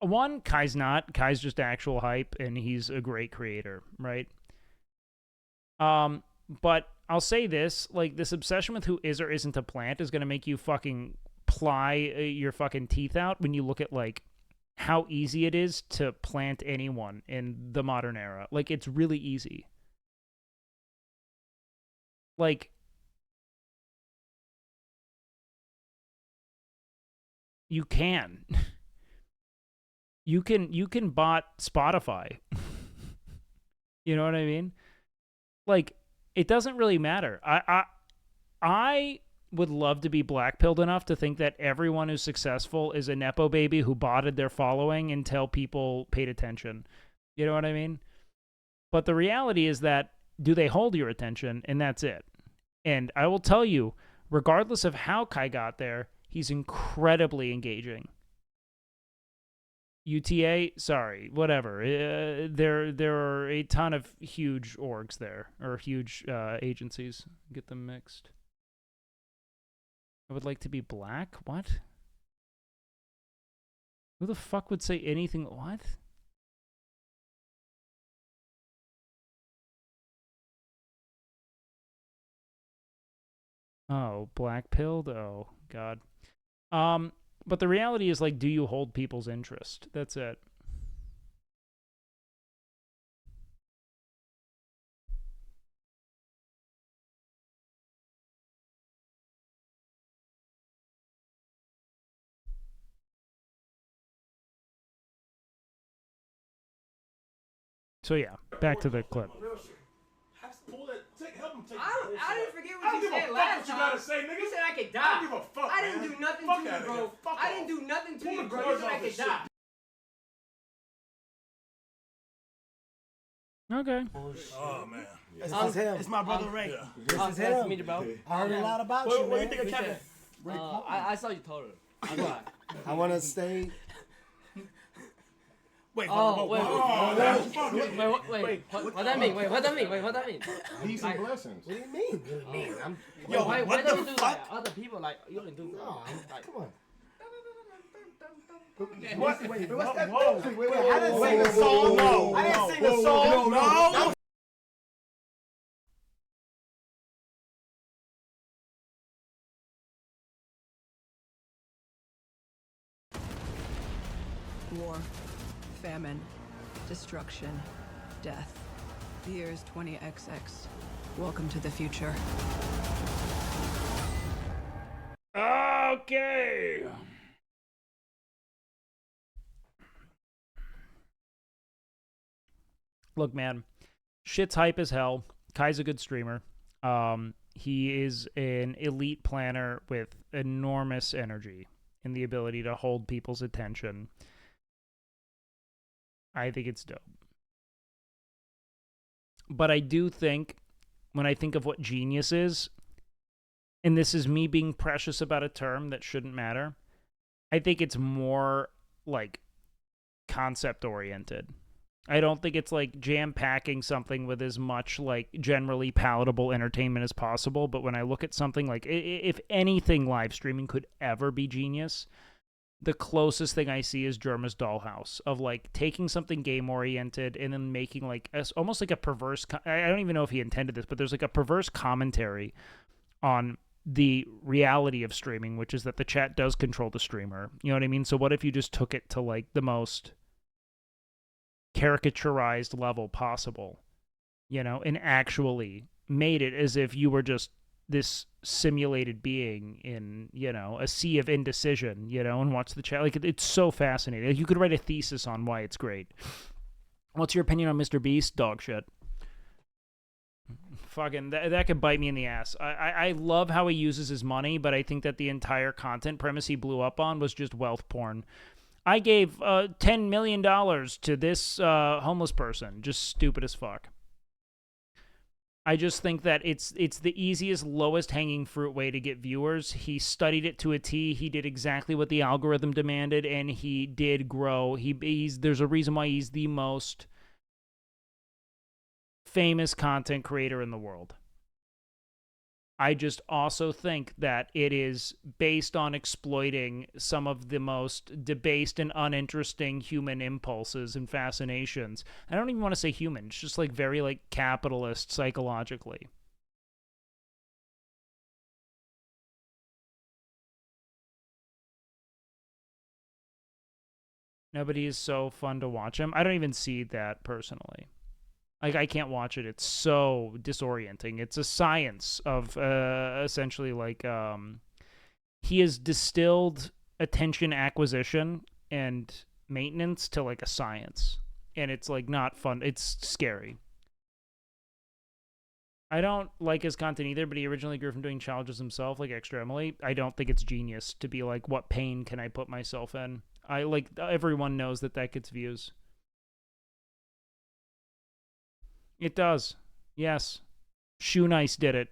One, Kai's not. Kai's just actual hype, and he's a great creator, right? But I'll say this, like, this obsession with who is or isn't a plant is going to make you fucking ply your fucking teeth out when you look at, like, how easy it is to plant anyone in the modern era. Like, it's really easy. Like, you can. You can bot Spotify. You know what I mean? Like, it doesn't really matter. I would love to be blackpilled enough to think that everyone who's successful is a Nepo baby who botted their following until people paid attention. You know what I mean? But the reality is that, do they hold your attention? And that's it. And I will tell you, regardless of how Kai got there, he's incredibly engaging. UTA, sorry, whatever. There are a ton of huge orgs there, or huge agencies. Get them mixed. I would like to be black? What? Who the fuck would say anything? What? Oh, black pilled? Oh, God. But the reality is, like, do you hold people's interest? That's it. So yeah, back to the clip. I didn't forget what you said last time. You said I could die. I don't give a fuck, I didn't do nothing to you, bro. I didn't do nothing to you, bro. You said I could die. Okay. Oh man. This is him. It's my brother Ray. Yeah. This is Nice him. to meet you, bro. I heard a lot about what, you, what man. do you think of Kevin? I saw you told her. I want to stay. Wait, Oh, wait, what that mean? Wait, what that mean? Wait, what that mean? Peace and blessings. What do you mean? Yo, why what don't the you do fuck? like Other people like you only do. No, come on. Wait, what's that? Wait, I didn't sing the song. No, I didn't sing the song. No. War, famine, destruction, death. The year is 20XX. Welcome to the future. Okay. Look, man, shit's hype as hell. Kai's a good streamer. He is an elite planner with enormous energy and the ability to hold people's attention. I think it's dope. But I do think, when I think of what genius is, and this is me being precious about a term that shouldn't matter, I think it's more like concept-oriented. I don't think it's like jam-packing something with as much like generally palatable entertainment as possible. But when I look at something like, if anything live streaming could ever be genius, the closest thing I see is Jerma's Dollhouse, of like taking something game-oriented and then making like almost like a perverse, I don't even know if he intended this, but there's like a perverse commentary on the reality of streaming, which is that the chat does control the streamer. You know what I mean? So what if you just took it to like the most caricaturized level possible, you know, and actually made it as if you were just this simulated being in, you know, a sea of indecision, you know, and watch the chat. Like, it's so fascinating. Like, you could write a thesis on why it's great. What's your opinion on Mr. Beast? Dog shit. Fucking, that could bite me in the ass. I love how he uses his money, but I think that the entire content premise he blew up on was just wealth porn. I gave $10 million to this homeless person. Just stupid as fuck. I just think that it's the easiest, lowest hanging fruit way to get viewers. He studied it to a T. He did exactly what the algorithm demanded, and he did grow. There's a reason why he's the most famous content creator in the world. I just also think that it is based on exploiting some of the most debased and uninteresting human impulses and fascinations. I don't even want to say human. It's just like very like capitalist psychologically. Nobody is so fun to watch him. I don't even see that personally. Like, I can't watch it. It's so disorienting. It's a science of essentially like he has distilled attention acquisition and maintenance to like a science, and it's like not fun. It's scary. I don't like his content either, but he originally grew from doing challenges himself, like Extra Emily. I don't think it's genius to be like, what pain can I put myself in? I like, everyone knows that gets views. It does. Yes. Shoe Nice did it.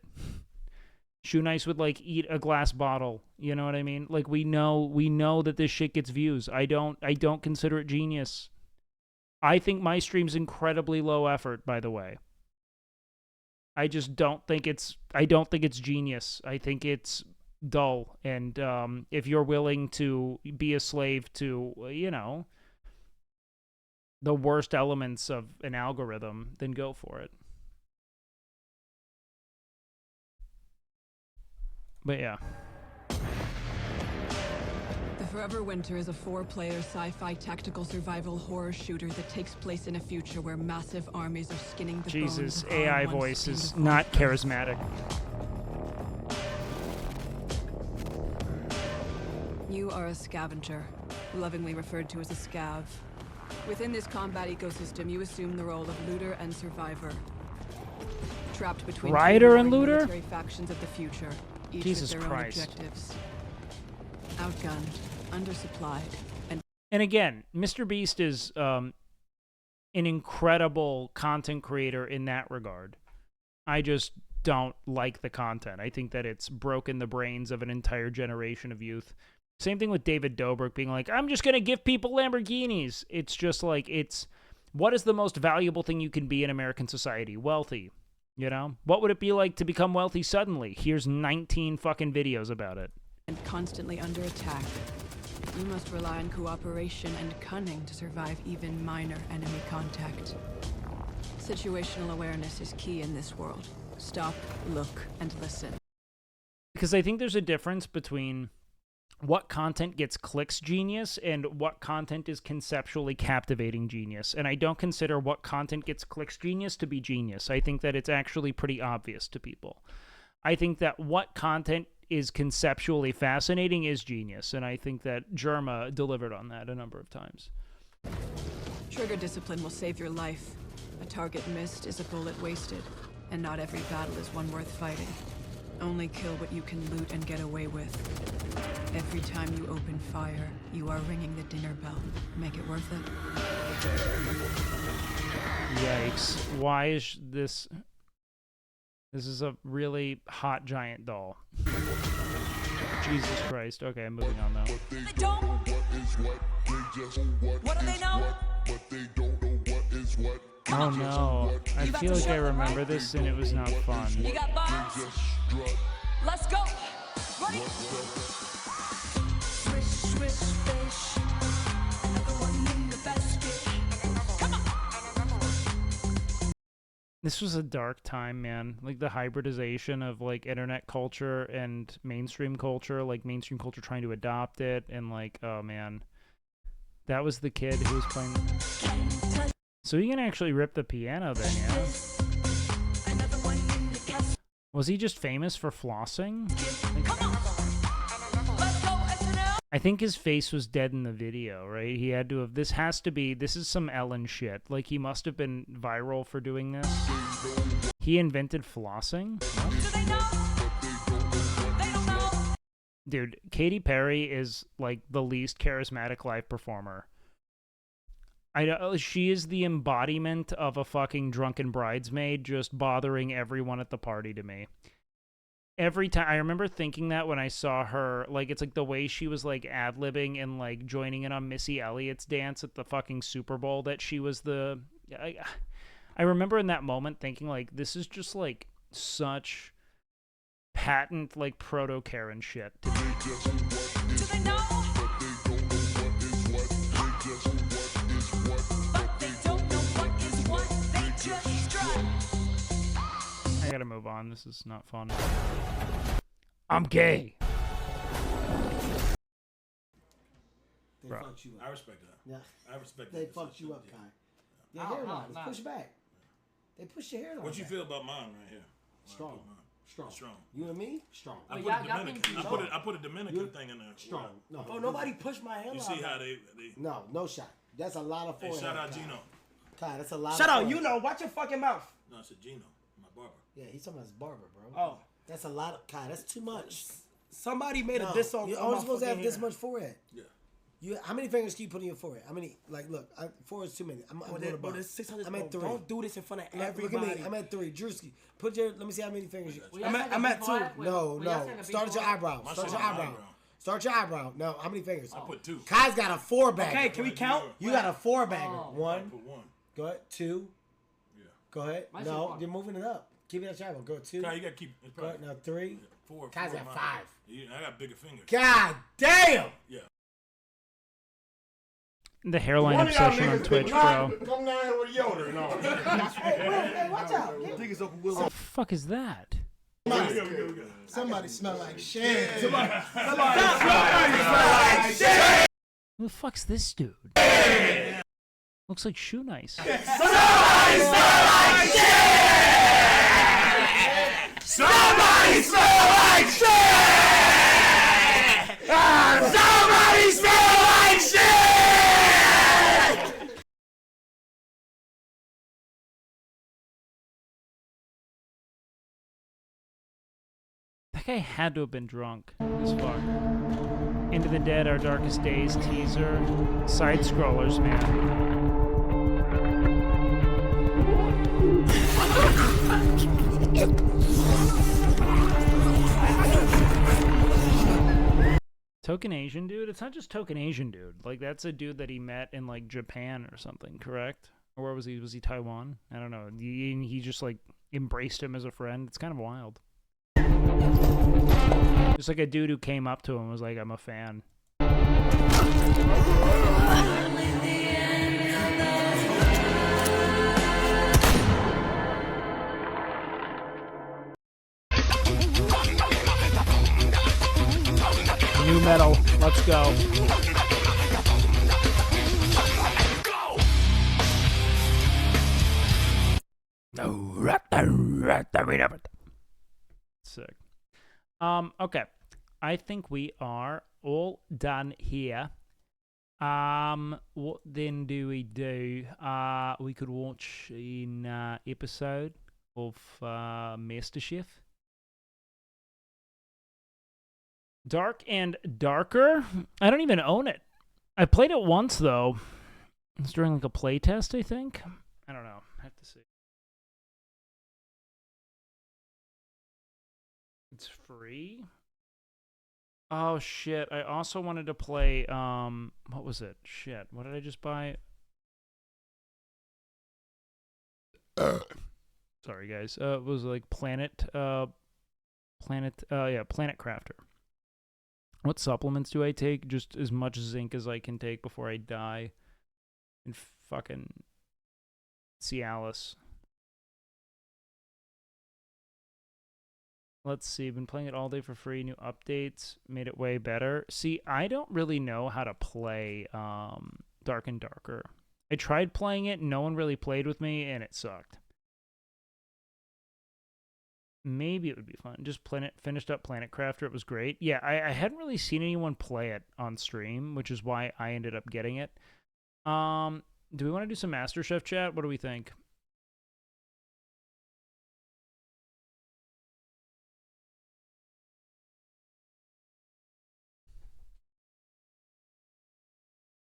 Shoe Nice would like eat a glass bottle. You know what I mean? Like, we know that this shit gets views. I don't consider it genius. I think my stream's incredibly low effort, by the way. I just don't think it's genius. I think it's dull. And if you're willing to be a slave to, you know, the worst elements of an algorithm, then go for it. But yeah. The Forever Winter is a 4-player sci-fi tactical survival horror shooter that takes place in a future where massive armies are skinning the bones Jesus, of AI our once voice is beautiful not Earth. charismatic. You are a scavenger, lovingly referred to as a scav. Within this combat ecosystem, you assume the role of looter and survivor. Trapped between Rider two and warring looter? military factions of the future, each Jesus with their Christ. own objectives. Outgunned, undersupplied, And again, Mr. Beast is an incredible content creator in that regard. I just don't like the content. I think that it's broken the brains of an entire generation of youth. Same thing with David Dobrik being like, I'm just going to give people Lamborghinis. It's just like, what is the most valuable thing you can be in American society? Wealthy. You know? What would it be like to become wealthy suddenly? Here's 19 fucking videos about it. and constantly under attack. You must rely on cooperation and cunning to survive even minor enemy contact. Situational awareness is key in this world. Stop, look, and listen. Because I think there's a difference between what content gets clicks genius and what content is conceptually captivating genius. And I don't consider what content gets clicks genius to be genius. I think that it's actually pretty obvious to people. I think that what content is conceptually fascinating is genius. And I think that Germa delivered on that a number of times. Trigger discipline will save your life. A target missed is a bullet wasted. And not every battle is one worth fighting. Only kill what you can loot and get away with. Every time you open fire, you are ringing the dinner bell. Make it worth it. Yikes. Why is this... This is a really hot giant doll. Jesus Christ. Okay, moving on though. They don't. What do they know? But they don't know what is what. Oh no. I feel like I remember this and it was not fun. You got bombs? Let's go. Ready? Swish, swish, fish. Another one in the basket. Come on. This was a dark time, man. Like the hybridization of like internet culture and mainstream culture, like mainstream culture trying to adopt it, and like, oh man. That was the kid who was playing. So he can actually rip the piano then, yeah? Was he just famous for flossing? I think his face was dead in the video, right? He had to have... This is some Ellen shit. Like, he must have been viral for doing this. He invented flossing? Dude, Katy Perry is, like, the least charismatic live performer. She is the embodiment of a fucking drunken bridesmaid just bothering everyone at the party to me. Every time, I remember thinking that when I saw her, like, it's like the way she was, like, ad-libbing and, like, joining in on Missy Elliott's dance at the fucking Super Bowl, that she was the... I remember in that moment thinking, like, this is just, like, such patent, like, proto-Karen shit to me. I gotta move on. This is not fun. I'm gay. They Bro. fucked you up. I respect that. Yeah. I respect They that. fucked you up, Kai. Your Oh, hair no, lines. no. Push back. They push your hair lines. What you back. feel about mine right here? Strong. Strong. Strong. You and me? Strong. I put a Dominican. I put a Dominican thing in there. Strong. No. Oh, nobody pushed my hair. You see how they No shot. That's a lot of Hey, forehead. shout out Kai. Gino. Kai, that's a lot. Shut of up, forehead. you know. Watch your fucking mouth. No, it's a Gino, my barber. Yeah, he's talking about his barber, bro. Oh. That's a lot of Kai. That's too much. Somebody made No, a diss on. you're on only my supposed to have fucking this hair. much forehead. Yeah. You, how many fingers can you put in your forehead? How many? Like, look, four is too many. I'm going above. there's 600. I'm at 3. Don't do this in front of Look everybody. at me. I'm at 3. Drewski, put your. Let me see how many fingers you. I'm at 2. No. Start at your eyebrow. My Start shit your my eyebrow. eyebrow. Start your eyebrow. No, how many fingers? I put 2. Kai's got a 4-bagger. Okay, can we count? You got a 4-bagger. I 1. put 1. Go ahead. 2. Yeah. Go ahead. My shit No, far. you're moving it up. Keep it at travel. Go 2. Kai, you gotta keep. It's Go, probably no, 3. 4. Kai's 4 at mine. 5. Yeah, I got bigger fingers. God damn! Yeah. The hairline One of y'all obsession on niggas Twitch, did bro. not come down here with Yoder and all. Hey, watch out. I think it's Uncle What Willow. the fuck is that? Somebody smell like shit. Somebody smell like shit. Who the fuck's this dude? Looks like Shoe Nice. Somebody smell like shit. Somebody smell like shit. Somebody smell like shit. That guy had to have been drunk as fuck. Into the Dead, Our Darkest Days teaser. Side scrollers, man. Token Asian dude? It's not just Token Asian dude. Like, that's a dude that he met in, like, Japan or something, correct? Or where was he? Was he Taiwan? I don't know. He just, like, embraced him as a friend. It's kind of wild. Just like a dude who came up to him and was like, I'm a fan. New metal. Let's go. Sick. Okay. I think we are all done here. What then do? We could watch an episode of MasterChef. Dark and Darker? I don't even own it. I played it once, though. It was during, like, a play test, I think. I don't know. I have to see. It's free? Oh, shit. I also wanted to play, what was it? Shit. What did I just buy? Sorry, guys. It was, like, Planet Crafter. What supplements do I take? Just as much zinc as I can take before I die. And fucking Cialis. Let's see. Been playing it all day for free. New updates made it way better. See, I don't really know how to play Dark and Darker. I tried playing it. No one really played with me, and it sucked. Maybe it would be fun. Just finished up Planet Crafter. It was great. Yeah, I hadn't really seen anyone play it on stream, which is why I ended up getting it. Do we want to do some MasterChef chat? What do we think?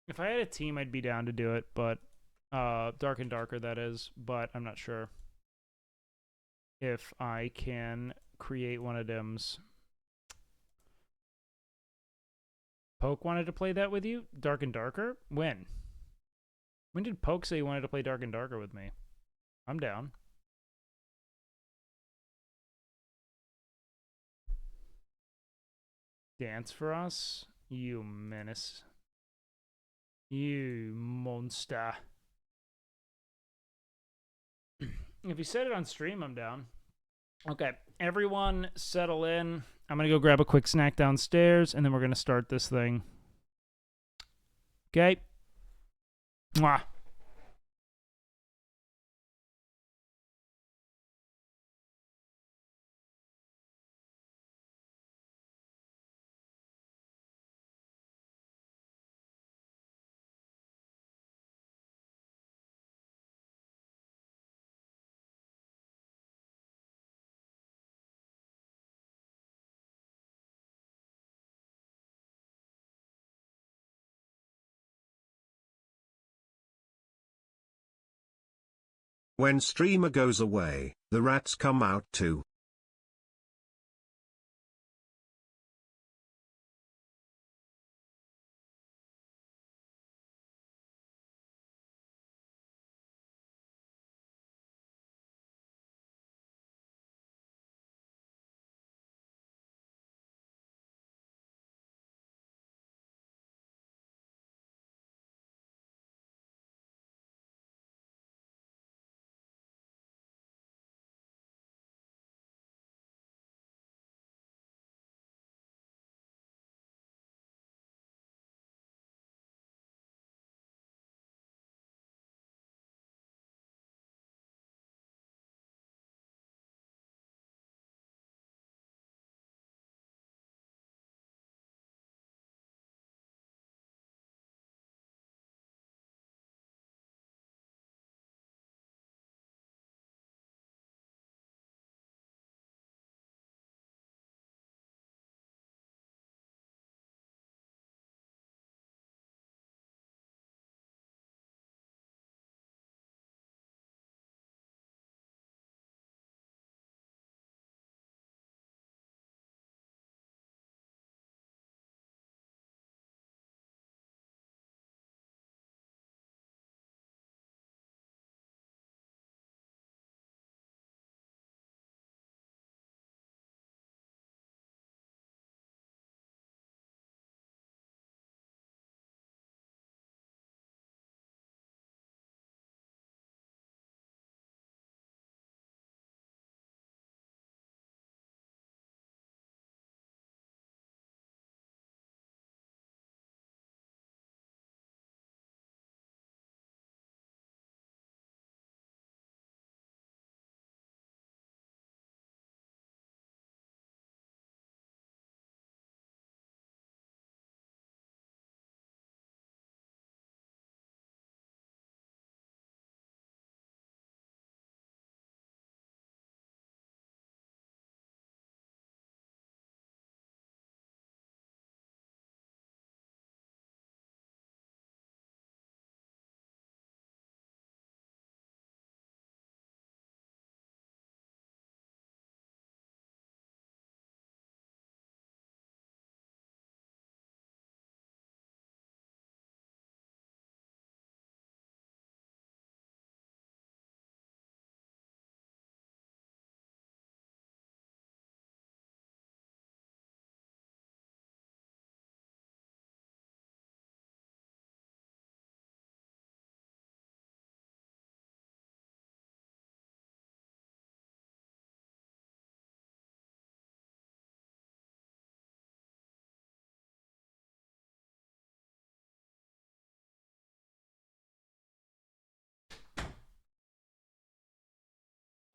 If I had a team, I'd be down to do it, but Dark and Darker, that is, but I'm not sure if I can create one of them's. Poke wanted to play that with you? Dark and Darker? When? When did Poke say he wanted to play Dark and Darker with me? I'm down. Dance for us? You menace. You monster. If you said it on stream, I'm down. Okay, everyone settle in. I'm going to go grab a quick snack downstairs, and then we're going to start this thing. Okay? Mwah. When streamer goes away, the rats come out too.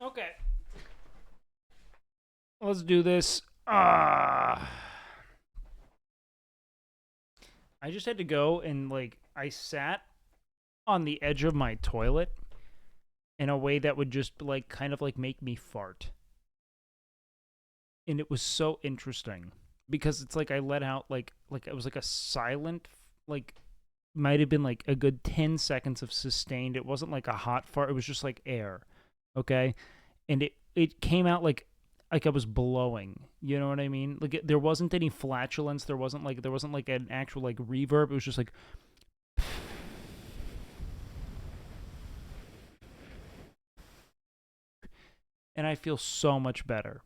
Okay. Let's do this. I just had to go and, like, I sat on the edge of my toilet in a way that would just, like, kind of, like, make me fart. And it was so interesting. Because it's like I let out, like it was like a silent, like, might have been, like, a good 10 seconds of sustained. It wasn't, like, a hot fart. It was just, like, air. Okay? And it came out, like I was blowing, you know what I mean? Like there wasn't any flatulence, there wasn't like an actual like reverb. It was just like and I feel so much better.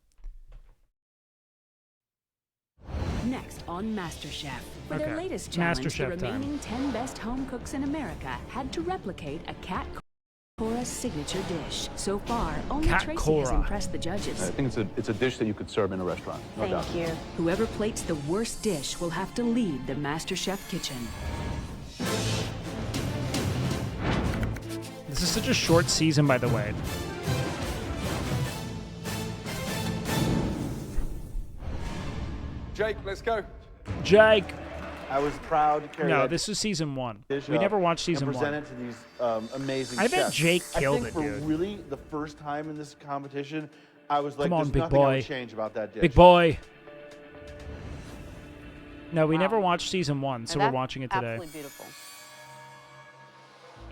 Next on MasterChef. For their latest challenge, MasterChef the remaining 10 best home cooks in America had to replicate a Cat Cora's signature dish. So far, only Cat Tracy Cora. has impressed the judges. I think it's a dish that you could serve in a restaurant. No doubt. Thank you. Whoever plates the worst dish will have to leave the MasterChef kitchen. This is such a short season, by the way. Jake, let's go. Jake. I was proud to carry No, that this is season 1. dish We up never watched season and 1. present it to these amazing I bet chefs. Jake killed I it, think dude. for really the first time in this competition, I was like, Come on, there's big nothing I boy. would change about that dish. Big boy. No, we never watched season 1, so we're watching it today. Absolutely beautiful.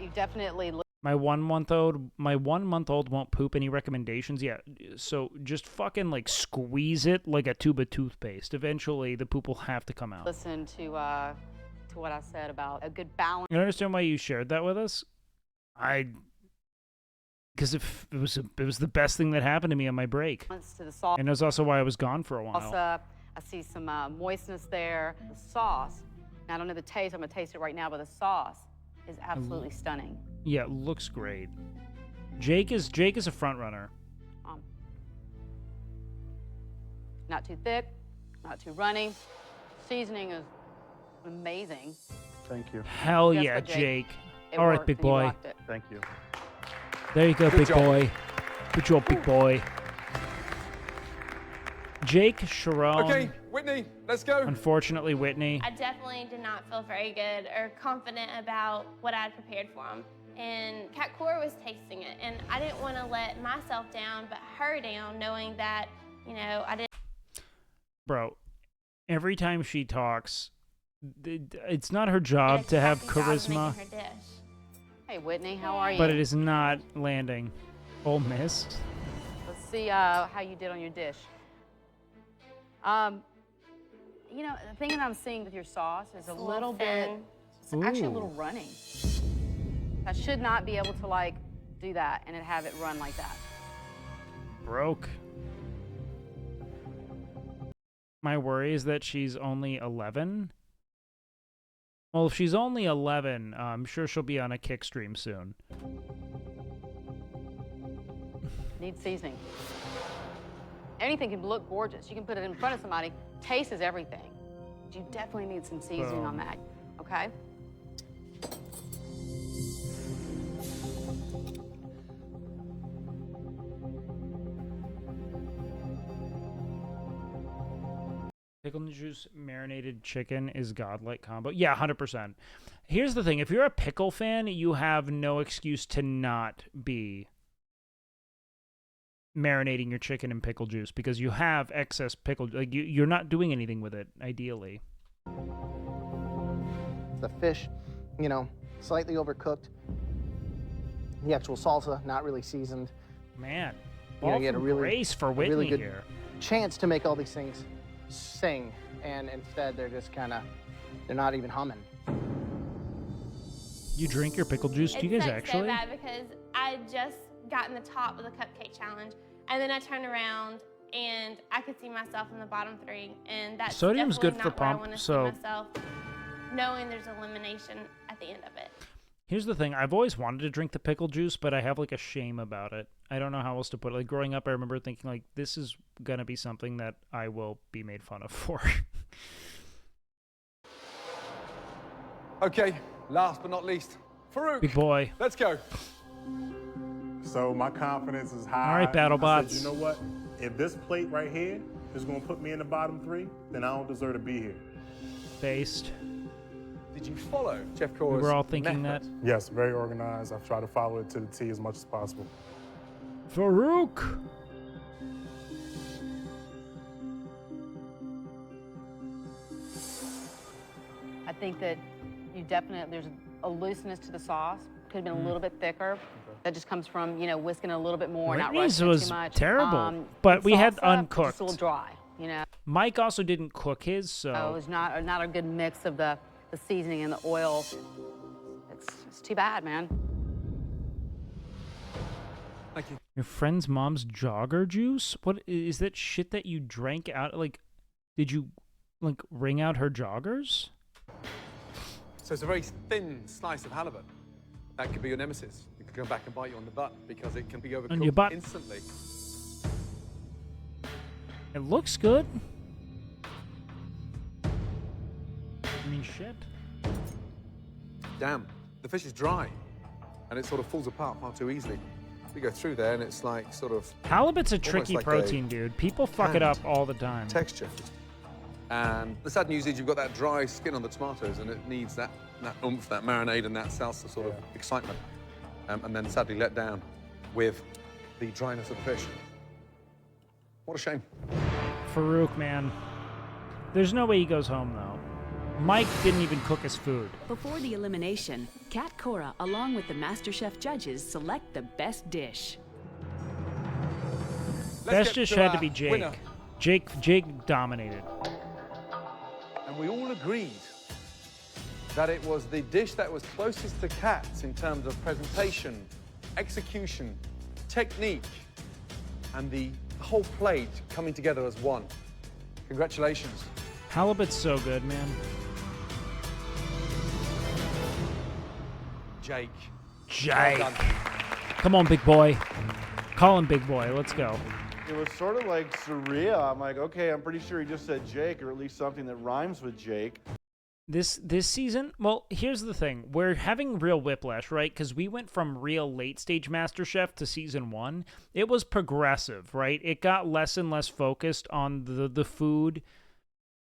You definitely look. My 1-month-old won't poop. Any recommendations? Yeah, so just fucking like squeeze it like a tube of toothpaste. Eventually, the poop will have to come out. Listen to what I said about a good balance. You understand why you shared that with us? Because if it was the best thing that happened to me on my break, To the sauce. and that's also why I was gone for a while. I see some moistness there. The sauce. Now, I don't know the taste. I'm gonna taste it right now, but the sauce is absolutely stunning. Yeah, it looks great. Jake is a front runner. Not too thick, not too runny. Seasoning is amazing. Thank you. Hell Guess yeah, what, Jake. It All right, worked big and you boy. rocked it. Thank you. There you go, Good big job. boy. Good job, big boy. Jake, Sharon. Okay, Whitney, let's go. Unfortunately, Whitney. I definitely did not feel very good or confident about what I'd prepared for him. And Cat Cora was tasting it, and I didn't want to let myself down, but her down, knowing that, you know, I didn't. Bro, every time she talks, it's not her job to have charisma, Her dish. Hey, Whitney, how are you? but it is not landing. Ole Miss. Let's see how you did on your dish. You know, the thing that I'm seeing with your sauce is a little bit, it's actually a little runny. I should not be able to like do that and have it run like that. Broke. My worry is that she's only 11. Well, if she's only 11, I'm sure she'll be on a kick stream soon. Needs seasoning. Anything can look gorgeous. You can put it in front of somebody. Taste is everything. But you definitely need some seasoning on that, okay? Pickle juice marinated chicken is godlike combo. Yeah, 100%. Here's the thing. If you're a pickle fan, you have no excuse to not be marinating your chicken in pickle juice because you have excess pickle. Like you're not doing anything with it, ideally. The fish, you know, slightly overcooked. The actual salsa, not really seasoned. Man, You know, you get a really, grace for a Whitney really good here. chance to make all these things sing, and instead they're just kind of, they're not even humming. You drink your pickle juice? Do you guys It sucks actually? so bad because I just got in the top of the cupcake challenge, and then I turned around and I could see myself in the bottom 3, and that's Sodium's definitely good for not where I pump, want to so- see myself, knowing there's elimination at the end of it. Here's the thing. I've always wanted to drink the pickle juice, but I have like a shame about it. I don't know how else to put it. Like growing up, I remember thinking like, this is going to be something that I will be made fun of for. Okay, last but not least, Farouk. Big boy. Let's go. So my confidence is high. All right, BattleBots. I said, you know what? If this plate right here is going to put me in the bottom 3, then I don't deserve to be here. Based. Did you follow Jeff We Cora's were all thinking method? that. Yes, very organized. I've tried to follow it to the T as much as possible. Farouk. I think that you definitely, there's a looseness to the sauce. Could have been a little bit thicker. That just comes from, you know, whisking a little bit more, not Whitney's rushing it was too much. terrible, but we had salsa, uncooked. It's a little dry, you know. Mike also didn't cook his, so So it was not a good mix of the seasoning and the oil. It's too bad, man. Thank you. Your friend's mom's jogger juice? What is that shit that you drank out? Like, did you like wring out her joggers? So it's a very thin slice of halibut. That could be your nemesis. It could come back and bite you on the butt because it can be your overcooked butt. instantly. It looks good. I mean, shit. Damn, the fish is dry, and it sort of falls apart far too easily. We go through there, and it's like sort of Halibut's a almost tricky like protein, dude. People fuck it up all the time. texture. And the sad news is you've got that dry skin on the tomatoes, and it needs that oomph, that marinade, and that salsa sort of excitement. And then sadly let down with the dryness of the fish. What a shame. Farouk, man. There's no way he goes home, though. Mike didn't even cook his food. Before the elimination, Kat Cora, along with the MasterChef judges, select the best dish. Best dish had to be Jake. winner. Jake dominated. And we all agreed that it was the dish that was closest to Kat's in terms of presentation, execution, technique, and the whole plate coming together as one. Congratulations. Halibut's so good, man. Jake. Jake. Well done. Come on, big boy. Call him big boy. Let's go. It was sort of like surreal. I'm like, okay, I'm pretty sure he just said Jake, or at least something that rhymes with Jake. This season, well, here's the thing. We're having real whiplash, right? Because we went from real late-stage MasterChef to Season 1. It was progressive, right? It got less and less focused on the food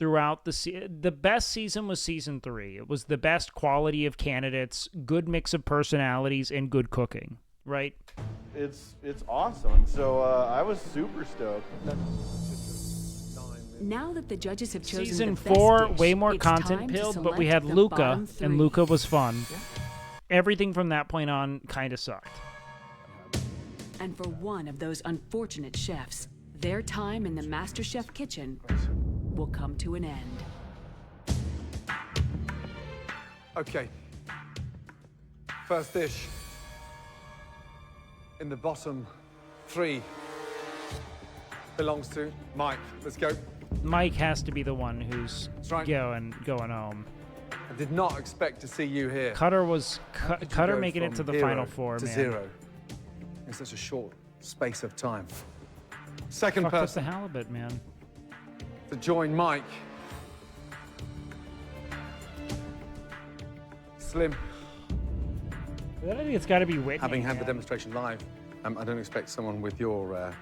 throughout the best season was Season 3. It was the best quality of candidates, good mix of personalities, and good cooking, right? It's awesome. So I was super stoked. Now that the judges have chosen Season the best 4, dish, way more it's content time to pilled, but we select had the Luca, bottom 3. and Luca was fun. Everything from that point on kind of sucked. And for one of those unfortunate chefs, their time in the MasterChef kitchen will come to an end. Okay. First dish. In the bottom 3 belongs to Mike. Let's go. Mike has to be the one who's right. going home. I did not expect to see you here. Cutter was How did you Cutter go making it from to the hero final 4, to man. 0 in such a short space of time. Second Fucked up person the halibut, man. to join Mike. Slim. I think it's got to be Whitney. Having had the man. demonstration live, I don't expect someone with your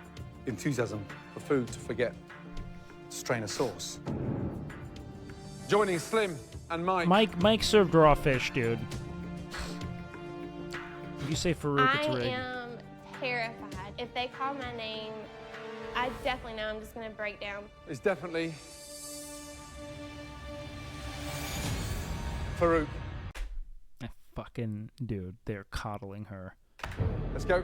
enthusiasm for food to forget to strain a sauce. Joining Slim and Mike. Mike served raw fish, dude. You say Farouk, it's I rigged. am terrified. If they call my name, I definitely know I'm just going to break down. It's definitely Farouk. Fucking dude, they're coddling her. Let's go.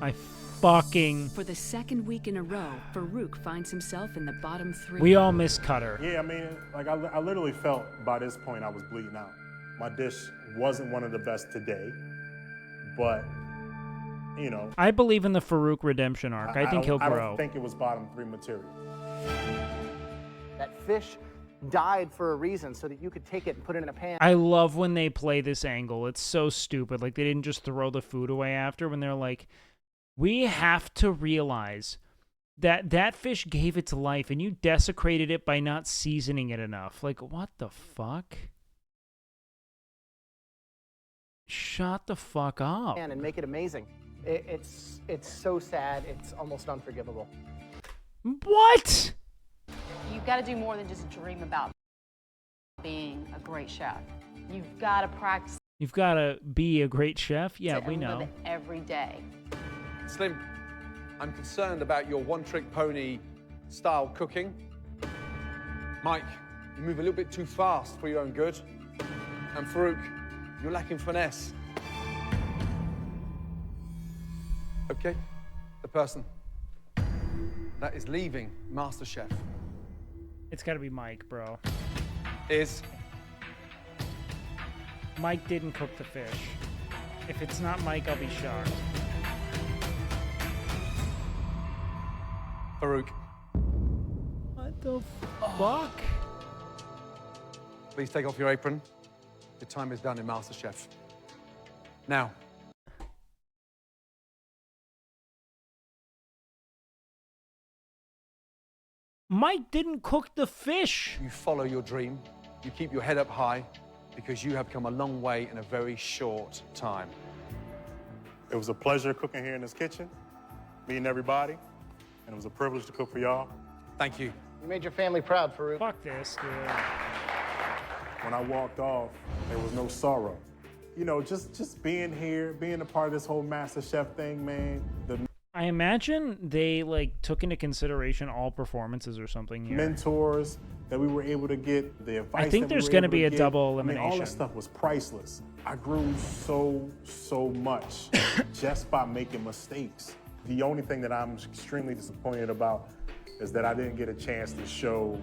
I fucking. For the second week in a row, Farouk finds himself in the bottom 3. We all miss Cutter. Yeah, I mean, like I literally felt by this point I was bleeding out. My dish wasn't one of the best today, but you know. I believe in the Farouk redemption arc. I think he'll I grow. don't think it was bottom 3 material. That fish died for a reason so that you could take it and put it in a pan. I love when they play this angle. It's so stupid. Like, they didn't just throw the food away after when they're like, we have to realize that that fish gave its life and you desecrated it by not seasoning it enough. Like, what the fuck? Shut the fuck up. And make it amazing. It's so sad. It's almost unforgivable. What? You've got to do more than just dream about being a great chef. You've got to practice. You've got to be a great chef? Yeah, we and live know. it every day. Slim, I'm concerned about your one-trick pony style cooking. Mike, you move a little bit too fast for your own good. And Farouk, you're lacking finesse. Okay, the person that is leaving MasterChef It's got to be Mike, bro. is... Mike didn't cook the fish. If it's not Mike, I'll be shocked. Farouk. What the fuck? Please take off your apron. Your time is done in MasterChef. Now. Mike didn't cook the fish. You follow your dream. You keep your head up high because you have come a long way in a very short time. It was a pleasure cooking here in this kitchen, meeting everybody, and it was a privilege to cook for y'all. Thank you. You made your family proud, Farouk. Fuck this, dude. When I walked off, there was no sorrow. You know, just being here, being a part of this whole MasterChef thing, man. I imagine they like took into consideration all performances or something here. Mentors that we were able to get, the advice. I think there's going to be a double elimination. I mean, all this stuff was priceless. I grew so much just by making mistakes. The only thing that I'm extremely disappointed about is that I didn't get a chance to show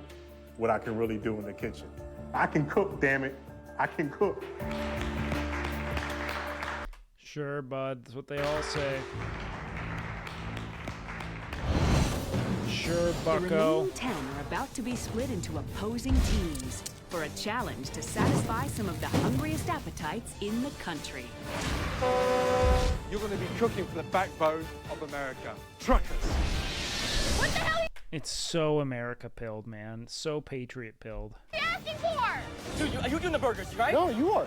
what I can really do in the kitchen. I can cook, damn it. I can cook. Sure, bud. That's what they all say. Sure, The bucko. remaining 10 are about to be split into opposing teams for a challenge to satisfy some of the hungriest appetites in the country. You're going to be cooking for the backbone of America. Truckers. What the hell It's so America pilled, man. So patriot pilled. are you asking for? Dude, are you doing the burgers, right? No, you are.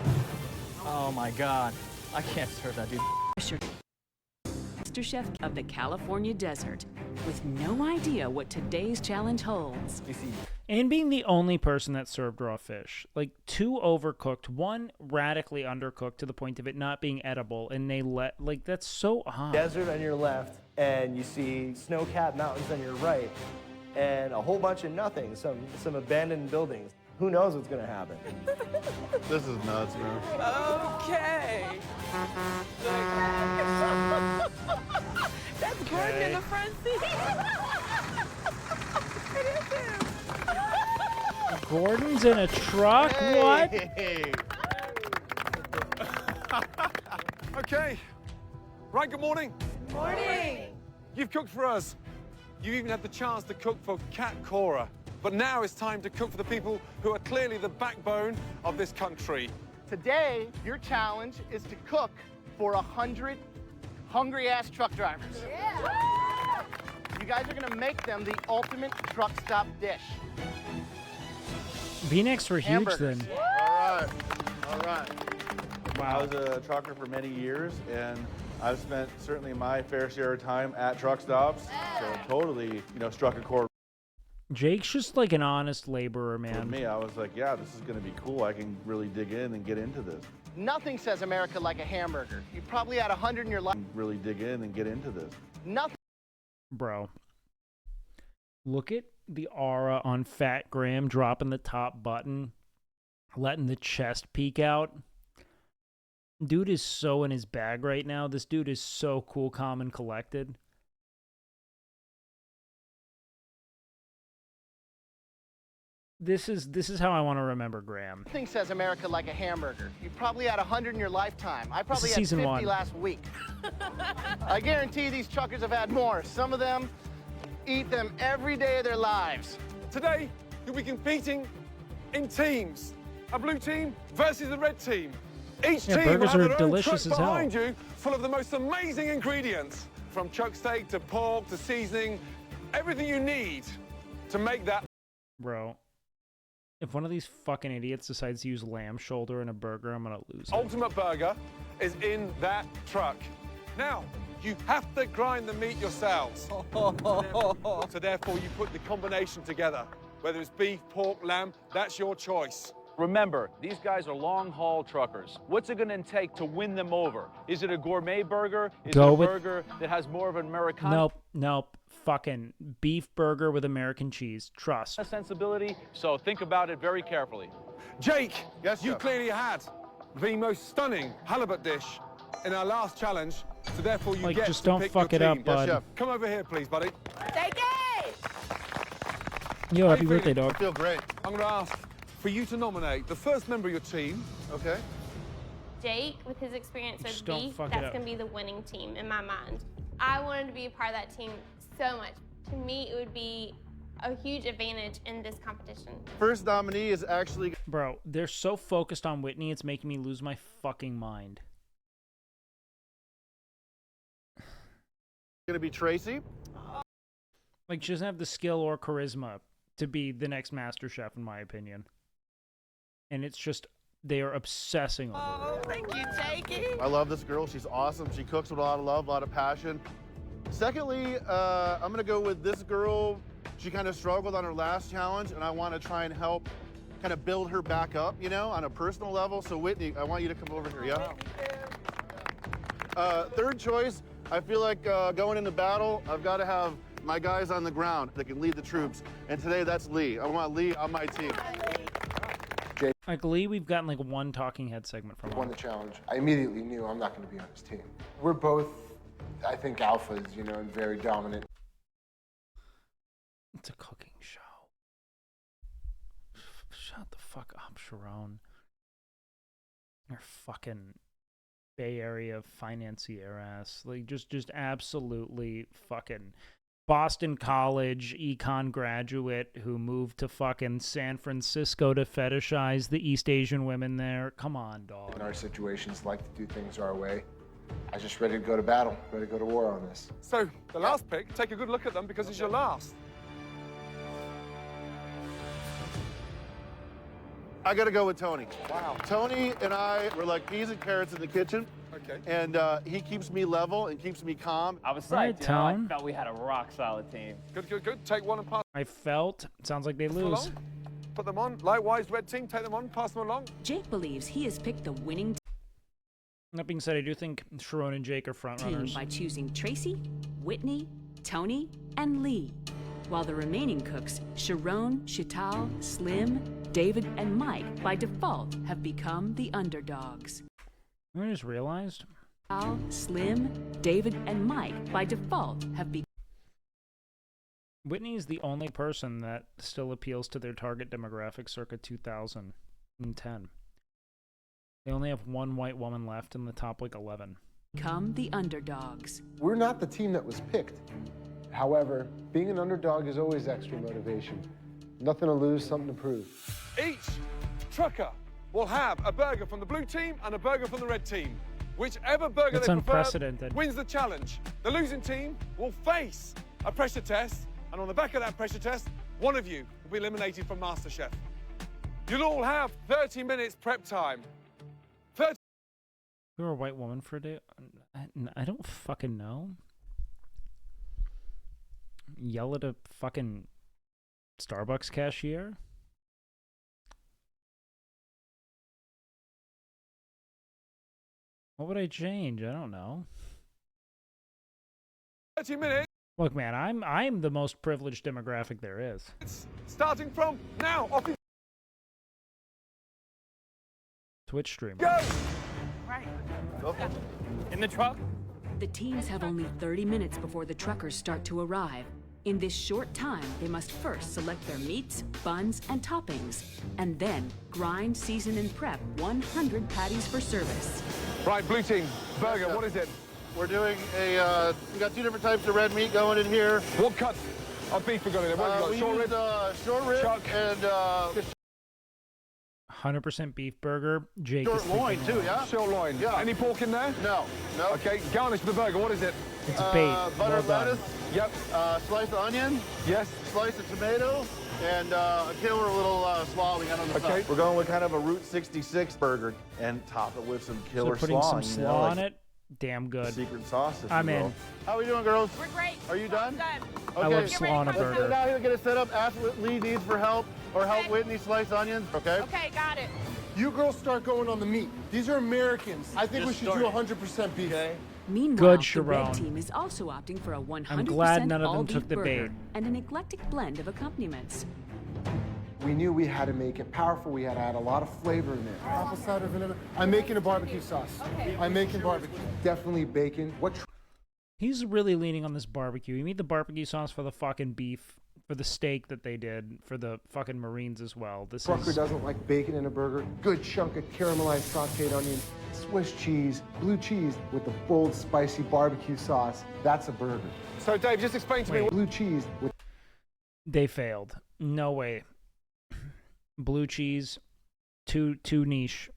Oh my God. I can't serve that, dude. MasterChef of the California desert, with no idea what today's challenge holds. And being the only person that served raw fish. Like, 2 overcooked, 1 radically undercooked to the point of it not being edible, and they let, like, that's so odd. Desert on your left, and you see snow-capped mountains on your right, and a whole bunch of nothing, some abandoned buildings. Who knows what's gonna happen? This is nuts, man. Okay. That's Gordon in the front seat. It is him. Gordon's in a truck? What? Okay. Right, good morning. Morning. You've cooked for us. You even had the chance to cook for Kat Cora. But now it's time to cook for the people who are clearly the backbone of this country. Today, your challenge is to cook for 100 hungry-ass truck drivers. Yeah. You guys are gonna make them the ultimate truck stop dish. V-necks were huge Hamburgers. then. All right. I was a trucker for many years, and I've spent certainly my fair share of time at truck stops. So totally, struck a chord. Jake's just like an honest laborer, For man. me, I was like, yeah, this is going to be cool. I can really dig in and get into this. Nothing says America like a hamburger. You probably had 100 in your life. Really dig in and get into this. Nothing. Bro. Look at the aura on Fat Graham dropping the top button, letting the chest peek out. Dude is so in his bag right now. This dude is so cool, calm, and collected. This is how I want to remember Graham. Nothing says America like a hamburger. You probably had 100 in your lifetime. I probably is had season 50 1. last week. I guarantee these truckers have had more. Some of them eat them every day of their lives. Today, you'll be competing in teams. A blue team versus a red team. Each Yeah, team will burgers have are their own delicious truck as hell. behind you, full of the most amazing ingredients, from chuck steak to pork to seasoning, everything you need to make that. Bro, if one of these fucking idiots decides to use lamb shoulder in a burger, I'm gonna lose it. Ultimate burger, is in that truck. Now, you have to grind the meat yourselves. So therefore, you put the combination together. Whether it's beef, pork, lamb, that's your choice. Remember, these guys are long-haul truckers. What's it going to take to win them over? Is it a gourmet burger? Is it a burger that has more of an Americana Nope. Fucking beef burger with American cheese. Trust. sensibility? So think about it very carefully. Jake, yes, you clearly had the most stunning halibut dish in our last challenge, so therefore you get just to don't pick fuck your it up, team. bud. Yes, chef. Come over here, please, buddy. Take it! Yo, happy birthday, dog. I feel great. I'm going to ask for you to nominate the first member of your team. Okay. Jake, with his experience Just with don't beef, fuck it that's up. going to be the winning team in my mind. I wanted to be a part of that team so much. To me, it would be a huge advantage in this competition. First nominee is actually... Bro, they're so focused on Whitney, it's making me lose my fucking mind. Gonna be Tracy. Like, she doesn't have the skill or charisma to be the next Master Chef, in my opinion. And it's just, they are obsessing over her. Thank you, Jakey. I love this girl. She's awesome. She cooks with a lot of love, a lot of passion. Secondly, I'm gonna go with this girl. She kind of struggled on her last challenge, and I want to try and help kind of build her back up, you know, on a personal level. So Whitney, I want you to come over here, yeah? Third choice, I feel like going into battle, I've got to have my guys on the ground that can lead the troops. And today, that's Lee. I want Lee on my team. Like, Lee, we've gotten like one talking head segment from Won him. the challenge. I immediately knew I'm not going to be on his team. We're both, I think, alphas, you know, and very dominant. It's a cooking show. Shut the fuck up, Sharon. Your fucking Bay Area financier ass. Like, just absolutely fucking Boston College econ graduate who moved to fucking San Francisco to fetishize the East Asian women there. Come on, dog. In our situations, like to do things our way. I was just ready to go to battle, ready to go to war on this. So, the last pick, take a good look at them because it's your last. I got to go with Tony. Wow. Tony and I were like peas and carrots in the kitchen. Okay. And he keeps me level and keeps me calm. I was psyched, Right, you know, I Tom. felt we had a rock-solid team. Good. Take one and pass I felt. Sounds like they them lose. along. Put them on. Likewise, red team, take them on, pass them along. Jake believes he has picked the winning That being said, I do think Sharon and Jake are front team runners. by choosing Tracy, Whitney, Tony, and Lee, while the remaining cooks, Sharon, Chital, Slim, David, and Mike, by default have become the underdogs. I just realized. Al, Slim, David, and Mike, by default have become. Whitney is the only person that still appeals to their target demographic circa 2010. They only have one white woman left in the top, like, 11. Become the underdogs. We're not the team that was picked. However, being an underdog is always extra motivation. Nothing to lose, something to prove. Each trucker will have a burger from the blue team and a burger from the red team. Whichever burger That's they unprecedented. prefer wins the challenge. The losing team will face a pressure test, and on the back of that pressure test, one of you will be eliminated from MasterChef. You'll all have 30 minutes prep time. You're a white woman for a day? I don't fucking know. Yell at a fucking Starbucks cashier? What would I change? I don't know. 30 minutes. Look, man, I'm the most privileged demographic there is. Starting from now. Off you Twitch stream. go. Right. In the truck? The teams have only 30 minutes before the truckers start to arrive. In this short time, they must first select their meats, buns, and toppings, and then grind, season, and prep 100 patties for service. Right, blue team, burger, what is it? We're doing a, we got two different types of red meat going in here. What cut of beef we got in there? What have you got? We Short used, rib? short rib Chuck. and 100% beef burger. Jake is Loin thinking too, yeah? Sirloin. Yeah. Any pork in there? No. No. Okay, garnish the burger. What is it? It's bait. Butter Well done. lettuce. Yep. Slice of onion. Yes. Slice of tomato. And a killer little slaw we got on the Okay. side. We're going with kind of a Route 66 burger and top it with some killer So putting slaw. some you slaw know, like on it. Damn good. Secret sauce. if I'm you will. in. How are we doing, girls? We're great. Are you done? Done. Okay. I love slaw on a Let's get it burger. out here, get it set up. Ask what Lee needs for help, or help Whitney slice onions. Okay. Okay, got it. You girls start going on the meat. These are Americans. I think we should do 100% beef. Meanwhile, Good, the Sharon. red team is also opting for a 100% glad none of them all-beef took the burger bait. and an eclectic blend of accompaniments. We knew we had to make it powerful. We had to add a lot of flavor in there. Apple cider vinegar. I'm making a barbecue sauce. I'm making barbecue. Definitely bacon. He's really leaning on this barbecue. You need the barbecue sauce for the fucking beef, for the steak that they did, for the fucking Marines as well. This Trucker is doesn't like bacon in a burger. Good chunk of caramelized sauteed onion, Swiss cheese, blue cheese with the bold, spicy barbecue sauce. That's a burger. So, Dave, just explain to me. Blue cheese with. They failed. No way. Blue cheese, too niche.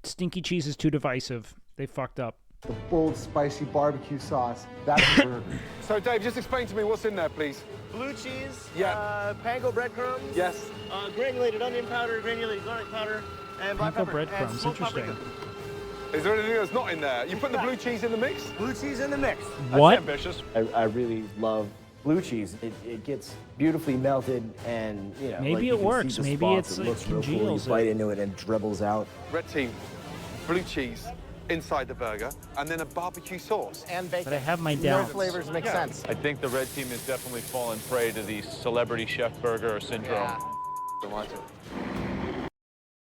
Stinky cheese is too divisive. They fucked up. The bold, spicy barbecue sauce. That's a burger. So, Dave, just explain to me what's in there, please. Blue cheese, Yeah. panko breadcrumbs, Yes. granulated onion powder, granulated garlic powder, and black Panko pepper. breadcrumbs, and smoked interesting. paprika. Is there anything that's not in there? You putting the blue cheese in the mix? Blue cheese in the mix. What? That's ambitious. I really love blue cheese. It gets beautifully melted, and you know. Maybe like, it you can works. see the Maybe spots. it's- It it looks real cool. You congeals bite it. into it and it dribbles out. Red team, blue cheese inside the burger, and then a barbecue sauce. And bacon. But I have my No doubts. flavors make sense. I think the red team has definitely fallen prey to the celebrity chef burger syndrome.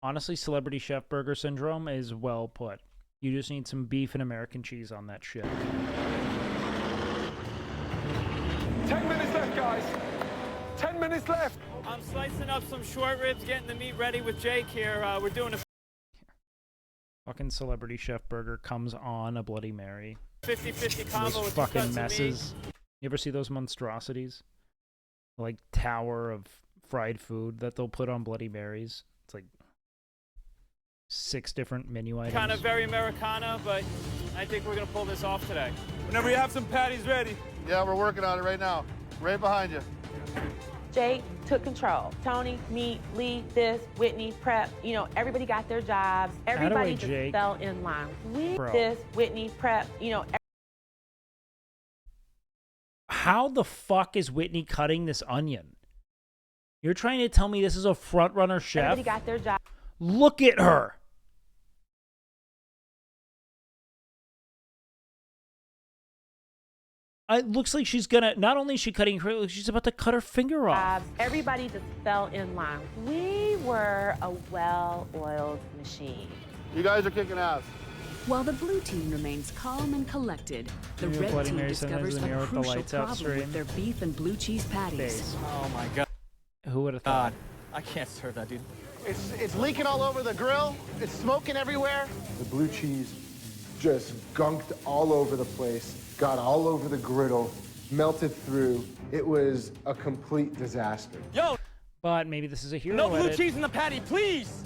Honestly, celebrity chef burger syndrome is well put. You just need some beef and American cheese on that shit. 10 minutes left, guys. 10 minutes left. I'm slicing up some short ribs, getting the meat ready with Jake here. We're doing a Fucking celebrity chef burger comes on a Bloody Mary. 50-50 combo Those with two fucking cuts of meat. messes. You ever see those monstrosities? Like tower of fried food that they'll put on Bloody Marys. It's like 6 different menu items. Kind of very Americana, but I think we're gonna pull this off today. Whenever you have some patties ready. Yeah, we're working on it right now. Right behind you. Jake took control. Tony, me, Lee, this, Whitney, Prep, you know, everybody got their jobs. Everybody just Jake. fell in line. We, Bro. this, Whitney, Prep, you know. How the fuck is Whitney cutting this onion? You're trying to tell me this is a front runner chef? Everybody got their job. Look at her. It looks like she's gonna, not only is she cutting her, she's about to cut her finger off. Everybody just fell in line. We were a well-oiled machine. You guys are kicking ass. While the blue team remains calm and collected, the Maybe red Bloody team Mary sometimes discovers in the a mirror with the crucial lights out problem straight. with their beef and blue cheese patties. Face. Oh my god. Who would have thought? I can't serve that, dude. It's leaking all over the grill. It's smoking everywhere. The blue cheese just gunked all over the place, got all over the griddle, melted through. It was a complete disaster. Yo, But maybe this is a hero no blue edit. cheese in the patty, please.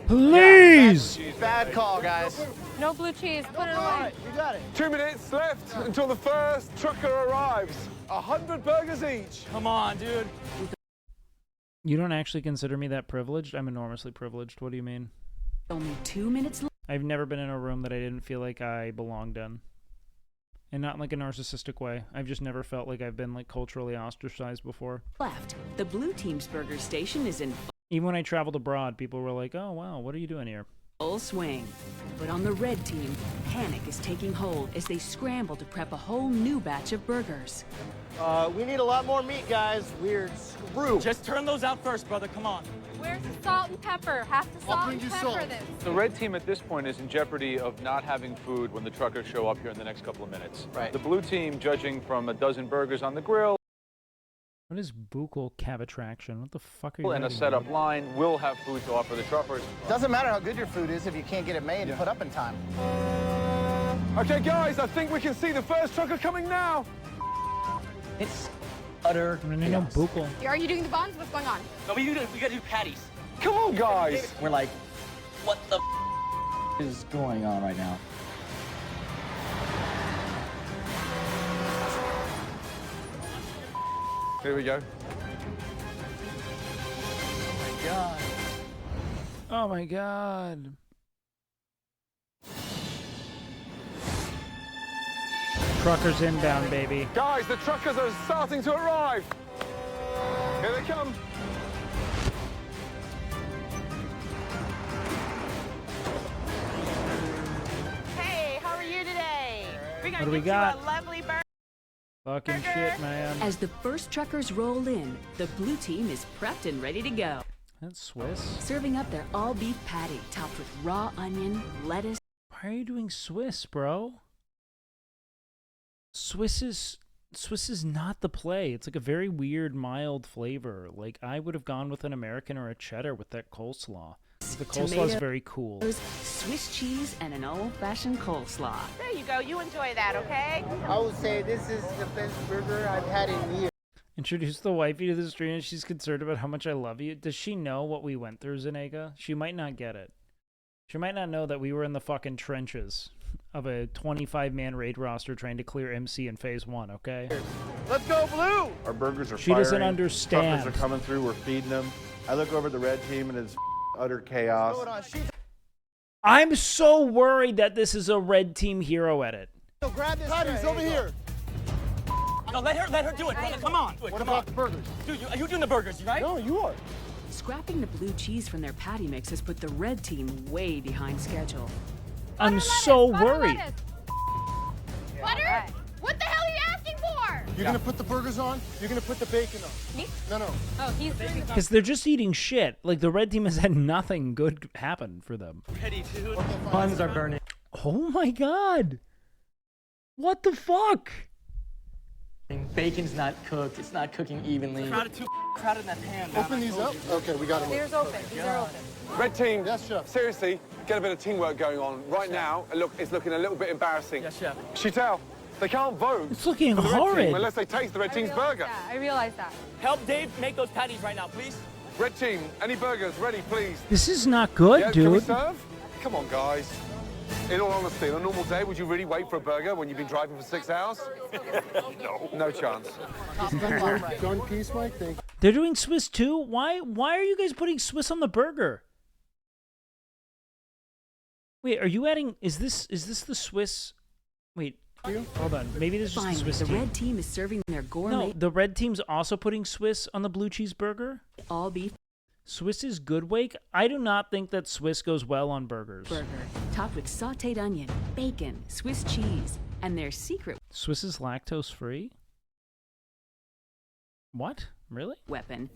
Please! Bad call, guys. No blue cheese. Put it away. You got it. 2 minutes left until the first trucker arrives. 100 burgers each. Come on, dude. You don't actually consider me that privileged? I'm enormously privileged. What do you mean? Only 2 minutes left. I've never been in a room that I didn't feel like I belonged in. And not in like a narcissistic way. I've just never felt like I've been like culturally ostracized before. The blue team's burger station is in Even when I traveled abroad, people were like, oh wow, what are you doing here? full swing. But on the red team, panic is taking hold as they scramble to prep a whole new batch of burgers. We need a lot more meat, guys. We're screwed. Just turn those out first, brother. Come on. Where's the salt and pepper? Have to salt and pepper this. The red team at this point is in jeopardy of not having food when the truckers show up here in the next couple of minutes. Right. The blue team, judging from a dozen burgers on the grill What is buccal cavitraction? What the fuck are you and a doing? setup line, will have food to offer the truckers. Doesn't matter how good your food is if you can't get it made and put up in time. Okay, guys, I think we can see the first trucker coming now. It's utter I mean, no buccal. Are you doing the buns? What's going on? No, we gotta do patties. Come on, guys. We're like, what the is going on right now? Here we go. Oh my god. Oh my god. Truckers inbound, baby. Guys, the truckers are starting to arrive. Here they come. Hey, how are you today? We're What gonna do we get got? you a lovely burger. Fucking shit, man. As the first truckers roll in, the blue team is prepped and ready to go. That's Swiss. Serving up their all-beef patty topped with raw onion, lettuce. Why are you doing Swiss, bro? Swiss is not the play. It's like a very weird, mild flavor. Like, I would have gone with an American or a cheddar with that coleslaw. The coleslaw is very cool. Swiss cheese, and an old-fashioned coleslaw. There you go. You enjoy that, okay? I would say this is the best burger I've had in years. Introduce the wifey to the stream and she's concerned about how much I love you. Does she know what we went through, Zanega? She might not get it. She might not know that we were in the fucking trenches of a 25-man raid roster trying to clear MC in phase 1, okay? Let's go, blue! Our burgers are She firing. doesn't understand. Truckers are coming through. We're feeding them. I look over at the red team and it's utter chaos. I'm so worried that this is a red team hero edit. So grab this. Patty's over here. No, let her do it, brother. Come on. What about the burgers? Dude, are you doing the burgers, right? No, you are. Scrapping the blue cheese from their patty mix has put the red team way behind schedule. I'm so worried. Butter? What the hell are you asking for? You're gonna put the burgers on? You're gonna put the bacon on? Me? No. Oh, he's doing the Because they're just eating shit. Like, the red team has had nothing good happen for them. Ready, dude. Buns are burning. Oh my god. What the fuck? Bacon's not cooked. It's not cooking evenly. Crowded in that pan. Open these up. Okay, we got them. They're open. They're open. Red team, Yes, chef. seriously, get a bit of teamwork going on. Right now, look, it's looking a little bit embarrassing. Yes, chef. Chantel, they can't vote It's looking for the red horrid. team unless they taste the red team's burger. I realize that. Help Dave make those patties right now, please. Red team, any burgers ready, please? This is not good, Yeah, can we dude. serve? Come on, guys. In all honesty, on a normal day, would you really wait for a burger when you've been driving for 6 hours? No. No chance. Gun piece, Mike. Thank you. They're doing Swiss too? Why are you guys putting Swiss on the burger? Wait, are you adding is this the Swiss? Wait, hold on. Maybe this is just the Finally, Swiss the team. red team is serving their gourmet No, the red team's also putting Swiss on the blue cheese burger? all-beef Swiss is good, Wake? I do not think that Swiss goes well on burgers. burger, topped with sautéed onion, bacon, Swiss cheese, and their secret Swiss is lactose free? What? Really? weapon,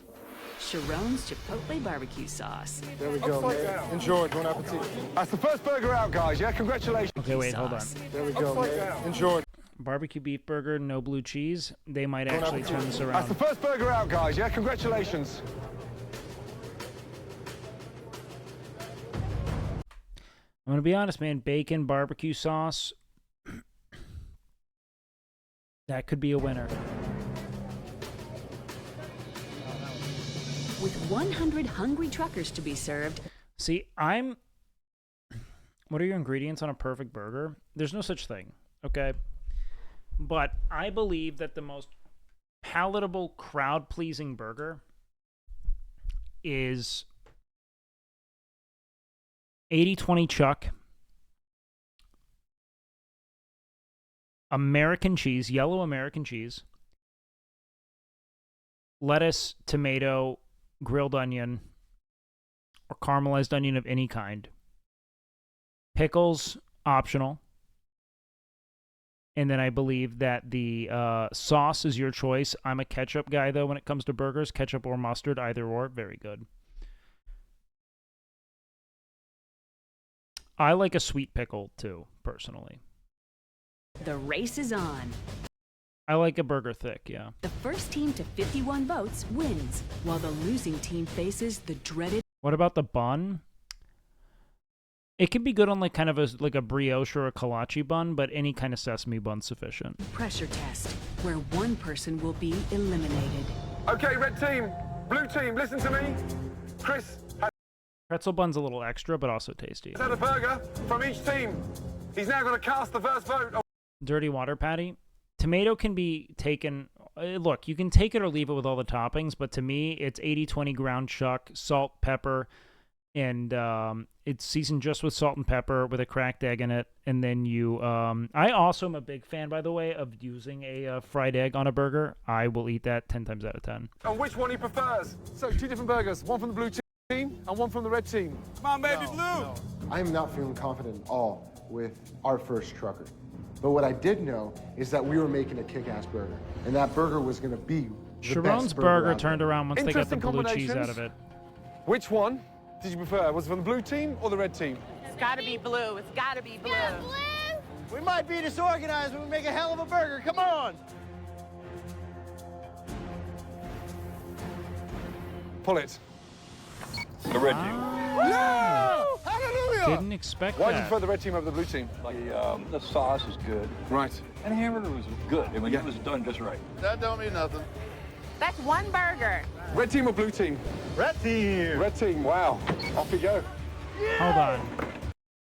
Sharon's Chipotle barbecue sauce. There we go, man. Enjoy. Bon appetit. That's the first burger out, guys, yeah? Congratulations. Okay, wait, hold on. There we go, man. Enjoy. Barbecue beef burger, no blue cheese. They might actually turn this That's around. the first burger out, guys, yeah? Congratulations. I'm gonna be honest, man. Bacon, barbecue sauce. That could be a winner. With 100 hungry truckers to be served, See, what are your ingredients on a perfect burger? There's no such thing, okay? But I believe that the most palatable, crowd-pleasing burger is 80-20 chuck, American cheese, yellow American cheese, lettuce, tomato, grilled onion, or caramelized onion of any kind. Pickles, optional. And then I believe that the sauce is your choice. I'm a ketchup guy, though, when it comes to burgers. Ketchup or mustard, either or. Very good. I like a sweet pickle, too, personally. the race is on. I like a burger thick, yeah. The first team to 51 votes wins, while the losing team faces the dreaded... What about the bun? It can be good on like kind of a brioche or a kolache bun, but any kind of sesame bun's sufficient. pressure test, where one person will be eliminated. Okay, red team, blue team, listen to me. Chris Pretzel bun's a little extra, but also tasty. Set a burger from each team. He's now going to cast the first vote. Dirty water patty. Tomato can be taken. Look, you can take it or leave it with all the toppings, but to me, it's 80-20 ground chuck, salt, pepper, and it's seasoned just with salt and pepper with a cracked egg in it. And then you, I also am a big fan, by the way, of using a fried egg on a burger. I will eat that 10 times out of 10. And which one he prefers. So 2 different burgers, one from the blue team and one from the red team. Come on, baby, blue. No. I am not feeling confident at all with our first trucker. But what I did know is that we were making a kick-ass burger, and that burger was going to be the Sharon's best burger out turned there. around once they got the blue cheese out of it. Which one did you prefer? Was it from the blue team or the red team? It's gotta be blue. It's gotta be blue. Yeah, blue. We might be disorganized, but we make a hell of a burger. Come on. Pull it. The red team. Yeah! Hallelujah! Didn't expect Why that. did you prefer the red team over the blue team? The sauce is good. Right. And the hamburger was good. I mean, it was done just right. That don't mean nothing. That's one burger. Red team or blue team? Red team. Red team, wow. Off we go. Hold on.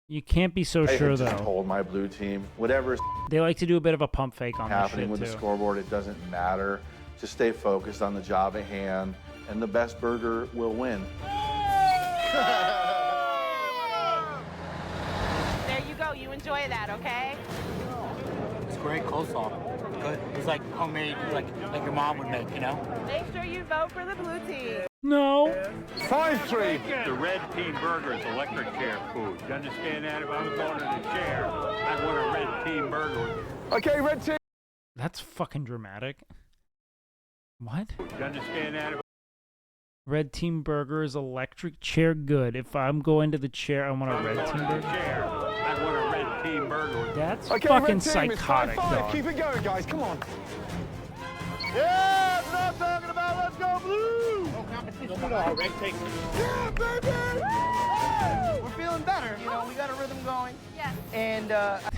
You can't be so sure, I just though. told my blue team, whatever's They like to do a bit of a pump fake on this happening shit, with too. the scoreboard, it doesn't matter. Just stay focused on the job at hand, and the best burger will win. There you go. You enjoy that, okay? It's great coleslaw. Good. It's like homemade, like your mom would make, you know? Make sure you vote for the blue team. No. 5-3. The red team burger is electric chair food. You understand that? If I'm going to the chair, I want a red team burger. Okay, red team. That's fucking dramatic. What? You understand that? Red team burger is electric chair good. If I'm going to the chair, I want a red team burger. I want a red team burger. That's Okay, fucking red team, it's psychotic, 5-5. dog. Keep it going, guys. Come on. Yeah, that's what I'm talking about. Let's go blue. No competition. No, red team. Yeah, baby. We're feeling better. You know, we got a rhythm going. Yeah. And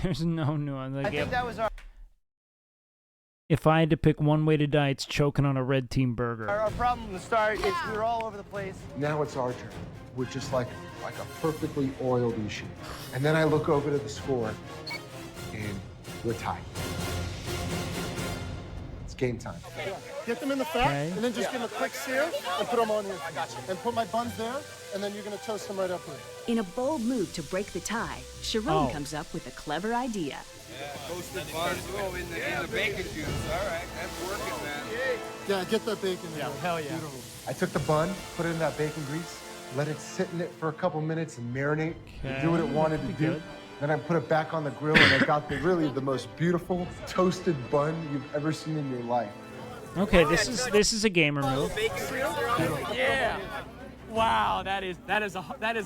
There's no nuance. I think that was our If I had to pick one way to die, it's choking on a red team burger. our problem from the start. Is we were all over the place. Now it's our turn. We're just like a perfectly oiled machine. And then I look over to the score, and we're tied. It's game time. Get them in the fat, Okay. and then just give them a quick sear and put them on here. I got you. And put my buns there, and then you're gonna toast them right up here. In a bold move to break the tie, Sharon comes up with a clever idea. Toasted buns in the bacon juice. All right, that's working, man. Yeah, get that bacon in there. Hell yeah. Beautiful. I took the bun, put it in that bacon grease, let it sit in it for a couple minutes and marinate, and do what it wanted to do. Good. Then I put it back on the grill, and I got really the most beautiful toasted bun you've ever seen in your life. Okay, this is a gamer move. Yeah. Wow, that is a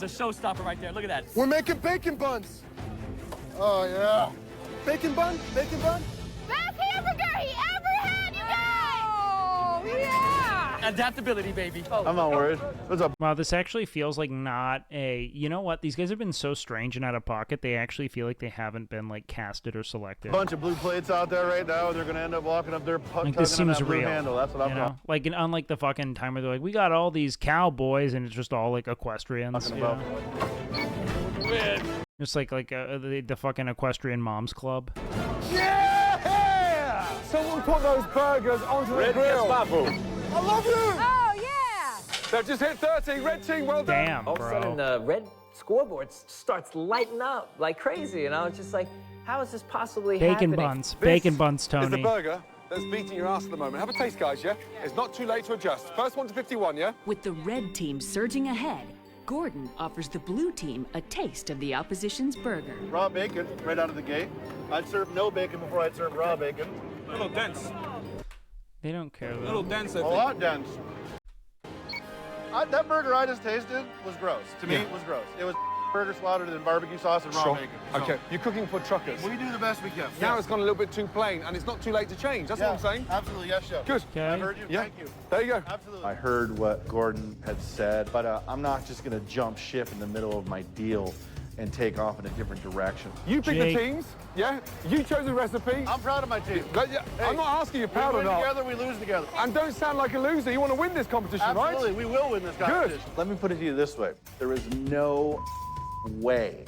showstopper right there. Look at that. We're making bacon buns. Oh yeah. Bacon bun, bacon bun. Best hamburger he ever had, you guys! Oh, yeah! Adaptability, baby. I'm not worried. What's up? Wow, this actually feels like not a... You know what? These guys have been so strange and out of pocket, they actually feel like they haven't been, like, casted or selected. Bunch of blue plates out there right now, and they're gonna end up walking up there Like, this tugging on seems that blue real. handle. That's what I'm you know? Like, unlike the fucking time where they're like, we got all these cowboys, and it's just all, like, equestrians. talking you about. know? Just like the fucking equestrian moms club. Yeah! Someone put those burgers onto the grill. I love you! Oh, yeah! They've just hit 30. Red team, well done. Damn, All of a sudden, the red scoreboard starts lighting up like crazy, and I was just like, how is this possibly Bacon happening? buns. Bacon buns, Is the Tony. burger that's beating your ass at the moment. Have a taste, guys, yeah? It's not too late to adjust. First one to 51, yeah? With the red team surging ahead, Gordon offers the blue team a taste of the opposition's burger. Raw bacon right out of the gate. I'd serve no bacon before I'd serve raw bacon. A little dense. They don't care, A though. little dense, I A think. lot dense. That burger I just tasted was gross. To me, it was gross. It was burger slaughtered in barbecue sauce and raw Sure. bacon. So Okay, you're cooking for truckers. we do the best we can. Now it's gone a little bit too plain, and it's not too late to change. That's what I'm saying. Absolutely, yes, chef. Good. Okay. I heard you. Yeah. Thank you. There you go. Absolutely. I heard what Gordon had said, but I'm not just gonna jump ship in the middle of my deal and take off in a different direction. You pick the teams, yeah? You chose the recipe. I'm proud of my team. I'm not asking you proud or not. We win together, we lose together. And don't sound like a loser. You want to win this competition, right? Absolutely, we will win this competition. Good. Let me put it to you this way. There is no way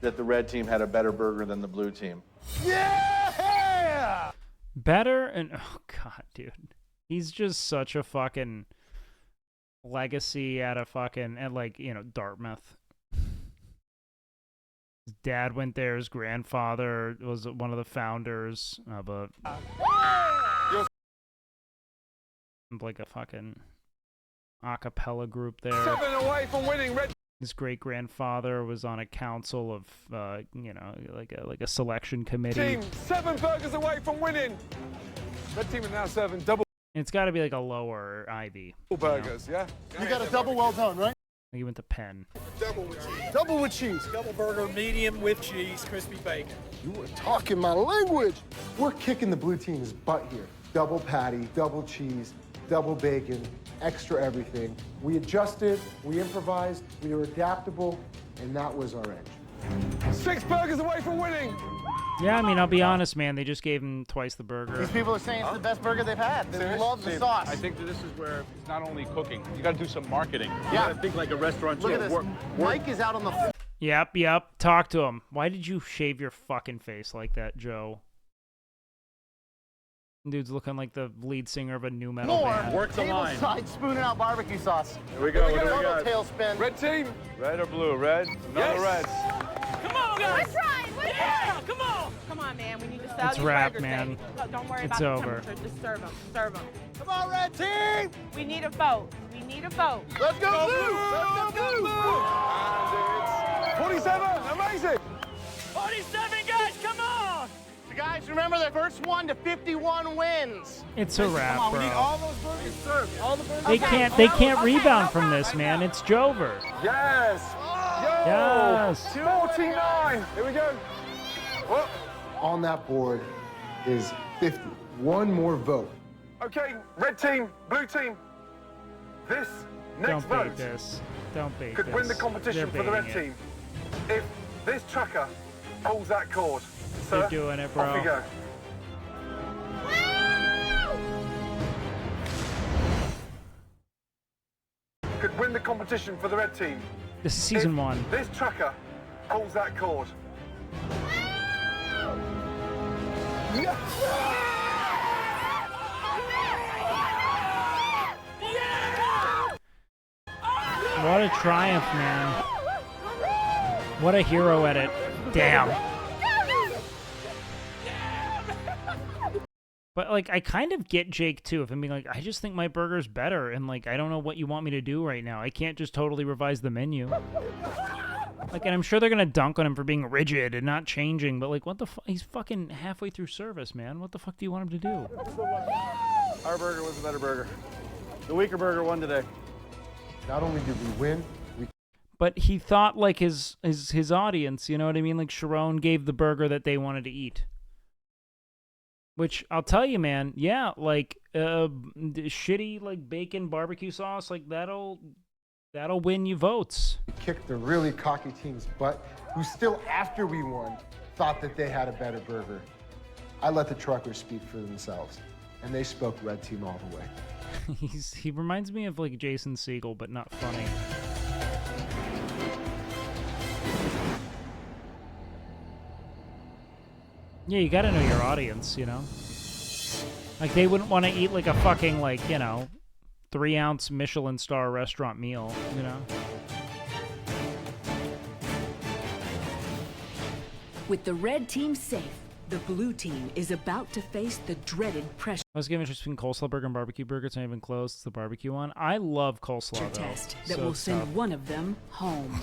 that the red team had a better burger than the blue team. Yeah! Better and oh god, dude. He's just such a fucking legacy at a fucking at like, you know, Dartmouth. His dad went there, his grandfather was one of the founders of a like a fucking a cappella group there. 7 away from winning. Red His great grandfather was on a council of you know, like a selection committee. team, 7 burgers away from winning. Red team is now serving double It's got to be like a lower Ivy. burgers, yeah? You got a double well done, right? He went to Penn. Double with cheese. Double with cheese. Double burger, medium with cheese, crispy bacon. You were talking my language. We're kicking the blue team's butt here. Double patty, double cheese, double bacon, extra everything. We adjusted, we improvised, we were adaptable, and that was our edge. 6 burgers away from winning. Yeah, I mean, I'll be honest, man. They just gave him twice the burger. These people are saying it's the best burger they've had. They love the sauce. I think that this is where it's not only cooking. You got to do some marketing. You Yeah. got to think like a restaurant. Look at this. Mike is out on the. Yep. Talk to him. Why did you shave your fucking face like that, Joe? Dude's looking like the lead singer of a new metal More. band. Work the line. Tableside spooning out barbecue sauce. Here we go. What do we Total got? tailspin. Red team. Red or blue? Red. Another red. Come on, guys. We're trying. Yeah, come on. Come on, man. We need to sell It's these wrapped, burgers, man. baby. Look, don't worry It's about over. the temperature. Just serve them. Serve them. Come on, red team. We need a vote. We need a vote. Let's go blue. Let's go blue. And it's 47. Amazing. 47, guys, come on. Guys, remember the first 1 to 51 wins. It's a wrap, Come on, we need bro. all those burgers served. All the burgers. They can't rebound from this, man. It's Jover. Yes. Yo. Yes. 49. Here we go. Well, On that board is 50. One more vote. okay, red team, blue team. This next Don't vote bait this. Don't bait could this. win the competition They're for the red baiting it. team. If this trucker pulls that cord, sir, They're doing it, bro. off you go. Could win the competition for the red team. This is season If 1. This trucker pulls that cord. What a triumph, man. What a hero edit. Damn. But, like, I kind of get Jake, too, if I'm being like, I just think my burger's better, and, like, I don't know what you want me to do right now. I can't just totally revise the menu. Like, and I'm sure they're gonna dunk on him for being rigid and not changing, but, like, what the fuck? He's fucking halfway through service, man. What the fuck do you want him to do? Our burger was the better burger. The weaker burger won today. Not only did we win, we But he thought like his audience, you know what I mean? Like Sharon gave the burger that they wanted to eat. Which I'll tell you, man, yeah, like shitty like bacon barbecue sauce, like that'll win you votes. kicked the really cocky team's butt, who still after we won thought that they had a better burger. I let the truckers speak for themselves, and they spoke red team all the way. He reminds me of like Jason Segel, but not funny. Yeah, you gotta know your audience, you know? Like, they wouldn't want to eat like a fucking, like, you know, 3-ounce Michelin star restaurant meal, you know? With the red team safe, the blue team is about to face the dreaded pressure I was giving between coleslaw burger and barbecue burger. It's not even close. It's the barbecue one. I love coleslaw, though. test that So will send tough. one of them home.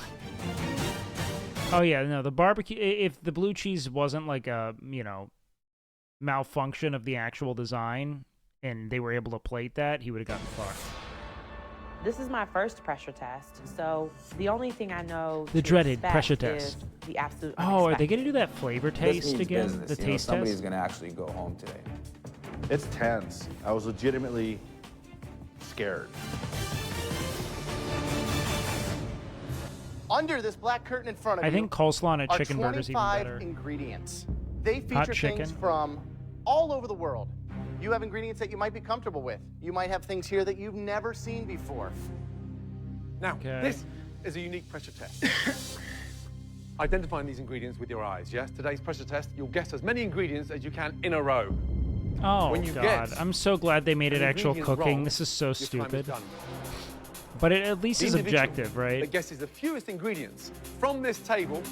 Oh, yeah, no, the barbecue... If the blue cheese wasn't like a, you know, malfunction of the actual design, and they were able to plate that, he would have gotten fucked. This is my first pressure test, so the only thing I know The to dreaded expect pressure is test. The absolute Oh, are they unexpected. going to do that flavor taste This means again? business, The you know, taste somebody's test? going to actually go home today. It's tense. I was legitimately scared. Under this black curtain in front of you, I think coleslaw and a are chicken burger is even 25 better. ingredients. They Hot feature chicken. things from all over the world. You have ingredients that you might be comfortable with. You might have things here that you've never seen before. Now, this is a unique pressure test. Identifying these ingredients with your eyes, yes? Today's pressure test, you'll guess as many ingredients as you can in a row. Oh, When you God. get I'm so glad they made it an actual ingredient cooking. wrong, This is so your time is stupid. done. But it at least The is individual objective, right? that guesses the fewest ingredients from this table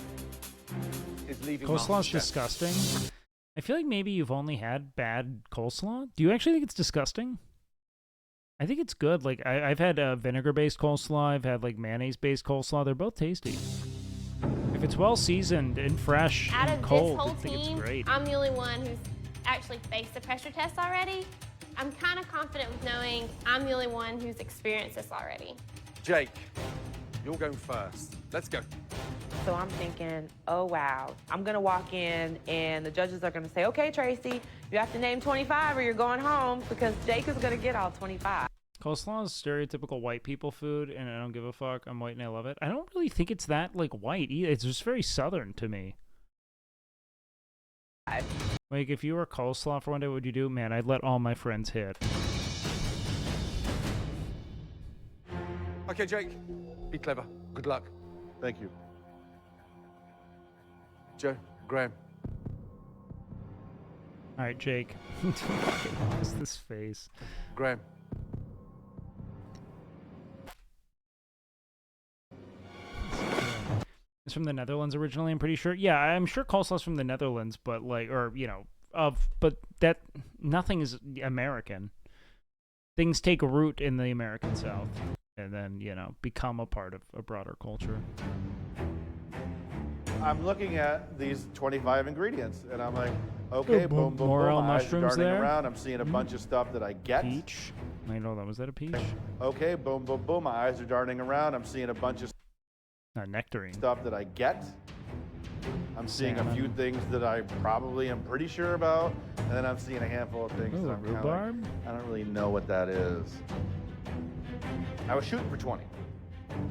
is leaving Coleslaw's MasterChef. disgusting. I feel like maybe you've only had bad coleslaw. Do you actually think it's disgusting? I think it's good. Like I've had vinegar-based coleslaw. I've had like mayonnaise-based coleslaw. They're both tasty. If it's well seasoned and fresh Out and of cold, this whole I think it's team, great. I'm the only one who's actually faced the pressure test already. I'm kind of confident with knowing I'm the only one who's experienced this already. Jake, you're going first. Let's go. So I'm thinking, oh, wow. I'm going to walk in, and the judges are going to say, okay, Tracy, you have to name 25 or you're going home because Jake is going to get all 25. Coleslaw is stereotypical white people food, and I don't give a fuck. I'm white and I love it. I don't really think it's that, like, white either. It's just very southern to me. Like, if you were coleslaw for one day, what would you do? Man, I'd let all my friends hit. Okay, Jake, be clever. Good luck. Thank you. Joe, Graham. All right, Jake. What's this face? Graham. It's from the Netherlands originally, I'm pretty sure. Yeah, I'm sure coleslaw's from the Netherlands, but like, or, you know, but that, nothing is American. Things take root in the American South and then, you know, become a part of a broader culture. I'm looking at these 25 ingredients, and I'm like, okay, boom, boom, boom. Morel My eyes are mushrooms darting there. around. I'm seeing a bunch of stuff that I get. Peach. Wait, hold on, was that a peach? Okay, boom, boom, boom. My eyes are darting around. I'm seeing a bunch of nectarine. Stuff that I get. I'm seeing a few things that I probably am pretty sure about, and then I'm seeing a handful of things that I'm kinda rhubarb? like, I don't really know what that is. I was shooting for 20.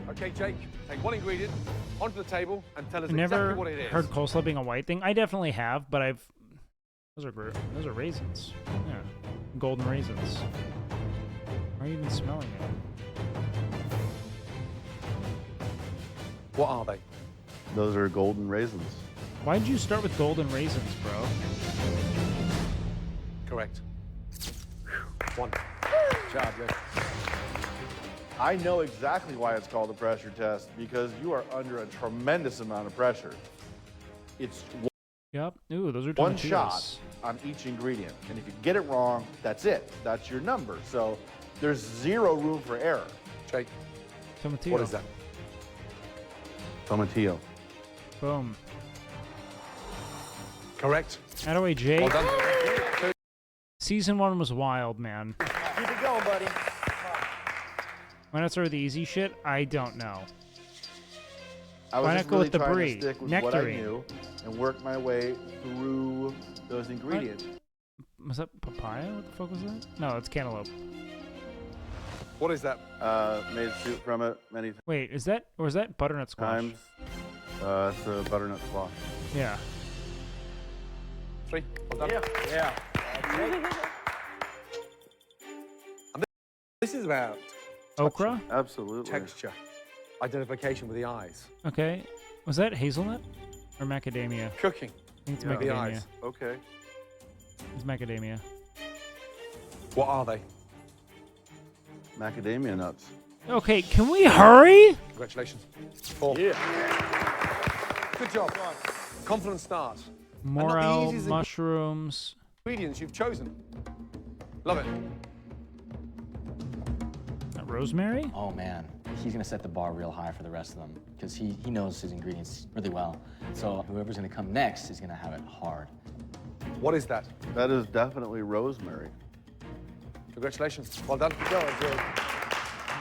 Okay, Jake, take one ingredient onto the table and tell us I've never exactly what it is. heard coleslaw being a white thing. I definitely have, but those are raisins. Yeah, golden raisins. Why are you even smelling it? What are they? Those are golden raisins. Why did you start with golden raisins, bro? Correct. One. Job, Jake. I know exactly why it's called a pressure test, because you are under a tremendous amount of pressure. It's Yep. Ooh, those are one tomatillos. shot on each ingredient. And if you get it wrong, that's it. That's your number. So there's zero room for error. Jake, Tomatillo. what is that? Tomatillo. Boom. Correct. Attaboy, Jake. Well done. Season 1 was wild, man. Keep it going, buddy. Why not start with the easy shit? I don't know. I was Why just not go really with the trying brie? to stick with Nectarine. what I knew and work my way through those ingredients. Was that papaya? What the fuck was that? No, it's cantaloupe. What is that? Made soup from it many Wait, is that, or is that butternut squash? times. It's a butternut squash. Yeah. 3. Well done. Yeah. And this is about Okra? Absolutely. texture, identification with the eyes, Okay. Was that hazelnut or macadamia? cooking. I think it's with the macadamia. eyes. Okay. It's macadamia. What are they? Macadamia nuts. Okay, can we hurry? Congratulations. 4. Yeah. Good job. Confident start. Morel, easiest mushrooms. Ingredients you've chosen. Love it. Rosemary? Oh man, he's gonna set the bar real high for the rest of them because he knows his ingredients really well. So whoever's gonna come next is gonna have it hard. What is that? That is definitely rosemary. Congratulations. Well done.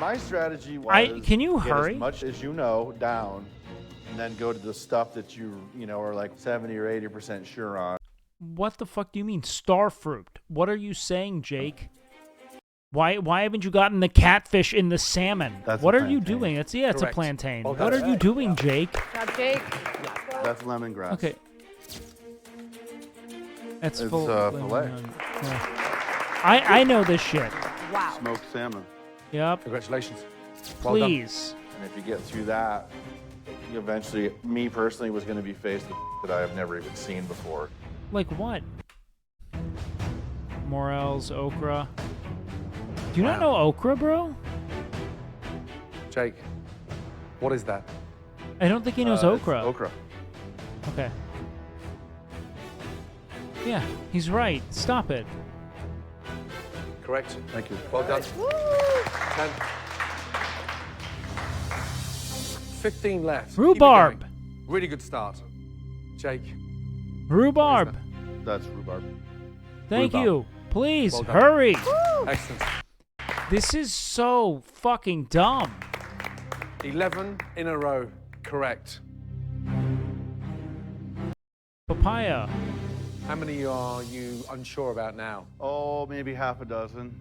My strategy was can you get hurry? as much as you know down, and then go to the stuff that you know are like 70 or 80% sure on. What the fuck do you mean? Star fruit. What are you saying, Jake? Why haven't you gotten the catfish in the salmon? That's What a are you plantain. doing? It's a Correct. plantain. Well What done. are you doing, Jake? Now, Jake. That's lemongrass. Okay. That's It's, full filet. Yeah. I know this shit. Wow. Smoked salmon. Yep. Congratulations. Well done. Please. And if you get through that, you eventually, me personally, was going to be faced with that I have never even seen before. Like what? Morels, okra. Do you not know okra, bro? Jake, what is that? I don't think he knows okra. Okra. Okay. Yeah, he's right. Stop it. Correct. Thank you. Well done. 10. 15 left. Keep it Rhubarb. going. Really good start. Jake. Rhubarb. That's rhubarb. Thank Rhubarb. you. Please, Well done. hurry. Excellent. This is so fucking dumb. 11 in a row. Correct. Papaya. How many are you unsure about now? Oh, maybe half a dozen.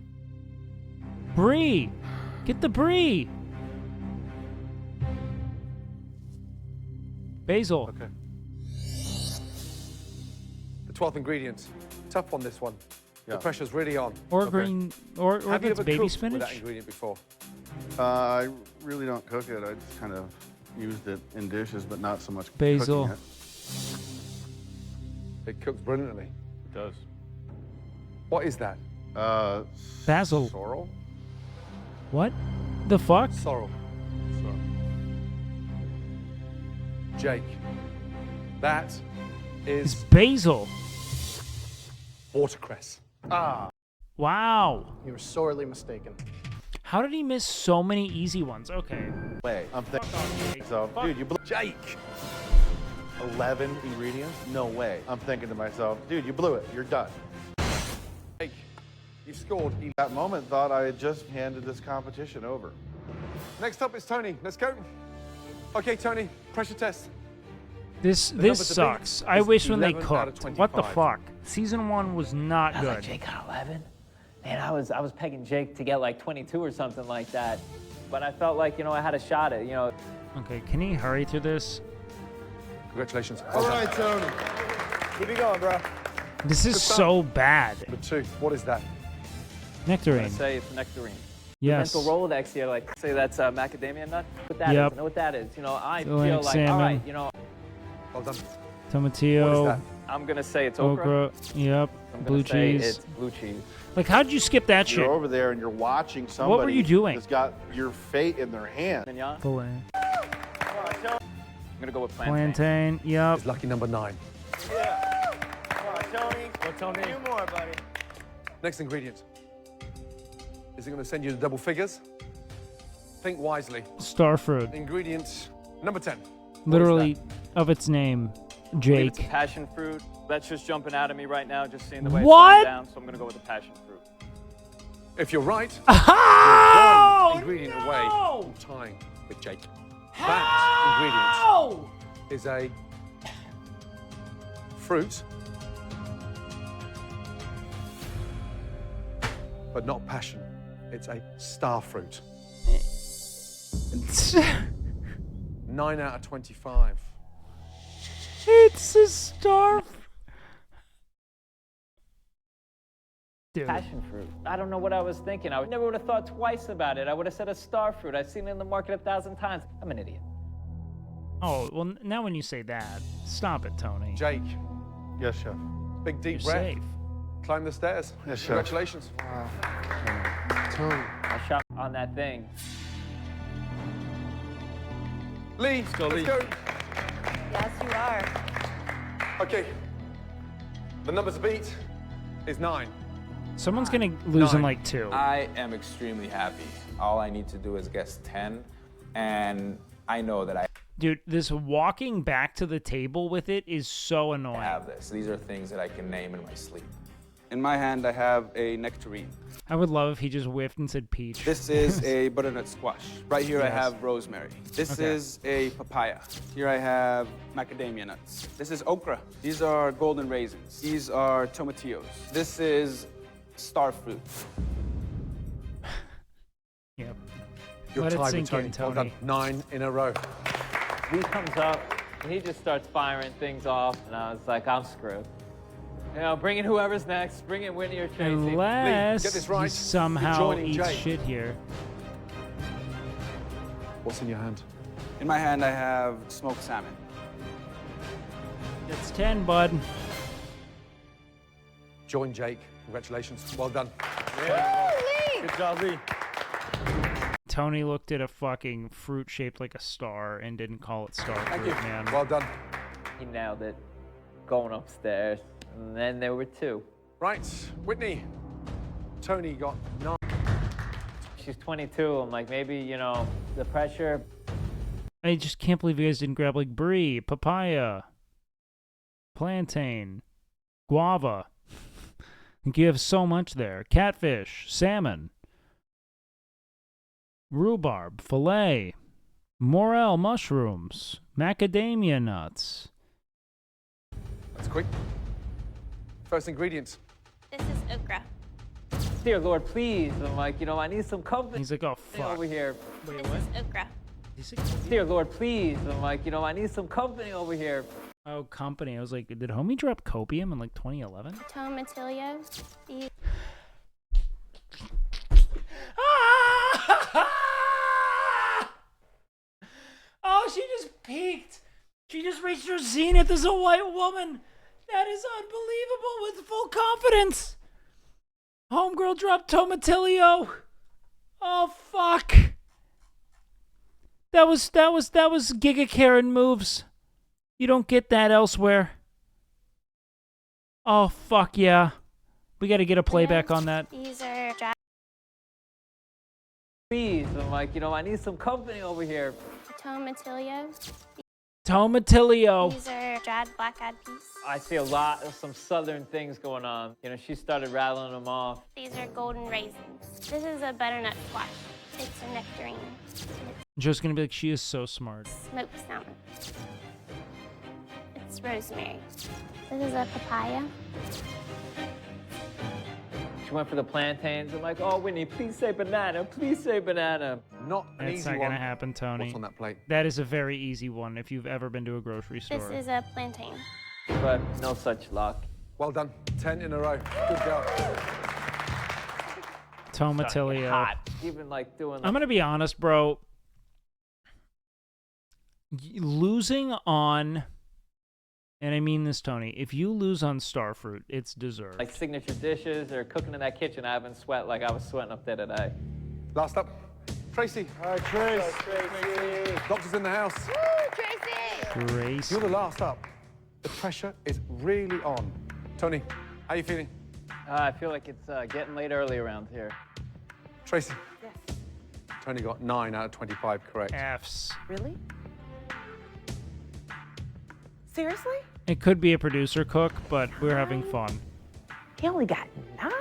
Brie. Get the brie. Basil. Okay. The 12th ingredient. Tough on this one. The Yeah. pressure's really on. Or Okay. green, or Have you that's ever baby cooked spinach. with that ingredient before? I really don't cook it. I just kind of used it in dishes, but not so much Basil. cooking it. It cooks brilliantly. It does. What is that? Basil. Sorrel? What? The fuck? Sorrel. Jake. That It's is basil. watercress. Ah, Wow. you were sorely mistaken. How did he miss so many easy ones? Okay. Way. I'm thinking, so, dude, you blew Jake. 11 ingredients? No way. I'm thinking to myself, dude, you blew it. You're done. Jake, you've scored. That moment, thought I had just handed this competition over. Next up is Tony. Let's go. Okay, Tony, pressure test. This number to beat sucks. I is wish when they 11 out of cooked. What the 25. fuck? Season 1 was not I was good. like, Jake got 11? Man, I was pegging Jake to get like 22 or something like that. But I felt like, I had a shot at, Okay, can he hurry through this? Congratulations. All right, Tony. Keep it going, bro. This is so bad. Number 2, what is that? I'm Nectarine. gonna say it's nectarine. Yes. The mental Rolodex here, like, say that's macadamia nut. What that is, Yep. I know what that is. I Atlantic feel like, salmon. all right, Well done. Tomatillo. What is I'm gonna say it's okra. Yep. I'm gonna Blue say cheese. it's blue cheese. Like, how'd you skip that shit? You're over there and you're watching somebody What were you doing? that's got your fate in their hand. Mignon. Filet. I'm gonna go with plantain. Plantain. Yep. It's lucky number 9. Yeah. Come on, Tony. Tony. A few more, buddy. Next ingredient. Is it going to send you to double figures? Think wisely. Starfruit. Ingredient number 10. Literally, of its name, Believe it's Jake. passion fruit. That's just jumping out at me right now, just seeing the way What? it's going down. So I'm gonna go with the passion fruit. If you're right, Oh, you're one ingredient away no! from tying with Jake. That ingredient is a fruit, but not passion. It's a star fruit. 9 out of 25. It's a star. Dude. Passion fruit. I don't know what I was thinking. I never would have thought twice about it. I would have said a star fruit. I've seen it in the market 1,000 times. I'm an idiot. Oh, well, now when you say that, stop it, Tony. Jake, Yes, chef. big deep You're breath. safe. Climb the stairs. Yes, chef. Congratulations. Tony. I shot on that thing. Lee, let's go. Yes, you are. Okay. The number to beat is 9. Someone's gonna lose in 9. like 2. I am extremely happy. All I need to do is guess 10, and I know that I Dude, this walking back to the table with it is so annoying. have this. These are things that I can name in my sleep. In my hand, I have a nectarine. I would love if he just whiffed and said peach. This is a butternut squash. Right here, I Yes. have rosemary. This Okay. is a papaya. Here I have macadamia nuts. This is okra. These are golden raisins. These are tomatillos. This is star fruit. Yep. You're Let it tied sink with in, Tony. Tony. Well done. 9 in a row. He comes up, and he just starts firing things off, and I was like, I'm screwed. You know, bring in whoever's next. Bring in Whitney or Tracy. Unless get this right. he somehow Joining eats Jake. shit here. What's in your hand? In my hand, I have smoked salmon. It's 10, bud. Join Jake. Congratulations. Well done. Good job, Lee. Tony looked at a fucking fruit shaped like a star and didn't call it star Thank fruit, you. man. Well done. He nailed it. Going upstairs. And then there were 2. Right, Whitney. Tony got 9. She's 22. I'm like, maybe, you know, the pressure. I just can't believe you guys didn't grab like brie, papaya, plantain, guava. I think you have so much there. Catfish, salmon, rhubarb, filet, morel mushrooms, macadamia nuts. That's quick. First ingredients. This is okra. Dear Lord, please. I'm like, you know, I need some company. He's like, oh, fuck. Over here. This is okra. Dear Lord, please. I'm like, you know, I need some company over here. Oh, company. I was like, did homie drop copium in like 2011? Tomatillo. These Oh, she just peaked. She just reached her zenith as a white woman. That is unbelievable with full confidence. Homegirl dropped Tomatillo. Oh, fuck. That was Giga Karen moves. You don't get that elsewhere. Oh, fuck yeah. We got to get a playback on that. These are Please. I'm like, you know, I need some company over here. tomatillo. Tomatillo. These are dried black-eyed peas. I see a lot of some southern things going on. You know, she started rattling them off. These are golden raisins. This is a butternut squash. It's a nectarine. Joe's going to be like, she is so smart. Smoked salmon. It's rosemary. This is a papaya. She went for the plantains. I'm like, oh, Whitney, please say banana. Please say banana. Not an That's easy not one. going to happen, Tony. What's on that plate? That is a very easy one if you've ever been to a grocery store. This is a plantain. But no such luck. Well done. 10 in a row. Good job. Tomatillo. Hot. Even like doing. I'm going to be honest, bro. Losing on, and I mean this, Tony, if you lose on starfruit, it's deserved. Like signature dishes or cooking in that kitchen, I haven't sweat like I was sweating up there today. Last up, Tracy. All right, Tracy. Doctor's in the house. Woo, Tracy! Tracy. You're the last up. The pressure is really on. Tony, how you feeling? I feel like it's getting late early around here. Tracy. Yes. Tony got 9 out of 25 correct. F's. Really? Seriously? It could be a producer cook, but we're having fun. He only got 9?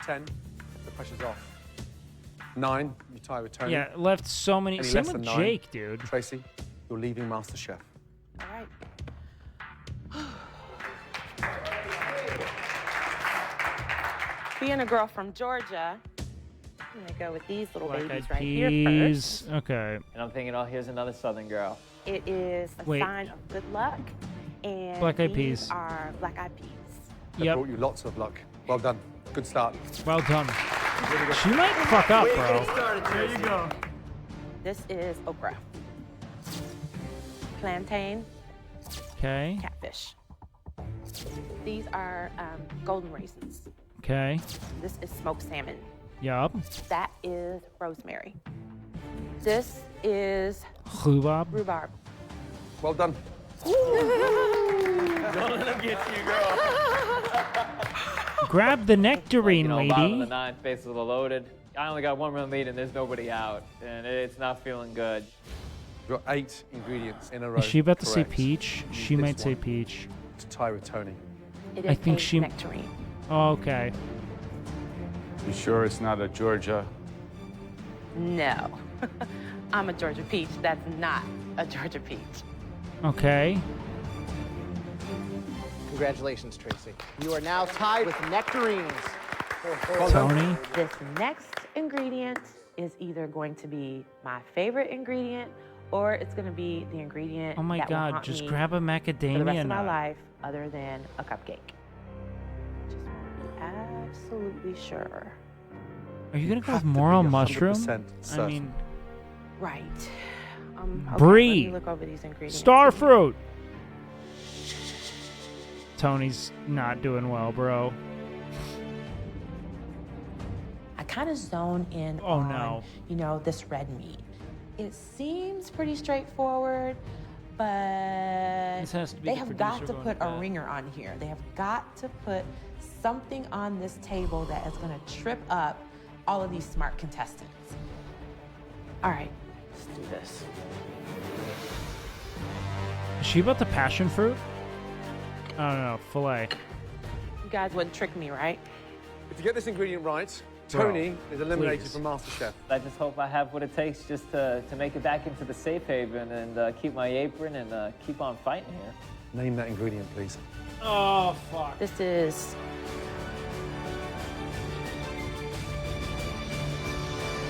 10, the pressure's off. 9, you tie with Tony. Yeah, left so many. Any Same less with than 9. Jake, dude. Tracy, you're leaving MasterChef. All right. Being a girl from Georgia, I'm gonna go with these little babies Black-eyed right here peas. first. Okay. And I'm thinking, oh, here's another southern girl. It is a Wait. sign of good luck, and Black-eyed these peas. are black-eyed peas. That brought you lots of luck. Well done. Good start. Well done. She might fuck up, bro. There you go. This is okra, plantain, Okay. catfish. These are golden raisins. Okay. This is smoked salmon. Yup. That is rosemary. This is Rhubarb. rhubarb. Well done. Don't let him get you, girl. Grab the nectarine, You know, bottom of the lady. 9, bases are loaded. I only got 1 run lead and there's nobody out. And it's not feeling good. You've got 8 ingredients in a row. Is she about to say correct. peach? You need She this might say one peach. to tie with Tony. It I is think a she- nectarine. Oh, okay. You sure it's not a Georgia? No. I'm a Georgia peach. That's not a Georgia peach. Okay. Congratulations, Tracy. You are now tied with nectarines. Tony. This next ingredient is either going to be my favorite ingredient or it's going to be the ingredient Oh my that will God, haunt just me grab a for the macadamia rest of my nut. life other than a cupcake. Just want to be absolutely sure. Are you gonna go have with to be moral 100% mushroom? I certain. mean, Right. Okay, Brie. let me look over these ingredients. Starfruit. Tony's not doing well, bro. I kind of zone in Oh, on, no. you know, this red meat. It seems pretty straightforward, but This has to be they the have got producer to going put to a bed. ringer on here. They have got to put something on this table that is going to trip up all of these smart contestants. All right, let's do this. Is she about the passion fruit? I don't know, filet. You guys wouldn't trick me, right? If you get this ingredient right, Bro, Tony is eliminated please. from MasterChef. I just hope I have what it takes just to make it back into the safe haven and keep my apron and keep on fighting here. Name that ingredient, please. Oh, fuck. This is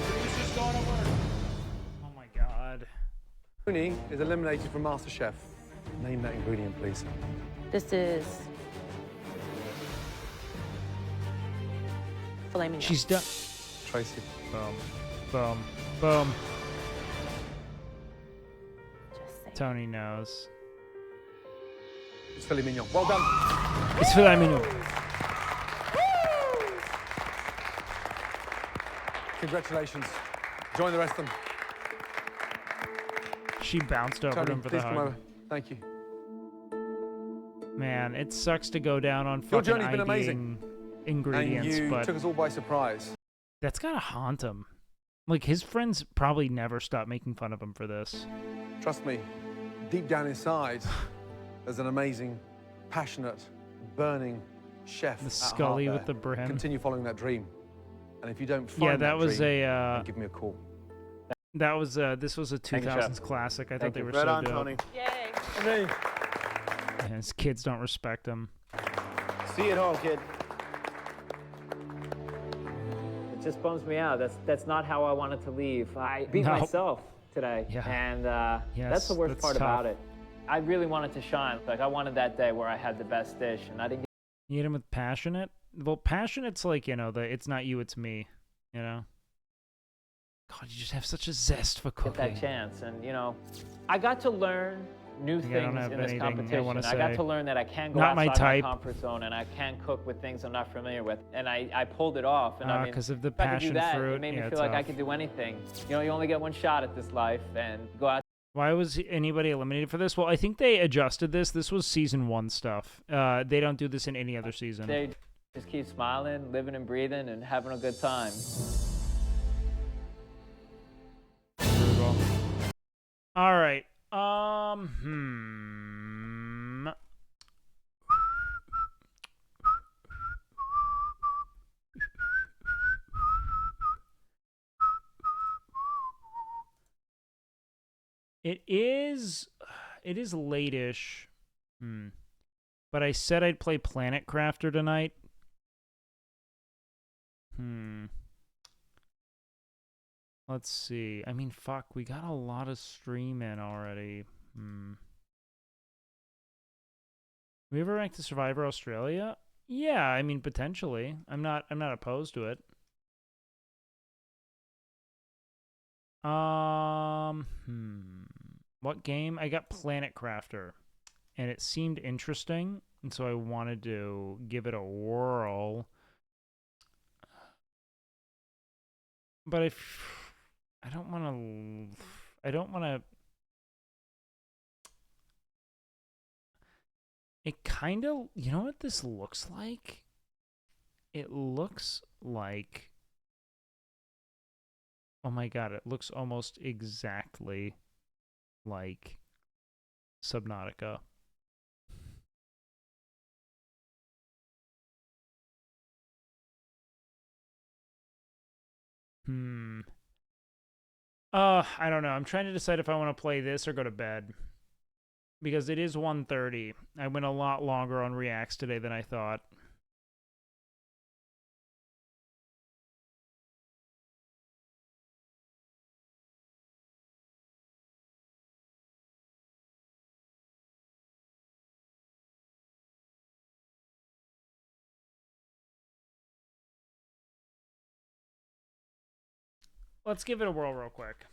Producer's going to work. Oh my God. Tony is eliminated from MasterChef. Name that ingredient, please. This is filet mignon. She's done. Tracy. Boom. Boom. Boom. Tony knows. It's filet mignon. Well done. It's filet mignon. Congratulations. Join the rest of them. She bounced over Tony, him for please the come hug. over. Thank you. Man, it sucks to go down on Your fucking journey's been amazing. ingredients, And you but took us all by surprise. that's gotta haunt him. Like, his friends probably never stop making fun of him for this. Trust me, deep down inside, there's an amazing, passionate, burning chef. The at Scully heart with there. the brim. Continue following that dream. And if you don't find Yeah, that was dream, a, then give me a call. That was, this was a Thank you, 2000s Chef. classic. I Thank thought they you. were Right so on, dope. Tony. Yay. And his kids don't respect him. See you at home, kid. It just bums me out. That's not how I wanted to leave. I beat No. myself today, Yeah. and Yes, that's the worst that's part tough. about it. I really wanted to shine. Like, I wanted that day where I had the best dish, and I didn't get You hit him with passionate? Well, passionate's like, you know, it's not you, it's me, you know? God, you just have such a zest for cooking. that chance. And, you know, I got to learn new think I don't things have in this anything I competition. wanna I got say. to learn that I can go Not my outside my type. comfort zone, and I can cook with things I'm not familiar with. And I pulled it off. And I mean, 'cause of the if I could do passion that, fruit, it made me yeah, feel like I tough. could do anything. You know, you only get one shot at this life, and go out. Why was anybody eliminated for this? Well, I think they adjusted this. This was season 1 stuff. They don't do this in any other season. They just keep smiling, living and breathing, and having a good time. Brutal. All right. It is late-ish. But I said I'd play Planet Crafter tonight. Let's see. I mean, fuck, we got a lot of stream in already. We ever ranked to Survivor Australia? Yeah, I mean, potentially. I'm not opposed to it. What game? I got Planet Crafter, and it seemed interesting, and so I wanted to give it a whirl. But I don't want to. It kind of, you know what this looks like? It looks like, oh my god, it looks almost exactly like Subnautica. I don't know. I'm trying to decide if I want to play this or go to bed. Because it is 1:30. I went a lot longer on Reacts today than I thought. Let's give it a whirl real quick.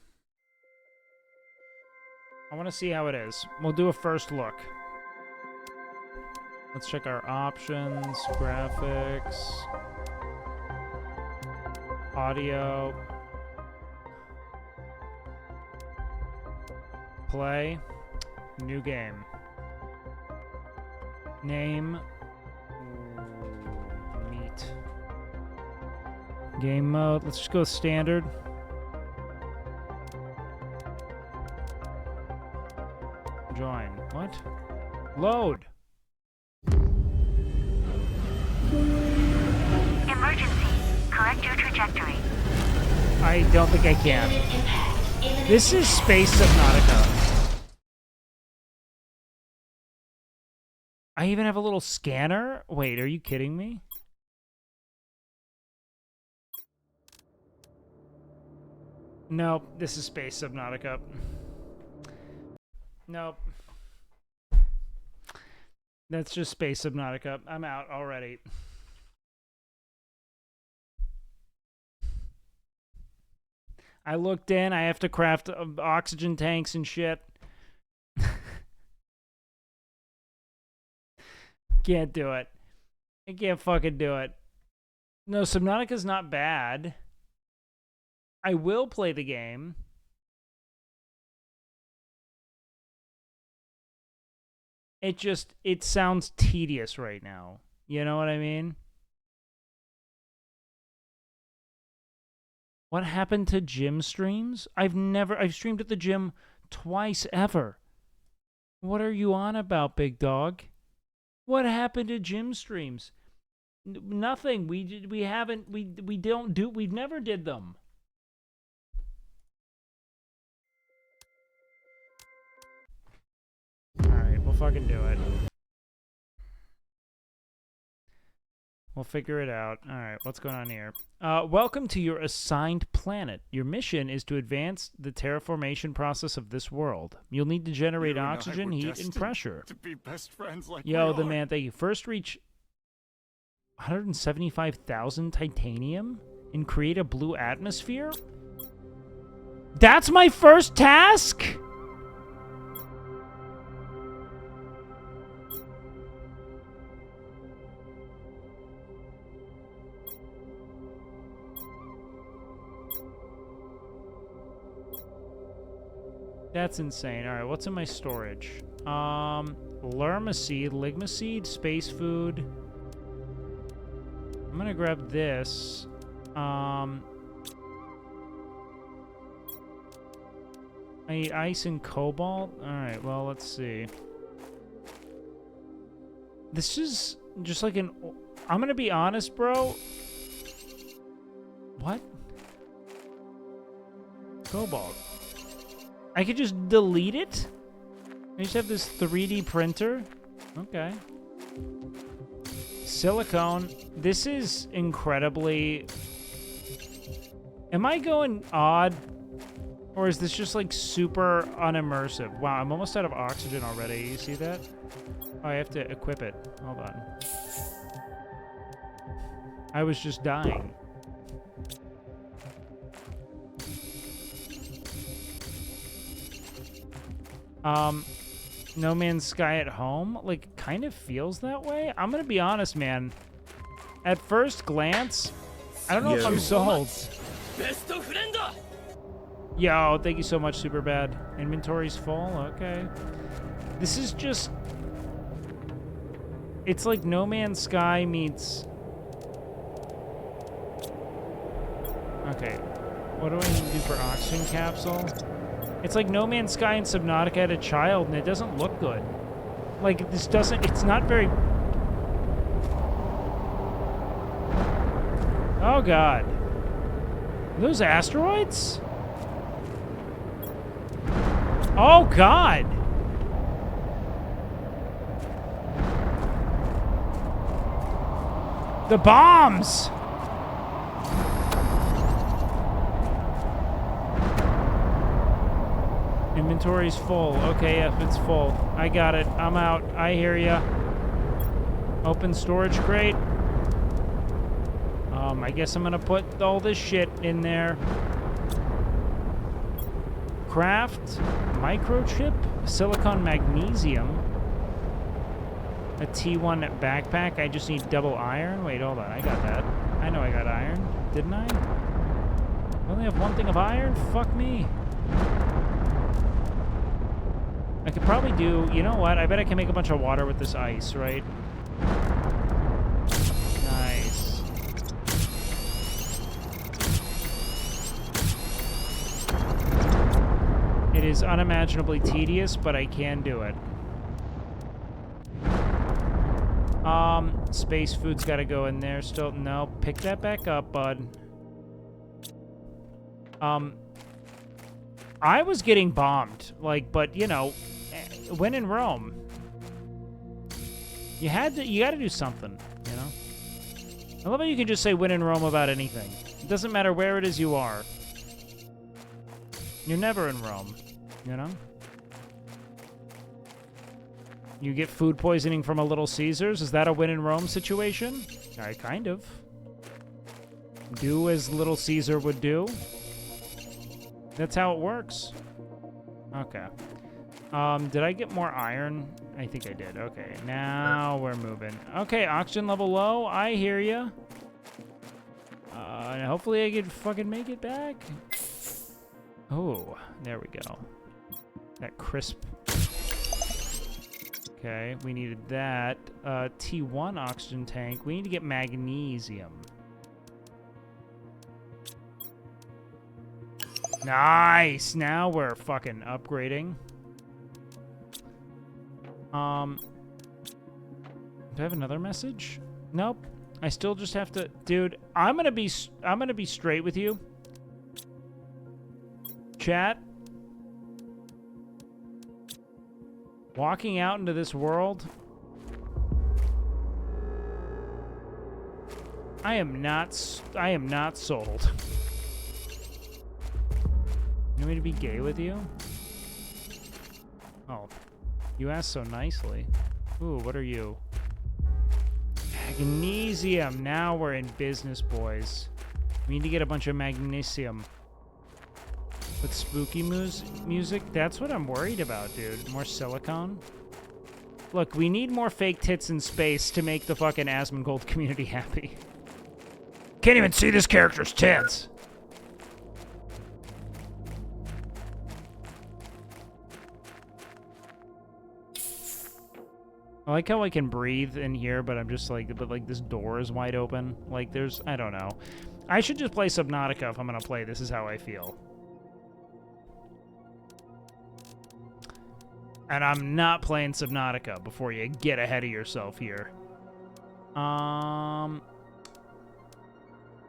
I want to see how it is. We'll do a first look. Let's check our options, graphics, audio, play, new game, name, meat, game mode. Let's just go standard. Join. What? Load. Emergency. Correct your trajectory. I don't think I can. This is Space Subnautica. I even have a little scanner? Wait, are you kidding me? Nope, this is Space Subnautica. Nope. That's just Space Subnautica. I'm out already. I looked in. I have to craft oxygen tanks and shit. Can't do it. I can't fucking do it. No, Subnautica's not bad. I will play the game. It sounds tedious right now. You know what I mean? What happened to gym streams? I've streamed at the gym twice ever. What are you on about, big dog? What happened to gym streams? Nothing. We never did them. Alright, we'll fucking do it. We'll figure it out. Alright, what's going on here? Welcome to your assigned planet. Your mission is to advance the terraformation process of this world. You'll need to generate oxygen, heat, and pressure. To be best friends like Yo, the man, thank you. First reach 175,000 titanium and create a blue atmosphere? That's my first task? That's insane. All right, what's in my storage? Lerma seed, ligma seed, space food. I'm gonna grab this. I need ice and cobalt. All right, well, let's see. This is just like an... I'm gonna be honest, bro. What? Cobalt. I could just delete it? I just have this 3D printer? Okay. Silicone. This is incredibly... Am I going odd? Or is this just like super unimmersive? Wow, I'm almost out of oxygen already. You see that? Oh, I have to equip it. Hold on. I was just dying. No Man's Sky at home, like, kind of feels that way. I'm gonna be honest, man. At first glance, I don't know if I'm sold. Yo, thank you so much, Superbad. Inventory's full, okay. This is just... It's like No Man's Sky meets... Okay, what do I need to do for oxygen capsule? It's like No Man's Sky and Subnautica had a child, and it doesn't look good. Like, this doesn't... It's not very... Oh, God. Are those asteroids? Oh, God! The bombs! Inventory's full. Okay, if it's full. I got it. I'm out. I hear ya. Open storage crate. I guess I'm gonna put all this shit in there. Craft microchip, silicon magnesium, a T1 backpack. I just need double iron. Wait, hold on. I got that. I know I got iron. Didn't I? I only have one thing of iron? Fuck me. I could probably do... You know what? I bet I can make a bunch of water with this ice, right? Nice. It is unimaginably tedious, but I can do it. Space food's gotta go in there still. No, pick that back up, bud. I was getting bombed, like, but, you know, when in Rome, you gotta do something, you know? I love how you can just say when in Rome about anything. It doesn't matter where it is you are. You're never in Rome, you know? You get food poisoning from a Little Caesars? Is that a win in Rome situation? Kind of. Do as Little Caesar would do. That's how it works. Okay. Did I get more iron? I think I did. Okay, now we're moving. Okay, oxygen level low. I hear ya. Hopefully I can fucking make it back. Oh, there we go. That crisp. Okay, we needed that. T1 oxygen tank. We need to get magnesium. Nice! Now we're fucking upgrading. Do I have another message? Nope. I still just have to... Dude, I'm gonna be straight with you. Chat. Walking out into this world, I am not sold. You want me to be gay with you? Oh, you asked so nicely. Ooh, what are you? Magnesium. Now we're in business, boys. We need to get a bunch of magnesium. With spooky music? That's what I'm worried about, dude. More silicone? Look, we need more fake tits in space to make the fucking Asmongold community happy. Can't even see this character's tits! I like how I can breathe in here, but I'm just like, this door is wide open. Like, I don't know. I should just play Subnautica if I'm gonna play. This is how I feel. And I'm not playing Subnautica before you get ahead of yourself here.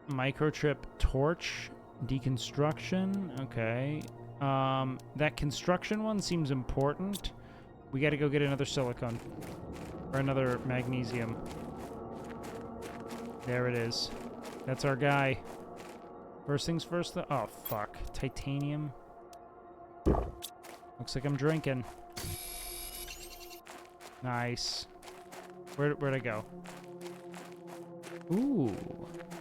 Microchip torch. Deconstruction. Okay. That construction one seems important. We gotta go get another silicone. Or another magnesium. There it is. That's our guy. First things first, though. Oh, fuck. Titanium. Looks like I'm drinking. Nice. Where'd I go? Ooh.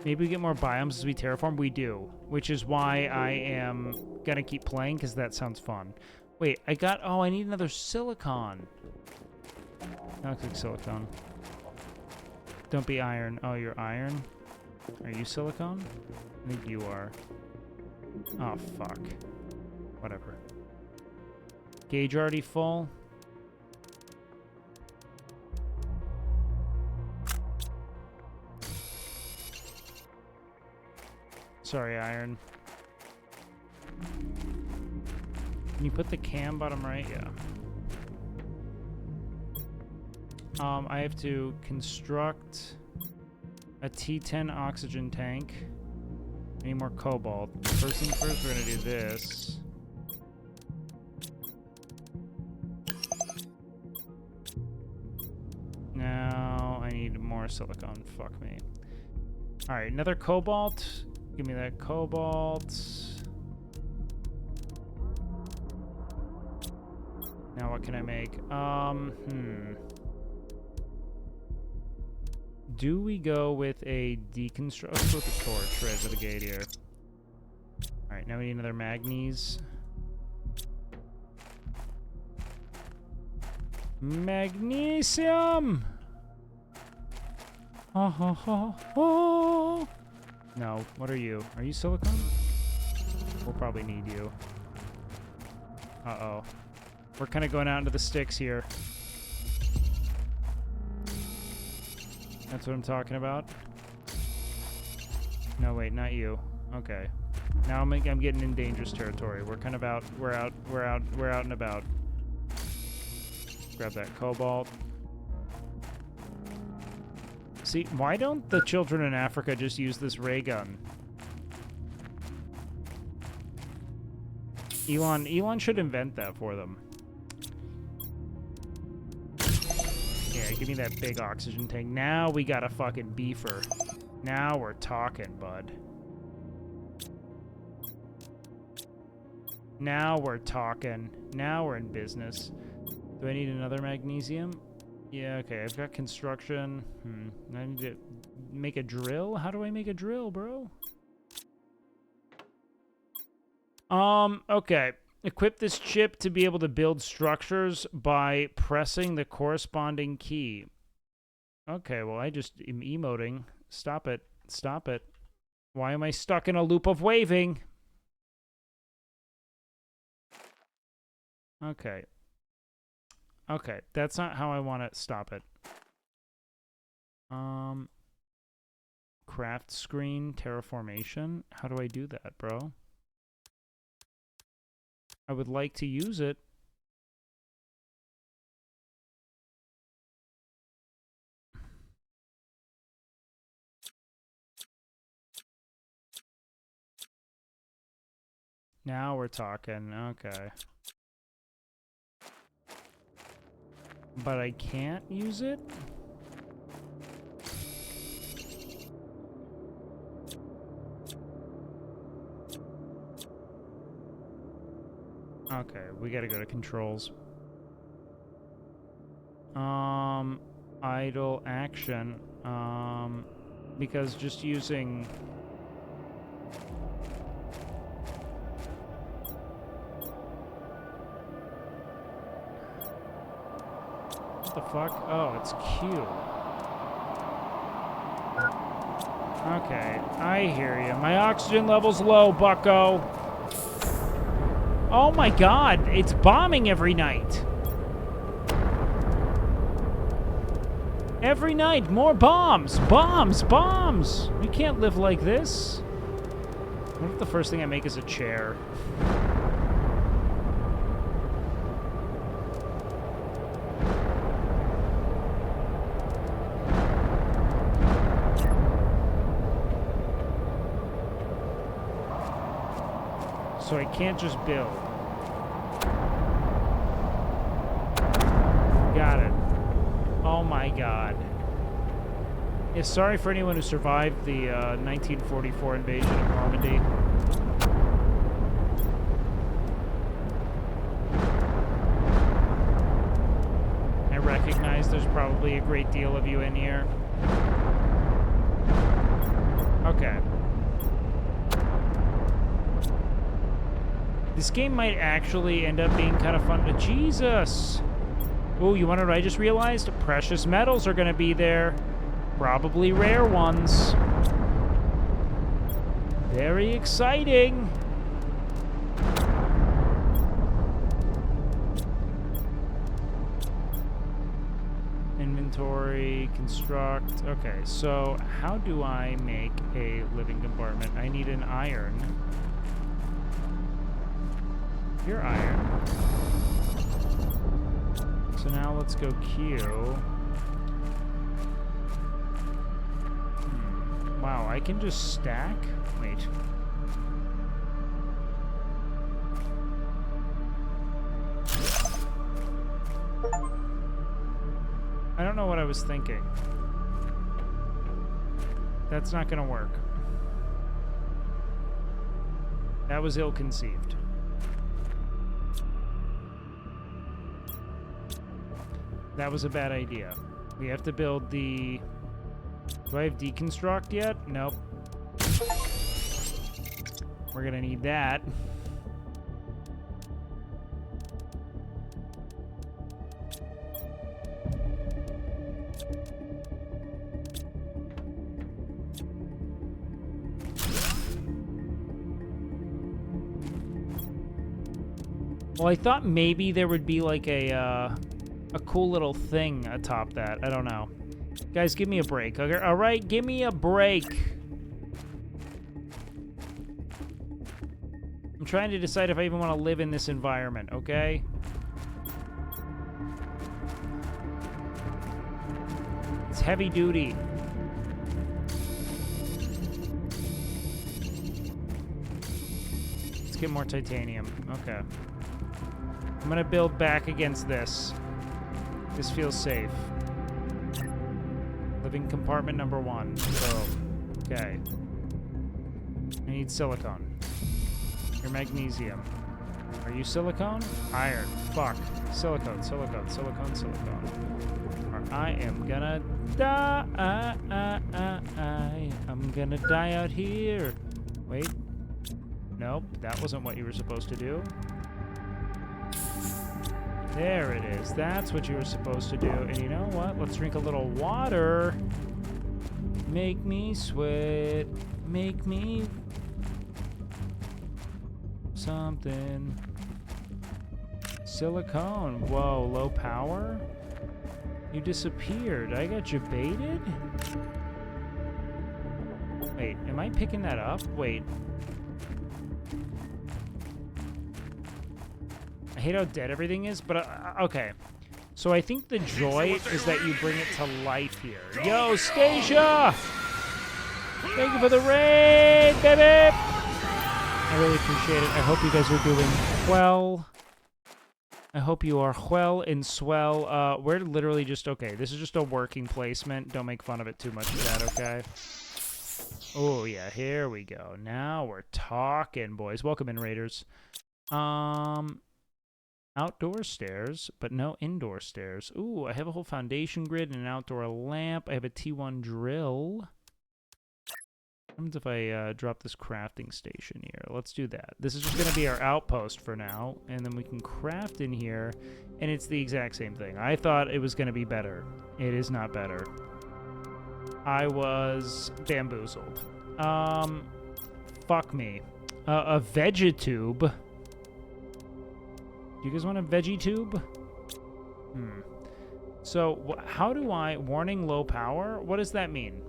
Maybe we get more biomes as we terraform? We do. Which is why I am gonna keep playing, because that sounds fun. Wait, oh, I need another silicon. That looks like silicone. Don't be iron. Oh, you're iron? Are you silicone? I think you are. Oh, fuck. Whatever. Gauge already full. Sorry, iron. Can you put the cam bottom right? Yeah. I have to construct a T10 oxygen tank. I need more cobalt. First thing first, we're gonna do this. Now I need more silicone. Fuck me. All right, another cobalt. Give me that cobalt. Now what can I make? Do we go with a deconstruct? Let's go with the torch right to the gate here. Alright, now we need another manganese. Magnesium! Oh, ho, ho, ho. No, what are you? Are you silicone? We'll probably need you. Uh-oh. We're kind of going out into the sticks here. That's what I'm talking about. No, wait, not you. Okay. Now I'm getting in dangerous territory. We're kind of out. We're out and about. Grab that cobalt. See, why don't the children in Africa just use this ray gun? Elon should invent that for them. Yeah, give me that big oxygen tank. Now we got a fucking beefer. Now we're talking, bud. Now we're talking. Now we're in business. Do I need another magnesium? Yeah, okay, I've got construction. I need to make a drill? How do I make a drill, bro? Okay. Equip this chip to be able to build structures by pressing the corresponding key. Okay, well, I just am emoting. Stop it. Stop it. Why am I stuck in a loop of waving? Okay. Okay, that's not how I want to stop it. Craft screen, terraformation. How do I do that, bro? I would like to use it. Now we're talking. Okay. But I can't use it? Okay, we gotta go to controls. Idle action. Because just using... What the fuck? Oh, it's Q. Okay, I hear you. My oxygen level's low, bucko. Oh my god, it's bombing every night. Every night, more bombs! Bombs! Bombs! We can't live like this. What if the first thing I make is a chair? So I can't just build. Got it. Oh my god. Yeah, sorry for anyone who survived the 1944 invasion of Normandy. I recognize there's probably a great deal of you in here. Okay. This game might actually end up being kind of fun. Jesus! Oh, you want to know what I just realized? Precious metals are going to be there. Probably rare ones. Very exciting. Inventory, construct. Okay, so how do I make a living compartment? I need an iron. You're iron. So now let's go Q. Wow, I can just stack? Wait. I don't know what I was thinking. That's not gonna work. That was ill-conceived. That was a bad idea. We have to build the... Do I have deconstruct yet? Nope. We're gonna need that. Well, I thought maybe there would be like a cool little thing atop that. I don't know. Guys, give me a break. Okay? All right, give me a break. I'm trying to decide if I even want to live in this environment, okay? It's heavy duty. Let's get more titanium. Okay. I'm gonna build back against this. This feels safe. Living compartment number 1. Boom. Okay. I need silicone. You're magnesium. Are you silicone? Iron. Fuck. Silicone, silicone, silicone, silicone. Or I am gonna die. I'm gonna die out here. Wait. Nope, that wasn't what you were supposed to do. There it is. That's what you were supposed to do. And you know what? Let's drink a little water. Make me sweat. Make me something. Silicone. Whoa, low power? You disappeared. I got you baited? Wait, am I picking that up? Wait. I hate how dead everything is, but okay. So I think the joy is that you bring it to life here. Yo, Stasia! Thank you for the raid, baby! I really appreciate it. I hope you guys are doing well. I hope you are well and swell. We're literally just, okay, this is just a working placement. Don't make fun of it too much, Dad, okay? Oh, yeah, here we go. Now we're talking, boys. Welcome in, Raiders. Outdoor stairs, but no indoor stairs. Ooh, I have a whole foundation grid and an outdoor lamp. I have a T1 drill. What happens if I drop this crafting station here? Let's do that. This is just going to be our outpost for now, and then we can craft in here, and it's the exact same thing. I thought it was going to be better. It is not better. I was bamboozled. Fuck me. A vegetube. Do you guys want a veggie tube? So, how do I... Warning low power? What does that mean?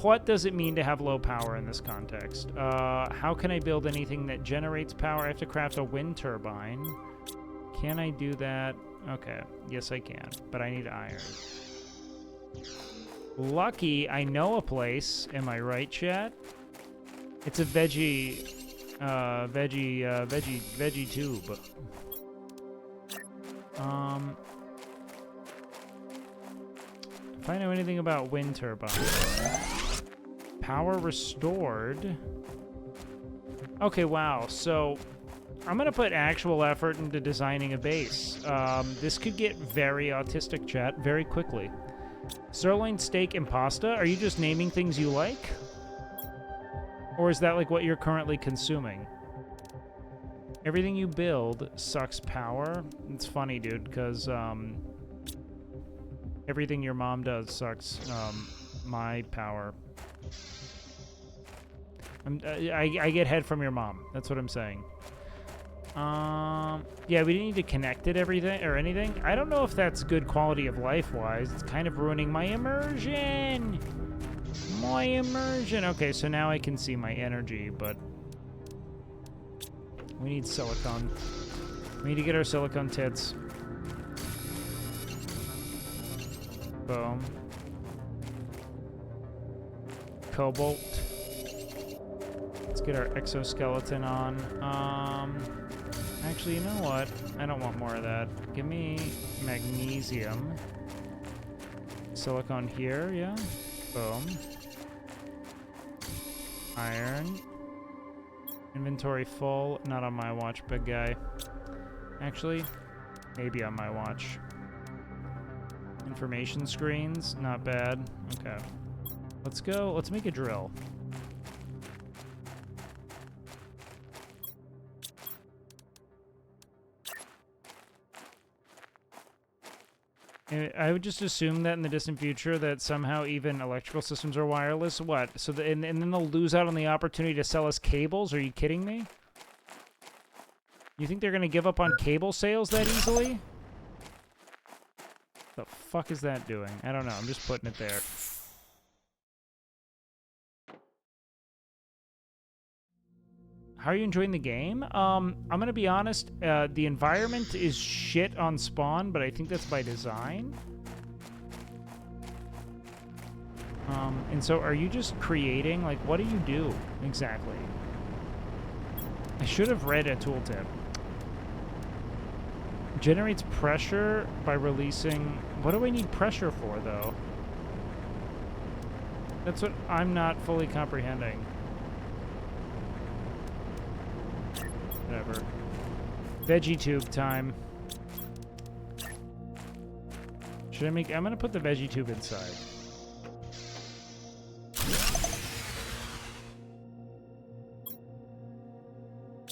What does it mean to have low power in this context? How can I build anything that generates power? I have to craft a wind turbine. Can I do that? Okay. Yes, I can. But I need iron. Lucky, I know a place. Am I right, chat? It's a veggie tube. If I know anything about wind turbines. Power restored. Okay, wow. So I'm gonna put actual effort into designing a base. This could get very autistic, chat, very quickly. Sirloin steak and pasta? Are you just naming things you like? Or is that like what you're currently consuming? Everything you build sucks power. It's funny, dude, because everything your mom does sucks my power. I get head from your mom. That's what I'm saying. Yeah, we didn't need to connect it or anything. I don't know if that's good quality of life-wise. It's kind of ruining my immersion. My immersion. Okay, so now I can see my energy, but we need silicone. We need to get our silicone tits. Boom. Cobalt. Let's get our exoskeleton on. Actually, you know what? I don't want more of that. Give me magnesium. Silicone here, yeah? Boom. Iron. Inventory full. Not on my watch, big guy. Actually, maybe on my watch. Information screens. Not bad. Okay. Let's go. Let's make a drill. I would just assume that in the distant future that somehow even electrical systems are wireless. What? So and then they'll lose out on the opportunity to sell us cables? Are you kidding me? You think they're gonna give up on cable sales that easily? The fuck is that doing? I don't know. I'm just putting it there. How are you enjoying the game? I'm gonna be honest. The environment is shit on spawn, but I think that's by design. And so are you just creating? Like, what do you do exactly? I should have read a tooltip. Generates pressure by releasing... What do I need pressure for, though? That's what I'm not fully comprehending. Whatever. Veggie tube time. Should I make... I'm gonna put the veggie tube inside.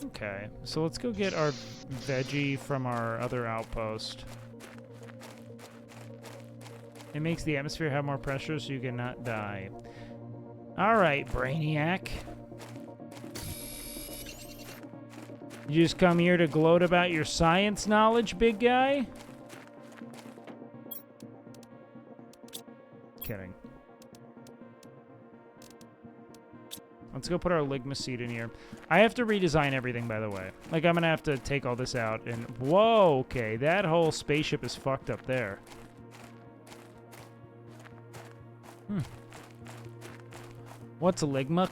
Okay, so let's go get our veggie from our other outpost. It makes the atmosphere have more pressure so you cannot die. Alright, Brainiac. You just come here to gloat about your science knowledge, big guy? Kidding. Let's go put our ligma seed in here. I have to redesign everything, by the way. Like, I'm gonna have to take all this out and... Whoa, okay. That whole spaceship is fucked up there. What's a ligma?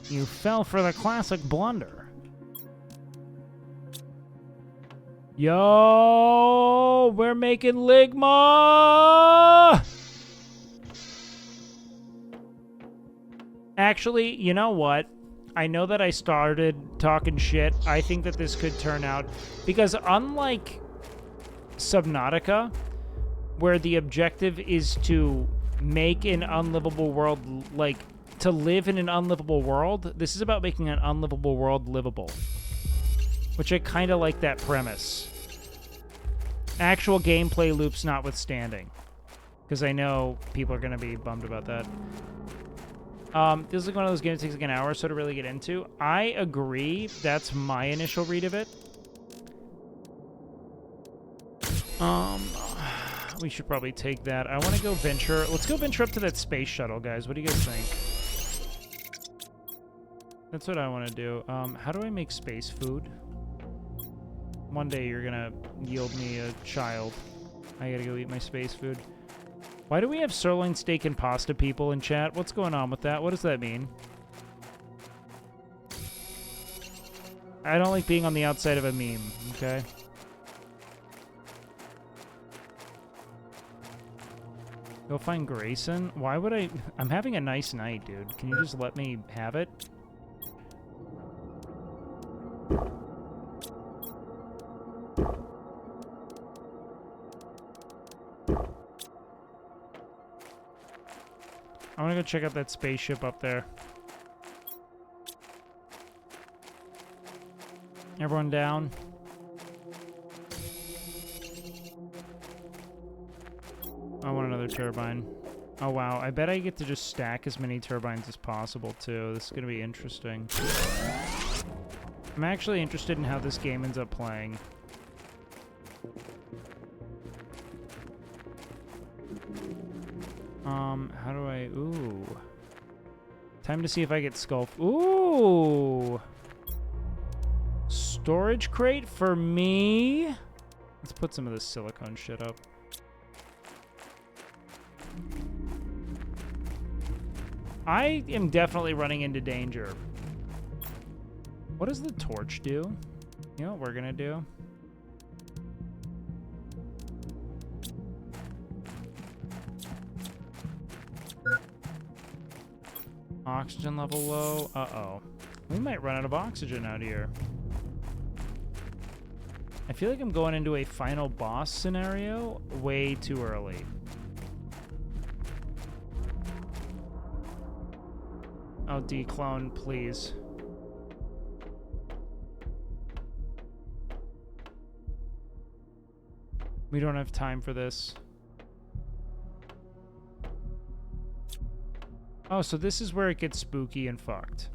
You fell for the classic blunder. Yo, we're making ligma! Actually, you know what? I know that I started talking shit. I think that this could turn out... Because unlike Subnautica, where the objective is to make an unlivable world, like, to live in an unlivable world, this is about making an unlivable world livable. Which I kind of like that premise. Actual gameplay loops notwithstanding. Because I know people are going to be bummed about that. This is like one of those games that takes like an hour or so to really get into. I agree. That's my initial read of it. We should probably take that. I want to go venture. Let's go venture up to that space shuttle, guys. What do you guys think? That's what I want to do. How do I make space food? One day you're going to yield me a child. I got to go eat my space food. Why do we have sirloin steak and pasta people in chat? What's going on with that? What does that mean? I don't like being on the outside of a meme, okay? Go find Grayson? Why would I... I'm having a nice night, dude. Can you just let me have it? I want to go check out that spaceship up there. Everyone down? I want another turbine. Oh, wow. I bet I get to just stack as many turbines as possible, too. This is going to be interesting. I'm actually interested in how this game ends up playing. How do I... Ooh. Time to see if I get skull... Ooh! Storage crate for me? Let's put some of this silicone shit up. I am definitely running into danger. What does the torch do? You know what we're gonna do? Oxygen level low. Uh-oh. We might run out of oxygen out here. I feel like I'm going into a final boss scenario way too early. Oh, declone, please. We don't have time for this. Oh, so this is where it gets spooky and fucked.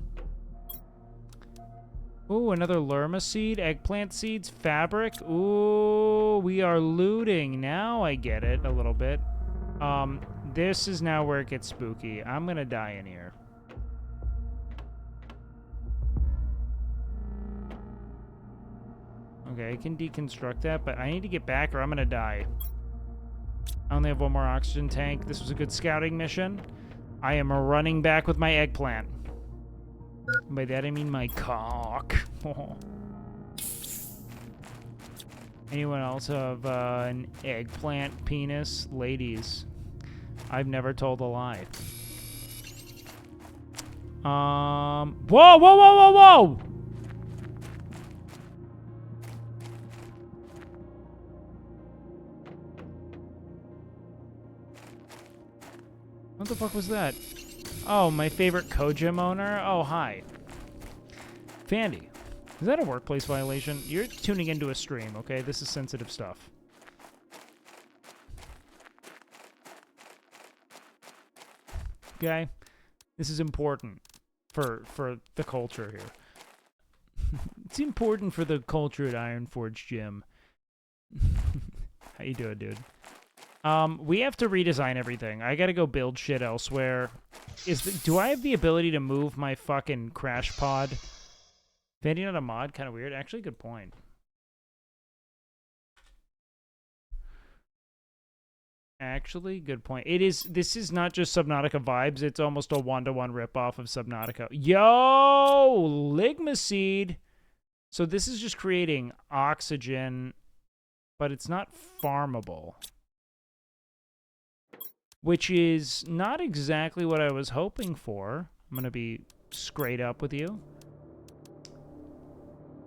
Ooh, another lerma seed, eggplant seeds, fabric. Ooh, we are looting. Now I get it a little bit. This is now where it gets spooky. I'm gonna die in here. Okay, I can deconstruct that, but I need to get back or I'm gonna die. I only have one more oxygen tank. This was a good scouting mission. I am running back with my eggplant. By that I mean my cock. Anyone else have an eggplant penis? Ladies, I've never told a lie. Whoa, whoa, whoa, whoa, whoa! What the fuck was that? Oh, my favorite co-gym owner? Oh, hi. Fandy, is that a workplace violation? You're tuning into a stream, okay? This is sensitive stuff. Okay? This is important for the culture here. It's important for the culture at Ironforge Gym. How you doing, dude? We have to redesign everything. I gotta go build shit elsewhere. Do I have the ability to move my fucking crash pod? Fandy not a mod? Kind of weird. Actually, good point. Actually, good point. It is. This is not just Subnautica vibes. It's almost a 1-to-1 ripoff of Subnautica. Yo, Ligma seed. So this is just creating oxygen, but it's not farmable. Which is not exactly what I was hoping for. I'm going to be straight up with you.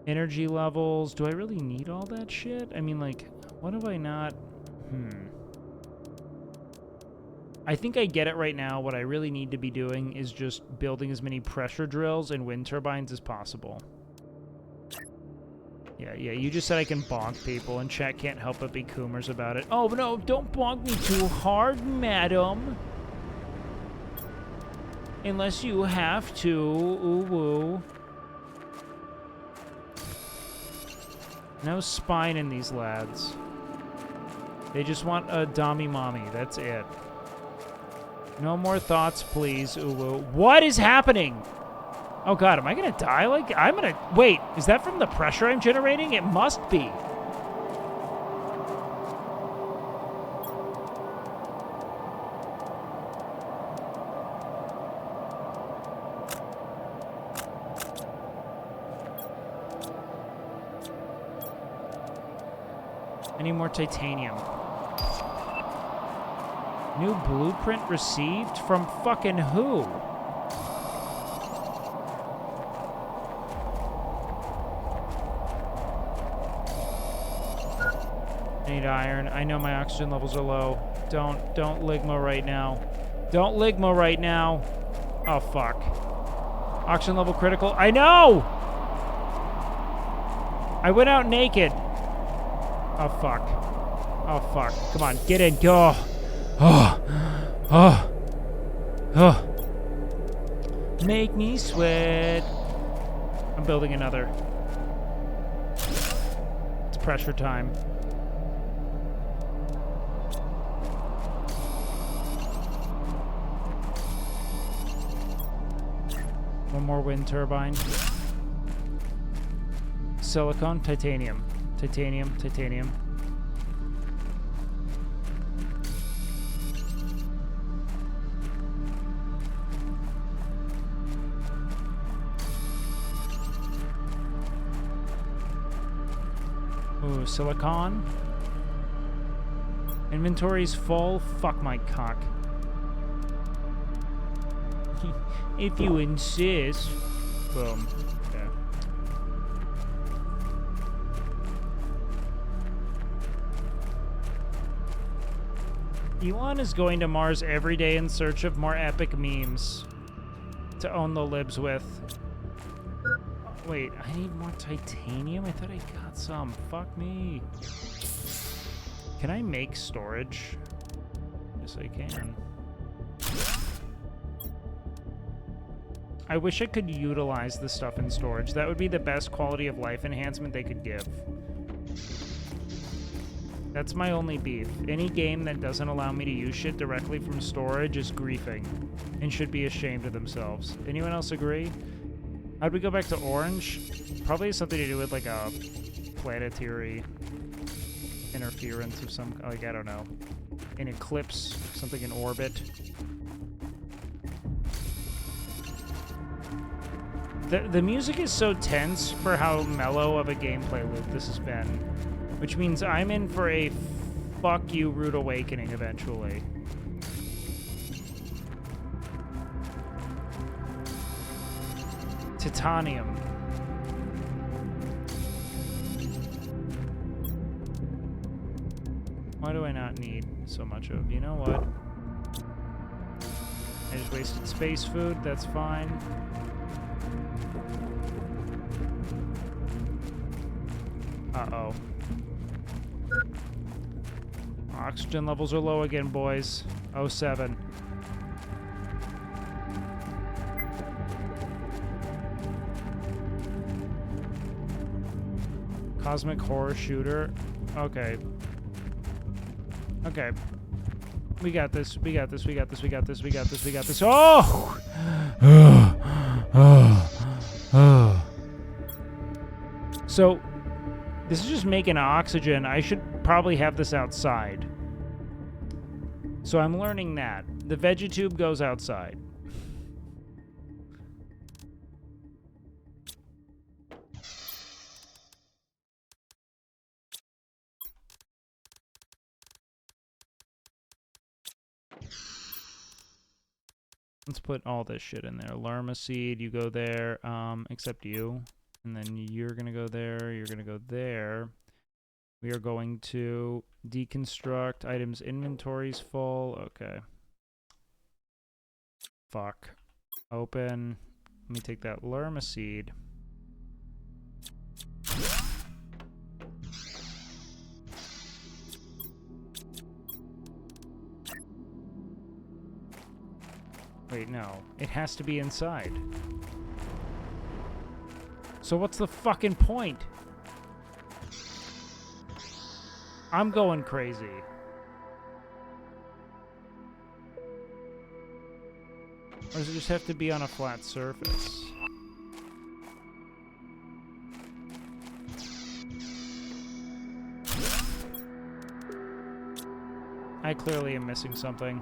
Energy levels. Do I really need all that shit? I mean, like, what have I not... I think I get it right now. What I really need to be doing is just building as many pressure drills and wind turbines as possible. Yeah, you just said I can bonk people, and chat can't help but be coomers about it. Oh, no, don't bonk me too hard, madam. Unless you have to. Ooh-woo. No spine in these lads. They just want a dommy mommy. That's it. No more thoughts, please. Ooh-woo. What is happening? Oh god, am I gonna die? Like, I'm gonna... Wait, is that from the pressure I'm generating? It must be. I need more titanium. New blueprint received? From fucking who? I need iron. I know my oxygen levels are low. Don't Ligma right now. Don't Ligma right now. Oh, fuck. Oxygen level critical. I know! I went out naked. Oh, fuck. Oh, fuck. Come on, get in. Go. Oh. Make me sweat. I'm building another. It's pressure time. One more wind turbine. Silicon, titanium. Titanium, titanium. Ooh, silicon. Inventory's full. Fuck my cock. If you insist. Boom. Okay. Elon is going to Mars every day in search of more epic memes to own the libs with. Wait, I need more titanium? I thought I got some. Fuck me. Can I make storage? Yes, I can. I wish I could utilize the stuff in storage. That would be the best quality of life enhancement they could give. That's my only beef. Any game that doesn't allow me to use shit directly from storage is griefing and should be ashamed of themselves. Anyone else agree? How'd we go back to orange? Probably something to do with like a planetary interference of some, like, I don't know. An eclipse, something in orbit. The music is so tense for how mellow of a gameplay loop this has been, which means I'm in for a fuck you rude awakening eventually. Titanium. Why do I not need so much of? You know what? I just wasted space food, that's fine. Uh-oh. Oxygen levels are low again, boys. 07. Cosmic horror shooter. Okay. Okay. We got this. We got this. We got this. We got this. We got this. We got this. Oh! So, this is just making oxygen. I should probably have this outside. So I'm learning that. The Vegetube goes outside. Let's put all this shit in there. Lerma seed, you go there, except you. And then you're gonna go there, you're gonna go there. We are going to deconstruct items inventory's full. Okay. Fuck. Open. Let me take that Lerma seed. Wait, no. It has to be inside. So what's the fucking point? I'm going crazy. Or does it just have to be on a flat surface? I clearly am missing something.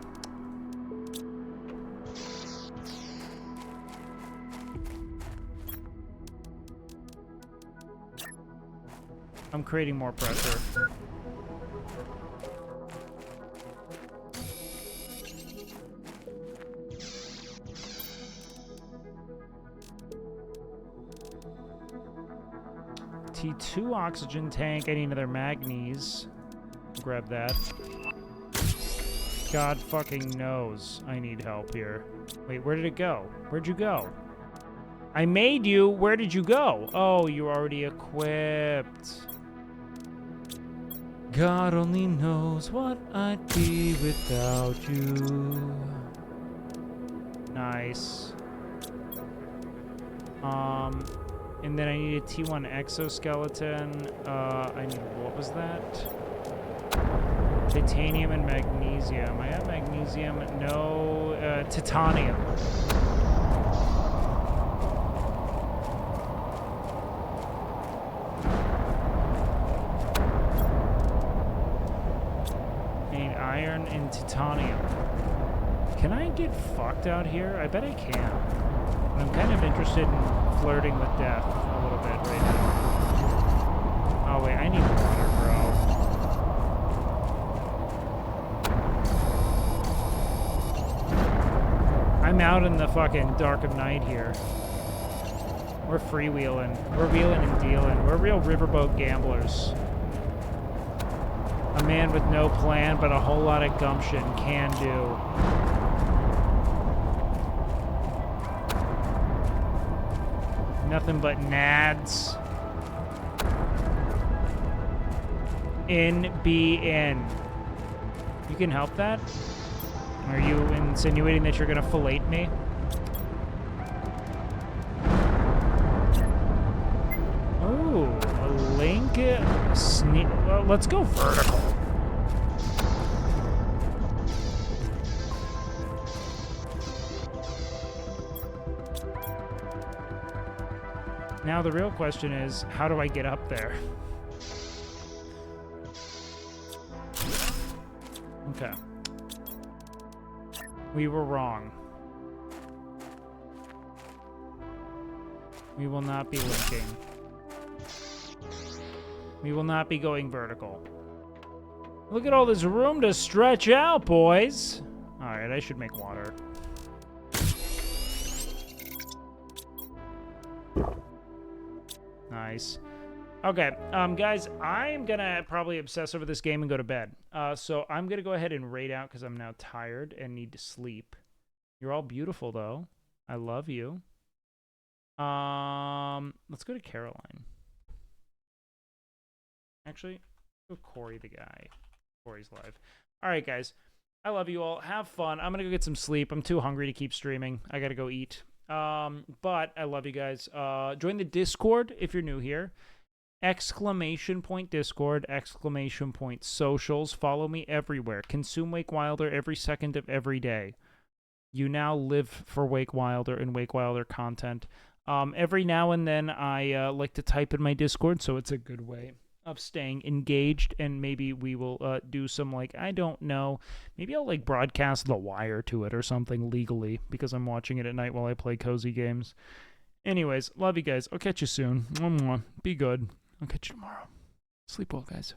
I'm creating more pressure. T2 oxygen tank. I need another manganese. Grab that. God fucking knows I need help here. Wait, where did it go? Where'd you go? I made you. Where did you go? Oh, you're already equipped. God only knows what I'd be without you. Nice. And then I need a T1 exoskeleton. I need, what was that? Titanium and magnesium. I have magnesium. No, titanium. Iron and titanium. Can I get fucked out here? I bet I can. And I'm kind of interested in flirting with death a little bit right now. Oh wait, I need water, bro. I'm out in the fucking dark of night here. We're freewheeling. We're wheeling and dealing. We're real riverboat gamblers. A man with no plan, but a whole lot of gumption can do. Nothing but nads. In. You can help that? Are you insinuating that you're gonna fillet me? Well, let's go vertical. Now the real question is, how do I get up there? Okay. We were wrong. We will not be linking. We will not be going vertical. Look at all this room to stretch out, boys. All right, I should make water. Nice. Okay, guys, I'm gonna probably obsess over this game and go to bed. So I'm gonna go ahead and raid out because I'm now tired and need to sleep. You're all beautiful, though. I love you. Let's go to Caroline. Actually, go Corey the guy. Corey's live. All right, guys. I love you all. Have fun. I'm gonna go get some sleep. I'm too hungry to keep streaming. I gotta go eat. But I love you guys. Join the Discord if you're new here. !point Discord, !point socials. Follow me everywhere. Consume WakeWilder every second of every day. You now live for WakeWilder and WakeWilder content. Every now and then I like to type in my Discord, so it's a good way of staying engaged, and maybe we will do some, like, I don't know, maybe I'll like broadcast The Wire to it or something legally because I'm watching it at night while I play cozy games. Anyways, love you guys. I'll catch you soon. Be good. I'll catch you tomorrow. Sleep well, guys.